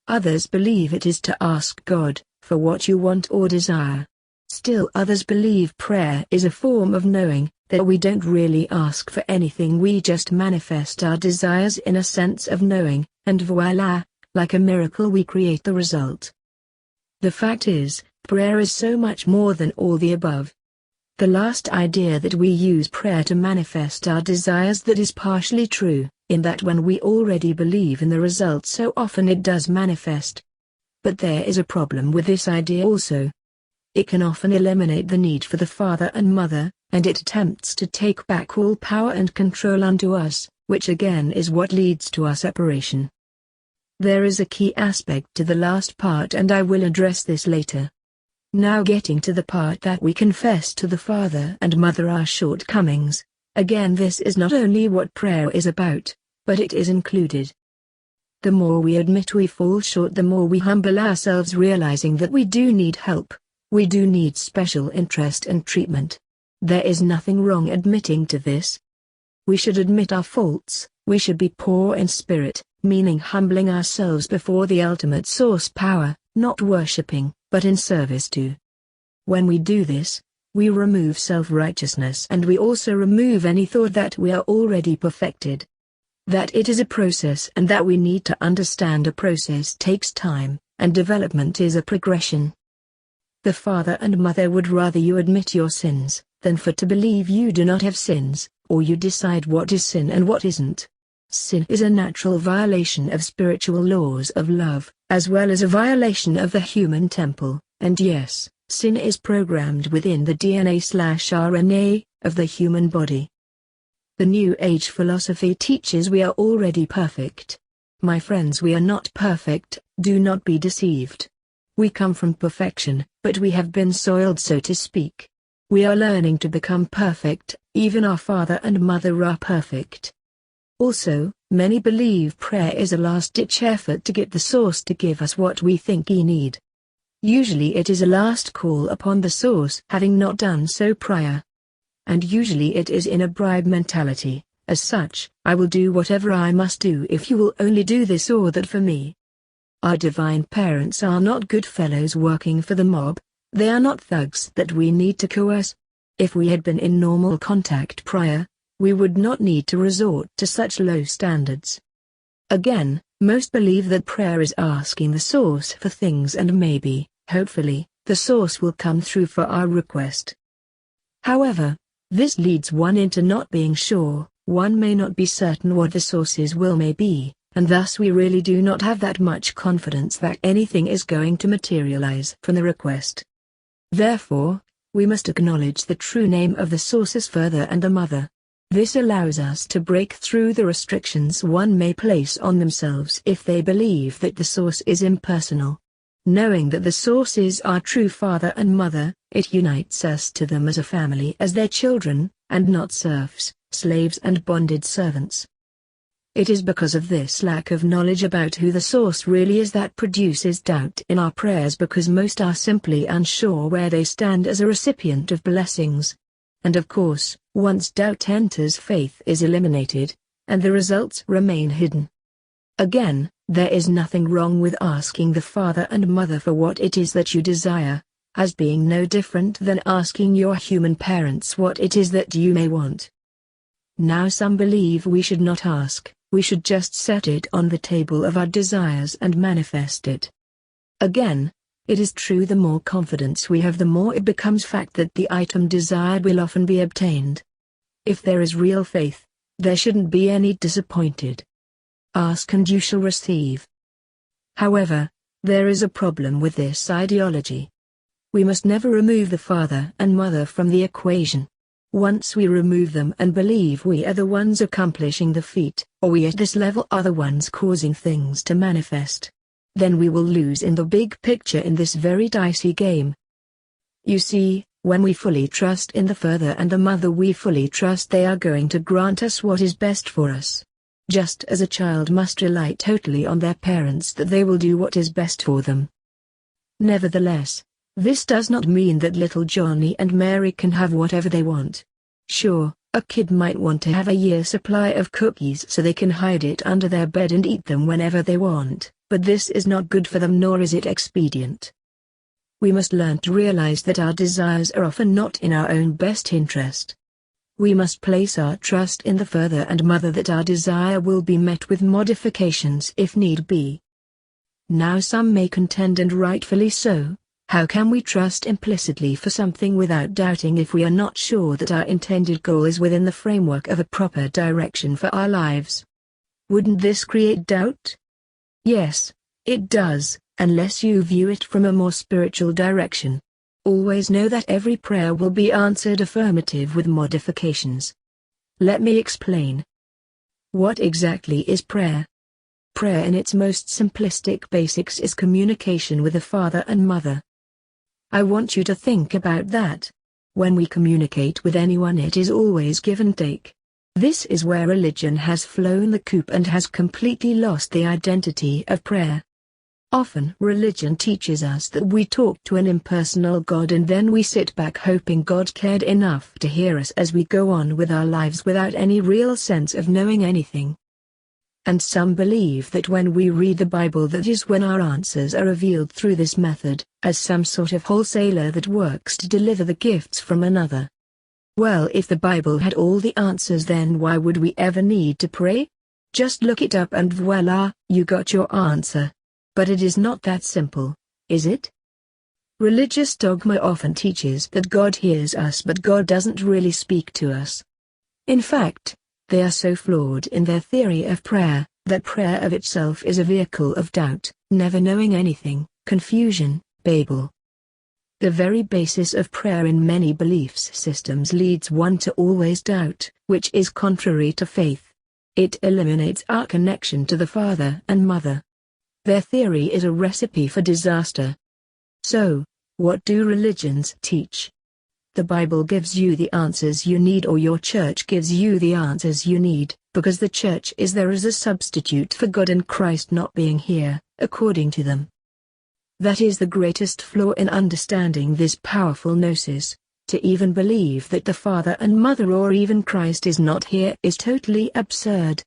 Others believe it is to ask God for what you want or desire. Still others believe prayer is a form of knowing, that we don't really ask for anything, we just manifest our desires in a sense of knowing, and voila, like a miracle we create the result. The fact is, prayer is so much more than all the above. The last idea that we use prayer to manifest our desires, that is partially true, in that when we already believe in the result, so often it does manifest. But there is a problem with this idea also. It can often eliminate the need for the father and mother, and it attempts to take back all power and control unto us, which again is what leads to our separation. There is a key aspect to the last part and I will address this later. Now getting to the part that we confess to the Father and Mother our shortcomings. Again, this is not only what prayer is about, but it is included. The more we admit we fall short, the more we humble ourselves, realizing that we do need help. We do need special interest and treatment. There is nothing wrong admitting to this. We should admit our faults. We should be poor in spirit, meaning humbling ourselves before the ultimate source power, not worshipping, but in service to. When we do this, we remove self-righteousness and we also remove any thought that we are already perfected. That it is a process and that we need to understand a process takes time, and development is a progression. The Father and Mother would rather you admit your sins, than for to believe you do not have sins, or you decide what is sin and what isn't. Sin is a natural violation of spiritual laws of love, as well as a violation of the human temple, and yes, sin is programmed within the DNA/RNA of the human body. The New Age philosophy teaches we are already perfect. My friends, we are not perfect, do not be deceived. We come from perfection, but we have been soiled, so to speak. We are learning to become perfect, even our Father and Mother are perfect. Also, many believe prayer is a last-ditch effort to get the source to give us what we think we need. Usually it is a last call upon the source having not done so prior. And usually it is in a bribe mentality, as such, I will do whatever I must do if you will only do this or that for me. Our divine parents are not good fellows working for the mob, they are not thugs that we need to coerce. If we had been in normal contact prior, we would not need to resort to such low standards. Again, most believe that prayer is asking the source for things and maybe, hopefully, the source will come through for our request. However, this leads one into not being sure, one may not be certain what the source's will may be, and thus we really do not have that much confidence that anything is going to materialize from the request. Therefore, we must acknowledge the true name of the source's Father and the Mother. This allows us to break through the restrictions one may place on themselves if they believe that the source is impersonal. Knowing that the source is our true Father and Mother, it unites us to them as a family, as their children, and not serfs, slaves and bonded servants. It is because of this lack of knowledge about who the source really is that produces doubt in our prayers, because most are simply unsure where they stand as a recipient of blessings. And of course, once doubt enters, faith is eliminated, and the results remain hidden. Again, there is nothing wrong with asking the Father and Mother for what it is that you desire, as being no different than asking your human parents what it is that you may want. Now some believe we should not ask, we should just set it on the table of our desires and manifest it. Again, it is true, the more confidence we have, the more it becomes fact that the item desired will often be obtained. If there is real faith, there shouldn't be any disappointed. Ask and you shall receive. However, there is a problem with this ideology. We must never remove the Father and Mother from the equation. Once we remove them and believe we are the ones accomplishing the feat, or we at this level are the ones causing things to manifest, then we will lose in the big picture in this very dicey game. You see, when we fully trust in the Father and the Mother, we fully trust they are going to grant us what is best for us. Just as a child must rely totally on their parents that they will do what is best for them. Nevertheless, this does not mean that little Johnny and Mary can have whatever they want. Sure, a kid might want to have a year's supply of cookies so they can hide it under their bed and eat them whenever they want, but this is not good for them, nor is it expedient. We must learn to realize that our desires are often not in our own best interest. We must place our trust in the Father and Mother that our desire will be met with modifications if need be. Now some may contend, and rightfully so, how can we trust implicitly for something without doubting if we are not sure that our intended goal is within the framework of a proper direction for our lives? Wouldn't this create doubt? Yes, it does, unless you view it from a more spiritual direction. Always know that every prayer will be answered affirmative with modifications. Let me explain. What exactly is prayer? Prayer in its most simplistic basics is communication with the Father and Mother. I want you to think about that. When we communicate with anyone, it is always give and take. This is where religion has flown the coop and has completely lost the identity of prayer. Often religion teaches us that we talk to an impersonal God and then we sit back hoping God cared enough to hear us as we go on with our lives without any real sense of knowing anything. And some believe that when we read the Bible, that is when our answers are revealed through this method, as some sort of wholesaler that works to deliver the gifts from another. Well, if the Bible had all the answers, then why would we ever need to pray? Just look it up and voila, you got your answer. But it is not that simple, is it? Religious dogma often teaches that God hears us, but God doesn't really speak to us. In fact, they are so flawed in their theory of prayer, that prayer of itself is a vehicle of doubt, never knowing anything, confusion, babel. The very basis of prayer in many beliefs systems leads one to always doubt, which is contrary to faith. It eliminates our connection to the Father and Mother. Their theory is a recipe for disaster. So, what do religions teach? The Bible gives you the answers you need, or your church gives you the answers you need, because the church is there as a substitute for God and Christ not being here, according to them. That is the greatest flaw in understanding this powerful gnosis. To even believe that the Father and Mother or even Christ is not here is totally absurd.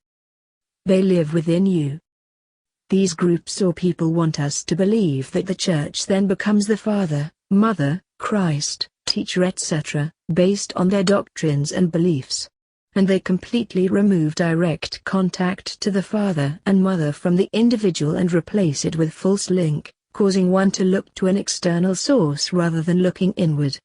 They live within you. These groups or people want us to believe that the church then becomes the Father, Mother, Christ, teacher, etc., based on their doctrines and beliefs. And they completely remove direct contact to the Father and Mother from the individual and replace it with false link, causing one to look to an external source rather than looking inward.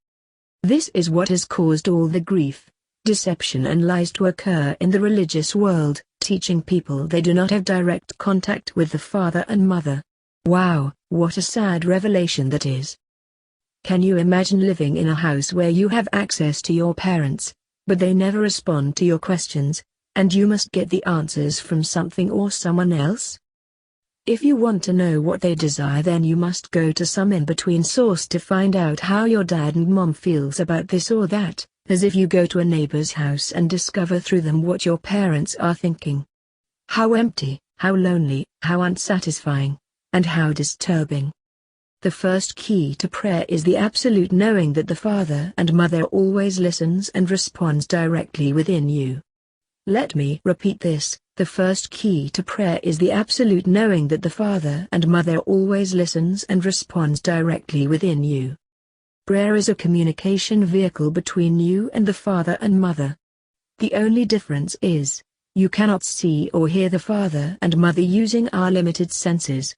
This is what has caused all the grief, deception and lies to occur in the religious world, teaching people they do not have direct contact with the Father and Mother. Wow, what a sad revelation that is. Can you imagine living in a house where you have access to your parents, but they never respond to your questions, and you must get the answers from something or someone else? If you want to know what they desire, then you must go to some in-between source to find out how your dad and mom feels about this or that, as if you go to a neighbor's house and discover through them what your parents are thinking. How empty, how lonely, how unsatisfying, and how disturbing. The first key to prayer is the absolute knowing that the Father and Mother always listens and responds directly within you. Let me repeat this. The first key to prayer is the absolute knowing that the Father and Mother always listens and responds directly within you. Prayer is a communication vehicle between you and the Father and Mother. The only difference is, you cannot see or hear the Father and Mother using our limited senses.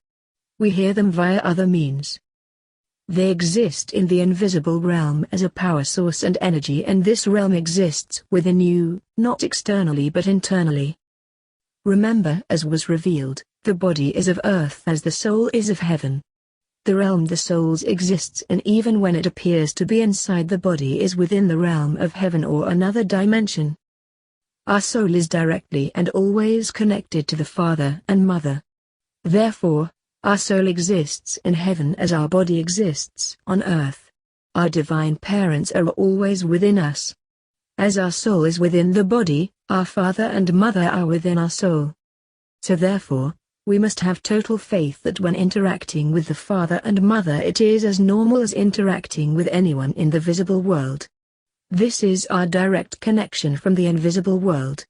We hear them via other means. They exist in the invisible realm as a power source and energy, and this realm exists within you, not externally but internally. Remember, as was revealed, the body is of earth as the soul is of heaven. The realm the soul exists in, even when it appears to be inside the body, is within the realm of heaven or another dimension. Our soul is directly and always connected to the Father and Mother. Therefore, our soul exists in heaven as our body exists on earth. Our divine parents are always within us. As our soul is within the body, our Father and Mother are within our soul. So therefore, we must have total faith that when interacting with the Father and Mother, it is as normal as interacting with anyone in the visible world. This is our direct connection from the invisible world.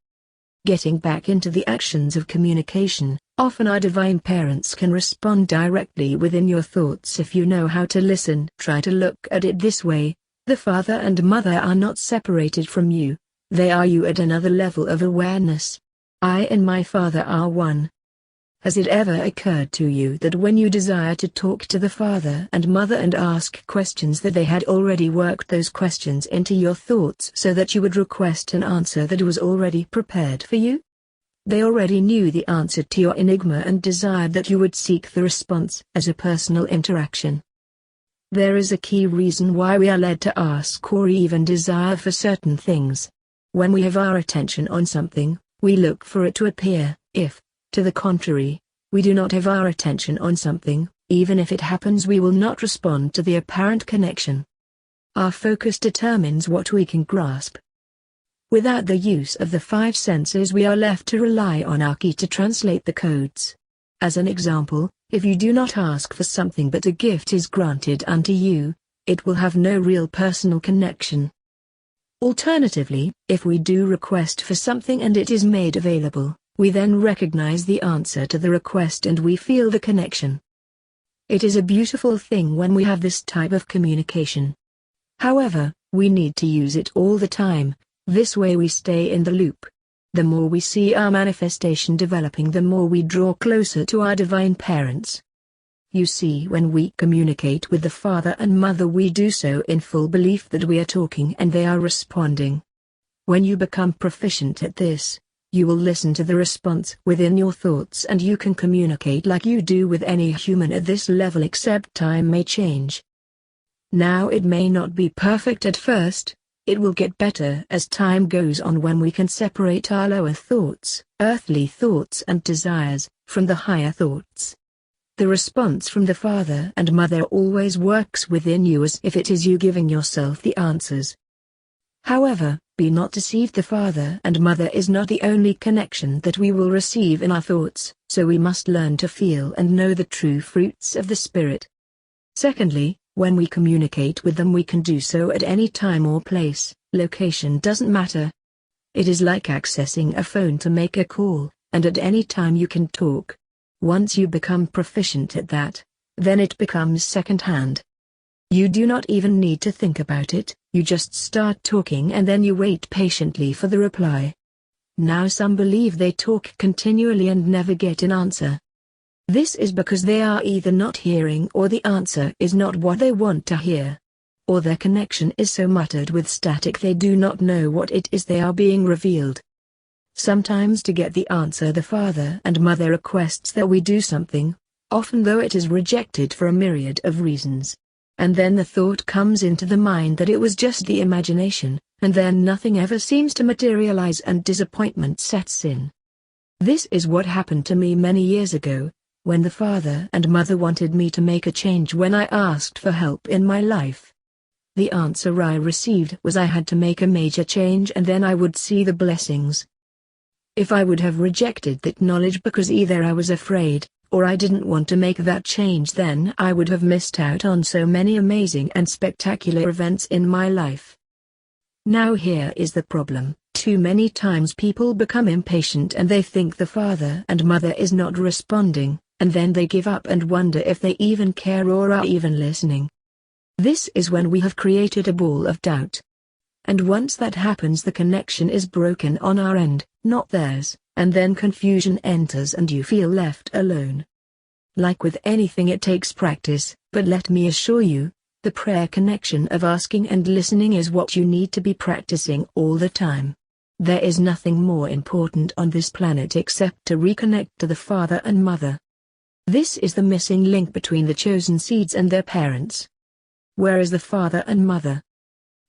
Getting back into the actions of communication, often our divine parents can respond directly within your thoughts if you know how to listen. Try to look at it this way. The Father and Mother are not separated from you, they are you at another level of awareness. I and my Father are one. Has it ever occurred to you that when you desire to talk to the Father and Mother and ask questions, that they had already worked those questions into your thoughts so that you would request an answer that was already prepared for you? They already knew the answer to your enigma and desired that you would seek the response as a personal interaction. There is a key reason why we are led to ask or even desire for certain things. When we have our attention on something, we look for it to appear. If, to the contrary, we do not have our attention on something, even if it happens we will not respond to the apparent connection. Our focus determines what we can grasp. Without the use of the five senses we are left to rely on our key to translate the codes. As an example, if you do not ask for something but a gift is granted unto you, it will have no real personal connection. Alternatively, if we do request for something and it is made available, we then recognize the answer to the request and we feel the connection. It is a beautiful thing when we have this type of communication. However, we need to use it all the time, this way we stay in the loop. The more we see our manifestation developing, the more we draw closer to our divine parents. You see, when we communicate with the Father and Mother we do so in full belief that we are talking and they are responding. When you become proficient at this, you will listen to the response within your thoughts and you can communicate like you do with any human at this level, except time may change. Now it may not be perfect at first, it will get better as time goes on when we can separate our lower thoughts, earthly thoughts and desires, from the higher thoughts. The response from the Father and Mother always works within you as if it is you giving yourself the answers. However, be not deceived, the Father and Mother is not the only connection that we will receive in our thoughts, so we must learn to feel and know the true fruits of the Spirit. Secondly, when we communicate with them we can do so at any time or place, location doesn't matter. It is like accessing a phone to make a call, and at any time you can talk. Once you become proficient at that, then it becomes second-hand. You do not even need to think about it, you just start talking and then you wait patiently for the reply. Now some believe they talk continually and never get an answer. This is because they are either not hearing or the answer is not what they want to hear. Or their connection is so muttered with static they do not know what it is they are being revealed. Sometimes to get the answer the Father and Mother requests that we do something, often though it is rejected for a myriad of reasons. And then the thought comes into the mind that it was just the imagination, and then nothing ever seems to materialize and disappointment sets in. This is what happened to me many years ago, when the Father and Mother wanted me to make a change when I asked for help in my life. The answer I received was I had to make a major change and then I would see the blessings. If I would have rejected that knowledge because either I was afraid, or I didn't want to make that change, then I would have missed out on so many amazing and spectacular events in my life. Now here is the problem, too many times people become impatient and they think the Father and Mother is not responding, and then they give up and wonder if they even care or are even listening. This is when we have created a ball of doubt. And once that happens the connection is broken on our end, not theirs, and then confusion enters and you feel left alone. Like with anything it takes practice, but let me assure you, the prayer connection of asking and listening is what you need to be practicing all the time. There is nothing more important on this planet except to reconnect to the Father and Mother. This is the missing link between the chosen seeds and their parents. Where is the Father and Mother?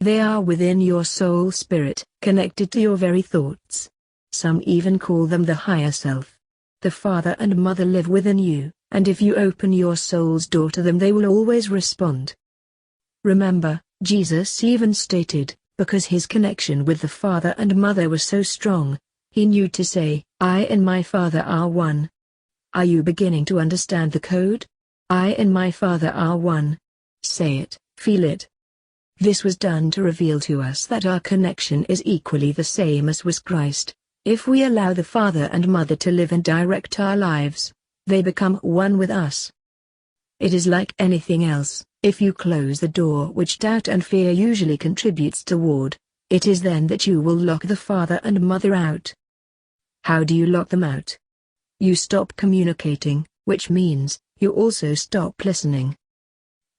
They are within your soul spirit, connected to your very thoughts. Some even call them the higher self. The Father and Mother live within you, and if you open your soul's door to them they will always respond. Remember, Jesus even stated, because his connection with the Father and Mother was so strong, he knew to say, I and my Father are one. Are you beginning to understand the code? I and my Father are one. Say it, feel it. This was done to reveal to us that our connection is equally the same as was Christ. If we allow the Father and Mother to live and direct our lives, they become one with us. It is like anything else, if you close the door which doubt and fear usually contributes toward, it is then that you will lock the Father and Mother out. How do you lock them out? You stop communicating, which means, you also stop listening.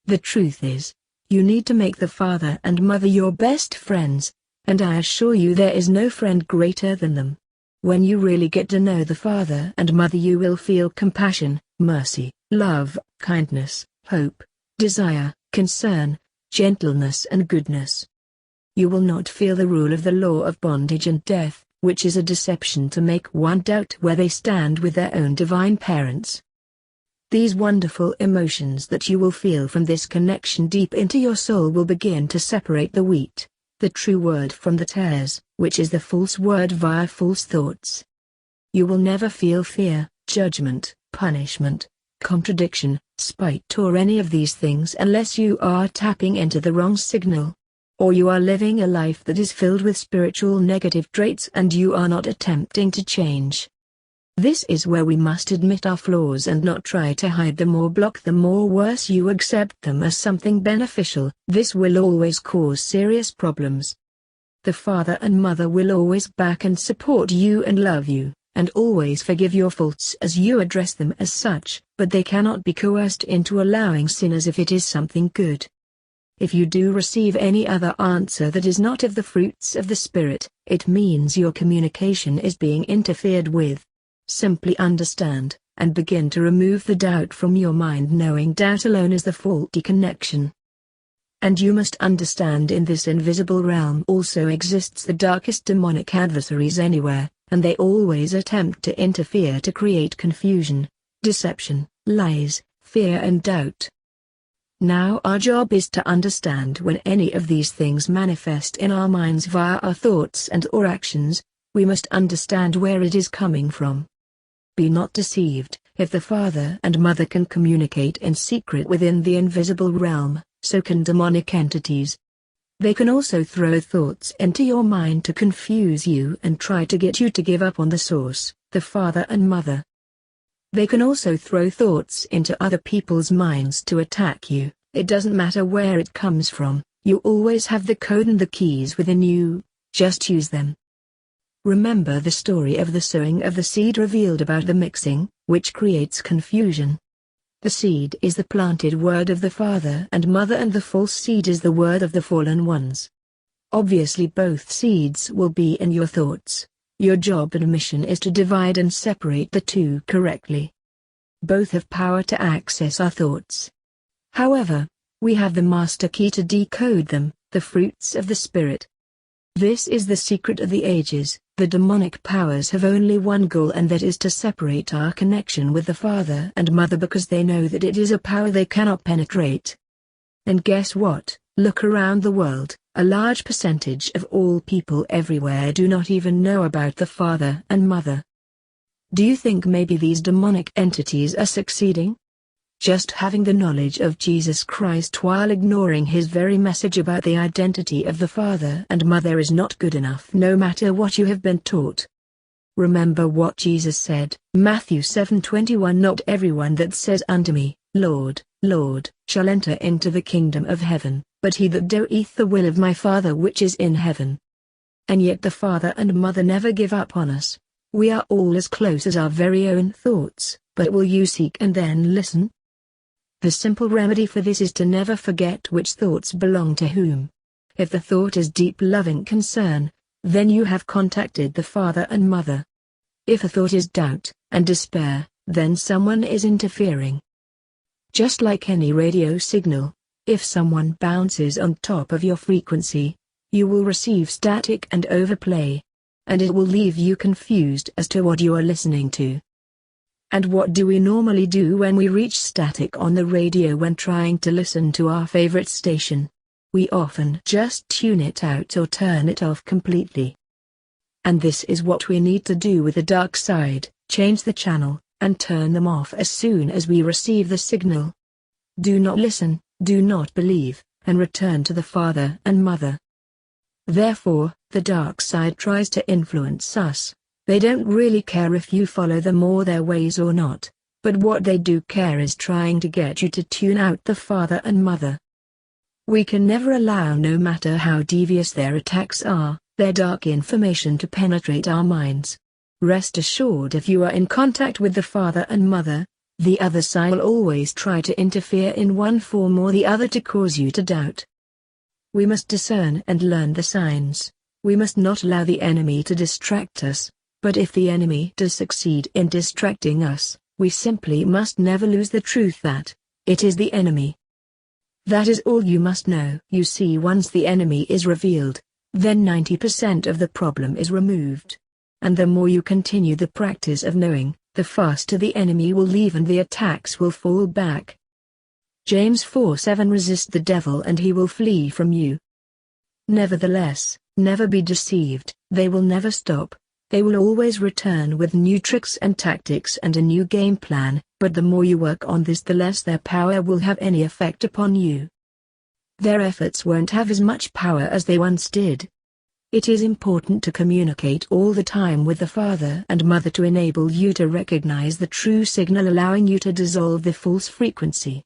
The truth is, you need to make the Father and Mother your best friends, and I assure you there is no friend greater than them. When you really get to know the Father and Mother you will feel compassion, mercy, love, kindness, hope, desire, concern, gentleness and goodness. You will not feel the rule of the law of bondage and death, which is a deception to make one doubt where they stand with their own divine parents. These wonderful emotions that you will feel from this connection deep into your soul will begin to separate the wheat, the true word, from the tares, which is the false word via false thoughts. You will never feel fear, judgment, punishment, contradiction, spite or any of these things unless you are tapping into the wrong signal. Or you are living a life that is filled with spiritual negative traits and you are not attempting to change. This is where we must admit our flaws and not try to hide them or block them, or worse, you accept them as something beneficial. This will always cause serious problems. The father and mother will always back and support you and love you, and always forgive your faults as you address them as such, but they cannot be coerced into allowing sin as if it is something good. If you do receive any other answer that is not of the fruits of the Spirit, it means your communication is being interfered with. Simply understand, and begin to remove the doubt from your mind, knowing doubt alone is the faulty connection. And you must understand, in this invisible realm also exists the darkest demonic adversaries anywhere, and they always attempt to interfere to create confusion, deception, lies, fear and doubt. Now our job is to understand when any of these things manifest in our minds via our thoughts and or actions, we must understand where it is coming from. Be not deceived. If the father and mother can communicate in secret within the invisible realm, so can demonic entities. They can also throw thoughts into your mind to confuse you and try to get you to give up on the source, the father and mother. They can also throw thoughts into other people's minds to attack you. It doesn't matter where it comes from, you always have the code and the keys within you, just use them. Remember the story of the sowing of the seed revealed about the mixing, which creates confusion. The seed is the planted word of the father and mother, and the false seed is the word of the fallen ones. Obviously both seeds will be in your thoughts. Your job and mission is to divide and separate the two correctly. Both have power to access our thoughts. However, we have the master key to decode them, the fruits of the Spirit. This is the secret of the ages. The demonic powers have only one goal, and that is to separate our connection with the father and mother, because they know that it is a power they cannot penetrate. And guess what? Look around the world, a large percentage of all people everywhere do not even know about the father and mother. Do you think maybe these demonic entities are succeeding? Just having the knowledge of Jesus Christ while ignoring his very message about the identity of the father and mother is not good enough, no matter what you have been taught. Remember what Jesus said, Matthew 7:21, "Not everyone that says unto me, Lord, Lord, shall enter into the kingdom of heaven, but he that doeth the will of my Father which is in heaven." And yet the father and mother never give up on us. We are all as close as our very own thoughts, but will you seek and then listen? The simple remedy for this is to never forget which thoughts belong to whom. If the thought is deep loving concern, then you have contacted the father and mother. If a thought is doubt and despair, then someone is interfering. Just like any radio signal, if someone bounces on top of your frequency, you will receive static and overplay. And it will leave you confused as to what you are listening to. And what do we normally do when we reach static on the radio when trying to listen to our favorite station? We often just tune it out or turn it off completely. And this is what we need to do with the dark side, change the channel, and turn them off as soon as we receive the signal. Do not listen, do not believe, and return to the father and mother. Therefore, the dark side tries to influence us. They don't really care if you follow them or their ways or not, but what they do care is trying to get you to tune out the father and mother. We can never allow, no matter how devious their attacks are, their dark information to penetrate our minds. Rest assured, if you are in contact with the father and mother, the other side will always try to interfere in one form or the other to cause you to doubt. We must discern and learn the signs. We must not allow the enemy to distract us. But if the enemy does succeed in distracting us, we simply must never lose the truth that it is the enemy. That is all you must know. You see, once the enemy is revealed, then 90% of the problem is removed. and the more you continue the practice of knowing, the faster the enemy will leave and the attacks will fall back. James 4:7 Resist the devil and he will flee from you. Nevertheless, never be deceived, they will never stop. They will always return with new tricks and tactics and a new game plan, but the more you work on this, the less their power will have any effect upon you. Their efforts won't have as much power as they once did. It is important to communicate all the time with the father and mother to enable you to recognize the true signal, allowing you to dissolve the false frequency.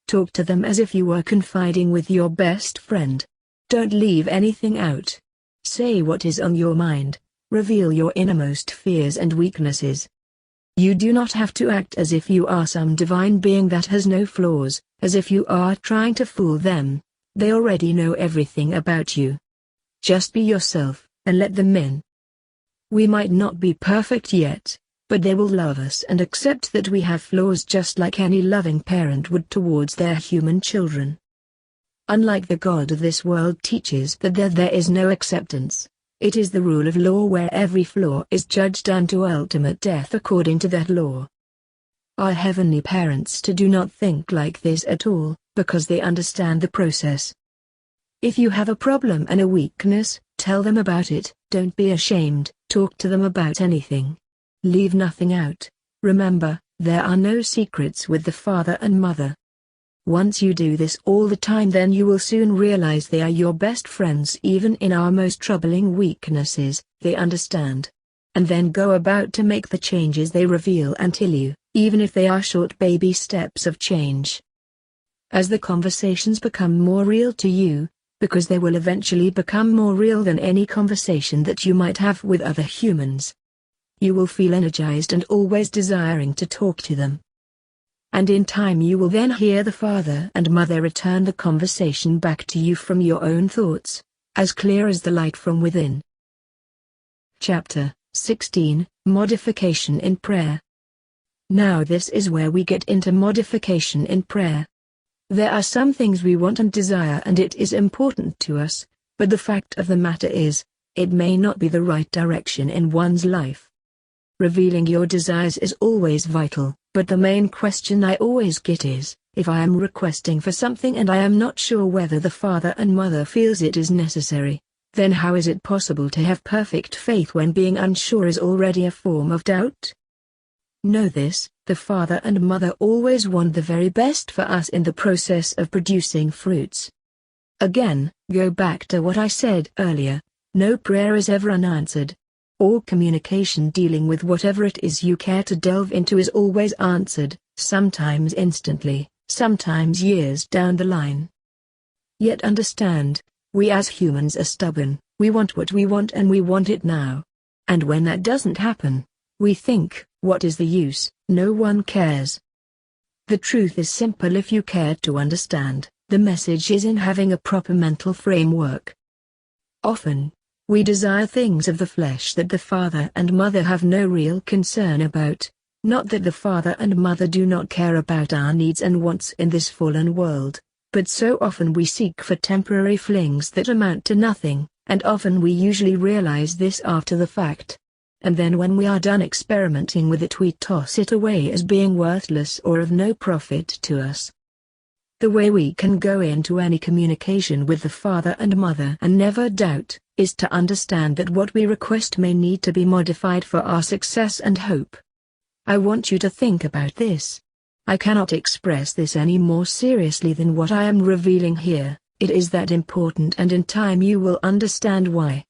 Talk to them as if you were confiding with your best friend. Don't leave anything out. Say what is on your mind. Reveal your innermost fears and weaknesses. You do not have to act as if you are some divine being that has no flaws, as if you are trying to fool them. They already know everything about you. Just be yourself, and let them in. We might not be perfect yet, but they will love us and accept that we have flaws just like any loving parent would towards their human children. Unlike the God of this world teaches that there is no acceptance. It is the rule of law where every flaw is judged unto ultimate death according to that law. Our heavenly parents do not think like this at all, because they understand the process. If you have a problem and a weakness, tell them about it. Don't be ashamed, talk to them about anything. Leave nothing out. Remember, there are no secrets with the father and mother. Once you do this all the time, then you will soon realize they are your best friends. Even in our most troubling weaknesses, they understand. And then go about to make the changes they reveal until you, even if they are short baby steps of change. As the conversations become more real to you, because they will eventually become more real than any conversation that you might have with other humans, you will feel energized and always desiring to talk to them. And in time you will then hear the father and mother return the conversation back to you from your own thoughts, as clear as the light from within. Chapter 16, Modification in Prayer. Now this is where we get into modification in prayer. There are some things we want and desire and it is important to us, but the fact of the matter is, it may not be the right direction in one's life. Revealing your desires is always vital. But the main question I always get is, if I am requesting for something and I am not sure whether the father and mother feels it is necessary, then how is it possible to have perfect faith when being unsure is already a form of doubt? Know this, the father and mother always want the very best for us in the process of producing fruits. Again, go back to what I said earlier, no prayer is ever unanswered. All communication dealing with whatever it is you care to delve into is always answered, sometimes instantly, sometimes years down the line. Yet understand, we as humans are stubborn, we want what we want and we want it now. And when that doesn't happen, we think, what is the use, no one cares. The truth is simple if you care to understand, the message is in having a proper mental framework. Often, we desire things of the flesh that the father and mother have no real concern about, not that the father and mother do not care about our needs and wants in this fallen world, but so often we seek for temporary flings that amount to nothing, and often we usually realize this after the fact. And then when we are done experimenting with it, we toss it away as being worthless or of no profit to us. The way we can go into any communication with the father and mother and never doubt, is to understand that what we request may need to be modified for our success and hope. I want you to think about this. I cannot express this any more seriously than what I am revealing here, it is that important and in time you will understand why.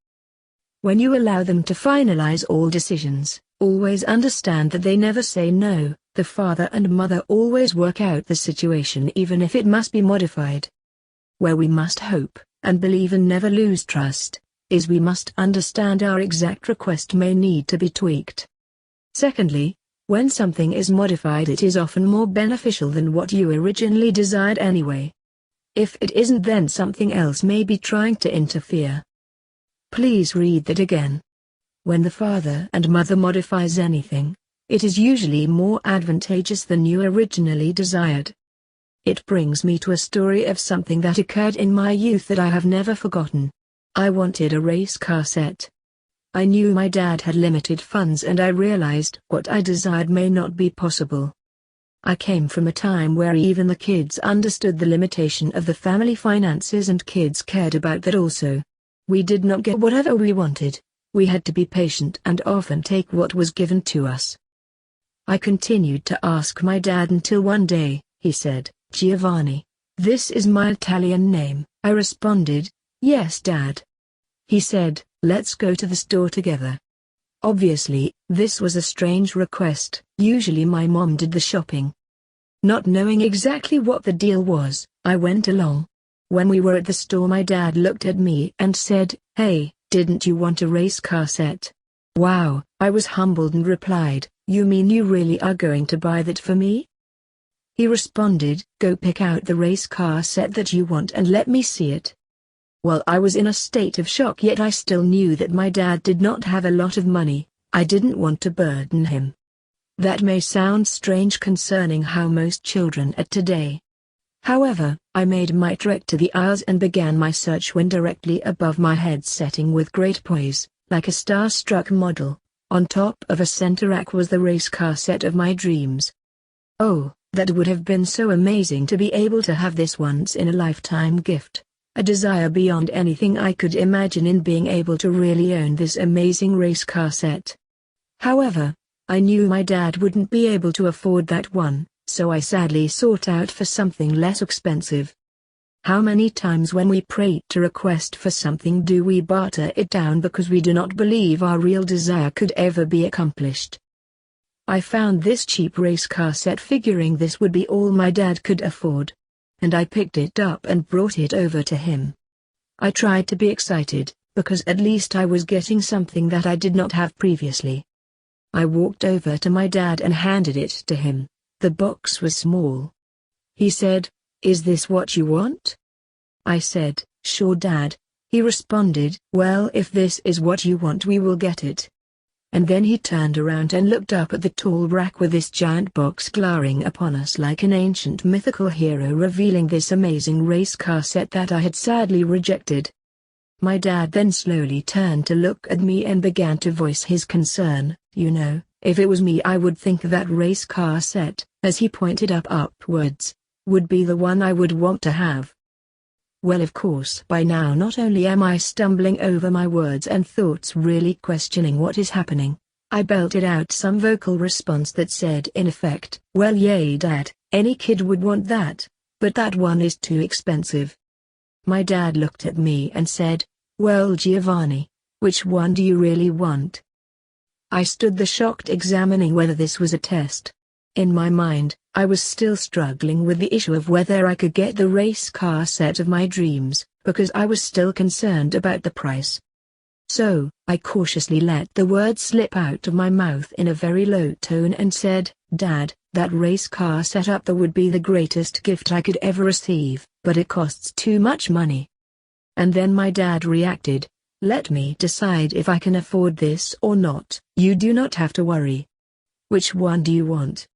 When you allow them to finalize all decisions, always understand that they never say no. The father and mother always work out the situation even if it must be modified. Where we must hope, and believe and never lose trust, is we must understand our exact request may need to be tweaked. Secondly, when something is modified it is often more beneficial than what you originally desired anyway. If it isn't, then something else may be trying to interfere. Please read that again. When the father and mother modifies anything, it is usually more advantageous than you originally desired. It brings me to a story of something that occurred in my youth that I have never forgotten. I wanted a race car set. I knew my dad had limited funds and I realized what I desired may not be possible. I came from a time where even the kids understood the limitation of the family finances and kids cared about that also. We did not get whatever we wanted. We had to be patient and often take what was given to us. I continued to ask my dad until one day, he said, "Giovanni, this is my Italian name." I responded, "Yes, Dad." He said, "Let's go to the store together." Obviously, this was a strange request. Usually my mom did the shopping. Not knowing exactly what the deal was, I went along. When we were at the store, my dad looked at me and said, "Hey, didn't you want a race car set?" Wow, I was humbled and replied, "You mean you really are going to buy that for me?" He responded, "Go pick out the race car set that you want and let me see it." Well, I was in a state of shock, yet I still knew that my dad did not have a lot of money. I didn't want to burden him. That may sound strange concerning how most children are today. However, I made my trek to the aisles and began my search when directly above my head, setting with great poise, like a star-struck model, on top of a center rack, was the race car set of my dreams. Oh, that would have been so amazing to be able to have this once-in-a-lifetime gift. A desire beyond anything I could imagine in being able to really own this amazing race car set. However, I knew my dad wouldn't be able to afford that one, so I sadly sought out for something less expensive. How many times when we pray to request for something do we barter it down because we do not believe our real desire could ever be accomplished? I found this cheap race car set figuring this would be all my dad could afford. And I picked it up and brought it over to him. I tried to be excited, because at least I was getting something that I did not have previously. I walked over to my dad and handed it to him. The box was small. He said, "Is this what you want?" I said, "Sure, Dad." He responded, "Well, if this is what you want, we will get it." And then he turned around and looked up at the tall rack with this giant box glaring upon us like an ancient mythical hero, revealing this amazing race car set that I had sadly rejected. My dad then slowly turned to look at me and began to voice his concern. "You know, if it was me, I would think that race car set," as he pointed upwards, "would be the one I would want to have." Well, of course, by now not only am I stumbling over my words and thoughts, really questioning what is happening, I belted out some vocal response that said in effect, "Well, yay, Dad, any kid would want that, but that one is too expensive." My dad looked at me and said, "Well, Giovanni, which one do you really want?" I stood there shocked, examining whether this was a test. In my mind, I was still struggling with the issue of whether I could get the race car set of my dreams, because I was still concerned about the price. So, I cautiously let the words slip out of my mouth in a very low tone and said, "Dad, that race car setup that would be the greatest gift I could ever receive, but it costs too much money." And then my dad reacted, "Let me decide if I can afford this or not. You do not have to worry. Which one do you want?"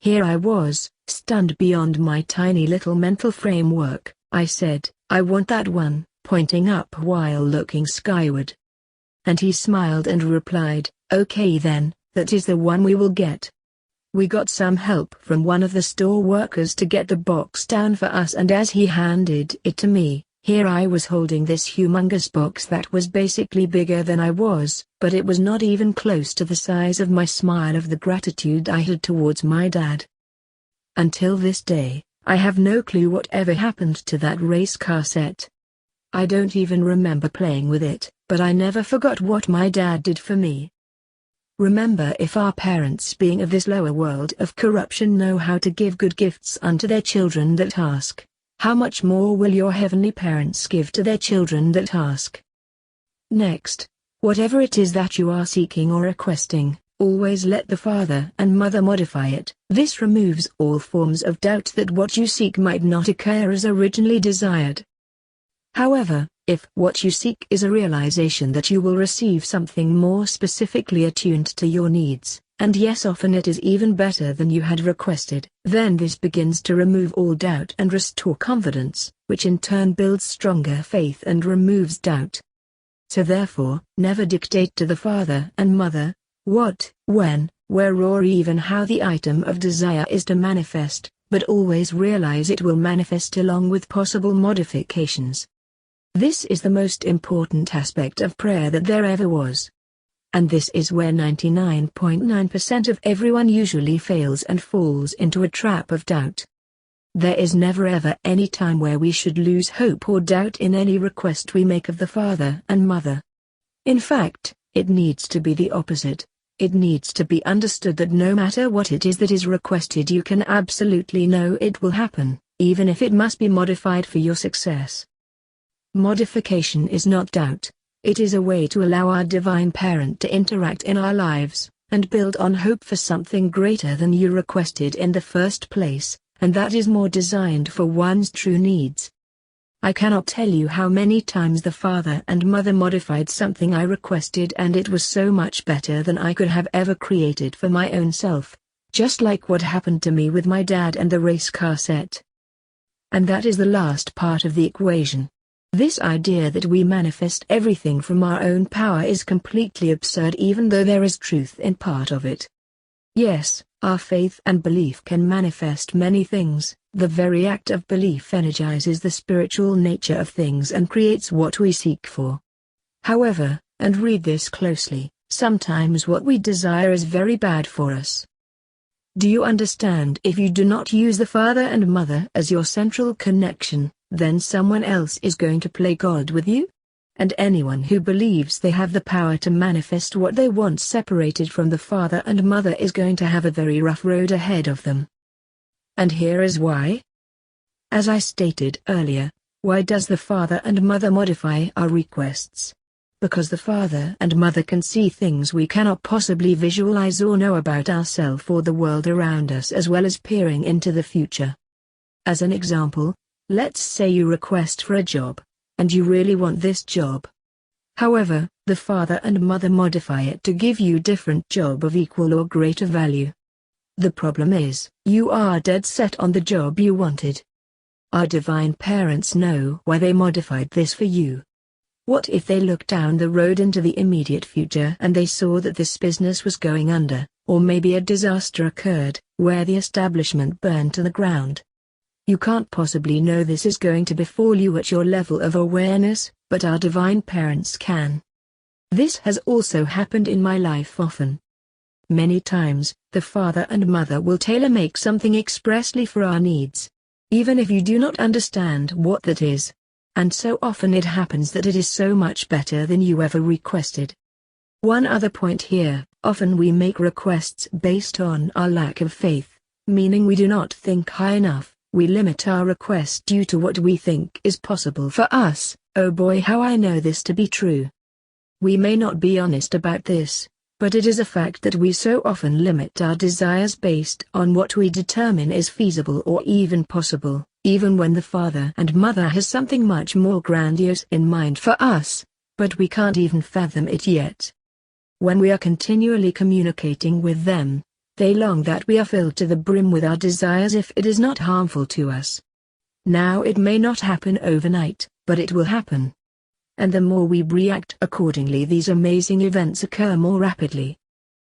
Here I was, stunned beyond my tiny little mental framework. I said, "I want that one," pointing up while looking skyward. And he smiled and replied, "Okay then, that is the one we will get." We got some help from one of the store workers to get the box down for us, and as he handed it to me, here I was holding this humongous box that was basically bigger than I was, but it was not even close to the size of my smile of the gratitude I had towards my dad. Until this day, I have no clue whatever happened to that race car set. I don't even remember playing with it, but I never forgot what my dad did for me. Remember, if our parents, being of this lower world of corruption, know how to give good gifts unto their children that ask, how much more will your heavenly parents give to their children that ask? Next, whatever it is that you are seeking or requesting, always let the father and mother modify it. This removes all forms of doubt that what you seek might not occur as originally desired. However, if what you seek is a realization that you will receive something more specifically attuned to your needs, and yes, often it is even better than you had requested, then this begins to remove all doubt and restore confidence, which in turn builds stronger faith and removes doubt. So therefore, never dictate to the father and mother what, when, where or even how the item of desire is to manifest, but always realize it will manifest along with possible modifications. This is the most important aspect of prayer that there ever was. And this is where 99.9% of everyone usually fails and falls into a trap of doubt. There is never ever any time where we should lose hope or doubt in any request we make of the father and mother. In fact, it needs to be the opposite. It needs to be understood that no matter what it is that is requested, you can absolutely know it will happen, even if it must be modified for your success. Modification is not doubt. It is a way to allow our divine parent to interact in our lives, and build on hope for something greater than you requested in the first place, and that is more designed for one's true needs. I cannot tell you how many times the father and mother modified something I requested and it was so much better than I could have ever created for my own self, just like what happened to me with my dad and the race car set. And that is the last part of the equation. This idea that we manifest everything from our own power is completely absurd, even though there is truth in part of it. Yes, our faith and belief can manifest many things. The very act of belief energizes the spiritual nature of things and creates what we seek for. However, and read this closely, sometimes what we desire is very bad for us. Do you understand? If you do not use the father and mother as your central connection, then someone else is going to play God with you? And anyone who believes they have the power to manifest what they want separated from the father and mother is going to have a very rough road ahead of them. And here is why. As I stated earlier, why does the father and mother modify our requests? Because the father and mother can see things we cannot possibly visualize or know about ourselves or the world around us, as well as peering into the future. As an example, let's say you request for a job, and you really want this job. However, the father and mother modify it to give you different job of equal or greater value. The problem is, you are dead set on the job you wanted. Our divine parents know why they modified this for you. What if they looked down the road into the immediate future and they saw that this business was going under, or maybe a disaster occurred, where the establishment burned to the ground? You can't possibly know this is going to befall you at your level of awareness, but our divine parents can. This has also happened in my life often. Many times, the father and mother will tailor-make something expressly for our needs, even if you do not understand what that is. And so often it happens that it is so much better than you ever requested. One other point here, often we make requests based on our lack of faith, meaning we do not think high enough. We limit our request due to what we think is possible for us. Oh boy, how I know this to be true. We may not be honest about this, but it is a fact that we so often limit our desires based on what we determine is feasible or even possible, even when the father and mother has something much more grandiose in mind for us, but we can't even fathom it yet. When we are continually communicating with them, they long that we are filled to the brim with our desires if it is not harmful to us. Now it may not happen overnight, but it will happen. And the more we react accordingly, these amazing events occur more rapidly.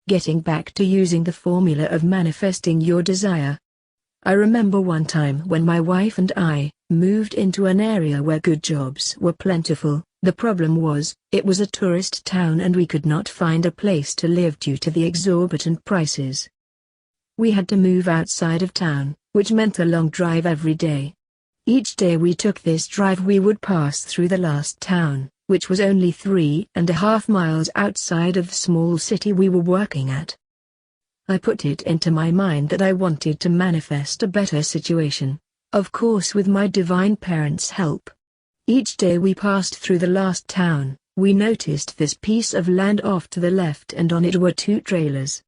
Getting back to using the formula of manifesting your desire. I remember one time when my wife and I moved into an area where good jobs were plentiful. The problem was, it was a tourist town and we could not find a place to live due to the exorbitant prices. We had to move outside of town, which meant a long drive every day. Each day we took this drive we would pass through the last town, which was only 3.5 miles outside of the small city we were working at. I put it into my mind that I wanted to manifest a better situation, of course with my divine parents' help. Each day we passed through the last town, we noticed this piece of land off to the left and on it were 2 trailers.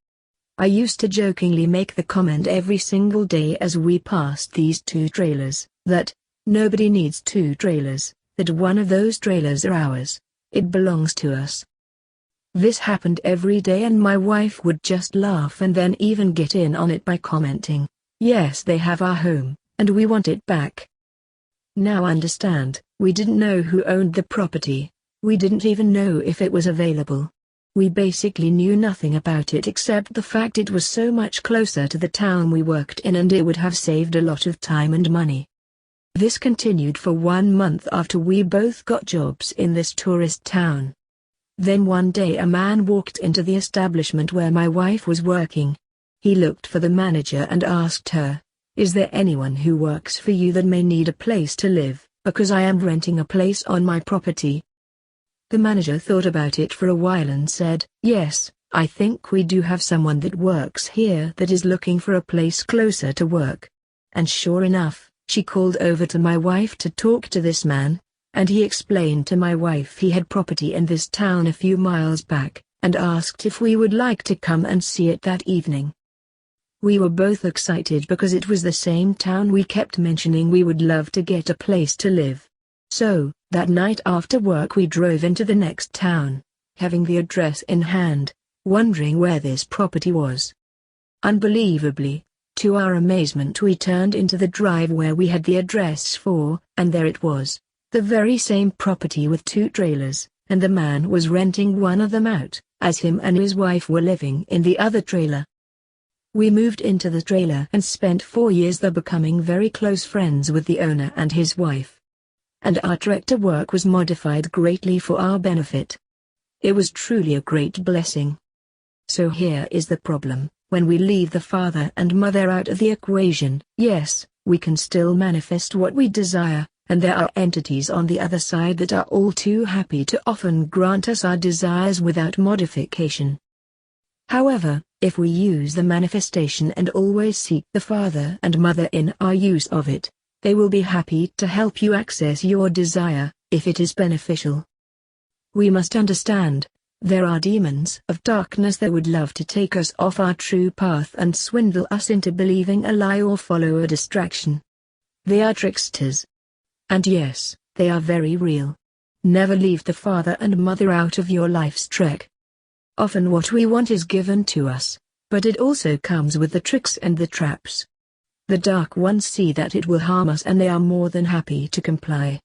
I used to jokingly make the comment every single day as we passed these 2 trailers, that, nobody needs 2 trailers, that one of those trailers are ours, it belongs to us. This happened every day and my wife would just laugh and then even get in on it by commenting, yes, they have our home, and we want it back. Now understand, we didn't know who owned the property, We didn't even know if it was available. We basically knew nothing about it except the fact it was so much closer to the town we worked in and it would have saved a lot of time and money. This continued for 1 month after we both got jobs in this tourist town. Then one day a man walked into the establishment where my wife was working. He looked for the manager and asked her, "Is there anyone who works for you that may need a place to live, because I am renting a place on my property?" The manager thought about it for a while and said, "Yes, I think we do have someone that works here that is looking for a place closer to work." And sure enough, she called over to my wife to talk to this man, and he explained to my wife he had property in this town a few miles back, and asked if we would like to come and see it that evening. We were both excited because it was the same town we kept mentioning we would love to get a place to live. So, that night after work we drove into the next town, having the address in hand, wondering where this property was. Unbelievably, to our amazement we turned into the drive where we had the address for, and there it was, the very same property with 2 trailers, and the man was renting one of them out, as him and his wife were living in the other trailer. We moved into the trailer and spent 4 years there, becoming very close friends with the owner and his wife. And our trek to work was modified greatly for our benefit. It was truly a great blessing. So here is the problem. When we leave the father and mother out of the equation, yes, we can still manifest what we desire, and there are entities on the other side that are all too happy to often grant us our desires without modification. However, if we use the manifestation and always seek the father and mother in our use of it, they will be happy to help you access your desire, if it is beneficial. We must understand, there are demons of darkness that would love to take us off our true path and swindle us into believing a lie or follow a distraction. They are tricksters. And yes, they are very real. Never leave the father and mother out of your life's trek. Often what we want is given to us, but it also comes with the tricks and the traps. The dark ones see that it will harm us and they are more than happy to comply.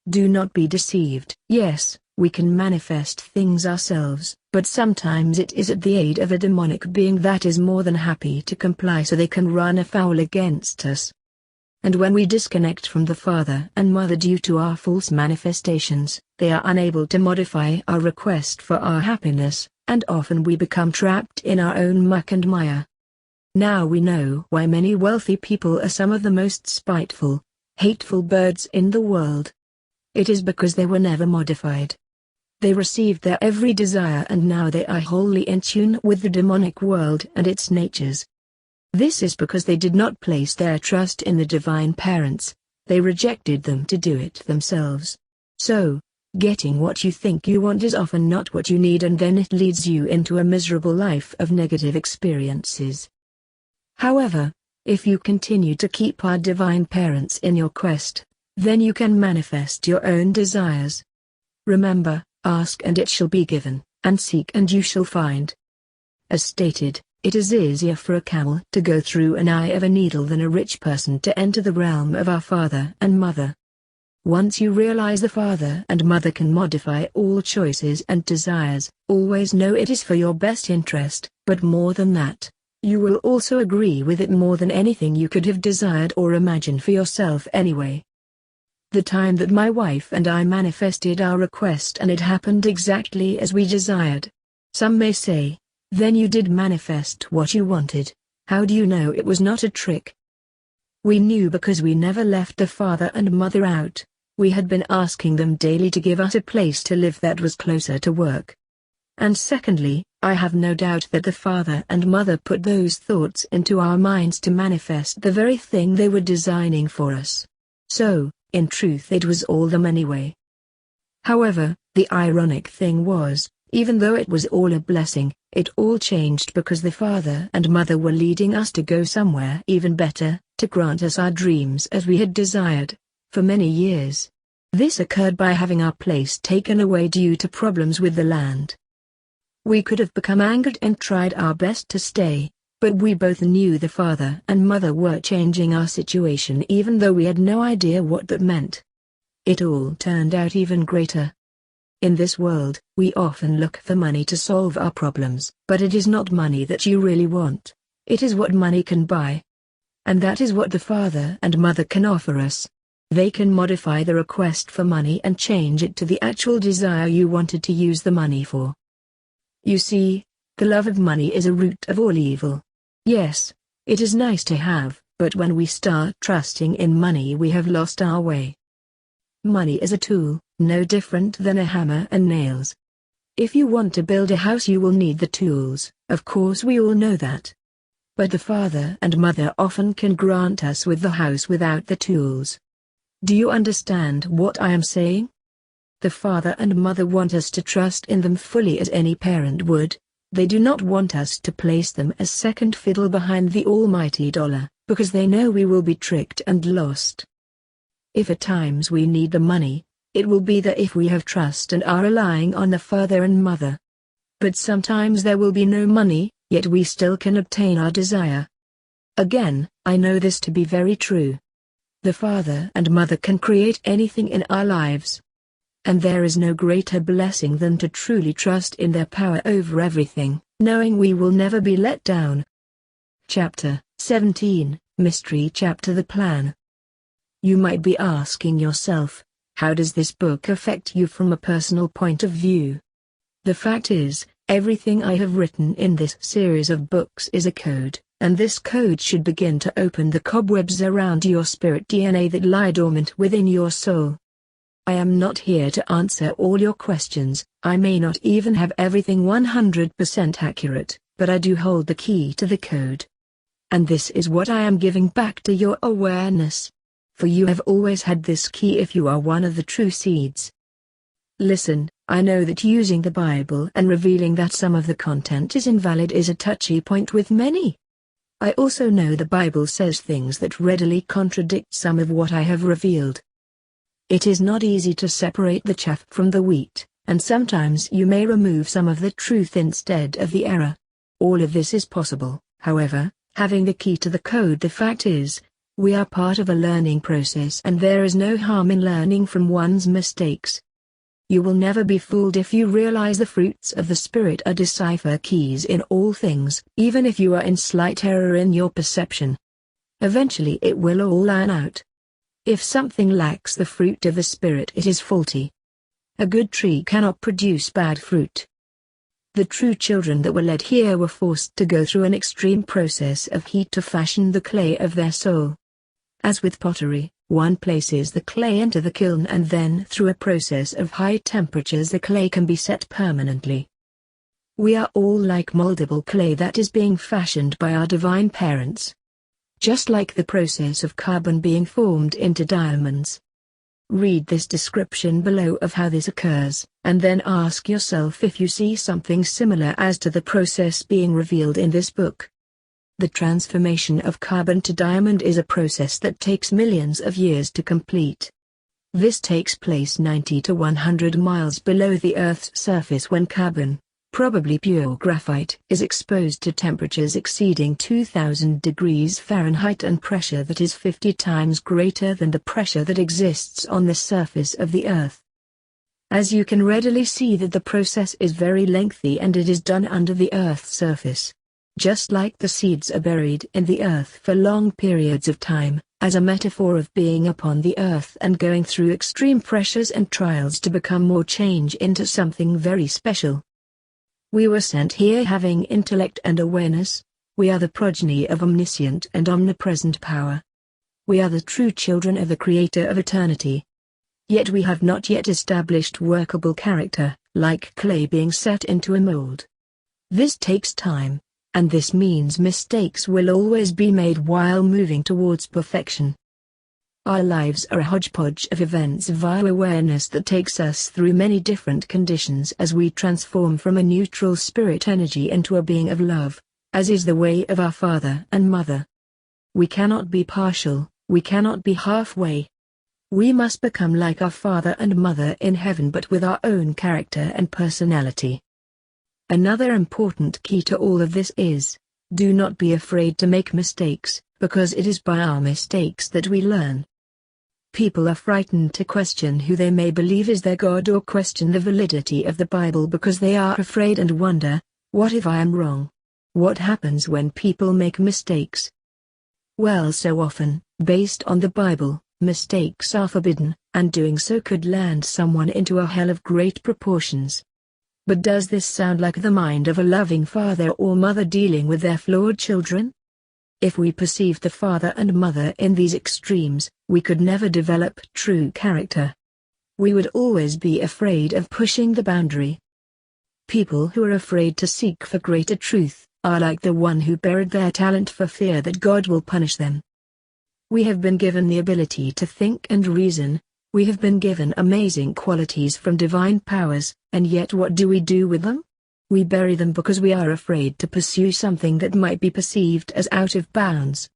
Do not be deceived. Yes, we can manifest things ourselves, but sometimes it is at the aid of a demonic being that is more than happy to comply so they can run afoul against us. And when we disconnect from the father and mother due to our false manifestations, they are unable to modify our request for our happiness, and often we become trapped in our own muck and mire. Now we know why many wealthy people are some of the most spiteful, hateful birds in the world. It is because they were never modified. They received their every desire and now they are wholly in tune with the demonic world and its natures. This is because they did not place their trust in the divine parents, they rejected them to do it themselves. So, getting what you think you want is often not what you need and then it leads you into a miserable life of negative experiences. However, if you continue to keep our divine parents in your quest, then you can manifest your own desires. Remember, ask and it shall be given, and seek and you shall find. As stated, it is easier for a camel to go through an eye of a needle than a rich person to enter the realm of our father and mother. Once you realize the father and mother can modify all choices and desires, always know it is for your best interest, but more than that, you will also agree with it more than anything you could have desired or imagined for yourself anyway. The time that my wife and I manifested our request and it happened exactly as we desired. Some may say, then you did manifest what you wanted, how do you know it was not a trick? We knew because we never left the father and mother out, we had been asking them daily to give us a place to live that was closer to work. And secondly, I have no doubt that the father and mother put those thoughts into our minds to manifest the very thing they were designing for us. So, in truth it was all them anyway. However, the ironic thing was, even though it was all a blessing, it all changed because the father and mother were leading us to go somewhere even better, to grant us our dreams as we had desired, for many years. This occurred by having our place taken away due to problems with the land. We could have become angered and tried our best to stay, but we both knew the father and mother were changing our situation even though we had no idea what that meant. It all turned out even greater. In this world, we often look for money to solve our problems. But it is not money that you really want. It is what money can buy. And that is what the father and mother can offer us. They can modify the request for money and change it to the actual desire you wanted to use the money for. You see, the love of money is a root of all evil. Yes, it is nice to have, but when we start trusting in money we have lost our way. Money is a tool, no different than a hammer and nails. If you want to build a house you will need the tools, of course we all know that. But the father and mother often can grant us with the house without the tools. Do you understand what I am saying? The father and mother want us to trust in them fully as any parent would. They do not want us to place them as second fiddle behind the almighty dollar, because they know we will be tricked and lost. If at times we need the money, it will be that if we have trust and are relying on the father and mother. But sometimes there will be no money, yet we still can obtain our desire. Again, I know this to be very true. The father and mother can create anything in our lives. And there is no greater blessing than to truly trust in their power over everything, knowing we will never be let down. Chapter 17, Mystery Chapter: The Plan. You might be asking yourself, how does this book affect you from a personal point of view? The fact is, everything I have written in this series of books is a code, and this code should begin to open the cobwebs around your spirit DNA that lie dormant within your soul. I am not here to answer all your questions. I may not even have everything 100% accurate, but I do hold the key to the code. And this is what I am giving back to your awareness. For you have always had this key if you are one of the true seeds. Listen, I know that using the Bible and revealing that some of the content is invalid is a touchy point with many. I also know the Bible says things that readily contradict some of what I have revealed. It is not easy to separate the chaff from the wheat, and sometimes you may remove some of the truth instead of the error. All of this is possible, however, having the key to the code. The fact is, we are part of a learning process and there is no harm in learning from one's mistakes. You will never be fooled if you realize the fruits of the Spirit are decipher keys in all things, even if you are in slight error in your perception. Eventually it will all iron out. If something lacks the fruit of the Spirit it is faulty. A good tree cannot produce bad fruit. The true children that were led here were forced to go through an extreme process of heat to fashion the clay of their soul. As with pottery, one places the clay into the kiln and then through a process of high temperatures the clay can be set permanently. We are all like moldable clay that is being fashioned by our divine parents. Just like the process of carbon being formed into diamonds. Read this description below of how this occurs, and then ask yourself if you see something similar as to the process being revealed in this book. The transformation of carbon to diamond is a process that takes millions of years to complete. This takes place 90 to 100 miles below the Earth's surface when carbon, probably pure graphite, is exposed to temperatures exceeding 2000 degrees Fahrenheit and pressure that is 50 times greater than the pressure that exists on the surface of the Earth. As you can readily see that the process is very lengthy and it is done under the Earth's surface. Just like the seeds are buried in the earth for long periods of time, as a metaphor of being upon the earth and going through extreme pressures and trials to become more change into something very special. We were sent here having intellect and awareness. We are the progeny of omniscient and omnipresent power. We are the true children of the Creator of eternity. Yet we have not yet established workable character, like clay being set into a mold. This takes time. And this means mistakes will always be made while moving towards perfection. Our lives are a hodgepodge of events via awareness that takes us through many different conditions as we transform from a neutral spirit energy into a being of love, as is the way of our father and mother. We cannot be partial, we cannot be halfway. We must become like our father and mother in heaven but with our own character and personality. Another important key to all of this is, do not be afraid to make mistakes, because it is by our mistakes that we learn. People are frightened to question who they may believe is their God or question the validity of the Bible because they are afraid and wonder, what if I am wrong? What happens when people make mistakes? Well, so often, based on the Bible, mistakes are forbidden, and doing so could land someone into a hell of great proportions. But does this sound like the mind of a loving father or mother dealing with their flawed children? If we perceived the father and mother in these extremes, we could never develop true character. We would always be afraid of pushing the boundary. People who are afraid to seek for greater truth are like the one who buried their talent for fear that God will punish them. We have been given the ability to think and reason. We have been given amazing qualities from divine powers, and yet what do we do with them? We bury them because we are afraid to pursue something that might be perceived as out of bounds.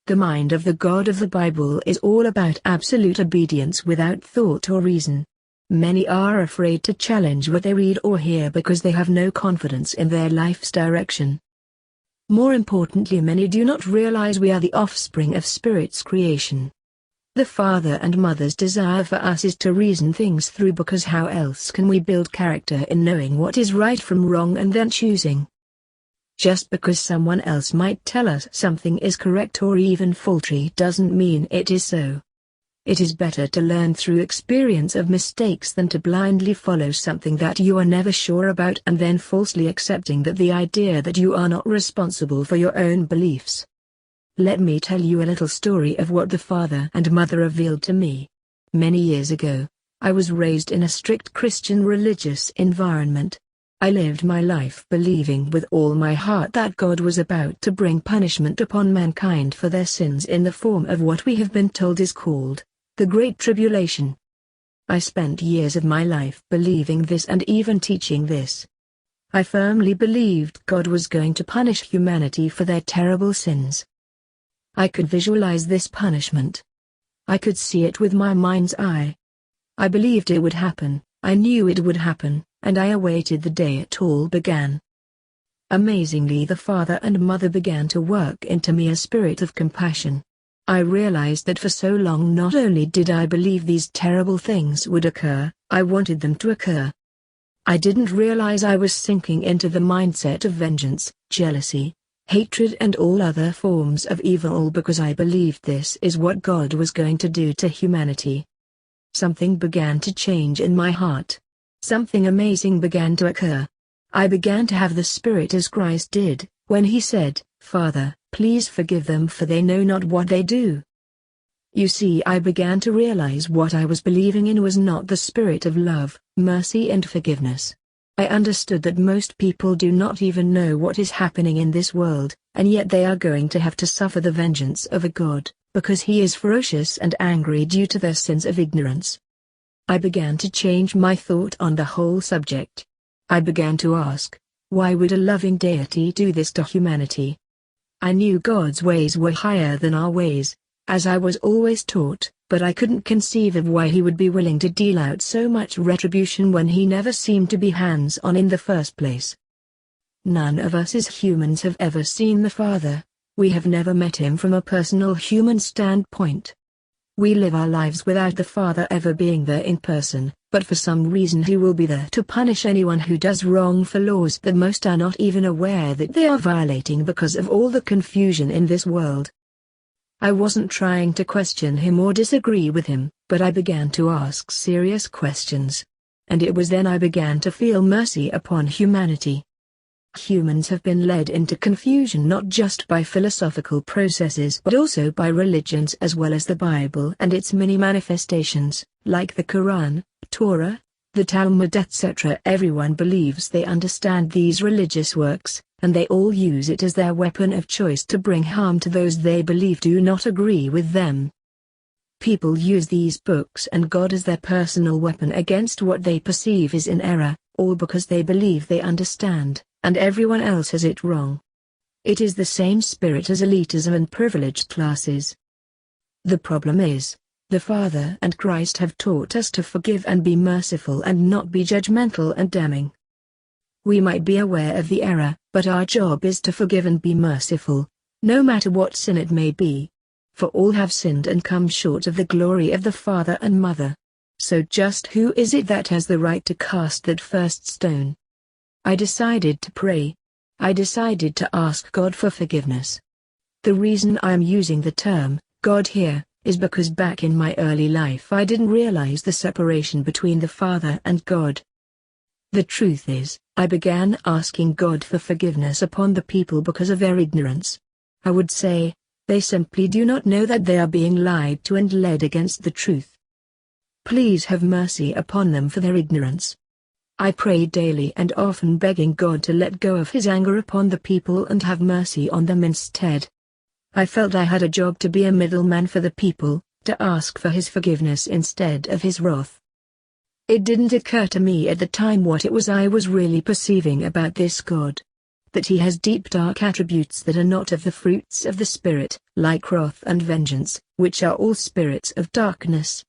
The mind of the God of the Bible is all about absolute obedience without thought or reason. Many are afraid to challenge what they read or hear because they have no confidence in their life's direction. More importantly, many do not realize we are the offspring of Spirit's creation. The father and mother's desire for us is to reason things through, because how else can we build character in knowing what is right from wrong and then choosing? Just because someone else might tell us something is correct or even faulty doesn't mean it is so. It is better to learn through experience of mistakes than to blindly follow something that you are never sure about and then falsely accepting that the idea that you are not responsible for your own beliefs. Let me tell you a little story of what the father and mother revealed to me. Many years ago, I was raised in a strict Christian religious environment. I lived my life believing with all my heart that God was about to bring punishment upon mankind for their sins in the form of what we have been told is called the Great Tribulation. I spent years of my life believing this and even teaching this. I firmly believed God was going to punish humanity for their terrible sins. I could visualize this punishment. I could see it with my mind's eye. I believed it would happen, I knew it would happen, and I awaited the day it all began. Amazingly, the father and mother began to work into me a spirit of compassion. I realized that for so long not only did I believe these terrible things would occur, I wanted them to occur. I didn't realize I was sinking into the mindset of vengeance, jealousy, hatred and all other forms of evil because I believed this is what God was going to do to humanity. Something began to change in my heart. Something amazing began to occur. I began to have the Spirit as Christ did, when he said, "Father, please forgive them for they know not what they do." You see, I began to realize what I was believing in was not the spirit of love, mercy and forgiveness. I understood that most people do not even know what is happening in this world, and yet they are going to have to suffer the vengeance of a God, because he is ferocious and angry due to their sins of ignorance. I began to change my thought on the whole subject. I began to ask, why would a loving deity do this to humanity? I knew God's ways were higher than our ways, as I was always taught, but I couldn't conceive of why he would be willing to deal out so much retribution when he never seemed to be hands-on in the first place. None of us as humans have ever seen the Father. We have never met him from a personal human standpoint. We live our lives without the Father ever being there in person, but for some reason he will be there to punish anyone who does wrong for laws that most are not even aware that they are violating because of all the confusion in this world. I wasn't trying to question him or disagree with him, but I began to ask serious questions. And it was then I began to feel mercy upon humanity. Humans have been led into confusion not just by philosophical processes but also by religions as well as the Bible and its many manifestations, like the Quran, Torah, the Talmud etc. Everyone believes they understand these religious works, and they all use it as their weapon of choice to bring harm to those they believe do not agree with them. People use these books and God as their personal weapon against what they perceive is in error, all because they believe they understand, and everyone else has it wrong. It is the same spirit as elitism and privileged classes. The problem is, the Father and Christ have taught us to forgive and be merciful and not be judgmental and damning. We might be aware of the error, but our job is to forgive and be merciful, no matter what sin it may be. For all have sinned and come short of the glory of the Father and Mother. So just who is it that has the right to cast that first stone? I decided to pray. I decided to ask God for forgiveness. The reason I am using the term God here is because back in my early life I didn't realize the separation between the Father and God. The truth is, I began asking God for forgiveness upon the people because of their ignorance. I would say, they simply do not know that they are being lied to and led against the truth. Please have mercy upon them for their ignorance. I prayed daily and often begging God to let go of his anger upon the people and have mercy on them instead. I felt I had a job to be a middleman for the people, to ask for his forgiveness instead of his wrath. It didn't occur to me at the time what it was I was really perceiving about this God. That he has deep dark attributes that are not of the fruits of the Spirit, like wrath and vengeance, which are all spirits of darkness.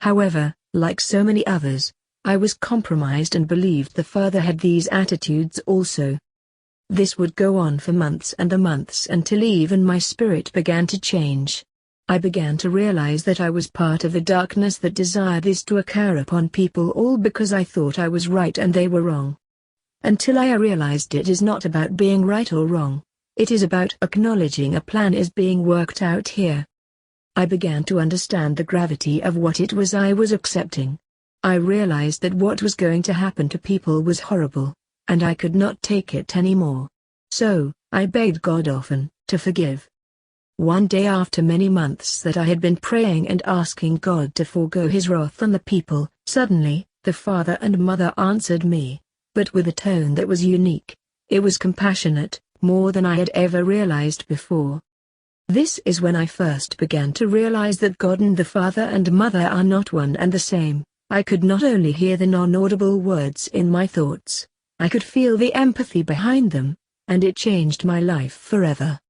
However, like so many others, I was compromised and believed the Father had these attitudes also. This would go on for months and months until even my spirit began to change. I began to realize that I was part of the darkness that desired this to occur upon people, all because I thought I was right and they were wrong. Until I realized it is not about being right or wrong, it is about acknowledging a plan is being worked out here. I began to understand the gravity of what it was I was accepting. I realized that what was going to happen to people was horrible, and I could not take it anymore. So, I begged God often to forgive. One day after many months that I had been praying and asking God to forego his wrath on the people, suddenly, the Father and Mother answered me, but with a tone that was unique. It was compassionate, more than I had ever realized before. This is when I first began to realize that God and the Father and Mother are not one and the same. I could not only hear the non-audible words in my thoughts, I could feel the empathy behind them, and it changed my life forever.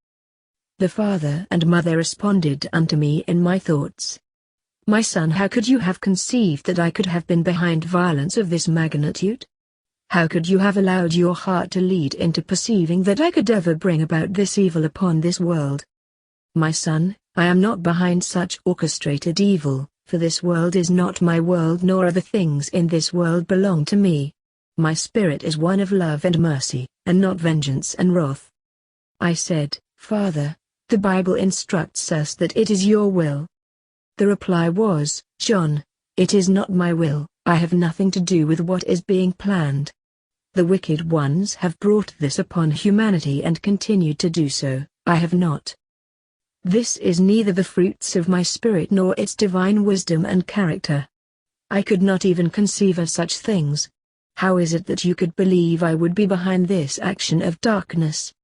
The Father and Mother responded unto me in my thoughts. My son, how could you have conceived that I could have been behind violence of this magnitude? How could you have allowed your heart to lead into perceiving that I could ever bring about this evil upon this world? My son, I am not behind such orchestrated evil, for this world is not my world, nor are the things in this world belong to me. My spirit is one of love and mercy, and not vengeance and wrath. I said, Father, the Bible instructs us that it is your will. The reply was, John, it is not my will. I have nothing to do with what is being planned. The wicked ones have brought this upon humanity and continue to do so, I have not. This is neither the fruits of my spirit nor its divine wisdom and character. I could not even conceive of such things. How is it that you could believe I would be behind this action of darkness?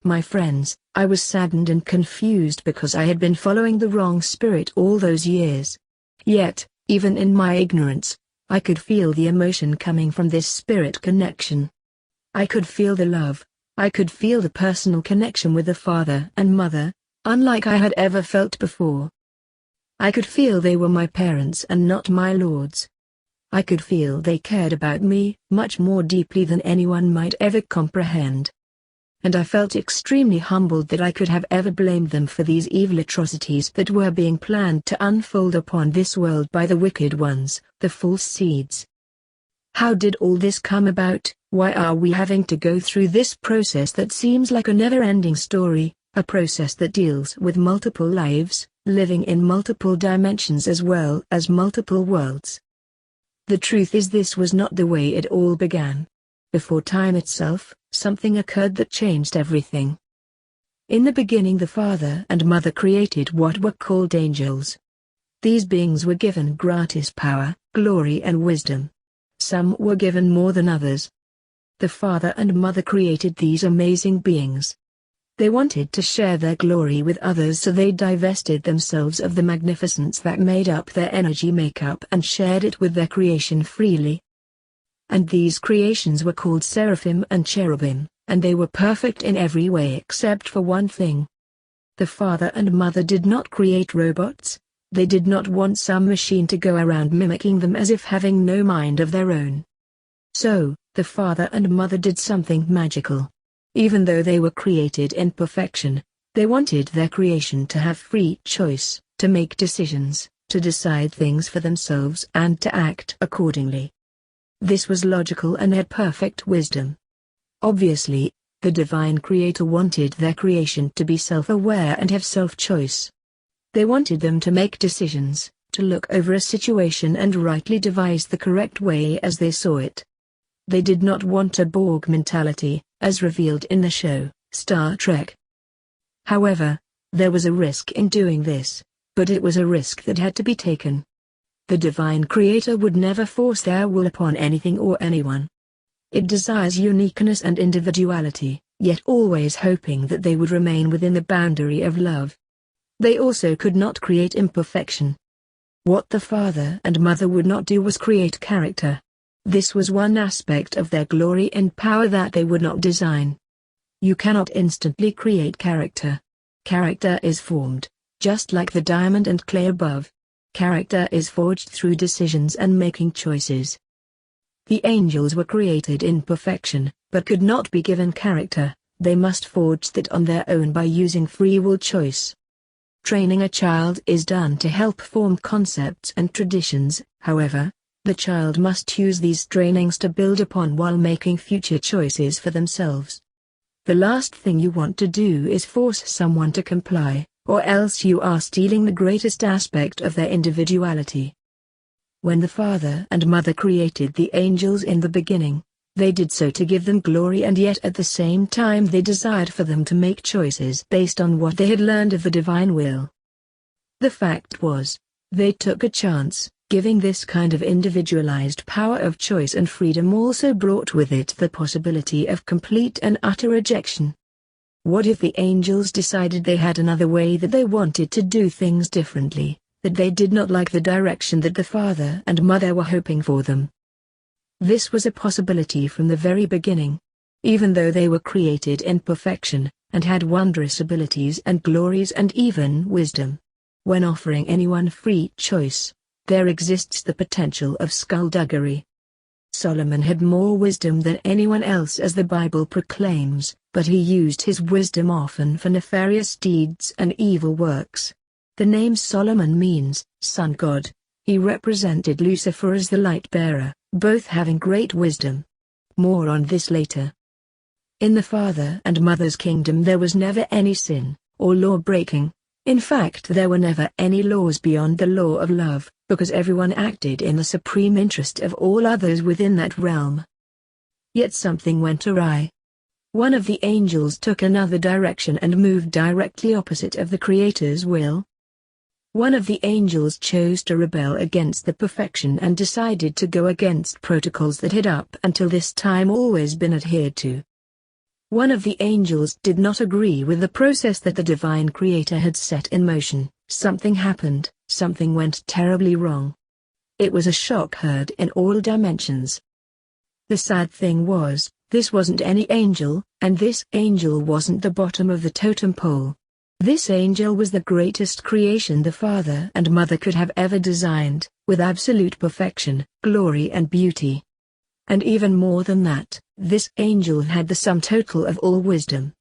My friends, I was saddened and confused because I had been following the wrong spirit all those years. Yet, even in my ignorance, I could feel the emotion coming from this spirit connection. I could feel the love, I could feel the personal connection with the Father and Mother, unlike I had ever felt before. I could feel they were my parents and not my lords. I could feel they cared about me much more deeply than anyone might ever comprehend. And I felt extremely humbled that I could have ever blamed them for these evil atrocities that were being planned to unfold upon this world by the wicked ones, the false seeds. How did all this come about? Why are we having to go through this process that seems like a never-ending story, a process that deals with multiple lives, living in multiple dimensions as well as multiple worlds? The truth is, this was not the way it all began. Before time itself, something occurred that changed everything. In the beginning, the Father and Mother created what were called angels. These beings were given gratis power, glory and wisdom. Some were given more than others. The Father and Mother created these amazing beings. They wanted to share their glory with others, so they divested themselves of the magnificence that made up their energy makeup and shared it with their creation freely. And these creations were called seraphim and cherubim, and they were perfect in every way except for one thing. The Father and Mother did not create robots. They did not want some machine to go around mimicking them as if having no mind of their own. So, the Father and Mother did something magical. Even though they were created in perfection, They wanted their creation to have free choice, to make decisions, to decide things for themselves and to act accordingly. This was logical and had perfect wisdom. Obviously, the divine creator wanted their creation to be self-aware and have self-choice. They wanted them to make decisions, to look over a situation and rightly devise the correct way as they saw it. They did not want a Borg mentality, as revealed in the show, Star Trek. However, there was a risk in doing this, but it was a risk that had to be taken. The divine creator would never force their will upon anything or anyone. It desires uniqueness and individuality, yet always hoping that they would remain within the boundary of love. They also could not create imperfection. What the father and mother would not do was create character. This was one aspect of their glory and power that they would not design. You cannot instantly create character. Character is formed, just like the diamond and clay above. Character is forged through decisions and making choices. The angels were created in perfection, but could not be given character. They must forge that on their own by using free will choice. Training a child is done to help form concepts and traditions, however, the child must use these trainings to build upon while making future choices for themselves. The last thing you want to do is force someone to comply, or else you are stealing the greatest aspect of their individuality. When the father and mother created the angels in the beginning, they did so to give them glory, and yet at the same time they desired for them to make choices based on what they had learned of the divine will. The fact was, they took a chance. Giving this kind of individualized power of choice and freedom also brought with it the possibility of complete and utter rejection. What if the angels decided they had another way, that they wanted to do things differently, that they did not like the direction that the father and mother were hoping for them? This was a possibility from the very beginning. Even though they were created in perfection, and had wondrous abilities and glories and even wisdom. When offering anyone free choice, there exists the potential of skullduggery. Solomon had more wisdom than anyone else, as the Bible proclaims, but he used his wisdom often for nefarious deeds and evil works. The name Solomon means sun god. He represented Lucifer as the light bearer, both having great wisdom. More on this later. In the father and mother's kingdom there was never any sin, or law breaking. In fact, there were never any laws beyond the law of love, because everyone acted in the supreme interest of all others within that realm. Yet something went awry. One of the angels took another direction and moved directly opposite of the Creator's will. One of the angels chose to rebel against the perfection and decided to go against protocols that had up until this time always been adhered to. One of the angels did not agree with the process that the divine creator had set in motion. Something happened, something went terribly wrong. It was a shock heard in all dimensions. The sad thing was, this wasn't any angel, and this angel wasn't the bottom of the totem pole. This angel was the greatest creation the father and mother could have ever designed, with absolute perfection, glory and beauty. And even more than that, this angel had the sum total of all wisdom.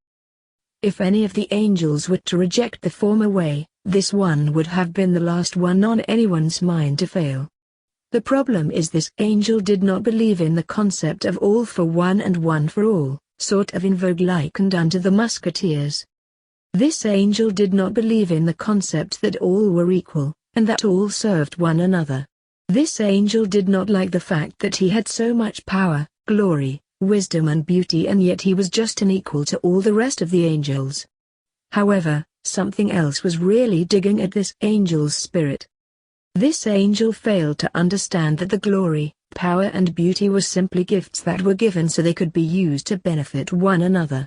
If any of the angels were to reject the former way, this one would have been the last one on anyone's mind to fail. The problem is this angel did not believe in the concept of all for one and one for all, sort of in vogue likened unto the musketeers. This angel did not believe in the concept that all were equal, and that all served one another. This angel did not like the fact that he had so much power, glory, wisdom and beauty, and yet he was just an equal to all the rest of the angels. However, something else was really digging at this angel's spirit. This angel failed to understand that the glory, power and beauty were simply gifts that were given so they could be used to benefit one another.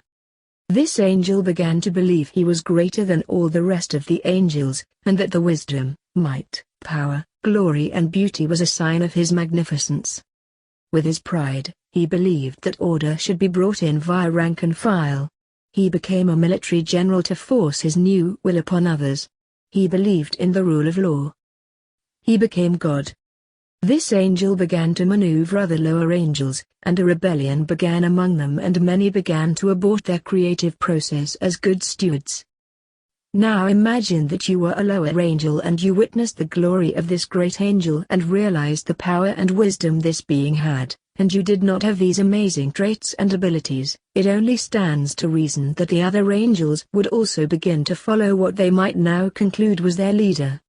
This angel began to believe he was greater than all the rest of the angels, and that the wisdom, might, power, glory and beauty was a sign of his magnificence. With his pride, he believed that order should be brought in via rank and file. He became a military general to force his new will upon others. He believed in the rule of law. He became God. This angel began to maneuver other lower angels, and a rebellion began among them, and many began to abort their creative process as good stewards. Now imagine that you were a lower angel and you witnessed the glory of this great angel and realized the power and wisdom this being had, and you did not have these amazing traits and abilities. It only stands to reason that the other angels would also begin to follow what they might now conclude was their leader.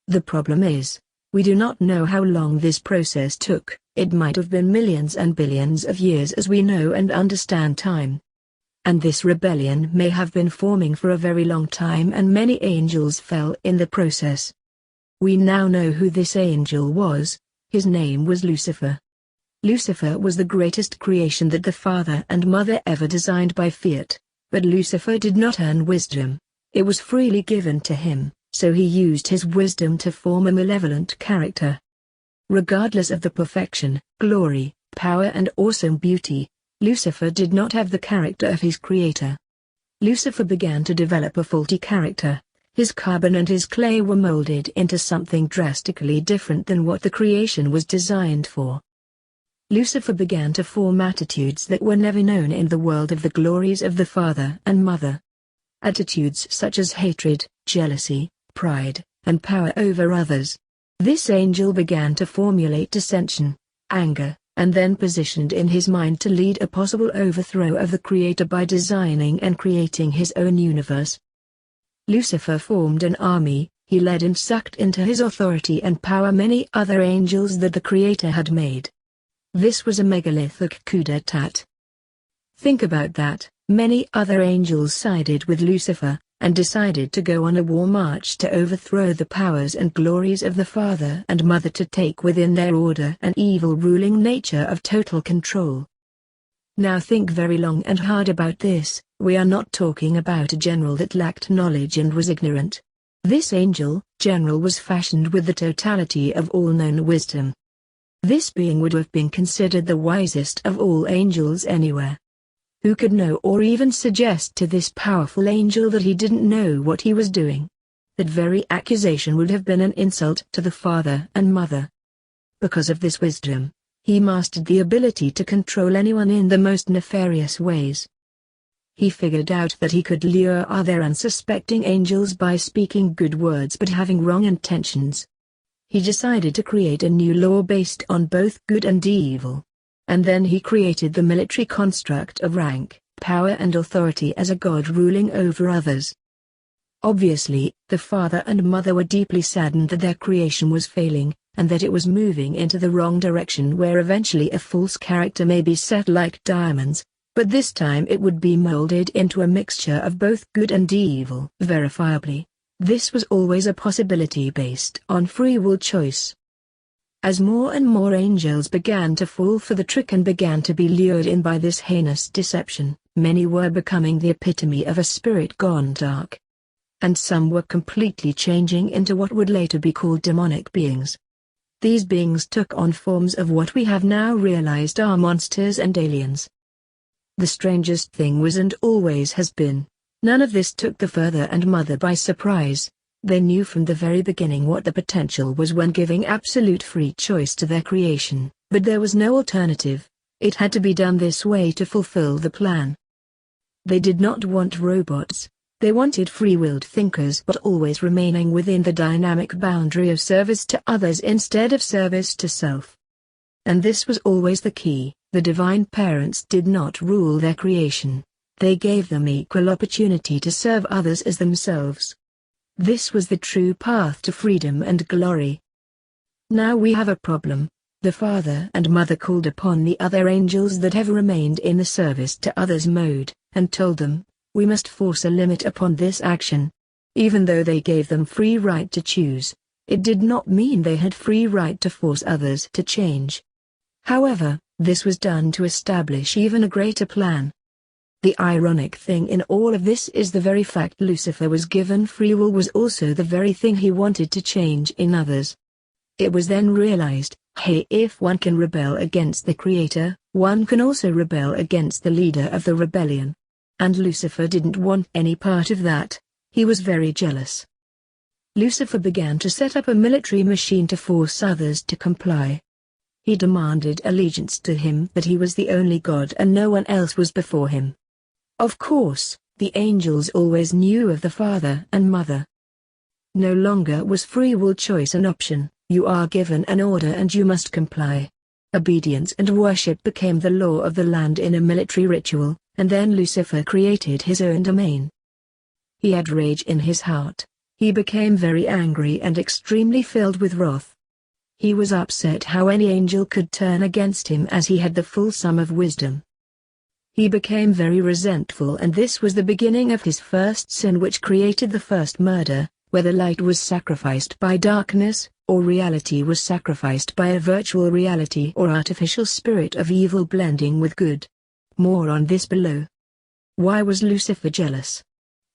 The problem is, we do not know how long this process took. It might have been millions and billions of years as we know and understand time. And this rebellion may have been forming for a very long time and many angels fell in the process. We now know who this angel was. His name was Lucifer. Lucifer was the greatest creation that the father and mother ever designed by fiat, but Lucifer did not earn wisdom. It was freely given to him, so he used his wisdom to form a malevolent character. Regardless of the perfection, glory, power and awesome beauty, Lucifer did not have the character of his creator. Lucifer began to develop a faulty character. His carbon and his clay were molded into something drastically different than what the creation was designed for. Lucifer began to form attitudes that were never known in the world of the glories of the father and mother. Attitudes such as hatred, jealousy, pride, and power over others. This angel began to formulate dissension, anger, and then positioned in his mind to lead a possible overthrow of the Creator by designing and creating his own universe. Lucifer formed an army. He led and sucked into his authority and power many other angels that the Creator had made. This was a megalithic coup d'état. Think about that. Many other angels sided with Lucifer, and decided to go on a war march to overthrow the powers and glories of the father and mother to take within their order an evil ruling nature of total control. Now think very long and hard about this. We are not talking about a general that lacked knowledge and was ignorant. This general was fashioned with the totality of all known wisdom. This being would have been considered the wisest of all angels anywhere. Who could know or even suggest to this powerful angel that he didn't know what he was doing? That very accusation would have been an insult to the father and mother. Because of this wisdom, he mastered the ability to control anyone in the most nefarious ways. He figured out that he could lure other unsuspecting angels by speaking good words but having wrong intentions. He decided to create a new law based on both good and evil. And then he created the military construct of rank, power and authority as a god ruling over others. Obviously, the father and mother were deeply saddened that their creation was failing, and that it was moving into the wrong direction where eventually a false character may be set like diamonds, but this time it would be molded into a mixture of both good and evil. Verifiably, this was always a possibility based on free will choice. As more and more angels began to fall for the trick and began to be lured in by this heinous deception, many were becoming the epitome of a spirit gone dark. And some were completely changing into what would later be called demonic beings. These beings took on forms of what we have now realized are monsters and aliens. The strangest thing was and always has been, none of this took the father and mother by surprise. They knew from the very beginning what the potential was when giving absolute free choice to their creation, but there was no alternative. It had to be done this way to fulfill the plan. They did not want robots. They wanted free-willed thinkers but always remaining within the dynamic boundary of service to others instead of service to self. And this was always the key. The divine parents did not rule their creation. They gave them equal opportunity to serve others as themselves. This was the true path to freedom and glory. Now we have a problem. The father and mother called upon the other angels that have remained in the service to others mode, and told them, we must force a limit upon this action. Even though they gave them free right to choose, it did not mean they had free right to force others to change. However, this was done to establish even a greater plan. The ironic thing in all of this is the very fact Lucifer was given free will was also the very thing he wanted to change in others. It was then realized, hey, if one can rebel against the Creator, one can also rebel against the leader of the rebellion. And Lucifer didn't want any part of that. He was very jealous. Lucifer began to set up a military machine to force others to comply. He demanded allegiance to him, that he was the only God and no one else was before him. Of course, The angels always knew of the father and mother. No longer was free will choice an option. You are given an order and you must comply. Obedience and worship became the law of the land in a military ritual, and then Lucifer created his own domain. He had rage in his heart. He became very angry and extremely filled with wrath. He was upset how any angel could turn against him as he had the full sum of wisdom. He became very resentful, and this was the beginning of his first sin, which created the first murder, whether light was sacrificed by darkness, or reality was sacrificed by a virtual reality or artificial spirit of evil blending with good. More on this below. Why was Lucifer jealous?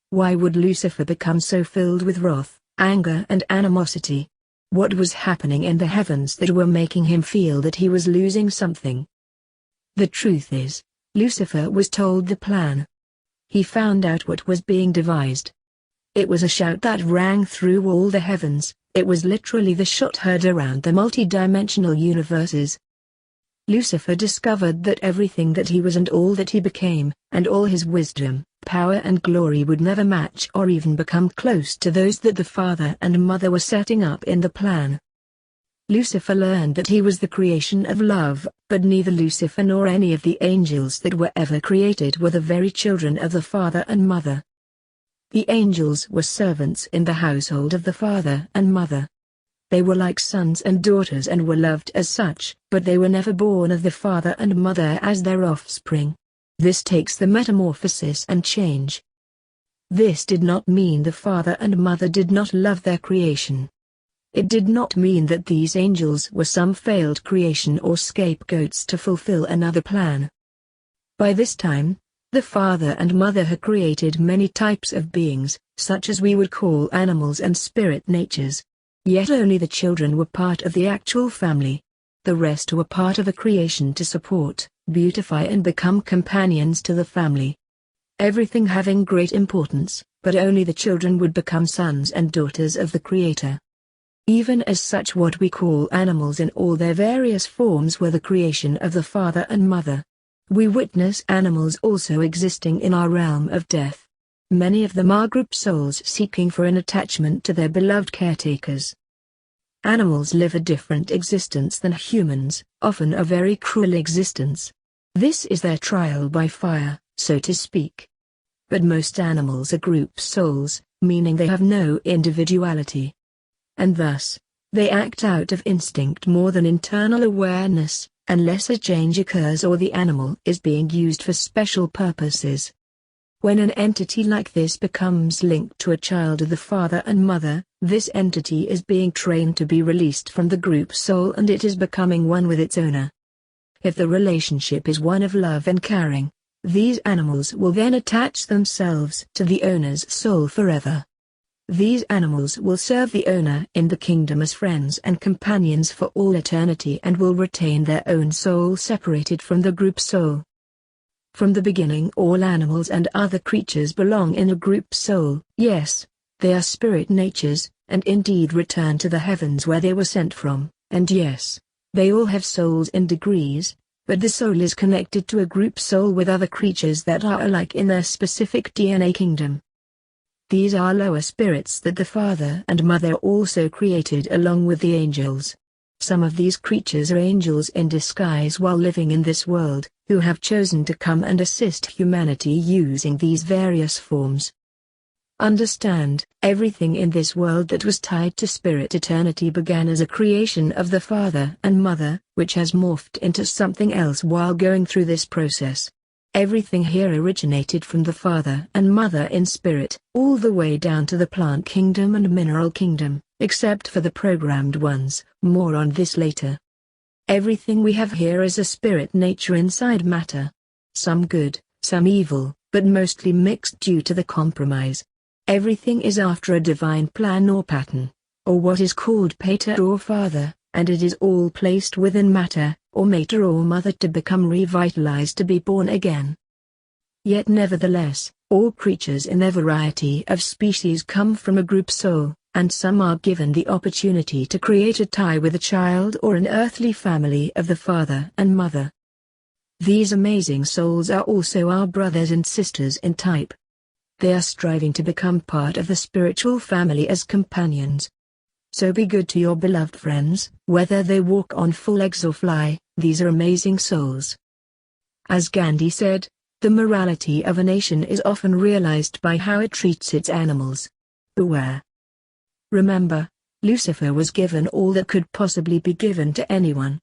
Why would Lucifer become so filled with wrath, anger and animosity? What was happening in the heavens that were making him feel that he was losing something? The truth is, Lucifer was told the plan. He found out what was being devised. It was a shout that rang through all the heavens. It was literally the shot heard around the multi-dimensional universes. Lucifer discovered that everything that he was and all that he became, and all his wisdom, power and glory would never match or even become close to those that the father and mother were setting up in the plan. Lucifer learned that he was the creation of love, but neither Lucifer nor any of the angels that were ever created were the very children of the father and mother. The angels were servants in the household of the father and mother. They were like sons and daughters and were loved as such, but they were never born of the father and mother as their offspring. This takes the metamorphosis and change. This did not mean the father and mother did not love their creation. It did not mean that these angels were some failed creation or scapegoats to fulfill another plan. By this time, the father and mother had created many types of beings, such as we would call animals and spirit natures. Yet only the children were part of the actual family. The rest were part of a creation to support, beautify and become companions to the family. Everything having great importance, but only the children would become sons and daughters of the Creator. Even as such, what we call animals in all their various forms were the creation of the father and mother. We witness animals also existing in our realm of death. Many of them are group souls seeking for an attachment to their beloved caretakers. Animals live a different existence than humans, often a very cruel existence. This is their trial by fire, so to speak. But most animals are group souls, meaning they have no individuality. And thus, they act out of instinct more than internal awareness, unless a change occurs or the animal is being used for special purposes. When an entity like this becomes linked to a child of the father and mother, this entity is being trained to be released from the group soul and it is becoming one with its owner. If the relationship is one of love and caring, these animals will then attach themselves to the owner's soul forever. These animals will serve the owner in the kingdom as friends and companions for all eternity and will retain their own soul separated from the group soul. From the beginning, all animals and other creatures belong in a group soul. Yes, they are spirit natures, and indeed return to the heavens where they were sent from, and yes, they all have souls in degrees, but the soul is connected to a group soul with other creatures that are alike in their specific DNA kingdom. These are lower spirits that the father and mother also created along with the angels. Some of these creatures are angels in disguise while living in this world, who have chosen to come and assist humanity using these various forms. Understand, everything in this world that was tied to spirit eternity began as a creation of the father and mother, which has morphed into something else while going through this process. Everything here originated from the father and mother in spirit, all the way down to the plant kingdom and mineral kingdom, except for the programmed ones. More on this later. Everything we have here is a spirit nature inside matter. Some good, some evil, but mostly mixed due to the compromise. Everything is after a divine plan or pattern, or what is called pater or father, and it is all placed within matter, or mater or mother to become revitalized to be born again. Yet nevertheless, all creatures in their variety of species come from a group soul, and some are given the opportunity to create a tie with a child or an earthly family of the father and mother. These amazing souls are also our brothers and sisters in type. They are striving to become part of the spiritual family as companions. So be good to your beloved friends, whether they walk on 4 legs or fly, these are amazing souls. As Gandhi said, the morality of a nation is often realized by how it treats its animals. Beware. Remember, Lucifer was given all that could possibly be given to anyone.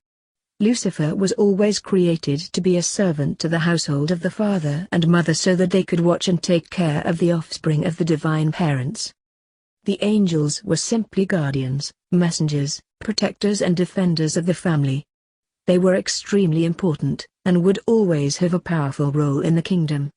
Lucifer was always created to be a servant to the household of the father and mother so that they could watch and take care of the offspring of the divine parents. The angels were simply guardians, messengers, protectors and defenders of the family. They were extremely important, and would always have a powerful role in the kingdom.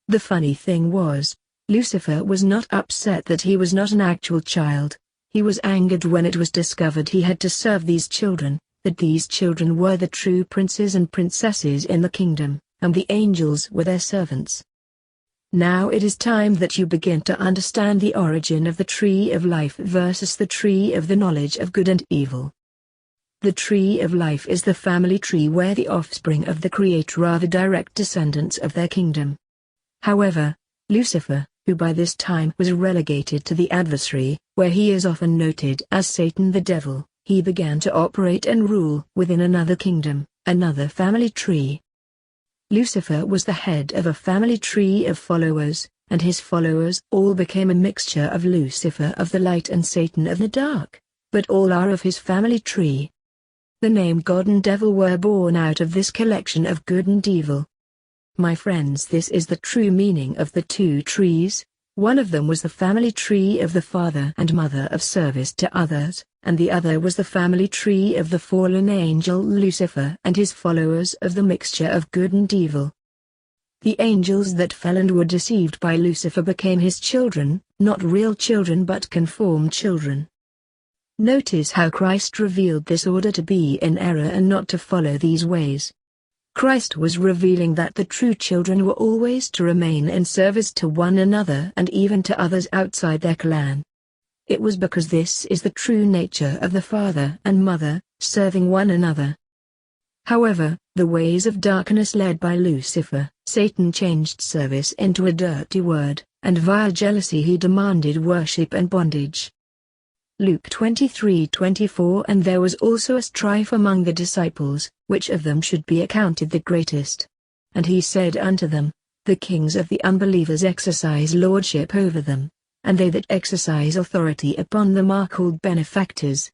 The funny thing was, Lucifer was not upset that he was not an actual child. He was angered when it was discovered he had to serve these children, that these children were the true princes and princesses in the kingdom, and the angels were their servants. Now it is time that you begin to understand the origin of the tree of life versus the tree of the knowledge of good and evil. The tree of life is the family tree where the offspring of the Creator are the direct descendants of their kingdom. However, Lucifer, who by this time was relegated to the adversary, where he is often noted as Satan the devil, he began to operate and rule within another kingdom, another family tree. Lucifer was the head of a family tree of followers, and his followers all became a mixture of Lucifer of the light and Satan of the dark, but all are of his family tree. The name God and Devil were born out of this collection of good and evil. My friends, this is the true meaning of the 2 trees. One of them was the family tree of the father and mother of service to others, and the other was the family tree of the fallen angel Lucifer and his followers of the mixture of good and evil. The angels that fell and were deceived by Lucifer became his children, not real children but conformed children. Notice how Christ revealed this order to be in error and not to follow these ways. Christ was revealing that the true children were always to remain in service to one another and even to others outside their clan. It was because this is the true nature of the father and mother, serving one another. However, the ways of darkness led by Lucifer, Satan changed service into a dirty word, and via jealousy he demanded worship and bondage. Luke 23:24 And there was also a strife among the disciples, which of them should be accounted the greatest. And he said unto them, The kings of the unbelievers exercise lordship over them, and they that exercise authority upon them are called benefactors.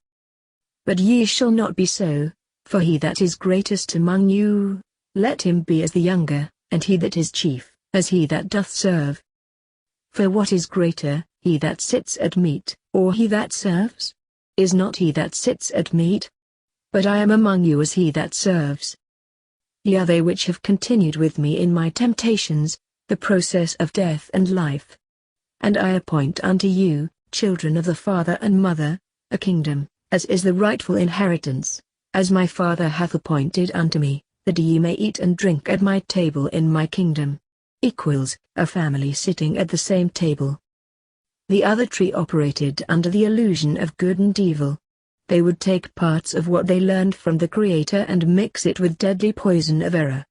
But ye shall not be so, for he that is greatest among you, let him be as the younger, and he that is chief, as he that doth serve. For what is greater, he that sits at meat, or he that serves? Is not he that sits at meat? But I am among you as he that serves. Ye are they which have continued with me in my temptations, the process of death and life. And I appoint unto you, children of the father and mother, a kingdom, as is the rightful inheritance, as my Father hath appointed unto me, that ye may eat and drink at my table in my kingdom. Equals, a family sitting at the same table. The other tree operated under the illusion of good and evil. They would take parts of what they learned from the Creator and mix it with deadly poison of error.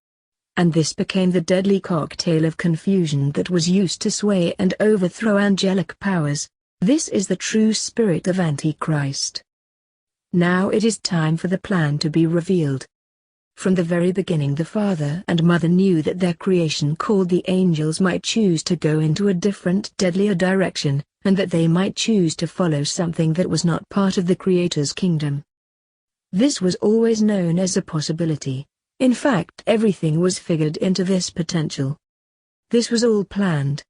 And this became the deadly cocktail of confusion that was used to sway and overthrow angelic powers. This is the true spirit of Antichrist. Now it is time for the plan to be revealed. From the very beginning the father and mother knew that their creation called the angels might choose to go into a different deadlier direction, and that they might choose to follow something that was not part of the Creator's kingdom. This was always known as a possibility. In fact, everything was figured into this potential. This was all planned.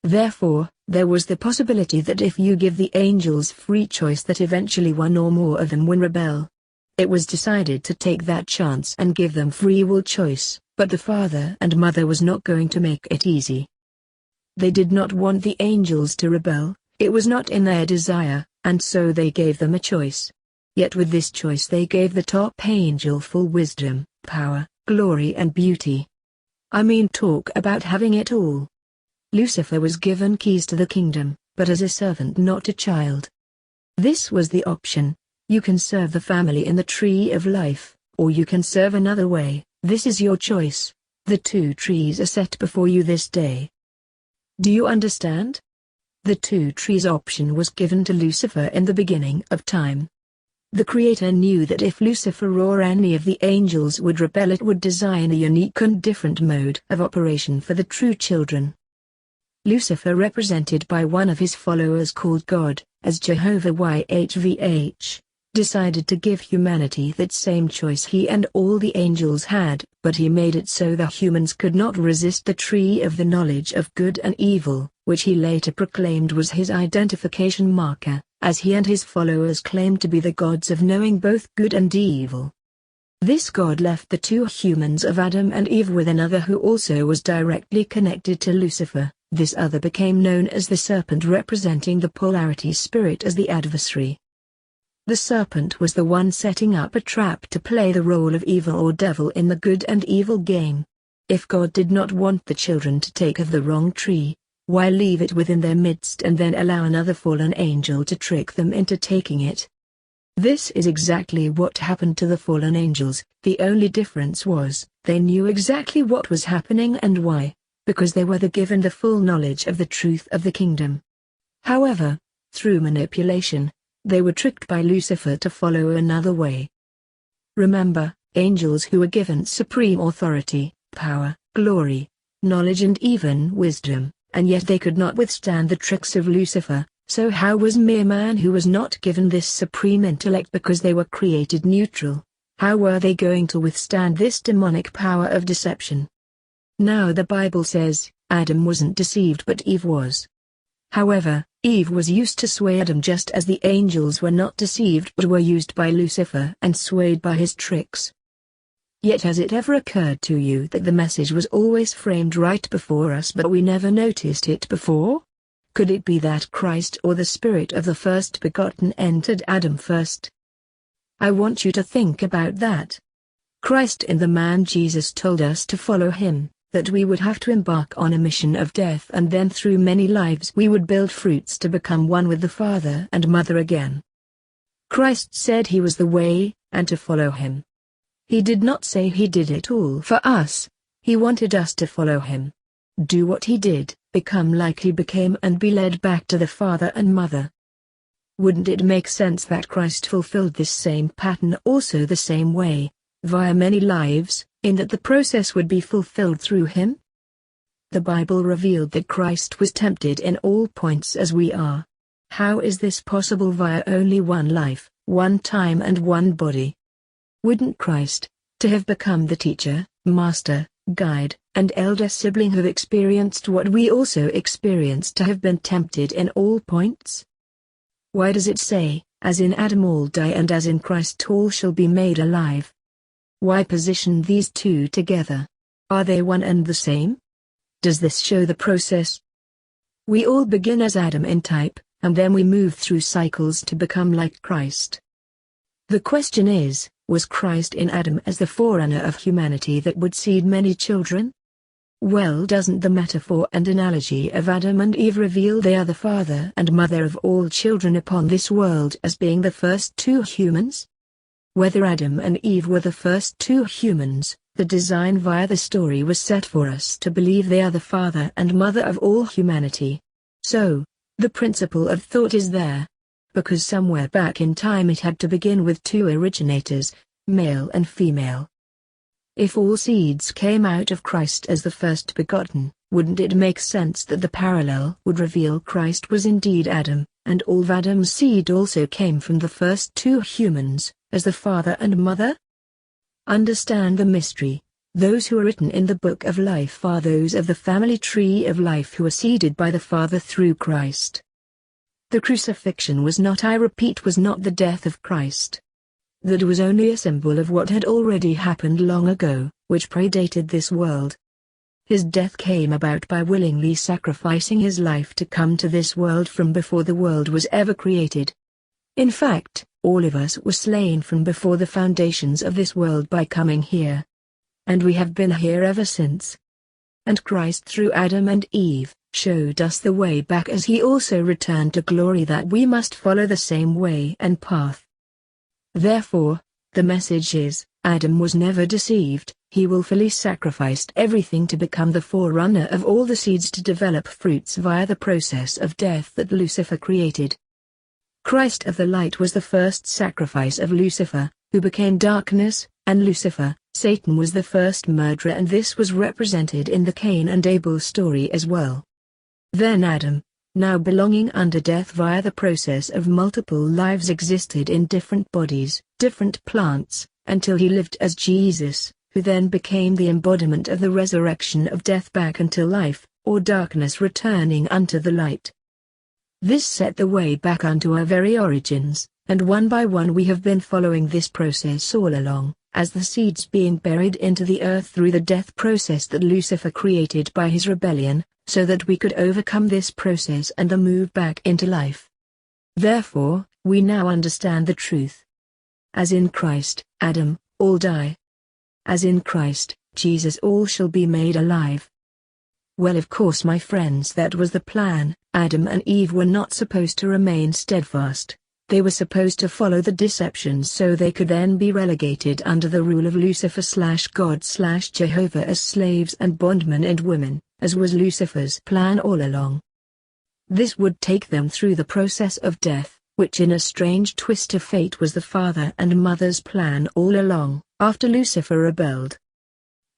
Therefore, there was the possibility that if you give the angels free choice that eventually one or more of them will rebel. It was decided to take that chance and give them free will choice, but the father and mother was not going to make it easy. They did not want the angels to rebel, it was not in their desire, and so they gave them a choice. Yet with this choice they gave the top angel full wisdom, power, glory and beauty. I mean, talk about having it all. Lucifer was given keys to the kingdom, but as a servant, not a child. This was the option. You can serve the family in the tree of life, or you can serve another way. This is your choice. The 2 trees are set before you this day. Do you understand? The two trees option was given to Lucifer in the beginning of time. The Creator knew that if Lucifer or any of the angels would rebel, it would design a unique and different mode of operation for the true children. Lucifer, represented by one of his followers called God, as Jehovah YHVH, decided to give humanity that same choice he and all the angels had, but he made it so the humans could not resist the tree of the knowledge of good and evil, which he later proclaimed was his identification marker, as he and his followers claimed to be the gods of knowing both good and evil. This God left the two humans of Adam and Eve with another who also was directly connected to Lucifer. This other became known as the serpent, representing the polarity spirit as the adversary. The serpent was the one setting up a trap to play the role of evil or devil in the good and evil game. If God did not want the children to take of the wrong tree, why leave it within their midst and then allow another fallen angel to trick them into taking it? This is exactly what happened to the fallen angels. The only difference was, they knew exactly what was happening and why, because they were given the full knowledge of the truth of the kingdom. However, through manipulation, they were tricked by Lucifer to follow another way. Remember, angels who were given supreme authority, power, glory, knowledge and even wisdom, and yet they could not withstand the tricks of Lucifer. So how was mere man who was not given this supreme intellect because they were created neutral? How were they going to withstand this demonic power of deception? Now the Bible says, Adam wasn't deceived but Eve was. However, Eve was used to sway Adam just as the angels were not deceived but were used by Lucifer and swayed by his tricks. Yet has it ever occurred to you that the message was always framed right before us but we never noticed it before? Could it be that Christ or the spirit of the first begotten entered Adam first? I want you to think about that. Christ in the man Jesus told us to follow him, that we would have to embark on a mission of death and then through many lives we would build fruits to become one with the Father and Mother again. Christ said he was the way, and to follow him. He did not say he did it all for us. He wanted us to follow him. Do what he did, become like he became and be led back to the Father and Mother. Wouldn't it make sense that Christ fulfilled this same pattern also the same way, via many lives, in that the process would be fulfilled through him? The Bible revealed that Christ was tempted in all points as we are. How is this possible via only one life, one time and one body? Wouldn't Christ, to have become the teacher, master, guide, and elder sibling have experienced what we also experienced to have been tempted in all points? Why does it say, as in Adam all die and as in Christ all shall be made alive? Why position these two together? Are they one and the same? Does this show the process? We all begin as Adam in type, and then we move through cycles to become like Christ. The question is, was Christ in Adam as the forerunner of humanity that would seed many children? Well, doesn't the metaphor and analogy of Adam and Eve reveal they are the father and mother of all children upon this world as being the first two humans? Whether Adam and Eve were the first two humans, the design via the story was set for us to believe they are the father and mother of all humanity. So, the principle of thought is there. Because somewhere back in time it had to begin with two originators, male and female. If all seeds came out of Christ as the first begotten, wouldn't it make sense that the parallel would reveal Christ was indeed Adam, and all of Adam's seed also came from the first two humans, as the father and mother? Understand the mystery. Those who are written in the book of life are those of the family tree of life who are seeded by the Father through Christ. The crucifixion was not, I repeat, was not the death of Christ. That was only a symbol of what had already happened long ago, which predated this world. His death came about by willingly sacrificing his life to come to this world from before the world was ever created. In fact, all of us were slain from before the foundations of this world by coming here. And we have been here ever since. And Christ through Adam and Eve showed us the way back as he also returned to glory that we must follow the same way and path. Therefore, the message is, Adam was never deceived, he willfully sacrificed everything to become the forerunner of all the seeds to develop fruits via the process of death that Lucifer created. Christ of the light was the first sacrifice of Lucifer, who became darkness, and Lucifer, Satan, was the first murderer, and this was represented in the Cain and Abel story as well. Then Adam, now belonging under death via the process of multiple lives, existed in different bodies, different plants, until he lived as Jesus, who then became the embodiment of the resurrection of death back until life, or darkness returning unto the light. This set the way back unto our very origins, and one by one we have been following this process all along, as the seeds being buried into the earth through the death process that Lucifer created by his rebellion, so that we could overcome this process and then move back into life. Therefore, we now understand the truth. As in Christ, Adam, all die. As in Christ, Jesus, all shall be made alive. Well, of course, my friends, that was the plan. Adam and Eve were not supposed to remain steadfast. They were supposed to follow the deception so they could then be relegated under the rule of Lucifer/God/Jehovah as slaves and bondmen and women, as was Lucifer's plan all along. This would take them through the process of death, which in a strange twist of fate was the father and mother's plan all along, after Lucifer rebelled.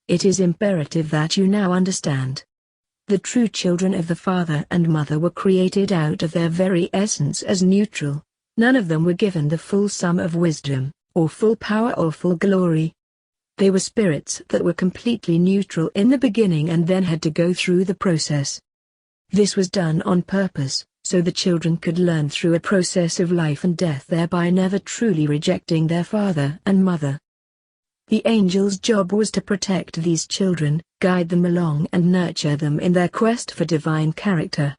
It is imperative that you now understand. The true children of the father and mother were created out of their very essence as neutral. None of them were given the full sum of wisdom, or full power or full glory. They were spirits that were completely neutral in the beginning and then had to go through the process. This was done on purpose, so the children could learn through a process of life and death, thereby never truly rejecting their father and mother. The angel's job was to protect these children, guide them along and nurture them in their quest for divine character.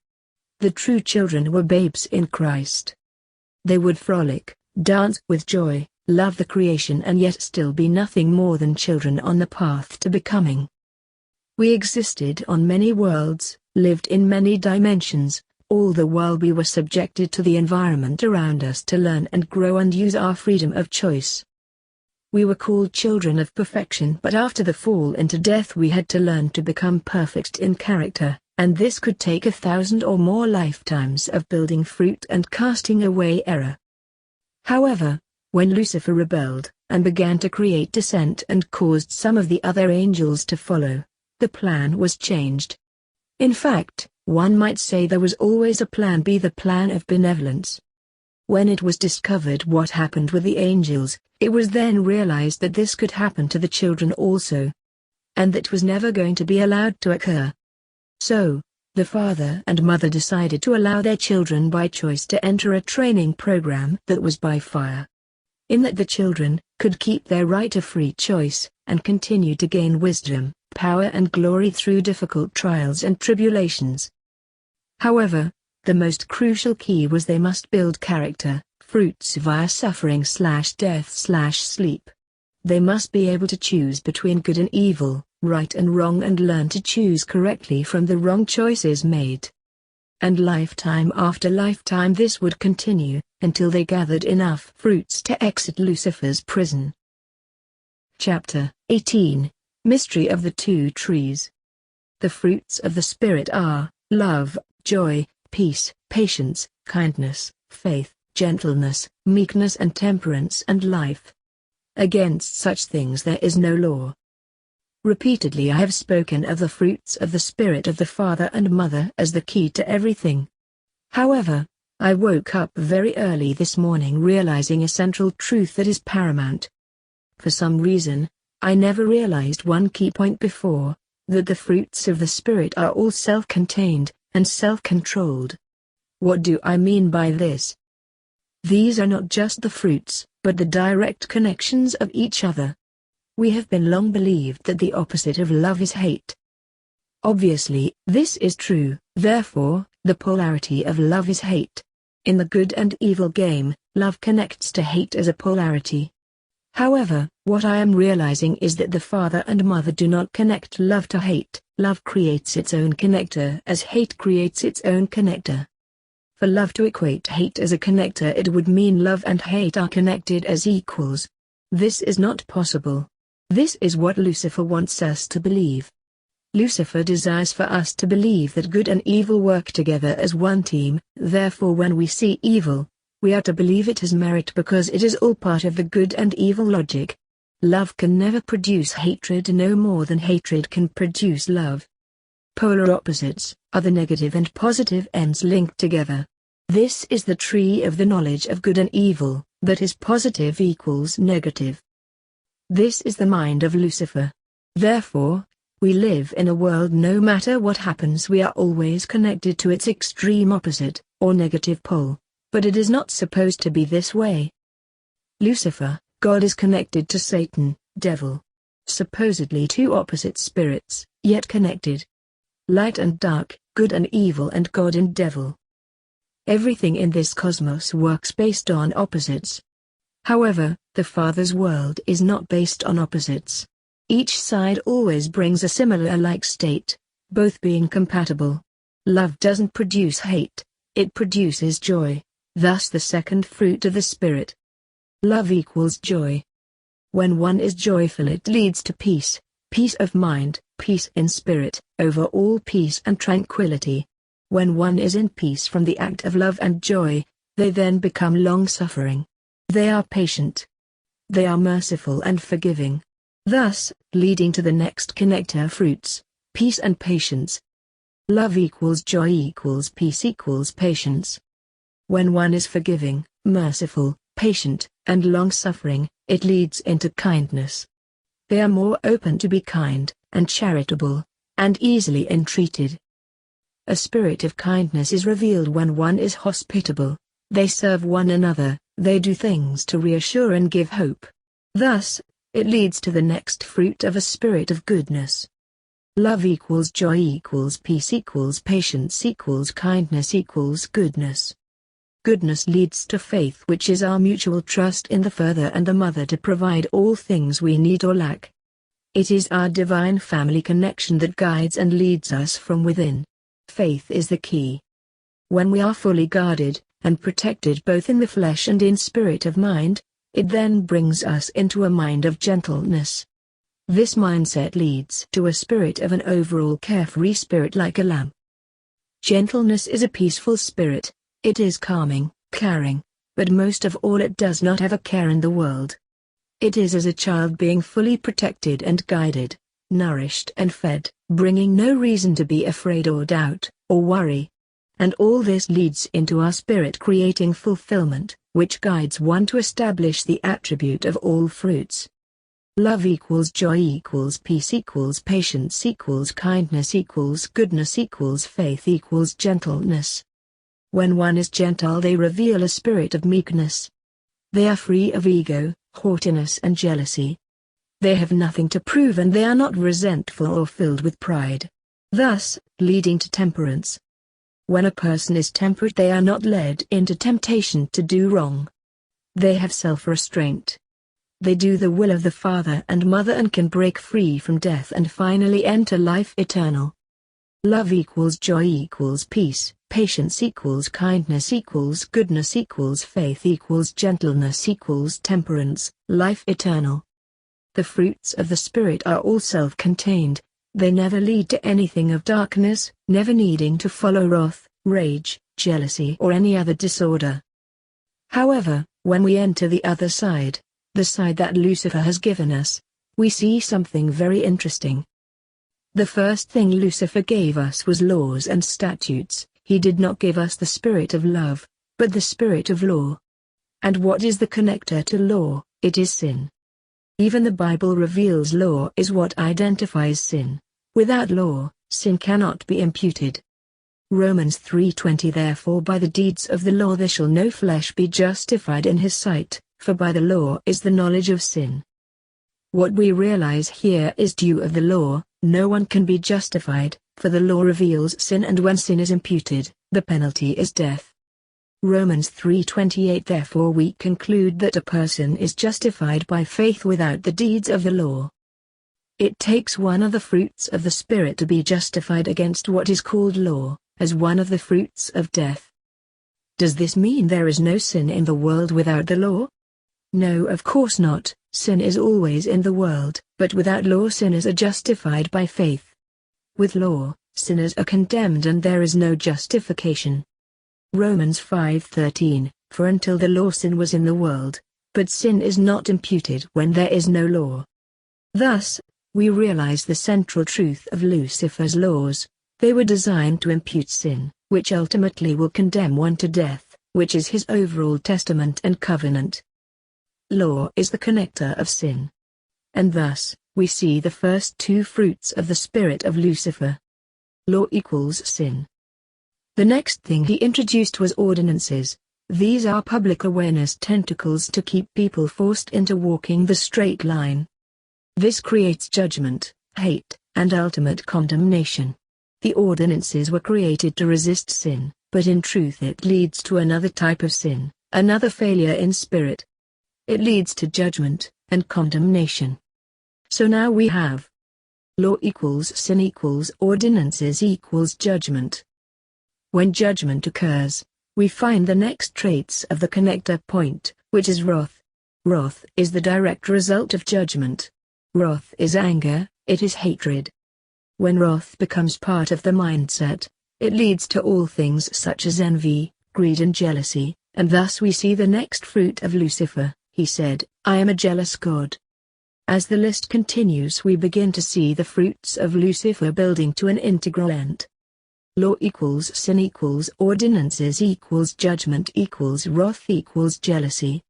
The true children were babes in Christ. They would frolic, dance with joy, love the creation, and yet still be nothing more than children on the path to becoming. We existed on many worlds, lived in many dimensions, all the while we were subjected to the environment around us to learn and grow and use our freedom of choice. We were called children of perfection, but after the fall into death we had to learn to become perfect in character, and this could take 1,000 or more lifetimes of building fruit and casting away error. However, when Lucifer rebelled, and began to create dissent and caused some of the other angels to follow, the plan was changed. In fact, one might say there was always a plan B, the plan of benevolence. When it was discovered what happened with the angels, it was then realized that this could happen to the children also. And that was never going to be allowed to occur. So, the father and mother decided to allow their children by choice to enter a training program that was by fire. In that the children could keep their right of free choice, and continue to gain wisdom, power and glory through difficult trials and tribulations. However, the most crucial key was they must build character, fruits via suffering/death/sleep. They must be able to choose between good and evil, right and wrong, and learn to choose correctly from the wrong choices made. And lifetime after lifetime this would continue, until they gathered enough fruits to exit Lucifer's prison. Chapter 18. Mystery of the Two Trees. The fruits of the Spirit are love, joy, peace, patience, kindness, faith, gentleness, meekness and temperance and life. Against such things there is no law. Repeatedly I have spoken of the fruits of the Spirit of the Father and Mother as the key to everything. However, I woke up very early this morning realizing a central truth that is paramount. For some reason, I never realized one key point before, that the fruits of the Spirit are all self-contained and self-controlled. What do I mean by this? These are not just the fruits, but the direct connections of each other. We have been long believed that the opposite of love is hate. Obviously, this is true, therefore, the polarity of love is hate. In the good and evil game, love connects to hate as a polarity. However, what I am realizing is that the father and mother do not connect love to hate. Love creates its own connector as hate creates its own connector. For love to equate hate as a connector, it would mean love and hate are connected as equals. This is not possible. This is what Lucifer wants us to believe. Lucifer desires for us to believe that good and evil work together as one team. Therefore when we see evil, we are to believe it has merit because it is all part of the good and evil logic. Love can never produce hatred no more than hatred can produce love. Polar opposites are the negative and positive ends linked together. This is the tree of the knowledge of good and evil, that is positive equals negative. This is the mind of Lucifer. Therefore, we live in a world no matter what happens we are always connected to its extreme opposite, or negative pole, but it is not supposed to be this way. Lucifer, God, is connected to Satan, devil. Supposedly two opposite spirits, yet connected. Light and dark, good and evil, and God and devil. Everything in this cosmos works based on opposites. However, the Father's world is not based on opposites. Each side always brings a similar alike state, both being compatible. Love doesn't produce hate, it produces joy, thus the second fruit of the Spirit. Love equals joy. When one is joyful it leads to peace, peace of mind, peace in spirit, overall peace and tranquility. When one is in peace from the act of love and joy, they then become long-suffering. They are patient. They are merciful and forgiving. Thus, leading to the next connector fruits, peace and patience. Love equals joy equals peace equals patience. When one is forgiving, merciful, patient, and long-suffering, it leads into kindness. They are more open to be kind, and charitable, and easily entreated. A spirit of kindness is revealed when one is hospitable. They serve one another, they do things to reassure and give hope. Thus, it leads to the next fruit of a spirit of goodness. Love equals joy equals peace equals patience equals kindness equals goodness. Goodness leads to faith, which is our mutual trust in the Father and the Mother to provide all things we need or lack. It is our divine family connection that guides and leads us from within. Faith is the key. When we are fully guarded and protected both in the flesh and in spirit of mind, it then brings us into a mind of gentleness. This mindset leads to a spirit of an overall carefree spirit like a lamb. Gentleness is a peaceful spirit. It is calming, caring, but most of all it does not have a care in the world. It is as a child being fully protected and guided, nourished and fed, bringing no reason to be afraid or doubt, or worry. And all this leads into our spirit creating fulfillment, which guides one to establish the attribute of all fruits. Love equals joy equals peace equals patience equals kindness equals goodness equals faith equals gentleness. When one is gentle they reveal a spirit of meekness. They are free of ego, haughtiness and jealousy. They have nothing to prove and they are not resentful or filled with pride. Thus, leading to temperance. When a person is temperate they are not led into temptation to do wrong. They have self-restraint. They do the will of the Father and Mother and can break free from death and finally enter life eternal. Love equals joy equals peace, patience equals kindness equals goodness equals faith equals gentleness equals temperance, life eternal. The fruits of the Spirit are all self-contained. They never lead to anything of darkness, never needing to follow wrath, rage, jealousy or any other disorder. However, when we enter the other side, the side that Lucifer has given us, we see something very interesting. The first thing Lucifer gave us was laws and statutes. He did not give us the spirit of love, but the spirit of law. And what is the connector to law? It is sin. Even the Bible reveals law is what identifies sin. Without law, sin cannot be imputed. Romans 3:20 Therefore by the deeds of the law there shall no flesh be justified in his sight, for by the law is the knowledge of sin. What we realize here is due of the law, no one can be justified, for the law reveals sin and when sin is imputed, the penalty is death. Romans 3:28 Therefore we conclude that a person is justified by faith without the deeds of the law. It takes one of the fruits of the Spirit to be justified against what is called law, as one of the fruits of death. Does this mean there is no sin in the world without the law? No, of course not. Sin is always in the world, but without law sinners are justified by faith. With law, sinners are condemned and there is no justification. Romans 5:13, for until the law sin was in the world, but sin is not imputed when there is no law. Thus, we realize the central truth of Lucifer's laws. They were designed to impute sin, which ultimately will condemn one to death, which is his overall testament and covenant. Law is the connector of sin. And thus, we see the first two fruits of the spirit of Lucifer. Law equals sin. The next thing he introduced was ordinances. These are public awareness tentacles to keep people forced into walking the straight line. This creates judgment, hate, and ultimate condemnation. The ordinances were created to resist sin, but in truth it leads to another type of sin, another failure in spirit. It leads to judgment and condemnation. So now we have law equals sin equals ordinances equals judgment. When judgment occurs, we find the next traits of the connector point, which is wrath. Wrath is the direct result of judgment. Wrath is anger, it is hatred. When wrath becomes part of the mindset, it leads to all things such as envy, greed and jealousy, and thus we see the next fruit of Lucifer. He said, I am a jealous God. As the list continues we begin to see the fruits of Lucifer building to an integral end. Law equals sin equals ordinances equals judgment equals wrath equals jealousy.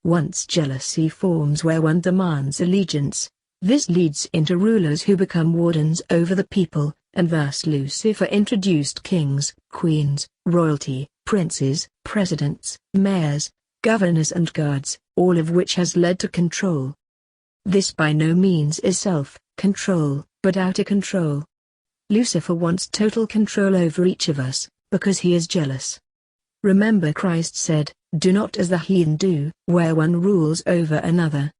Once jealousy forms where one demands allegiance, this leads into rulers who become wardens over the people, and thus Lucifer introduced kings, queens, royalty, princes, presidents, mayors, governors and guards, all of which has led to control. This by no means is self-control, but outer control. Lucifer wants total control over each of us, because he is jealous. Remember Christ said, do not as the heathen do, where one rules over another.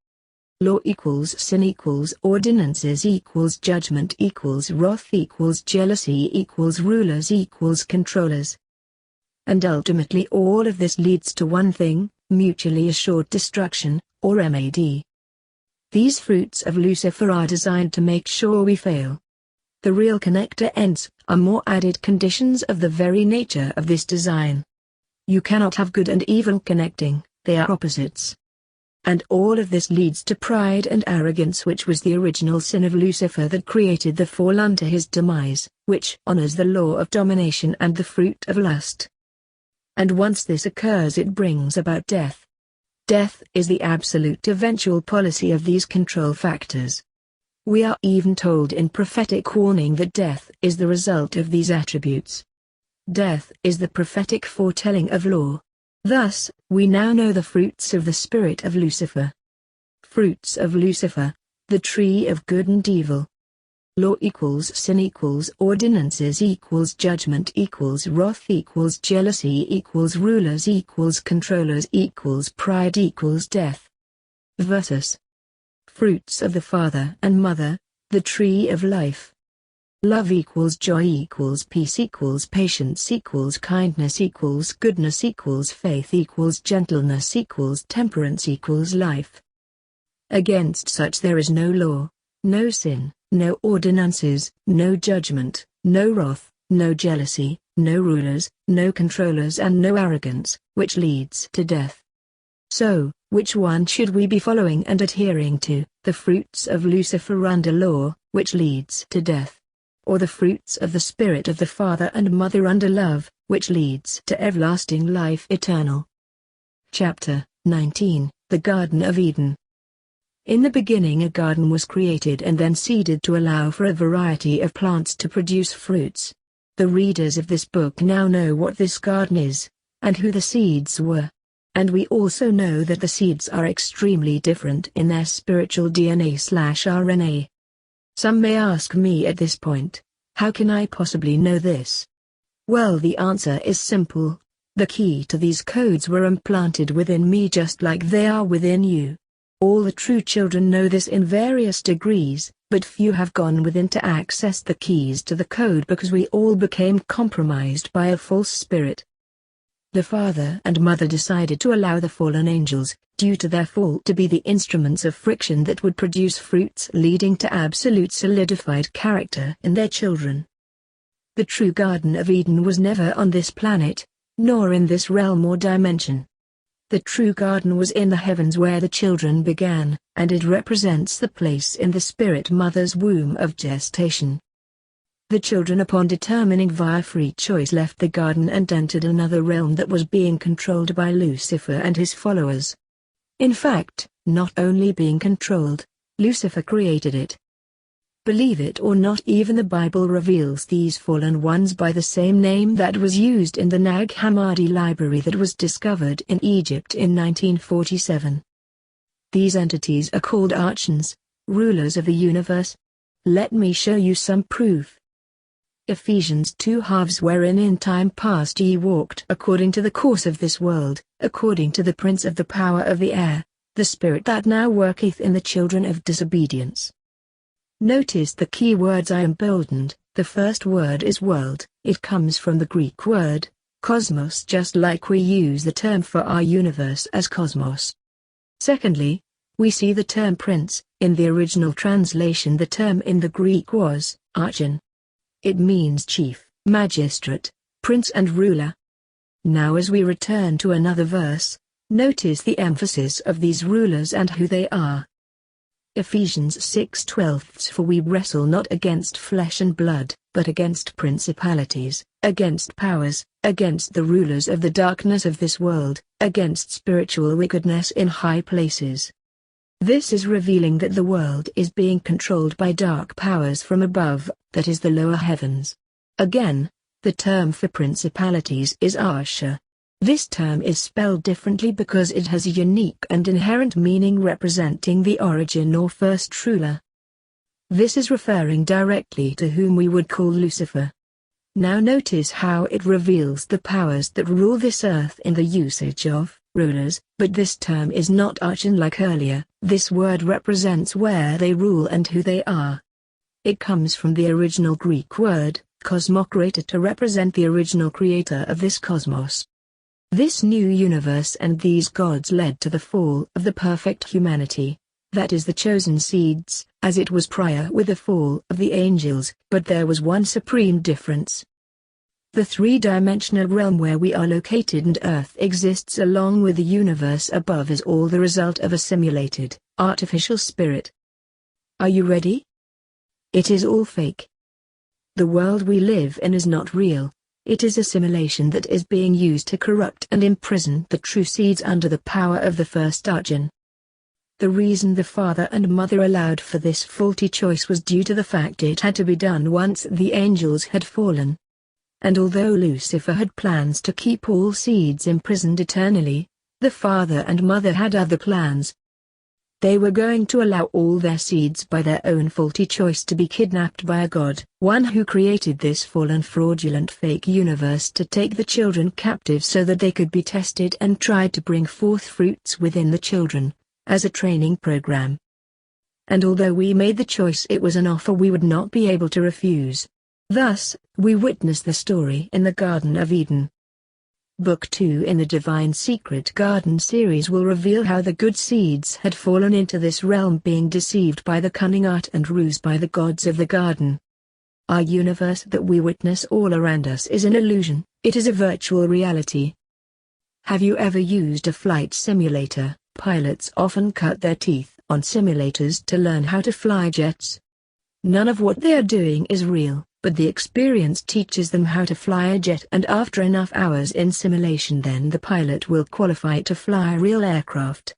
Law equals sin equals ordinances equals judgment equals wrath equals jealousy equals rulers equals controllers. And ultimately all of this leads to one thing, mutually assured destruction, or MAD. These fruits of Lucifer are designed to make sure we fail. The real connector ends are more added conditions of the very nature of this design. You cannot have good and evil connecting, they are opposites. And all of this leads to pride and arrogance, which was the original sin of Lucifer that created the fall unto his demise, which honors the law of domination and the fruit of lust. And once this occurs it brings about death. Death is the absolute eventual policy of these control factors. We are even told in prophetic warning that death is the result of these attributes. Death is the prophetic foretelling of law. Thus, we now know the fruits of the spirit of Lucifer. Fruits of Lucifer, the tree of good and evil. Law equals sin equals ordinances equals judgment equals wrath equals jealousy equals rulers equals controllers equals pride equals death. Versus fruits of the Father and Mother, the tree of life. Love equals joy equals peace equals patience equals kindness equals goodness equals faith equals gentleness equals temperance equals life. Against such there is no law, no sin, no ordinances, no judgment, no wrath, no jealousy, no rulers, no controllers and no arrogance, which leads to death. So, which one should we be following and adhering to, the fruits of Lucifer under law, which leads to death? Or the fruits of the Spirit of the Father and Mother under love, which leads to everlasting life eternal? Chapter 19, The Garden of Eden. In the beginning a garden was created and then seeded to allow for a variety of plants to produce fruits. The readers of this book now know what this garden is, and who the seeds were. And we also know that the seeds are extremely different in their spiritual DNA/RNA. Some may ask me at this point, how can I possibly know this? Well, the answer is simple. The key to these codes were implanted within me just like they are within you. All the true children know this in various degrees, but few have gone within to access the keys to the code because we all became compromised by a false spirit. The father and mother decided to allow the fallen angels, due to their fall, to be the instruments of friction that would produce fruits leading to absolute solidified character in their children. The true Garden of Eden was never on this planet, nor in this realm or dimension. The true garden was in the heavens where the children began, and it represents the place in the spirit mother's womb of gestation. The children, upon determining via free choice, left the garden and entered another realm that was being controlled by Lucifer and his followers. In fact, not only being controlled, Lucifer created it. Believe it or not, even the Bible reveals these fallen ones by the same name that was used in the Nag Hammadi library that was discovered in Egypt in 1947. These entities are called archons, rulers of the universe. Let me show you some proof. Ephesians 2:12, wherein in time past ye walked according to the course of this world, according to the prince of the power of the air, the spirit that now worketh in the children of disobedience. Notice the key words I emboldened. The first word is world. It comes from the Greek word, cosmos, just like we use the term for our universe as cosmos. Secondly, we see the term prince. In the original translation the term in the Greek was, archon. It means chief, magistrate, prince and ruler. Now as we return to another verse, notice the emphasis of these rulers and who they are. Ephesians 6:12, for we wrestle not against flesh and blood, but against principalities, against powers, against the rulers of the darkness of this world, against spiritual wickedness in high places. This is revealing that the world is being controlled by dark powers from above, that is the lower heavens. Again, the term for principalities is Asha. This term is spelled differently because it has a unique and inherent meaning representing the origin or first ruler. This is referring directly to whom we would call Lucifer. Now notice how it reveals the powers that rule this earth in the usage of rulers, but this term is not archon like earlier. This word represents where they rule and who they are. It comes from the original Greek word, cosmokrator, to represent the original creator of this cosmos. This new universe and these gods led to the fall of the perfect humanity, that is the chosen seeds, as it was prior with the fall of the angels, but there was one supreme difference. The three-dimensional realm where we are located and Earth exists along with the universe above is all the result of a simulated, artificial spirit. Are you ready? It is all fake. The world we live in is not real. It is a simulation that is being used to corrupt and imprison the true seeds under the power of the first archon. The reason the father and mother allowed for this faulty choice was due to the fact it had to be done once the angels had fallen. And although Lucifer had plans to keep all seeds imprisoned eternally, the father and mother had other plans. They were going to allow all their seeds by their own faulty choice to be kidnapped by a god, one who created this fallen fraudulent fake universe, to take the children captive so that they could be tested and tried to bring forth fruits within the children, as a training program. And although we made the choice, it was an offer we would not be able to refuse. Thus, we witness the story in the Garden of Eden. Book 2 in the Divine Secret Garden series will reveal how the good seeds had fallen into this realm, being deceived by the cunning art and ruse by the gods of the garden. Our universe that we witness all around us is an illusion, it is a virtual reality. Have you ever used a flight simulator? Pilots often cut their teeth on simulators to learn how to fly jets. None of what they are doing is real, but the experience teaches them how to fly a jet, and after enough hours in simulation then the pilot will qualify to fly a real aircraft.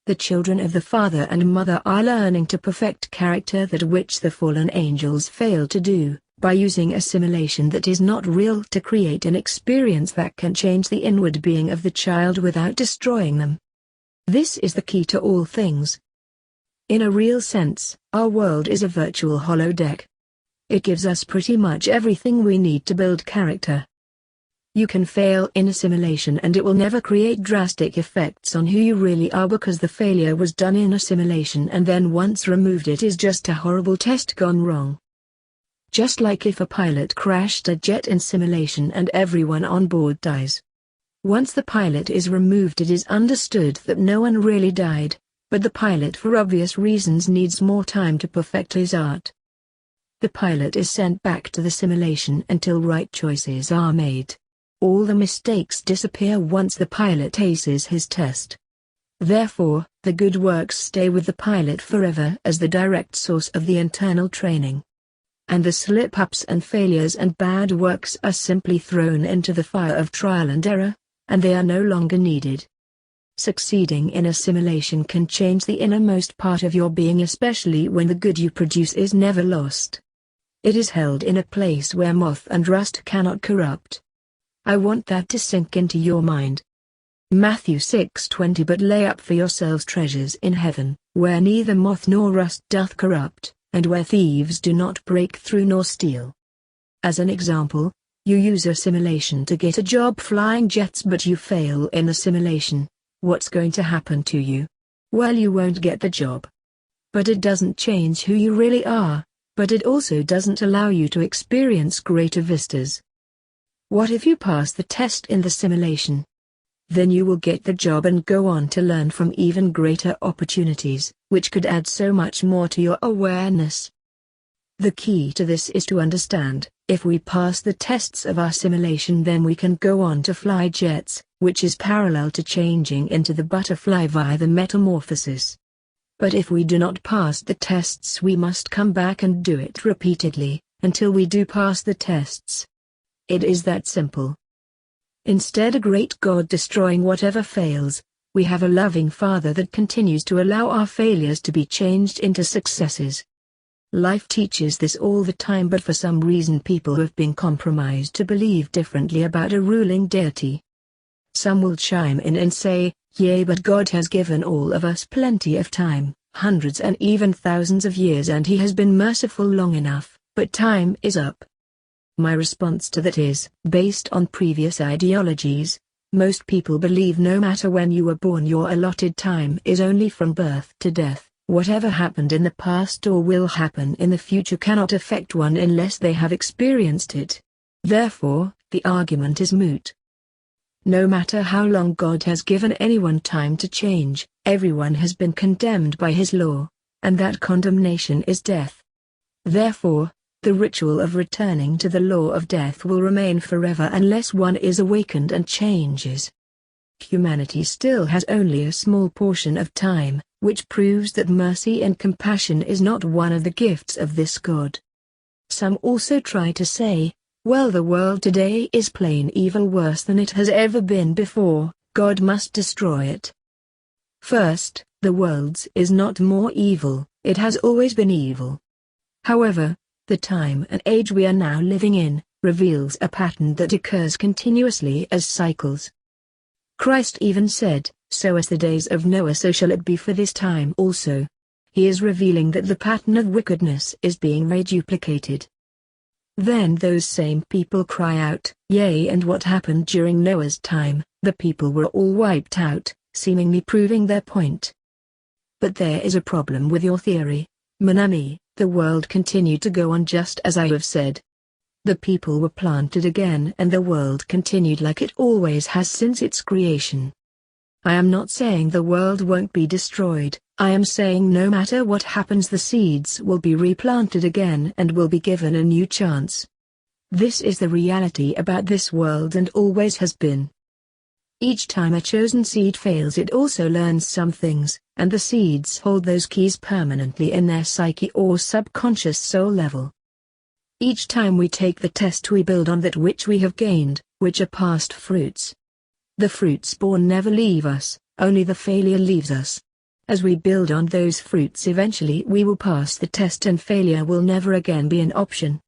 The children of the father and mother are learning to perfect character, that which the fallen angels failed to do, by using a simulation that is not real to create an experience that can change the inward being of the child without destroying them. This is the key to all things. In a real sense, our world is a virtual holodeck. It gives us pretty much everything we need to build character. You can fail in a simulation and it will never create drastic effects on who you really are, because the failure was done in a simulation and then once removed it is just a horrible test gone wrong. Just like if a pilot crashed a jet in simulation and everyone on board dies. Once the pilot is removed, it is understood that no one really died, but the pilot for obvious reasons needs more time to perfect his art. The pilot is sent back to the simulation until right choices are made. All the mistakes disappear once the pilot aces his test. Therefore, the good works stay with the pilot forever as the direct source of the internal training. And the slip-ups and failures and bad works are simply thrown into the fire of trial and error, and they are no longer needed. Succeeding in a simulation can change the innermost part of your being, especially when the good you produce is never lost. It is held in a place where moth and rust cannot corrupt. I want that to sink into your mind. Matthew 6:20 But lay up for yourselves treasures in heaven, where neither moth nor rust doth corrupt, and where thieves do not break through nor steal. As an example, you use a simulation to get a job flying jets, but you fail in the simulation. What's going to happen to you? Well, you won't get the job. But it doesn't change who you really are, but it also doesn't allow you to experience greater vistas. What if you pass the test in the simulation? Then you will get the job and go on to learn from even greater opportunities, which could add so much more to your awareness. The key to this is to understand, if we pass the tests of our simulation, then we can go on to fly jets, which is parallel to changing into the butterfly via the metamorphosis. But if we do not pass the tests, we must come back and do it repeatedly, until we do pass the tests. It is that simple. Instead, a great God destroying whatever fails, we have a loving Father that continues to allow our failures to be changed into successes. Life teaches this all the time, but for some reason people have been compromised to believe differently about a ruling deity. Some will chime in and say, "Yea, but God has given all of us plenty of time, hundreds and even thousands of years, and He has been merciful long enough, but time is up." My response to that is, based on previous ideologies, most people believe no matter when you were born, your allotted time is only from birth to death. Whatever happened in the past or will happen in the future cannot affect one unless they have experienced it. Therefore, the argument is moot. No matter how long God has given anyone time to change, everyone has been condemned by His law, and that condemnation is death. Therefore, the ritual of returning to the law of death will remain forever unless one is awakened and changes. Humanity still has only a small portion of time, which proves that mercy and compassion is not one of the gifts of this God. Some also try to say, well, the world today is plain evil, worse than it has ever been before, God must destroy it. First, the world's is not more evil, it has always been evil. However, the time and age we are now living in reveals a pattern that occurs continuously as cycles. Christ even said, "So as the days of Noah, so shall it be for this time also." He is revealing that the pattern of wickedness is being reduplicated. Then those same people cry out, "Yea, and what happened during Noah's time? The people were all wiped out," seemingly proving their point. But there is a problem with your theory, Manami. The world continued to go on just as I have said. The people were planted again and the world continued like it always has since its creation. I am not saying the world won't be destroyed, I am saying no matter what happens, the seeds will be replanted again and will be given a new chance. This is the reality about this world and always has been. Each time a chosen seed fails, it also learns some things, and the seeds hold those keys permanently in their psyche or subconscious soul level. Each time we take the test, we build on that which we have gained, which are past fruits. The fruits born never leave us, only the failure leaves us. As we build on those fruits, eventually we will pass the test and failure will never again be an option.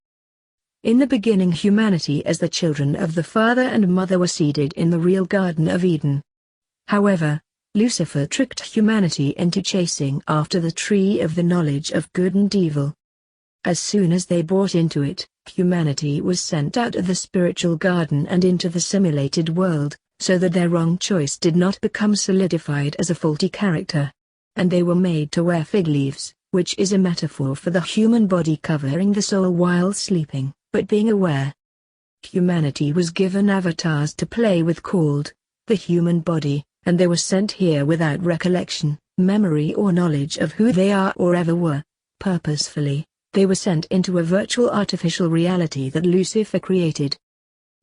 In the beginning, humanity as the children of the father and mother were seeded in the real Garden of Eden. However, Lucifer tricked humanity into chasing after the tree of the knowledge of good and evil. As soon as they bought into it, humanity was sent out of the spiritual garden and into the simulated world, so that their wrong choice did not become solidified as a faulty character. And they were made to wear fig leaves, which is a metaphor for the human body covering the soul while sleeping, but being aware. Humanity was given avatars to play with called the human body, and they were sent here without recollection, memory or knowledge of who they are or ever were. Purposefully, they were sent into a virtual artificial reality that Lucifer created.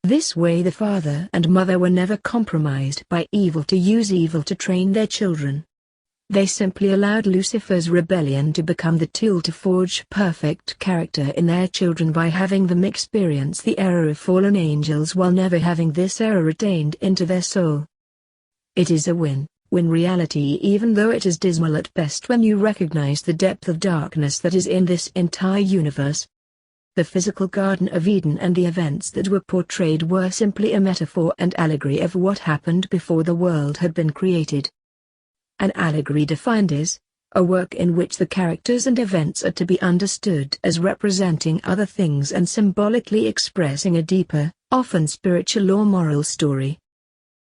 This way the father and mother were never compromised by evil to use evil to train their children. They simply allowed Lucifer's rebellion to become the tool to forge perfect character in their children by having them experience the error of fallen angels while never having this error retained into their soul. It is a win-win reality, even though it is dismal at best when you recognize the depth of darkness that is in this entire universe. The physical Garden of Eden and the events that were portrayed were simply a metaphor and allegory of what happened before the world had been created. An allegory defined is a work in which the characters and events are to be understood as representing other things and symbolically expressing a deeper, often spiritual or moral story.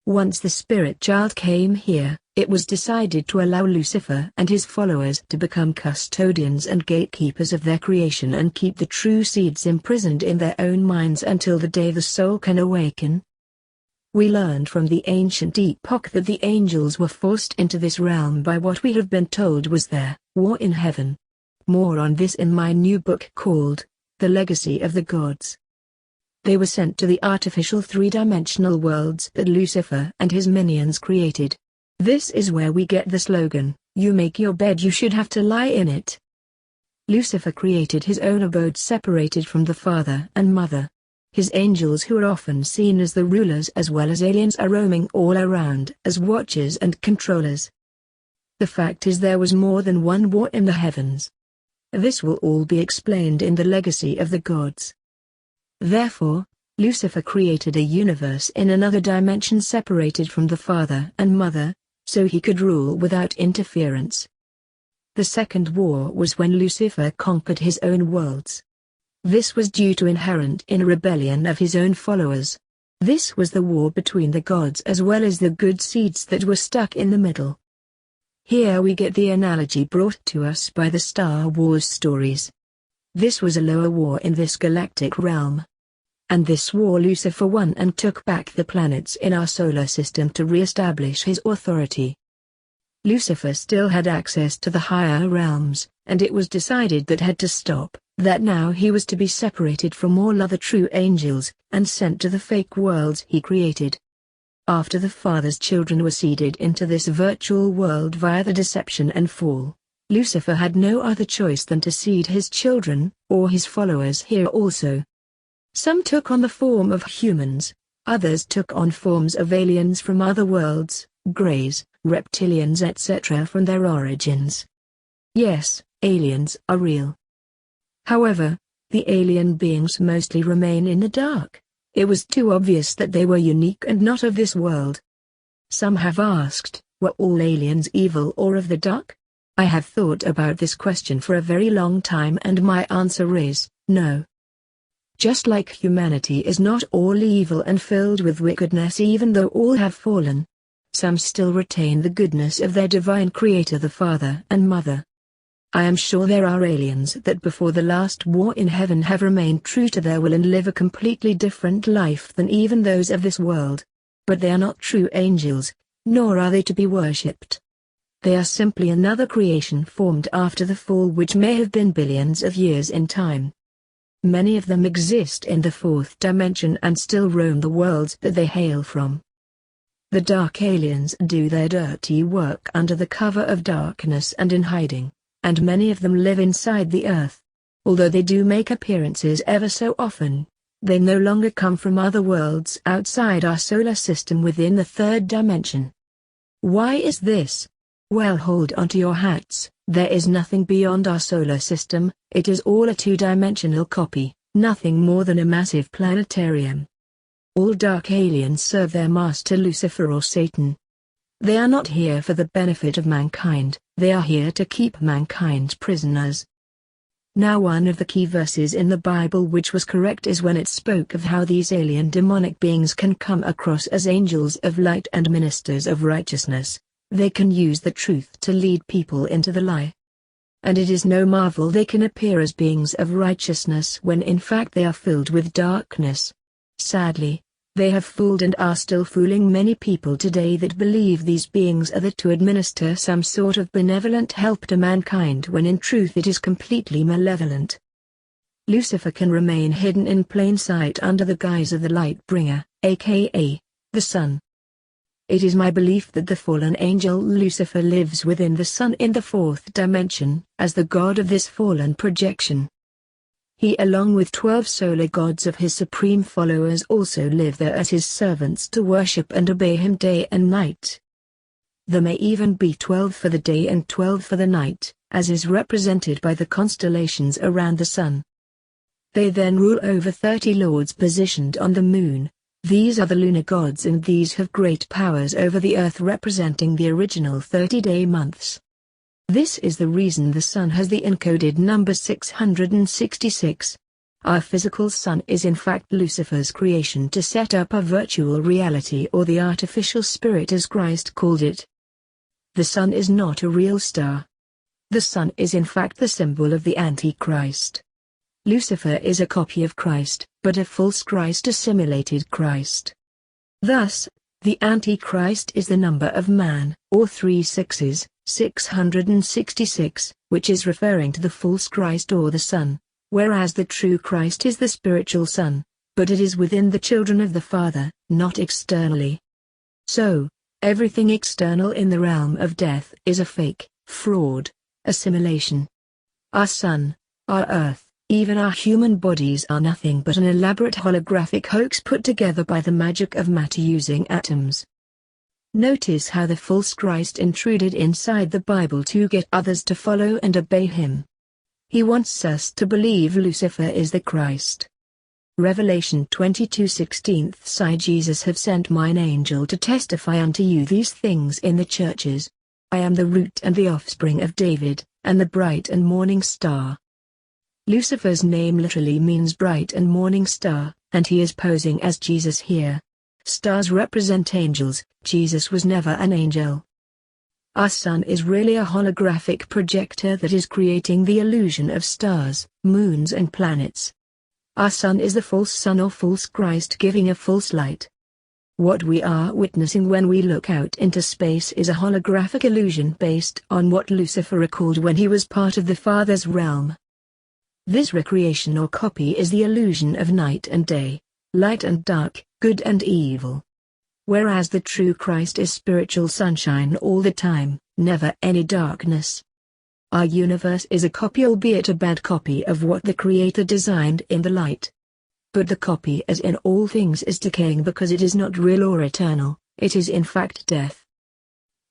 Once the spirit child came here, it was decided to allow Lucifer and his followers to become custodians and gatekeepers of their creation and keep the true seeds imprisoned in their own minds until the day the soul can awaken. We learned from the ancient epoch that the angels were forced into this realm by what we have been told was their war in heaven. More on this in my new book called The Legacy of the Gods. They were sent to the artificial three-dimensional worlds that Lucifer and his minions created. This is where we get the slogan, "You make your bed, you should have to lie in it." Lucifer created his own abode separated from the father and mother. His angels, who are often seen as the rulers as well as aliens, are roaming all around as watchers and controllers. The fact is there was more than one war in the heavens. This will all be explained in The Legacy of the Gods. Therefore, Lucifer created a universe in another dimension separated from the father and mother, so he could rule without interference. The second war was when Lucifer conquered his own worlds. This was due to inherent in rebellion of his own followers. This was the war between the gods as well as the good seeds that were stuck in the middle. Here we get the analogy brought to us by the Star Wars stories. This was a lower war in this galactic realm. And this war Lucifer won and took back the planets in our solar system to re-establish his authority. Lucifer still had access to the higher realms, and it was decided that had to stop, that now he was to be separated from all other true angels, and sent to the fake worlds he created. After the Father's children were seeded into this virtual world via the deception and fall, Lucifer had no other choice than to seed his children, or his followers here also. Some took on the form of humans, others took on forms of aliens from other worlds, greys, reptilians etc. from their origins. Yes, aliens are real. However, the alien beings mostly remain in the dark. It was too obvious that they were unique and not of this world. Some have asked, were all aliens evil or of the dark? I have thought about this question for a very long time and my answer is, no. Just like humanity is not all evil and filled with wickedness even though all have fallen. Some still retain the goodness of their divine creator the Father and Mother. I am sure there are aliens that before the last war in heaven have remained true to their will and live a completely different life than even those of this world. But they are not true angels, nor are they to be worshipped. They are simply another creation formed after the fall which may have been billions of years in time. Many of them exist in the fourth dimension and still roam the worlds that they hail from. The dark aliens do their dirty work under the cover of darkness and in hiding, and many of them live inside the earth. Although they do make appearances ever so often, they no longer come from other worlds outside our solar system within the third dimension. Why is this? Well, hold onto your hats. There is nothing beyond our solar system, it is all a two-dimensional copy, nothing more than a massive planetarium. All dark aliens serve their master Lucifer or Satan. They are not here for the benefit of mankind, they are here to keep mankind prisoners. Now one of the key verses in the Bible which was correct is when it spoke of how these alien demonic beings can come across as angels of light and ministers of righteousness. They can use the truth to lead people into the lie. And it is no marvel they can appear as beings of righteousness when in fact they are filled with darkness. Sadly, They have fooled and are still fooling many people today that believe these beings are there to administer some sort of benevolent help to mankind when in truth it is completely malevolent. Lucifer can remain hidden in plain sight under the guise of the light bringer, aka the sun. It is my belief that the fallen angel Lucifer lives within the sun in the fourth dimension, as the god of this fallen projection. He along with 12 solar gods of his supreme followers also live there as his servants to worship and obey him day and night. There may even be 12 for the day and 12 for the night, as is represented by the constellations around the sun. They then rule over 30 lords positioned on the moon. These are the lunar gods, and these have great powers over the earth, representing the original 30-day months. This is the reason the sun has the encoded number 666. Our physical sun is in fact Lucifer's creation to set up a virtual reality, or the artificial spirit as Christ called it. The sun is not a real star. The sun is in fact the symbol of the Antichrist. Lucifer is a copy of Christ, but a false Christ, a simulated Christ. Thus, the Antichrist is the number of man, or 3 sixes, 666, which is referring to the false Christ or the sun, whereas the true Christ is the spiritual sun, but it is within the children of the Father, not externally. So, everything external in the realm of death is a fake, fraud, a simulation. Our sun, our earth, even our human bodies are nothing but an elaborate holographic hoax put together by the magic of matter using atoms. Notice how the false Christ intruded inside the Bible to get others to follow and obey him. He wants us to believe Lucifer is the Christ. Revelation 22:16 I Jesus have sent mine angel to testify unto you these things in the churches. I am the root and the offspring of David, and the bright and morning star. Lucifer's name literally means bright and morning star, and he is posing as Jesus here. Stars represent angels. Jesus was never an angel. Our sun is really a holographic projector that is creating the illusion of stars, moons and planets. Our sun is the false sun or false Christ giving a false light. What we are witnessing when we look out into space is a holographic illusion based on what Lucifer recalled when he was part of the Father's realm. This recreation or copy is the illusion of night and day, light and dark, good and evil. Whereas the true Christ is spiritual sunshine all the time, never any darkness. Our universe is a copy, albeit a bad copy, of what the Creator designed in the light. But the copy, as in all things, is decaying because it is not real or eternal, it is in fact death.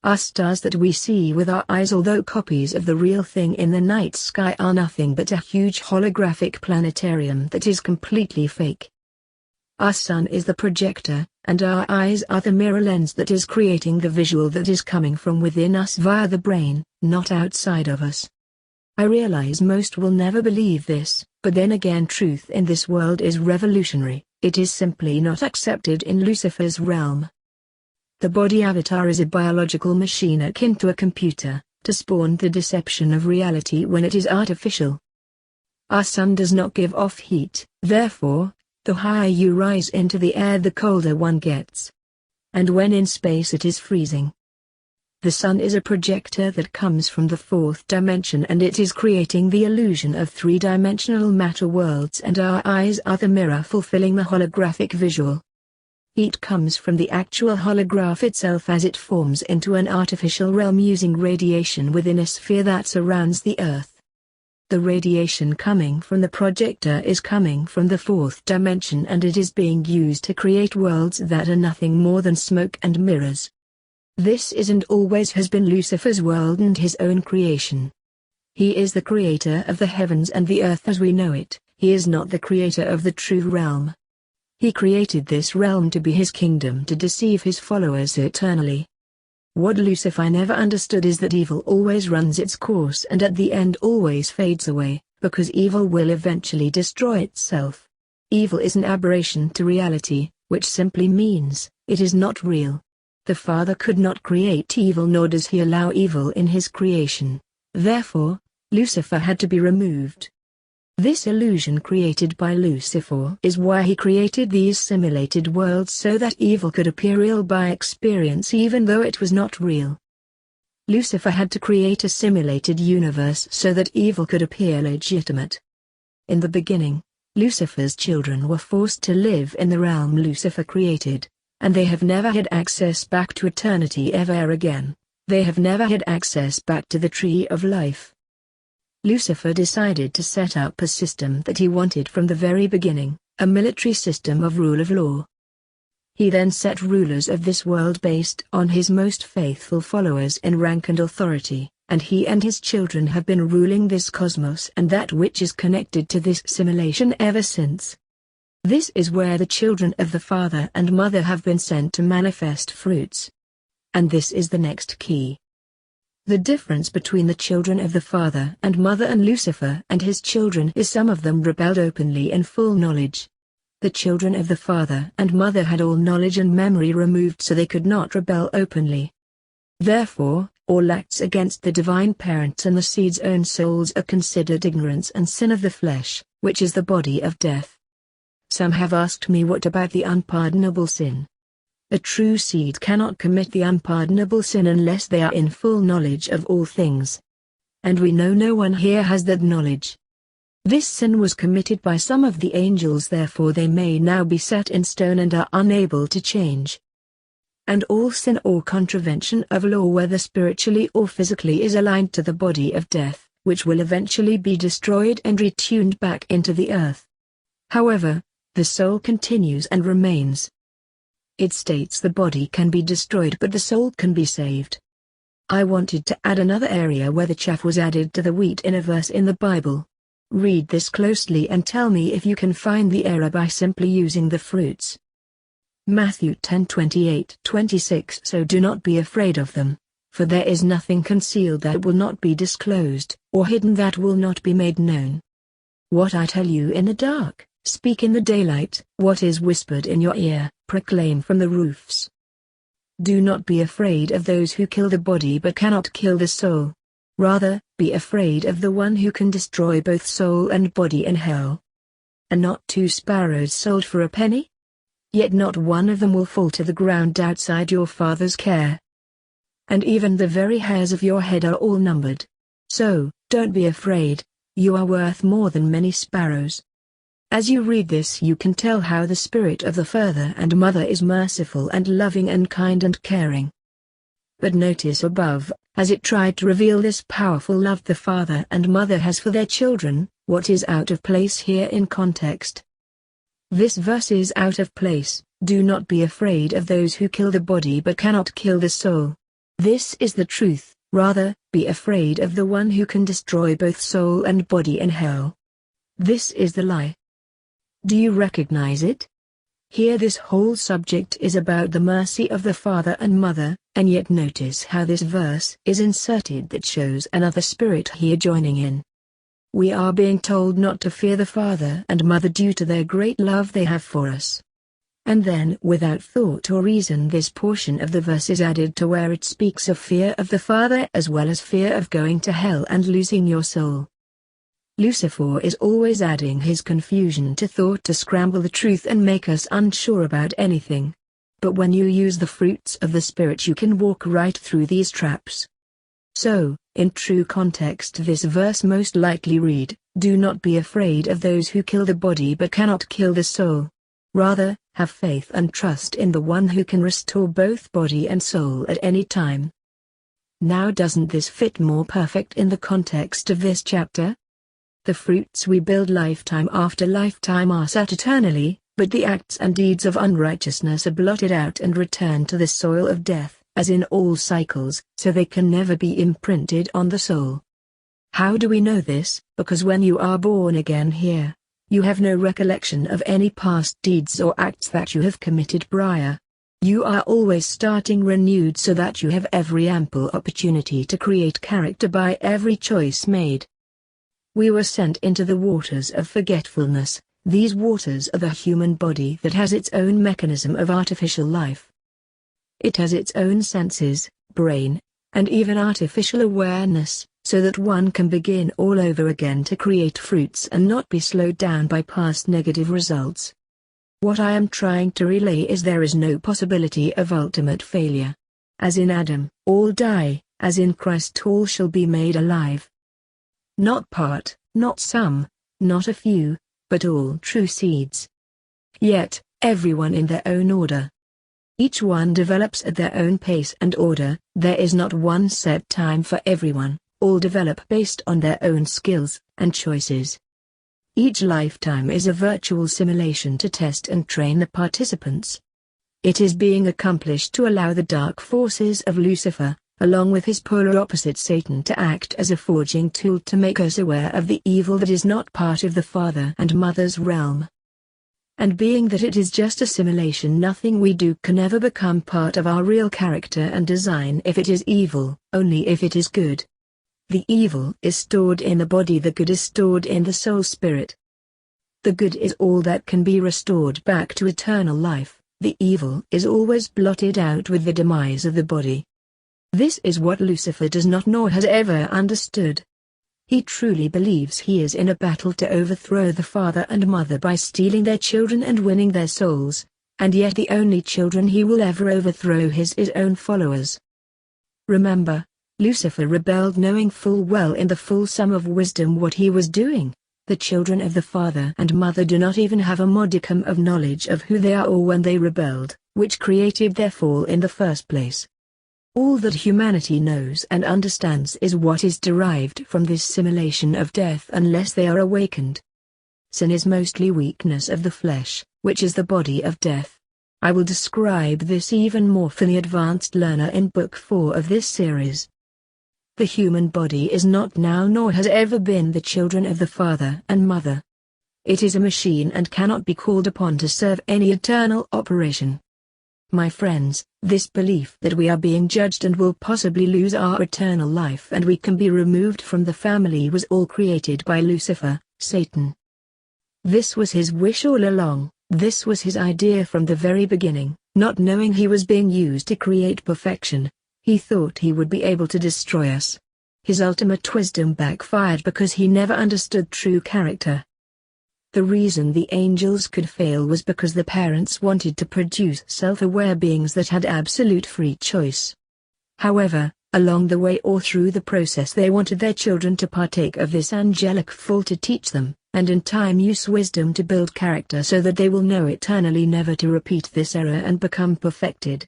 Our stars that we see with our eyes, although copies of the real thing in the night sky, are nothing but a huge holographic planetarium that is completely fake. Our sun is the projector, and our eyes are the mirror lens that is creating the visual that is coming from within us via the brain, not outside of us. I realize most will never believe this, but then again, truth in this world is revolutionary. It is simply not accepted in Lucifer's realm. The body avatar is a biological machine akin to a computer, to spawn the deception of reality when it is artificial. Our sun does not give off heat, therefore, the higher you rise into the air the colder one gets. And when in space it is freezing. The sun is a projector that comes from the fourth dimension, and it is creating the illusion of three-dimensional matter worlds, and our eyes are the mirror fulfilling the holographic visual. Heat comes from the actual holograph itself as it forms into an artificial realm using radiation within a sphere that surrounds the Earth. The radiation coming from the projector is coming from the fourth dimension, and it is being used to create worlds that are nothing more than smoke and mirrors. This is and always has been Lucifer's world and his own creation. He is the creator of the heavens and the earth as we know it. He is not the creator of the true realm. He created this realm to be his kingdom, to deceive his followers eternally. What Lucifer never understood is that evil always runs its course and at the end always fades away, because evil will eventually destroy itself. Evil is an aberration to reality, which simply means, it is not real. The Father could not create evil, nor does he allow evil in his creation. Therefore, Lucifer had to be removed. This illusion created by Lucifer is why he created these simulated worlds, so that evil could appear real by experience even though it was not real. Lucifer had to create a simulated universe so that evil could appear legitimate. In the beginning, Lucifer's children were forced to live in the realm Lucifer created, and they have never had access back to eternity ever again. They have never had access back to the tree of life. Lucifer decided to set up a system that he wanted from the very beginning, a military system of rule of law. He then set rulers of this world based on his most faithful followers in rank and authority, and he and his children have been ruling this cosmos and that which is connected to this simulation ever since. This is where the children of the father and mother have been sent to manifest fruits. And this is the next key. The difference between the children of the father and mother and Lucifer and his children is some of them rebelled openly in full knowledge. The children of the father and mother had all knowledge and memory removed so they could not rebel openly. Therefore, all acts against the divine parents and the seed's own souls are considered ignorance and sin of the flesh, which is the body of death. Some have asked me, what about the unpardonable sin? A true seed cannot commit the unpardonable sin unless they are in full knowledge of all things. And we know no one here has that knowledge. This sin was committed by some of the angels, therefore they may now be set in stone and are unable to change. And all sin or contravention of law, whether spiritually or physically, is aligned to the body of death, which will eventually be destroyed and retuned back into the earth. However, the soul continues and remains. It states the body can be destroyed but the soul can be saved. I wanted to add another area where the chaff was added to the wheat in a verse in the Bible. Read this closely and tell me if you can find the error by simply using the fruits. Matthew 10:28-26. So do not be afraid of them, for there is nothing concealed that will not be disclosed, or hidden that will not be made known. What I tell you in the dark, speak in the daylight. What is whispered in your ear, proclaim from the roofs. Do not be afraid of those who kill the body but cannot kill the soul. Rather, be afraid of the one who can destroy both soul and body in hell. Are not 2 sparrows sold for a penny? Yet not one of them will fall to the ground outside your Father's care. And even the very hairs of your head are all numbered. So, don't be afraid, you are worth more than many sparrows. As you read this, you can tell how the spirit of the father and mother is merciful and loving and kind and caring. But notice above, as it tried to reveal this powerful love the father and mother has for their children, what is out of place here in context? This verse is out of place. Do not be afraid of those who kill the body but cannot kill the soul. This is the truth. Rather, be afraid of the one who can destroy both soul and body in hell. This is the lie. Do you recognize it? Here this whole subject is about the mercy of the father and mother, and yet notice how this verse is inserted that shows another spirit here joining in. We are being told not to fear the father and mother due to their great love they have for us. And then without thought or reason this portion of the verse is added to where it speaks of fear of the father as well as fear of going to hell and losing your soul. Lucifer is always adding his confusion to thought to scramble the truth and make us unsure about anything. But when you use the fruits of the Spirit you can walk right through these traps. So, in true context this verse most likely read, do not be afraid of those who kill the body but cannot kill the soul. Rather, have faith and trust in the one who can restore both body and soul at any time. Now doesn't this fit more perfect in the context of this chapter? The fruits we build lifetime after lifetime are set eternally, but the acts and deeds of unrighteousness are blotted out and returned to the soil of death, as in all cycles, so they can never be imprinted on the soul. How do we know this? Because when you are born again here, you have no recollection of any past deeds or acts that you have committed prior. You are always starting renewed so that you have every ample opportunity to create character by every choice made. We were sent into the waters of forgetfulness. These waters are the human body that has its own mechanism of artificial life. It has its own senses, brain, and even artificial awareness, so that one can begin all over again to create fruits and not be slowed down by past negative results. What I am trying to relay is there is no possibility of ultimate failure. As in Adam, all die, as in Christ all shall be made alive. Not part, not some, not a few, but all true seeds. Yet, everyone in their own order. Each one develops at their own pace and order, there is not one set time for everyone, all develop based on their own skills and choices. Each lifetime is a virtual simulation to test and train the participants. It is being accomplished to allow the dark forces of Lucifer, along with his polar opposite Satan, to act as a forging tool to make us aware of the evil that is not part of the father and mother's realm. And being that it is just a simulation, nothing we do can ever become part of our real character and design if it is evil, only if it is good. The evil is stored in the body, the good is stored in the soul spirit. The good is all that can be restored back to eternal life, the evil is always blotted out with the demise of the body. This is what Lucifer does not nor has ever understood. He truly believes he is in a battle to overthrow the father and mother by stealing their children and winning their souls, and yet the only children he will ever overthrow his own followers. Remember, Lucifer rebelled knowing full well in the full sum of wisdom what he was doing. The children of the father and mother do not even have a modicum of knowledge of who they are or when they rebelled, which created their fall in the first place. All that humanity knows and understands is what is derived from this simulation of death unless they are awakened. Sin is mostly weakness of the flesh, which is the body of death. I will describe this even more for the advanced learner in Book 4 of this series. The human body is not now nor has ever been the children of the father and mother. It is a machine and cannot be called upon to serve any eternal operation. My friends, this belief that we are being judged and will possibly lose our eternal life and we can be removed from the family was all created by Lucifer, Satan. This was his wish all along, this was his idea from the very beginning, not knowing he was being used to create perfection. He thought he would be able to destroy us. His ultimate wisdom backfired because he never understood true character. The reason the angels could fail was because the parents wanted to produce self-aware beings that had absolute free choice. However, along the way or through the process they wanted their children to partake of this angelic fall to teach them, and in time use wisdom to build character so that they will know eternally never to repeat this error and become perfected.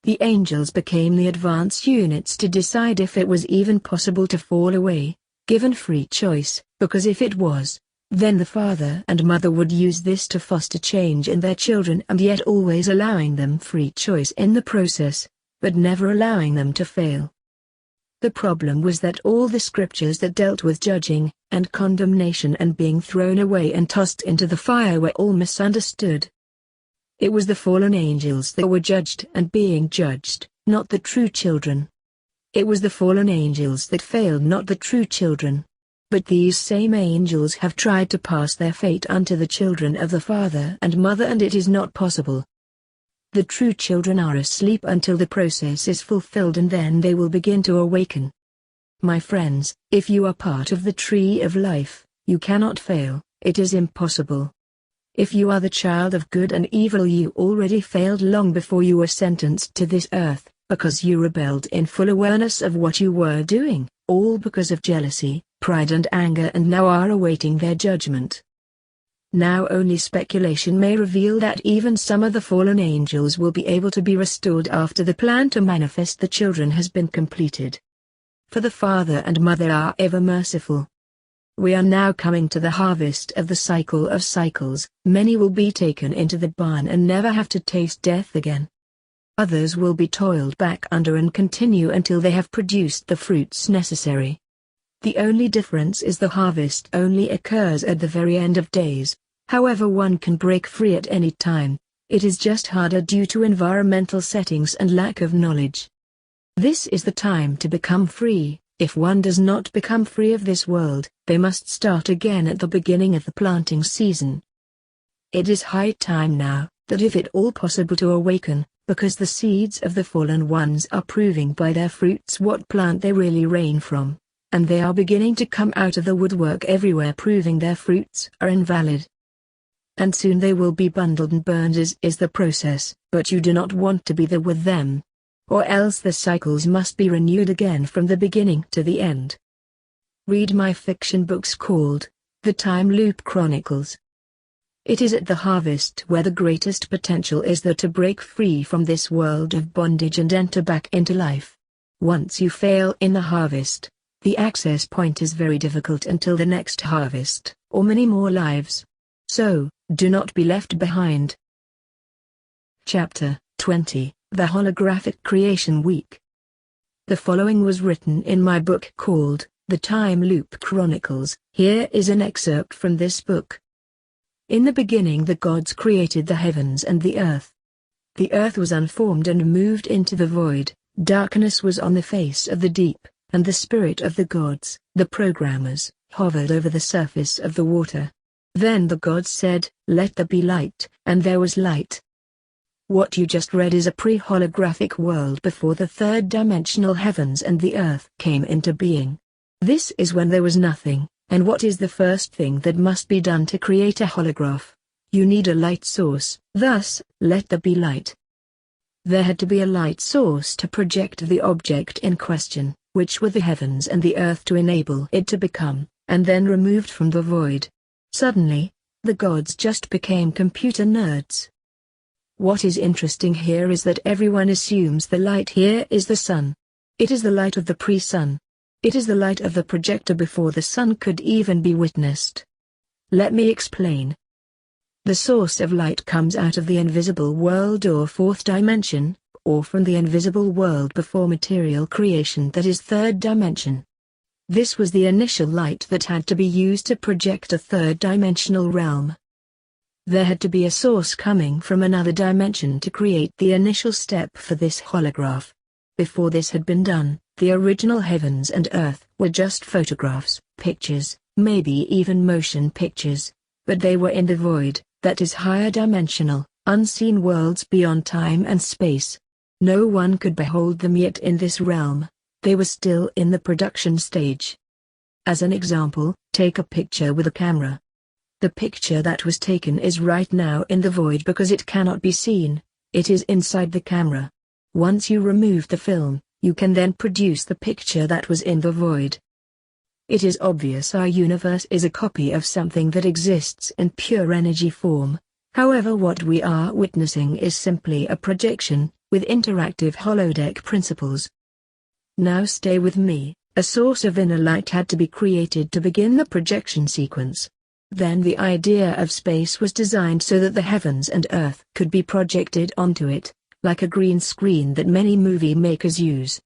The angels became the advance units to decide if it was even possible to fall away, given free choice, because if it was, then the father and mother would use this to foster change in their children and yet always allowing them free choice in the process, but never allowing them to fail. The problem was that all the scriptures that dealt with judging, and condemnation and being thrown away and tossed into the fire were all misunderstood. It was the fallen angels that were judged and being judged, not the true children. It was the fallen angels that failed, not the true children. But these same angels have tried to pass their fate unto the children of the father and mother, and it is not possible. The true children are asleep until the process is fulfilled and then they will begin to awaken. My friends, if you are part of the tree of life, you cannot fail, it is impossible. If you are the child of good and evil, you already failed long before you were sentenced to this earth, because you rebelled in full awareness of what you were doing, all because of jealousy, pride and anger, and now are awaiting their judgment. Now only speculation may reveal that even some of the fallen angels will be able to be restored after the plan to manifest the children has been completed. For the father and mother are ever merciful. We are now coming to the harvest of the cycle of cycles. Many will be taken into the barn and never have to taste death again. Others will be toiled back under and continue until they have produced the fruits necessary. The only difference is the harvest only occurs at the very end of days. However, one can break free at any time. It is just harder due to environmental settings and lack of knowledge. This is the time to become free. If one does not become free of this world, they must start again at the beginning of the planting season. It is high time now, that if at all possible to awaken, because the seeds of the fallen ones are proving by their fruits what plant they really reign from. and they are beginning to come out of the woodwork everywhere, proving their fruits are invalid. And soon they will be bundled and burned, as is the process, but you do not want to be there with them. Or else the cycles must be renewed again from the beginning to the end. Read my fiction books called The Time Loop Chronicles. It is at the harvest where the greatest potential is there to break free from this world of bondage and enter back into life. Once you fail in the harvest, the access point is very difficult until the next harvest, or many more lives. So, do not be left behind. Chapter 20, The Holographic Creation Week. The following was written in my book called The Time Loop Chronicles. Here is an excerpt from this book. In the beginning the gods created the heavens and the earth. The earth was unformed and moved into the void, darkness was on the face of the deep, and the spirit of the gods, the programmers, hovered over the surface of the water. Then the gods said, "Let there be light," and there was light. What you just read is a pre-holographic world before the third-dimensional heavens and the earth came into being. This is when there was nothing, and what is the first thing that must be done to create a holograph? You need a light source, thus, let there be light. There had to be a light source to project the object in question, which were the heavens and the earth, to enable it to become, and then removed from the void. Suddenly, the gods just became computer nerds. What is interesting here is that everyone assumes the light here is the sun. It is the light of the pre-sun. It is the light of the projector before the sun could even be witnessed. Let me explain. The source of light comes out of the invisible world or fourth dimension, or from the invisible world before material creation, that is third dimension. This was the initial light that had to be used to project a third-dimensional realm. There had to be a source coming from another dimension to create the initial step for this holograph. Before this had been done, the original heavens and earth were just photographs, pictures, maybe even motion pictures, but they were in the void, that is higher dimensional, unseen worlds beyond time and space. No one could behold them yet in this realm. They were still in the production stage. As an example, take a picture with a camera. The picture that was taken is right now in the void because it cannot be seen, it is inside the camera. Once you remove the film, you can then produce the picture that was in the void. It is obvious our universe is a copy of something that exists in pure energy form. However, what we are witnessing is simply a projection, with interactive holodeck principles. Now stay with me. A source of inner light had to be created to begin the projection sequence. Then the idea of space was designed so that the heavens and earth could be projected onto it, like a green screen that many movie makers use.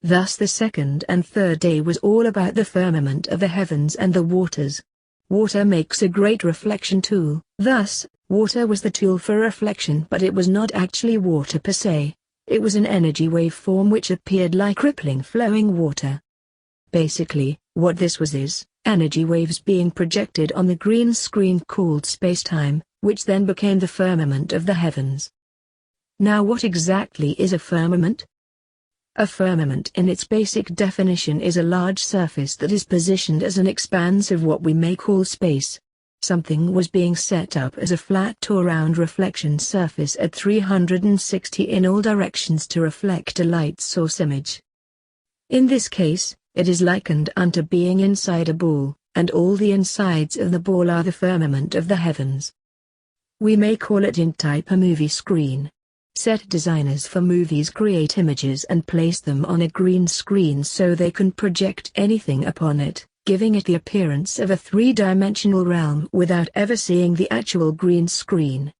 Thus the second and third day was all about the firmament of the heavens and the waters. Water makes a great reflection tool, thus, water was the tool for reflection, but it was not actually water per se. It was an energy wave form which appeared like rippling flowing water. Basically, what this was is energy waves being projected on the green screen called space-time, which then became the firmament of the heavens. Now what exactly is a firmament? A firmament in its basic definition is a large surface that is positioned as an expanse of what we may call space. Something was being set up as a flat or round reflection surface at 360 in all directions to reflect a light source image. In this case, it is likened unto being inside a ball, and all the insides of the ball are the firmament of the heavens. We may call it in type a movie screen. Set designers for movies create images and place them on a green screen so they can project anything upon it, giving it the appearance of a three-dimensional realm without ever seeing the actual green screen.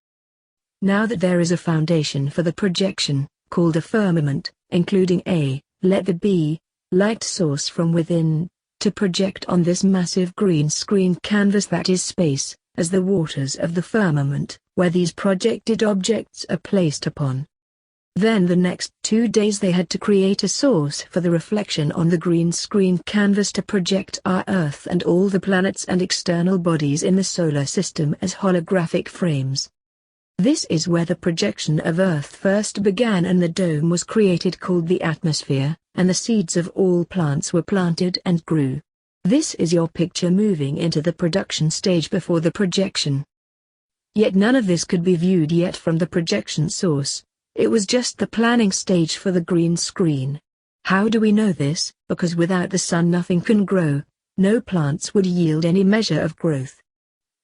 Now that there is a foundation for the projection, called a firmament, including a let there be light source from within, to project on this massive green screen canvas that is space, as the waters of the firmament, where these projected objects are placed upon. Then the next 2 days they had to create a source for the reflection on the green screen canvas to project our Earth and all the planets and external bodies in the solar system as holographic frames. This is where the projection of Earth first began, and the dome was created called the atmosphere, and the seeds of all plants were planted and grew. This is your picture moving into the production stage before the projection. Yet none of this could be viewed yet from the projection source. It was just the planning stage for the green screen. How do we know this? Because without the sun nothing can grow. No plants would yield any measure of growth.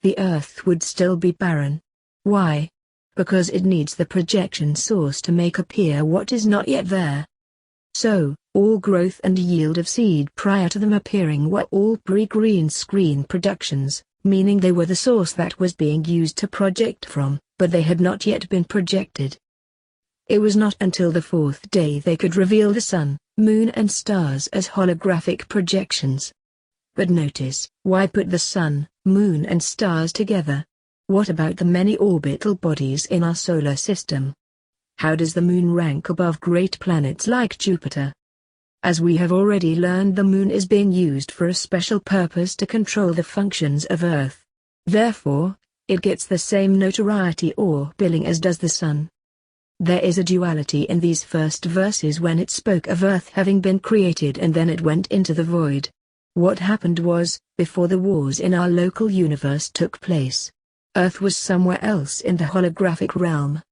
The earth would still be barren. Why? Because it needs the projection source to make appear what is not yet there. So, all growth and yield of seed prior to them appearing were all pre-green screen productions, meaning they were the source that was being used to project from, but they had not yet been projected. It was not until the fourth day they could reveal the sun, moon and stars as holographic projections. But notice, why put the sun, moon and stars together? What about the many orbital bodies in our solar system? How does the moon rank above great planets like Jupiter? As we have already learned, the moon is being used for a special purpose to control the functions of Earth. Therefore, it gets the same notoriety or billing as does the sun. There is a duality in these first verses when it spoke of Earth having been created and then it went into the void. What happened was, before the wars in our local universe took place, Earth was somewhere else in the holographic realm.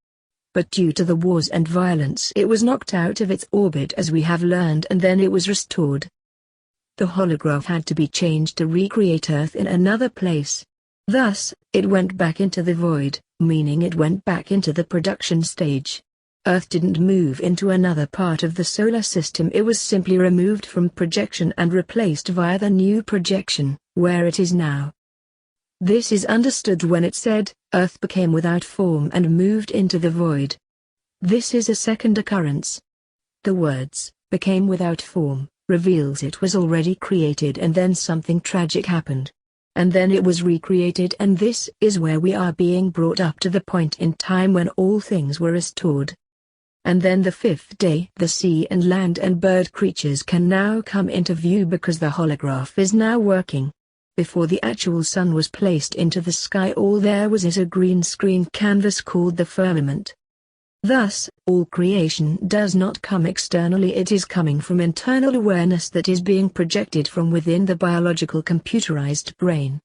But due to the wars and violence it was knocked out of its orbit as we have learned, and then it was restored. The holograph had to be changed to recreate Earth in another place. Thus, it went back into the void, meaning it went back into the production stage. Earth didn't move into another part of the solar system, it was simply removed from projection and replaced via the new projection, where it is now. This is understood when it said, Earth became without form and moved into the void. This is a second occurrence. The words, became without form, reveals it was already created and then something tragic happened. And then it was recreated, and this is where we are being brought up to the point in time when all things were restored. And then the fifth day the sea and land and bird creatures can now come into view because the holograph is now working. Before the actual sun was placed into the sky, all there was is a green screen canvas called the firmament. Thus, all creation does not come externally, it is coming from internal awareness that is being projected from within the biological computerized brain.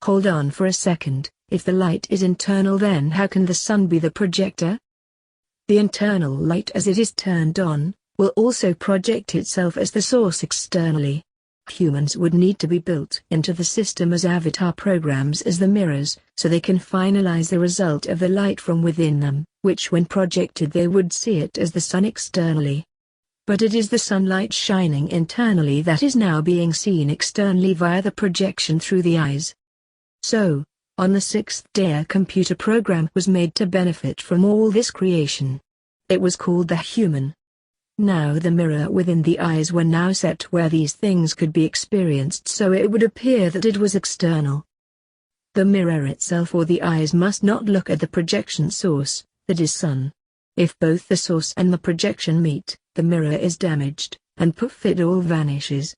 Hold on for a second, if the light is internal, then how can the sun be the projector? The internal light, as it is turned on, will also project itself as the source externally. Humans would need to be built into the system as avatar programs as the mirrors, so they can finalize the result of the light from within them, which when projected they would see it as the sun externally. But it is the sunlight shining internally that is now being seen externally via the projection through the eyes. So, on the sixth day a computer program was made to benefit from all this creation. It was called the human. Now the mirror within the eyes were now set where these things could be experienced, so it would appear that it was external. The mirror itself or the eyes must not look at the projection source, that is sun. If both the source and the projection meet, the mirror is damaged, and poof, it all vanishes.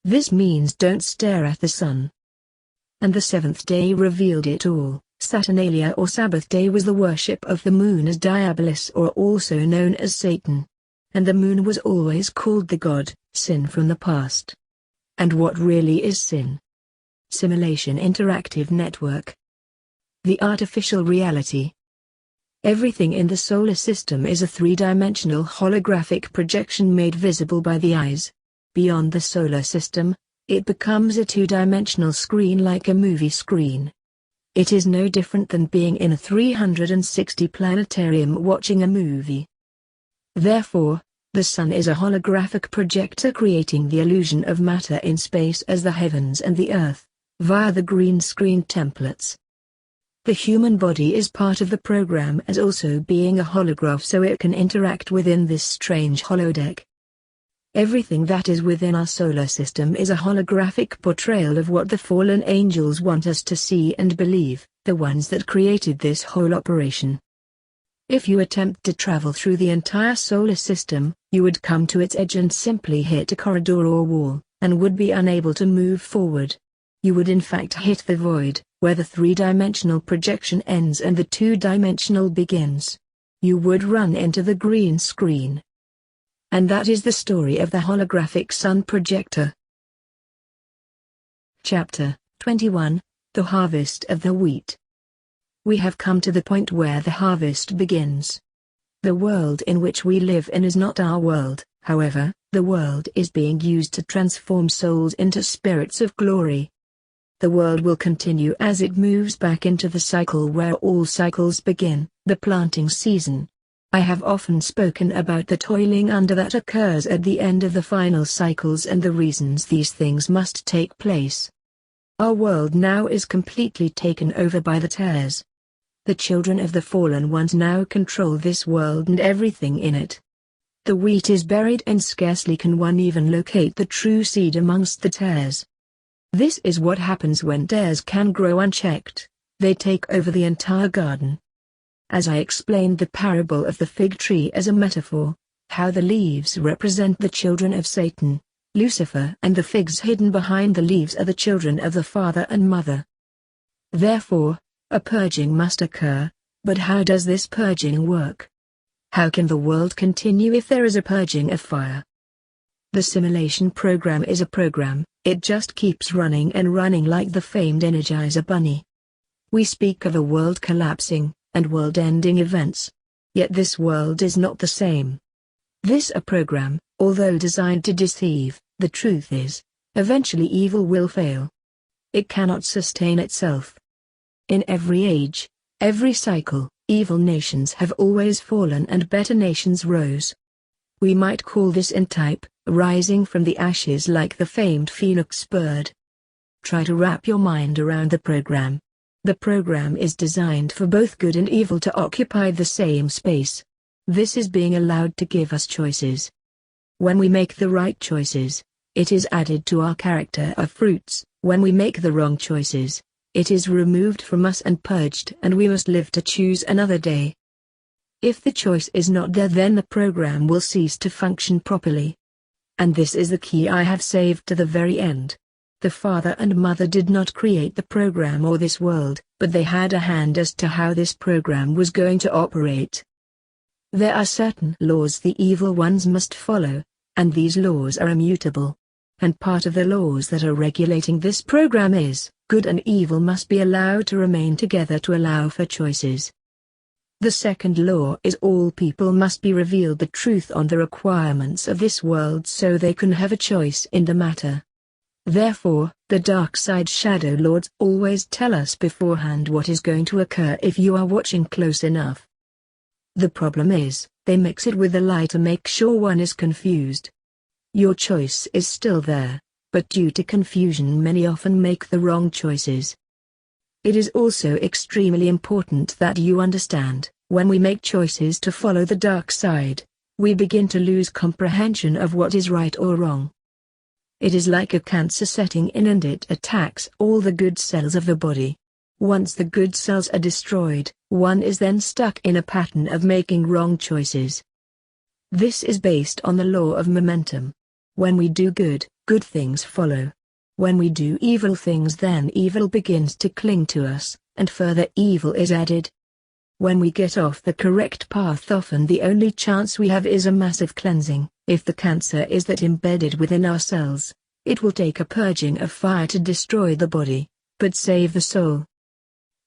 This means don't stare at the sun. And the seventh day revealed it all. Saturnalia or Sabbath day was the worship of the moon as Diabolus, or also known as Satan. And the moon was always called the god, sin from the past. And what really is sin? Simulation interactive network. The artificial reality. Everything in the solar system is a three-dimensional holographic projection made visible by the eyes. Beyond the solar system, it becomes a two-dimensional screen like a movie screen. It is no different than being in a 360 planetarium watching a movie. Therefore, the sun is a holographic projector creating the illusion of matter in space as the heavens and the earth, via the green screen templates. The human body is part of the program as also being a holograph, so it can interact within this strange holodeck. Everything that is within our solar system is a holographic portrayal of what the fallen angels want us to see and believe, the ones that created this whole operation. If you attempt to travel through the entire solar system, you would come to its edge and simply hit a corridor or wall, and would be unable to move forward. You would in fact hit the void, where the three-dimensional projection ends and the two-dimensional begins. You would run into the green screen. And that is the story of the holographic sun projector. Chapter 21, The Harvest of the Wheat. We have come to the point where the harvest begins. The world in which we live in is not our world, however, the world is being used to transform souls into spirits of glory. The world will continue as it moves back into the cycle where all cycles begin, the planting season. I have often spoken about the toiling under that occurs at the end of the final cycles and the reasons these things must take place. Our world now is completely taken over by the tares. The children of the fallen ones now control this world and everything in it. The wheat is buried and scarcely can one even locate the true seed amongst the tares. This is what happens when tares can grow unchecked. They take over the entire garden. As I explained the parable of the fig tree as a metaphor, how the leaves represent the children of Satan, Lucifer, and the figs hidden behind the leaves are the children of the father and mother. Therefore, a purging must occur, but how does this purging work? How can the world continue if there is a purging of fire? The simulation program is a program, it just keeps running and running like the famed Energizer Bunny. We speak of a world collapsing, and world-ending events. Yet this world is not the same. This a program, although designed to deceive, the truth is, eventually evil will fail. It cannot sustain itself. In every age, every cycle, evil nations have always fallen and better nations rose. We might call this in type, rising from the ashes like the famed phoenix bird. Try to wrap your mind around the program. The program is designed for both good and evil to occupy the same space. This is being allowed to give us choices. When we make the right choices, it is added to our character of fruits. When we make the wrong choices, it is removed from us and purged, and we must live to choose another day. If the choice is not there, then the program will cease to function properly. And this is the key I have saved to the very end. The father and mother did not create the program or this world, but they had a hand as to how this program was going to operate. There are certain laws the evil ones must follow, and these laws are immutable. And part of the laws that are regulating this program is, good and evil must be allowed to remain together to allow for choices. The second law is all people must be revealed the truth on the requirements of this world so they can have a choice in the matter. Therefore, the dark side shadow lords always tell us beforehand what is going to occur if you are watching close enough. The problem is, they mix it with the lie to make sure one is confused. Your choice is still there, but due to confusion many often make the wrong choices. It is also extremely important that you understand, when we make choices to follow the dark side, we begin to lose comprehension of what is right or wrong. It is like a cancer setting in and it attacks all the good cells of the body. Once the good cells are destroyed, one is then stuck in a pattern of making wrong choices. This is based on the law of momentum. When we do good, good things follow. When we do evil things, then evil begins to cling to us, and further evil is added. When we get off the correct path, often the only chance we have is a massive cleansing. If the cancer is that embedded within our cells, it will take a purging of fire to destroy the body, but save the soul.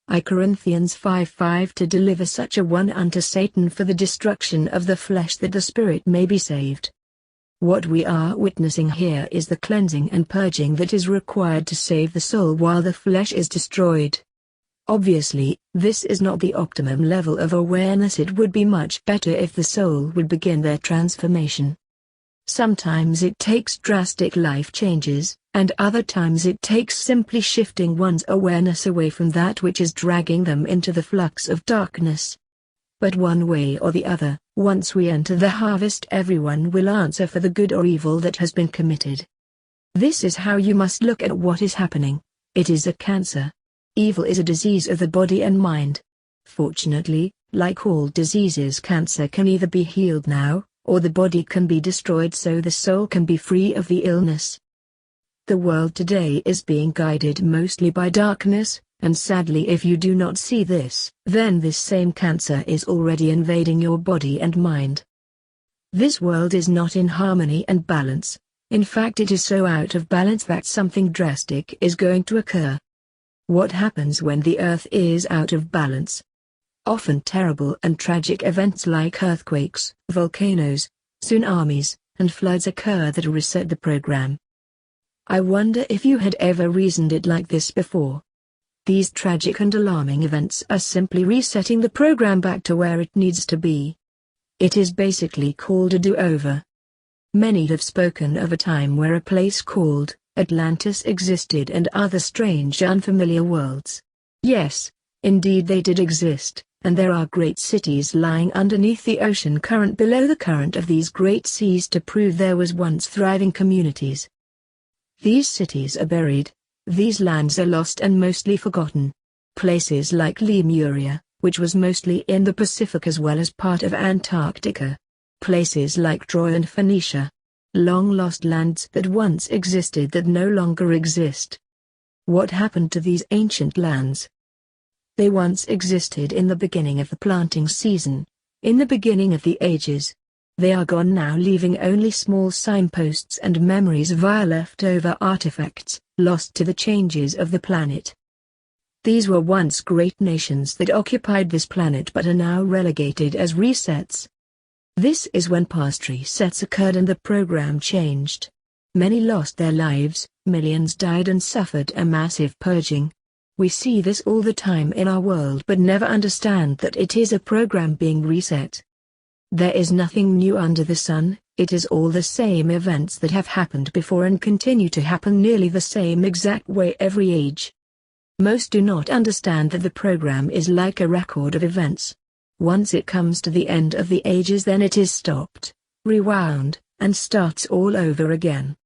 I Corinthians 5:5 To deliver such a one unto Satan for the destruction of the flesh that the spirit may be saved. What we are witnessing here is the cleansing and purging that is required to save the soul while the flesh is destroyed. Obviously, this is not the optimum level of awareness. It would be much better if the soul would begin their transformation. Sometimes it takes drastic life changes, and other times it takes simply shifting one's awareness away from that which is dragging them into the flux of darkness. But one way or the other, once we enter the harvest, everyone will answer for the good or evil that has been committed. This is how you must look at what is happening. It is a cancer. Evil is a disease of the body and mind. Fortunately, like all diseases, cancer can either be healed now, or the body can be destroyed so the soul can be free of the illness. The world today is being guided mostly by darkness, and sadly if you do not see this, then this same cancer is already invading your body and mind. This world is not in harmony and balance. In fact, it is so out of balance that something drastic is going to occur. What happens when the earth is out of balance? Often terrible and tragic events like earthquakes, volcanoes, tsunamis, and floods occur that reset the program. I wonder if you had ever reasoned it like this before. These tragic and alarming events are simply resetting the program back to where it needs to be. It is basically called a do-over. Many have spoken of a time where a place called Atlantis existed and other strange unfamiliar worlds. Yes, indeed they did exist, and there are great cities lying underneath the ocean current below the current of these great seas to prove there was once thriving communities. These cities are buried, these lands are lost and mostly forgotten. Places like Lemuria, which was mostly in the Pacific as well as part of Antarctica. Places like Troy and Phoenicia. Long-lost lands that once existed that no longer exist. What happened to these ancient lands? They once existed in the beginning of the planting season, in the beginning of the ages. They are gone now, leaving only small signposts and memories via leftover artifacts, lost to the changes of the planet. These were once great nations that occupied this planet but are now relegated as resets. This is when past resets occurred and the program changed. Many lost their lives, millions died and suffered a massive purging. We see this all the time in our world but never understand that it is a program being reset. There is nothing new under the sun, it is all the same events that have happened before and continue to happen nearly the same exact way every age. Most do not understand that the program is like a record of events. Once it comes to the end of the ages, then it is stopped, rewound, and starts all over again.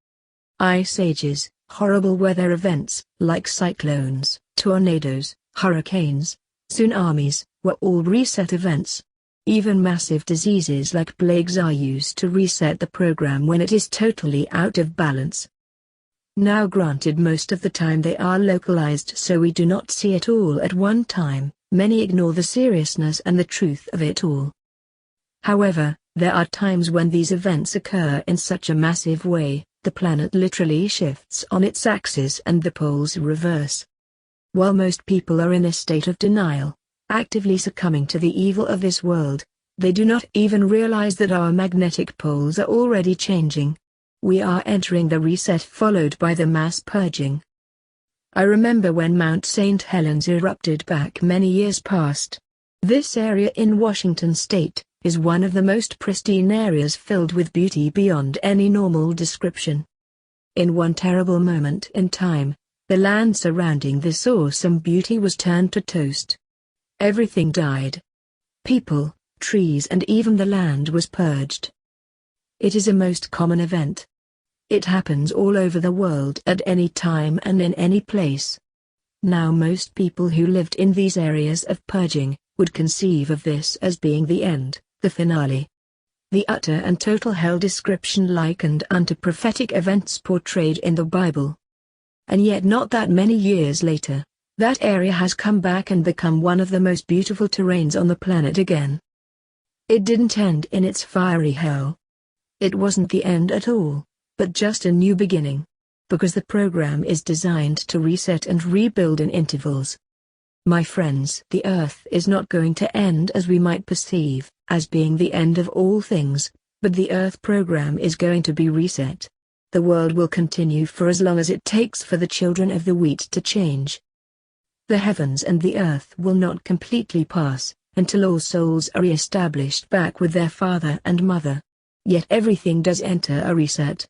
Ice ages, horrible weather events, like cyclones, tornadoes, hurricanes, tsunamis, were all reset events. Even massive diseases like plagues are used to reset the program when it is totally out of balance. Now granted, most of the time they are localized so we do not see it all at one time. Many ignore the seriousness and the truth of it all. However, there are times when these events occur in such a massive way, the planet literally shifts on its axis and the poles reverse. While most people are in a state of denial, actively succumbing to the evil of this world, they do not even realize that our magnetic poles are already changing. We are entering the reset followed by the mass purging. I remember when Mount St. Helens erupted back many years past. This area in Washington state is one of the most pristine areas filled with beauty beyond any normal description. In one terrible moment in time, the land surrounding this awesome beauty was turned to toast. Everything died. People, trees and even the land was purged. It is a most common event. It happens all over the world at any time and in any place. Now most people who lived in these areas of purging would conceive of this as being the end, the finale. The utter and total hell description likened unto prophetic events portrayed in the Bible. And yet not that many years later, that area has come back and become one of the most beautiful terrains on the planet again. It didn't end in its fiery hell. It wasn't the end at all, but just a new beginning. Because the program is designed to reset and rebuild in intervals. My friends, the earth is not going to end as we might perceive, as being the end of all things, but the earth program is going to be reset. The world will continue for as long as it takes for the children of the wheat to change. The heavens and the earth will not completely pass, until all souls are re-established back with their father and mother. Yet everything does enter a reset.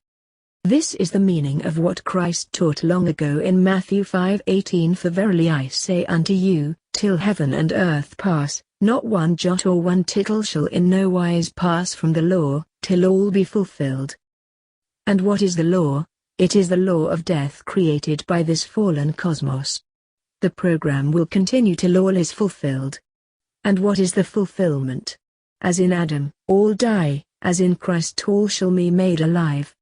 This is the meaning of what Christ taught long ago in Matthew 5:18. For verily I say unto you, till heaven and earth pass, not one jot or one tittle shall in no wise pass from the law, till all be fulfilled. And what is the law? It is the law of death created by this fallen cosmos. The program will continue till all is fulfilled. And what is the fulfillment? As in Adam, all die, as in Christ all shall be made alive.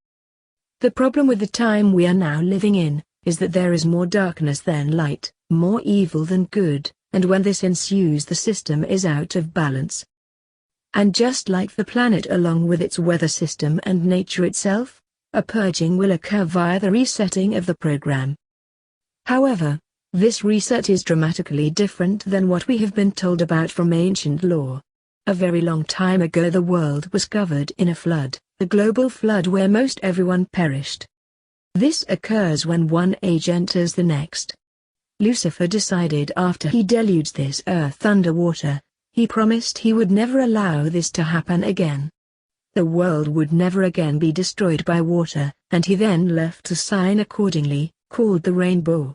The problem with the time we are now living in, is that there is more darkness than light, more evil than good, and when this ensues the system is out of balance. And just like the planet along with its weather system and nature itself, a purging will occur via the resetting of the program. However, this reset is dramatically different than what we have been told about from ancient lore. A very long time ago the world was covered in a flood, a global flood where most everyone perished. This occurs when one age enters the next. Lucifer decided after he deluged this earth underwater, he promised he would never allow this to happen again. The world would never again be destroyed by water, and he then left a sign accordingly, called the rainbow.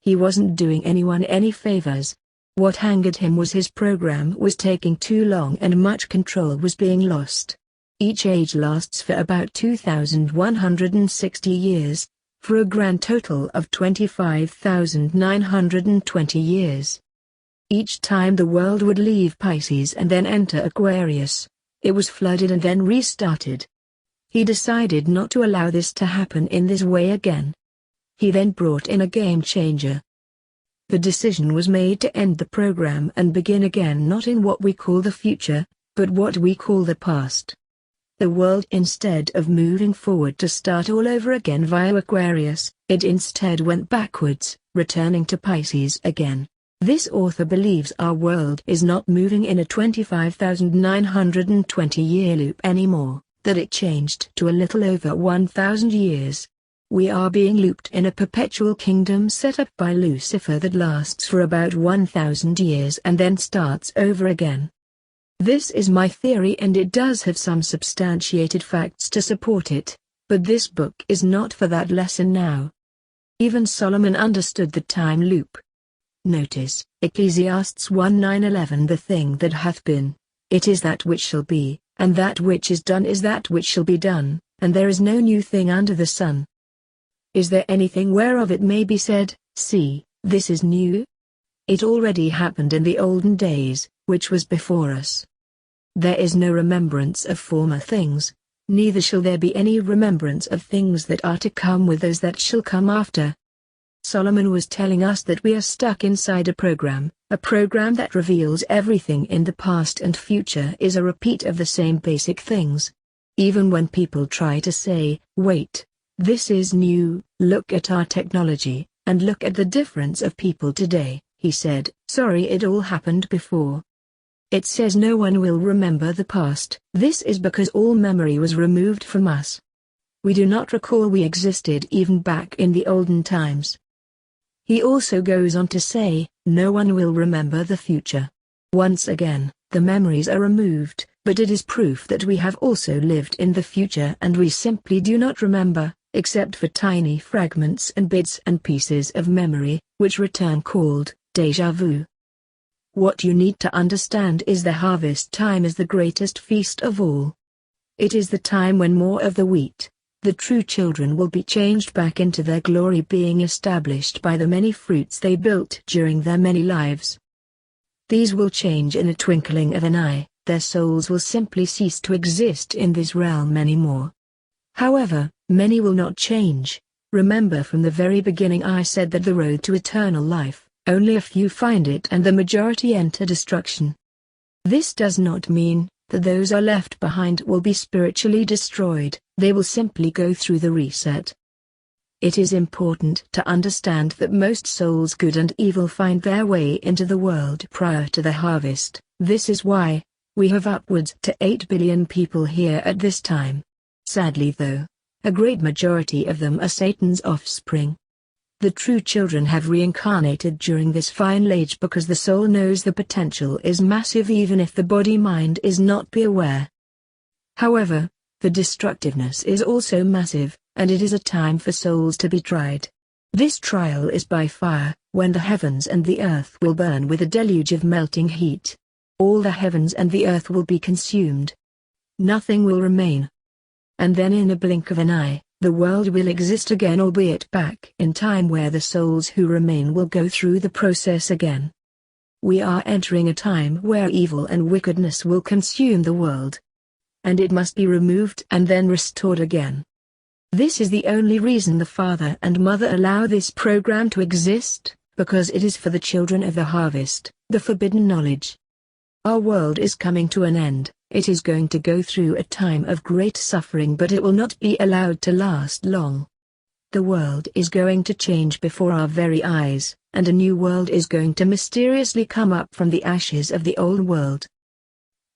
He wasn't doing anyone any favors. What angered him was his program was taking too long and much control was being lost. Each age lasts for about 2,160 years, for a grand total of 25,920 years. Each time the world would leave Pisces and then enter Aquarius, it was flooded and then restarted. He decided not to allow this to happen in this way again. He then brought in a game changer. The decision was made to end the program and begin again not in what we call the future, but what we call the past. The world, instead of moving forward to start all over again via Aquarius, it instead went backwards, returning to Pisces again. This author believes our world is not moving in a 25,920-year loop anymore, that it changed to a little over 1,000 years. We are being looped in a perpetual kingdom set up by Lucifer that lasts for about 1,000 years and then starts over again. This is my theory and it does have some substantiated facts to support it, but this book is not for that lesson now. Even Solomon understood the time loop. Notice, Ecclesiastes 1:9-11 The thing that hath been, it is that which shall be, and that which is done is that which shall be done, and there is no new thing under the sun. Is there anything whereof it may be said, see, this is new? It already happened in the olden days, which was before us. There is no remembrance of former things, neither shall there be any remembrance of things that are to come with those that shall come after. Solomon was telling us that we are stuck inside a program that reveals everything in the past and future is a repeat of the same basic things. Even when people try to say, wait, this is new, look at our technology, and look at the difference of people today, he said, sorry, it all happened before. It says no one will remember the past. This is because all memory was removed from us. We do not recall we existed even back in the olden times. He also goes on to say, no one will remember the future. Once again, the memories are removed, but it is proof that we have also lived in the future and we simply do not remember, except for tiny fragments and bits and pieces of memory, which return called déjà vu. What you need to understand is the harvest time is the greatest feast of all. It is the time when more of the wheat, the true children, will be changed back into their glory, being established by the many fruits they built during their many lives. These will change in a twinkling of an eye, their souls will simply cease to exist in this realm anymore. However, many will not change. Remember, from the very beginning I said that the road to eternal life, only a few find it and the majority enter destruction. This does not mean that those are left behind will be spiritually destroyed, they will simply go through the reset. It is important to understand that most souls, good and evil, find their way into the world prior to the harvest. This is why we have upwards to 8 billion people here at this time. Sadly though, a great majority of them are Satan's offspring. The true children have reincarnated during this final age because the soul knows the potential is massive even if the body-mind is not be aware. However, the destructiveness is also massive, and it is a time for souls to be tried. This trial is by fire, when the heavens and the earth will burn with a deluge of melting heat. All the heavens and the earth will be consumed. Nothing will remain. And then in a blink of an eye, the world will exist again, albeit back in time where the souls who remain will go through the process again. We are entering a time where evil and wickedness will consume the world. And it must be removed and then restored again. This is the only reason the Father and Mother allow this program to exist, because it is for the children of the harvest, the forbidden knowledge. Our world is coming to an end. It is going to go through a time of great suffering, but it will not be allowed to last long. The world is going to change before our very eyes, and a new world is going to mysteriously come up from the ashes of the old world.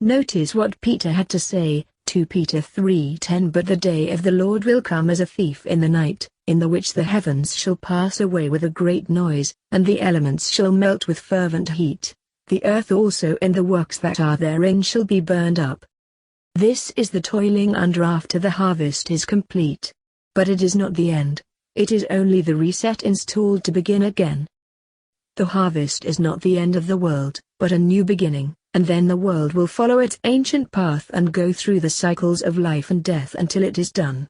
Notice what Peter had to say, 2 Peter 3:10. But the day of the Lord will come as a thief in the night, in the which the heavens shall pass away with a great noise, and the elements shall melt with fervent heat. The earth also and the works that are therein shall be burned up. This is the toiling under after the harvest is complete. But it is not the end. It is only the reset installed to begin again. The harvest is not the end of the world, but a new beginning, and then the world will follow its ancient path and go through the cycles of life and death until it is done.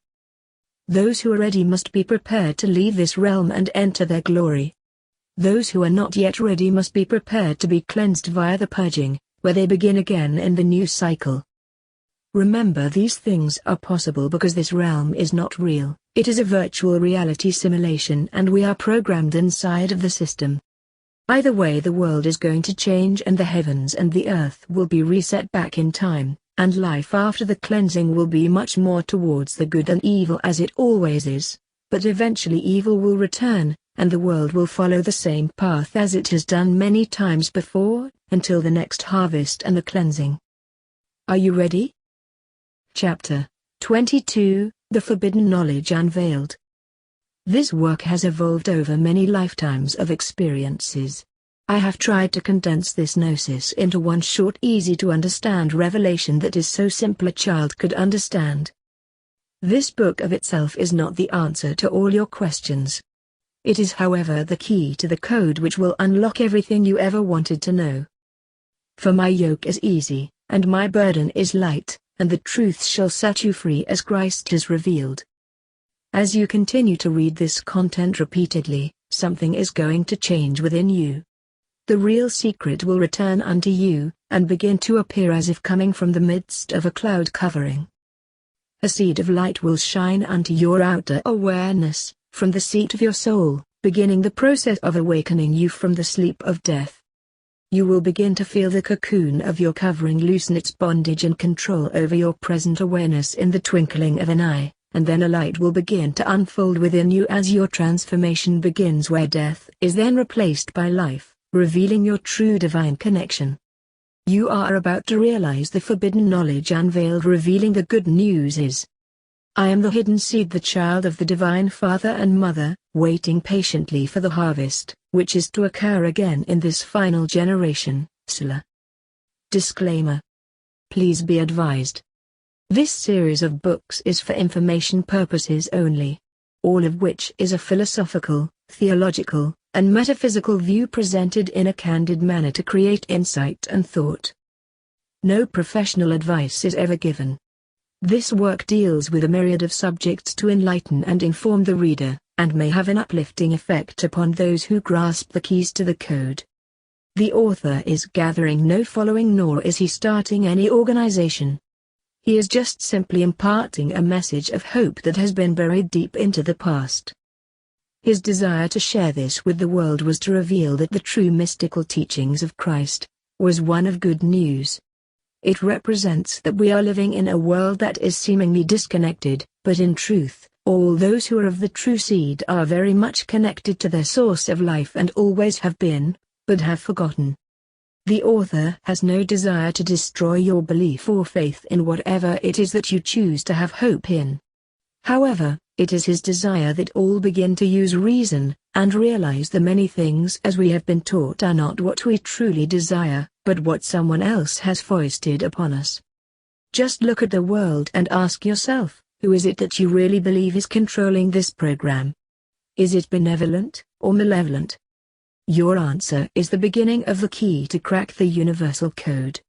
Those who are ready must be prepared to leave this realm and enter their glory. Those who are not yet ready must be prepared to be cleansed via the purging, where they begin again in the new cycle. Remember, these things are possible because this realm is not real, it is a virtual reality simulation, and we are programmed inside of the system. Either way, the world is going to change and the heavens and the earth will be reset back in time, and life after the cleansing will be much more towards the good and evil as it always is, but eventually evil will return, and the world will follow the same path as it has done many times before, until the next harvest and the cleansing. Are you ready? Chapter 22, The Forbidden Knowledge Unveiled. This work has evolved over many lifetimes of experiences. I have tried to condense this gnosis into one short, easy-to-understand revelation that is so simple a child could understand. This book of itself is not the answer to all your questions. It is, however, the key to the code which will unlock everything you ever wanted to know. For my yoke is easy, and my burden is light, and the truth shall set you free as Christ has revealed. As you continue to read this content repeatedly, something is going to change within you. The real secret will return unto you, and begin to appear as if coming from the midst of a cloud covering. A seed of light will shine unto your outer awareness, from the seat of your soul, beginning the process of awakening you from the sleep of death. You will begin to feel the cocoon of your covering loosen its bondage and control over your present awareness in the twinkling of an eye, and then a light will begin to unfold within you as your transformation begins, where death is then replaced by life, revealing your true divine connection. You are about to realize the forbidden knowledge unveiled, revealing the good news is: I am the hidden seed, the child of the Divine Father and Mother, waiting patiently for the harvest, which is to occur again in this final generation. Sla. Disclaimer. Please be advised. This series of books is for information purposes only. All of which is a philosophical, theological, and metaphysical view presented in a candid manner to create insight and thought. No professional advice is ever given. This work deals with a myriad of subjects to enlighten and inform the reader, and may have an uplifting effect upon those who grasp the keys to the code. The author is gathering no following, nor is he starting any organization. He is just simply imparting a message of hope that has been buried deep into the past. His desire to share this with the world was to reveal that the true mystical teachings of Christ was one of good news. It represents that we are living in a world that is seemingly disconnected, but in truth, all those who are of the true seed are very much connected to their source of life and always have been, but have forgotten. The author has no desire to destroy your belief or faith in whatever it is that you choose to have hope in. However, it is his desire that all begin to use reason, and realize the many things as we have been taught are not what we truly desire, but what someone else has foisted upon us. Just look at the world and ask yourself, who is it that you really believe is controlling this program? Is it benevolent, or malevolent? Your answer is the beginning of the key to crack the universal code.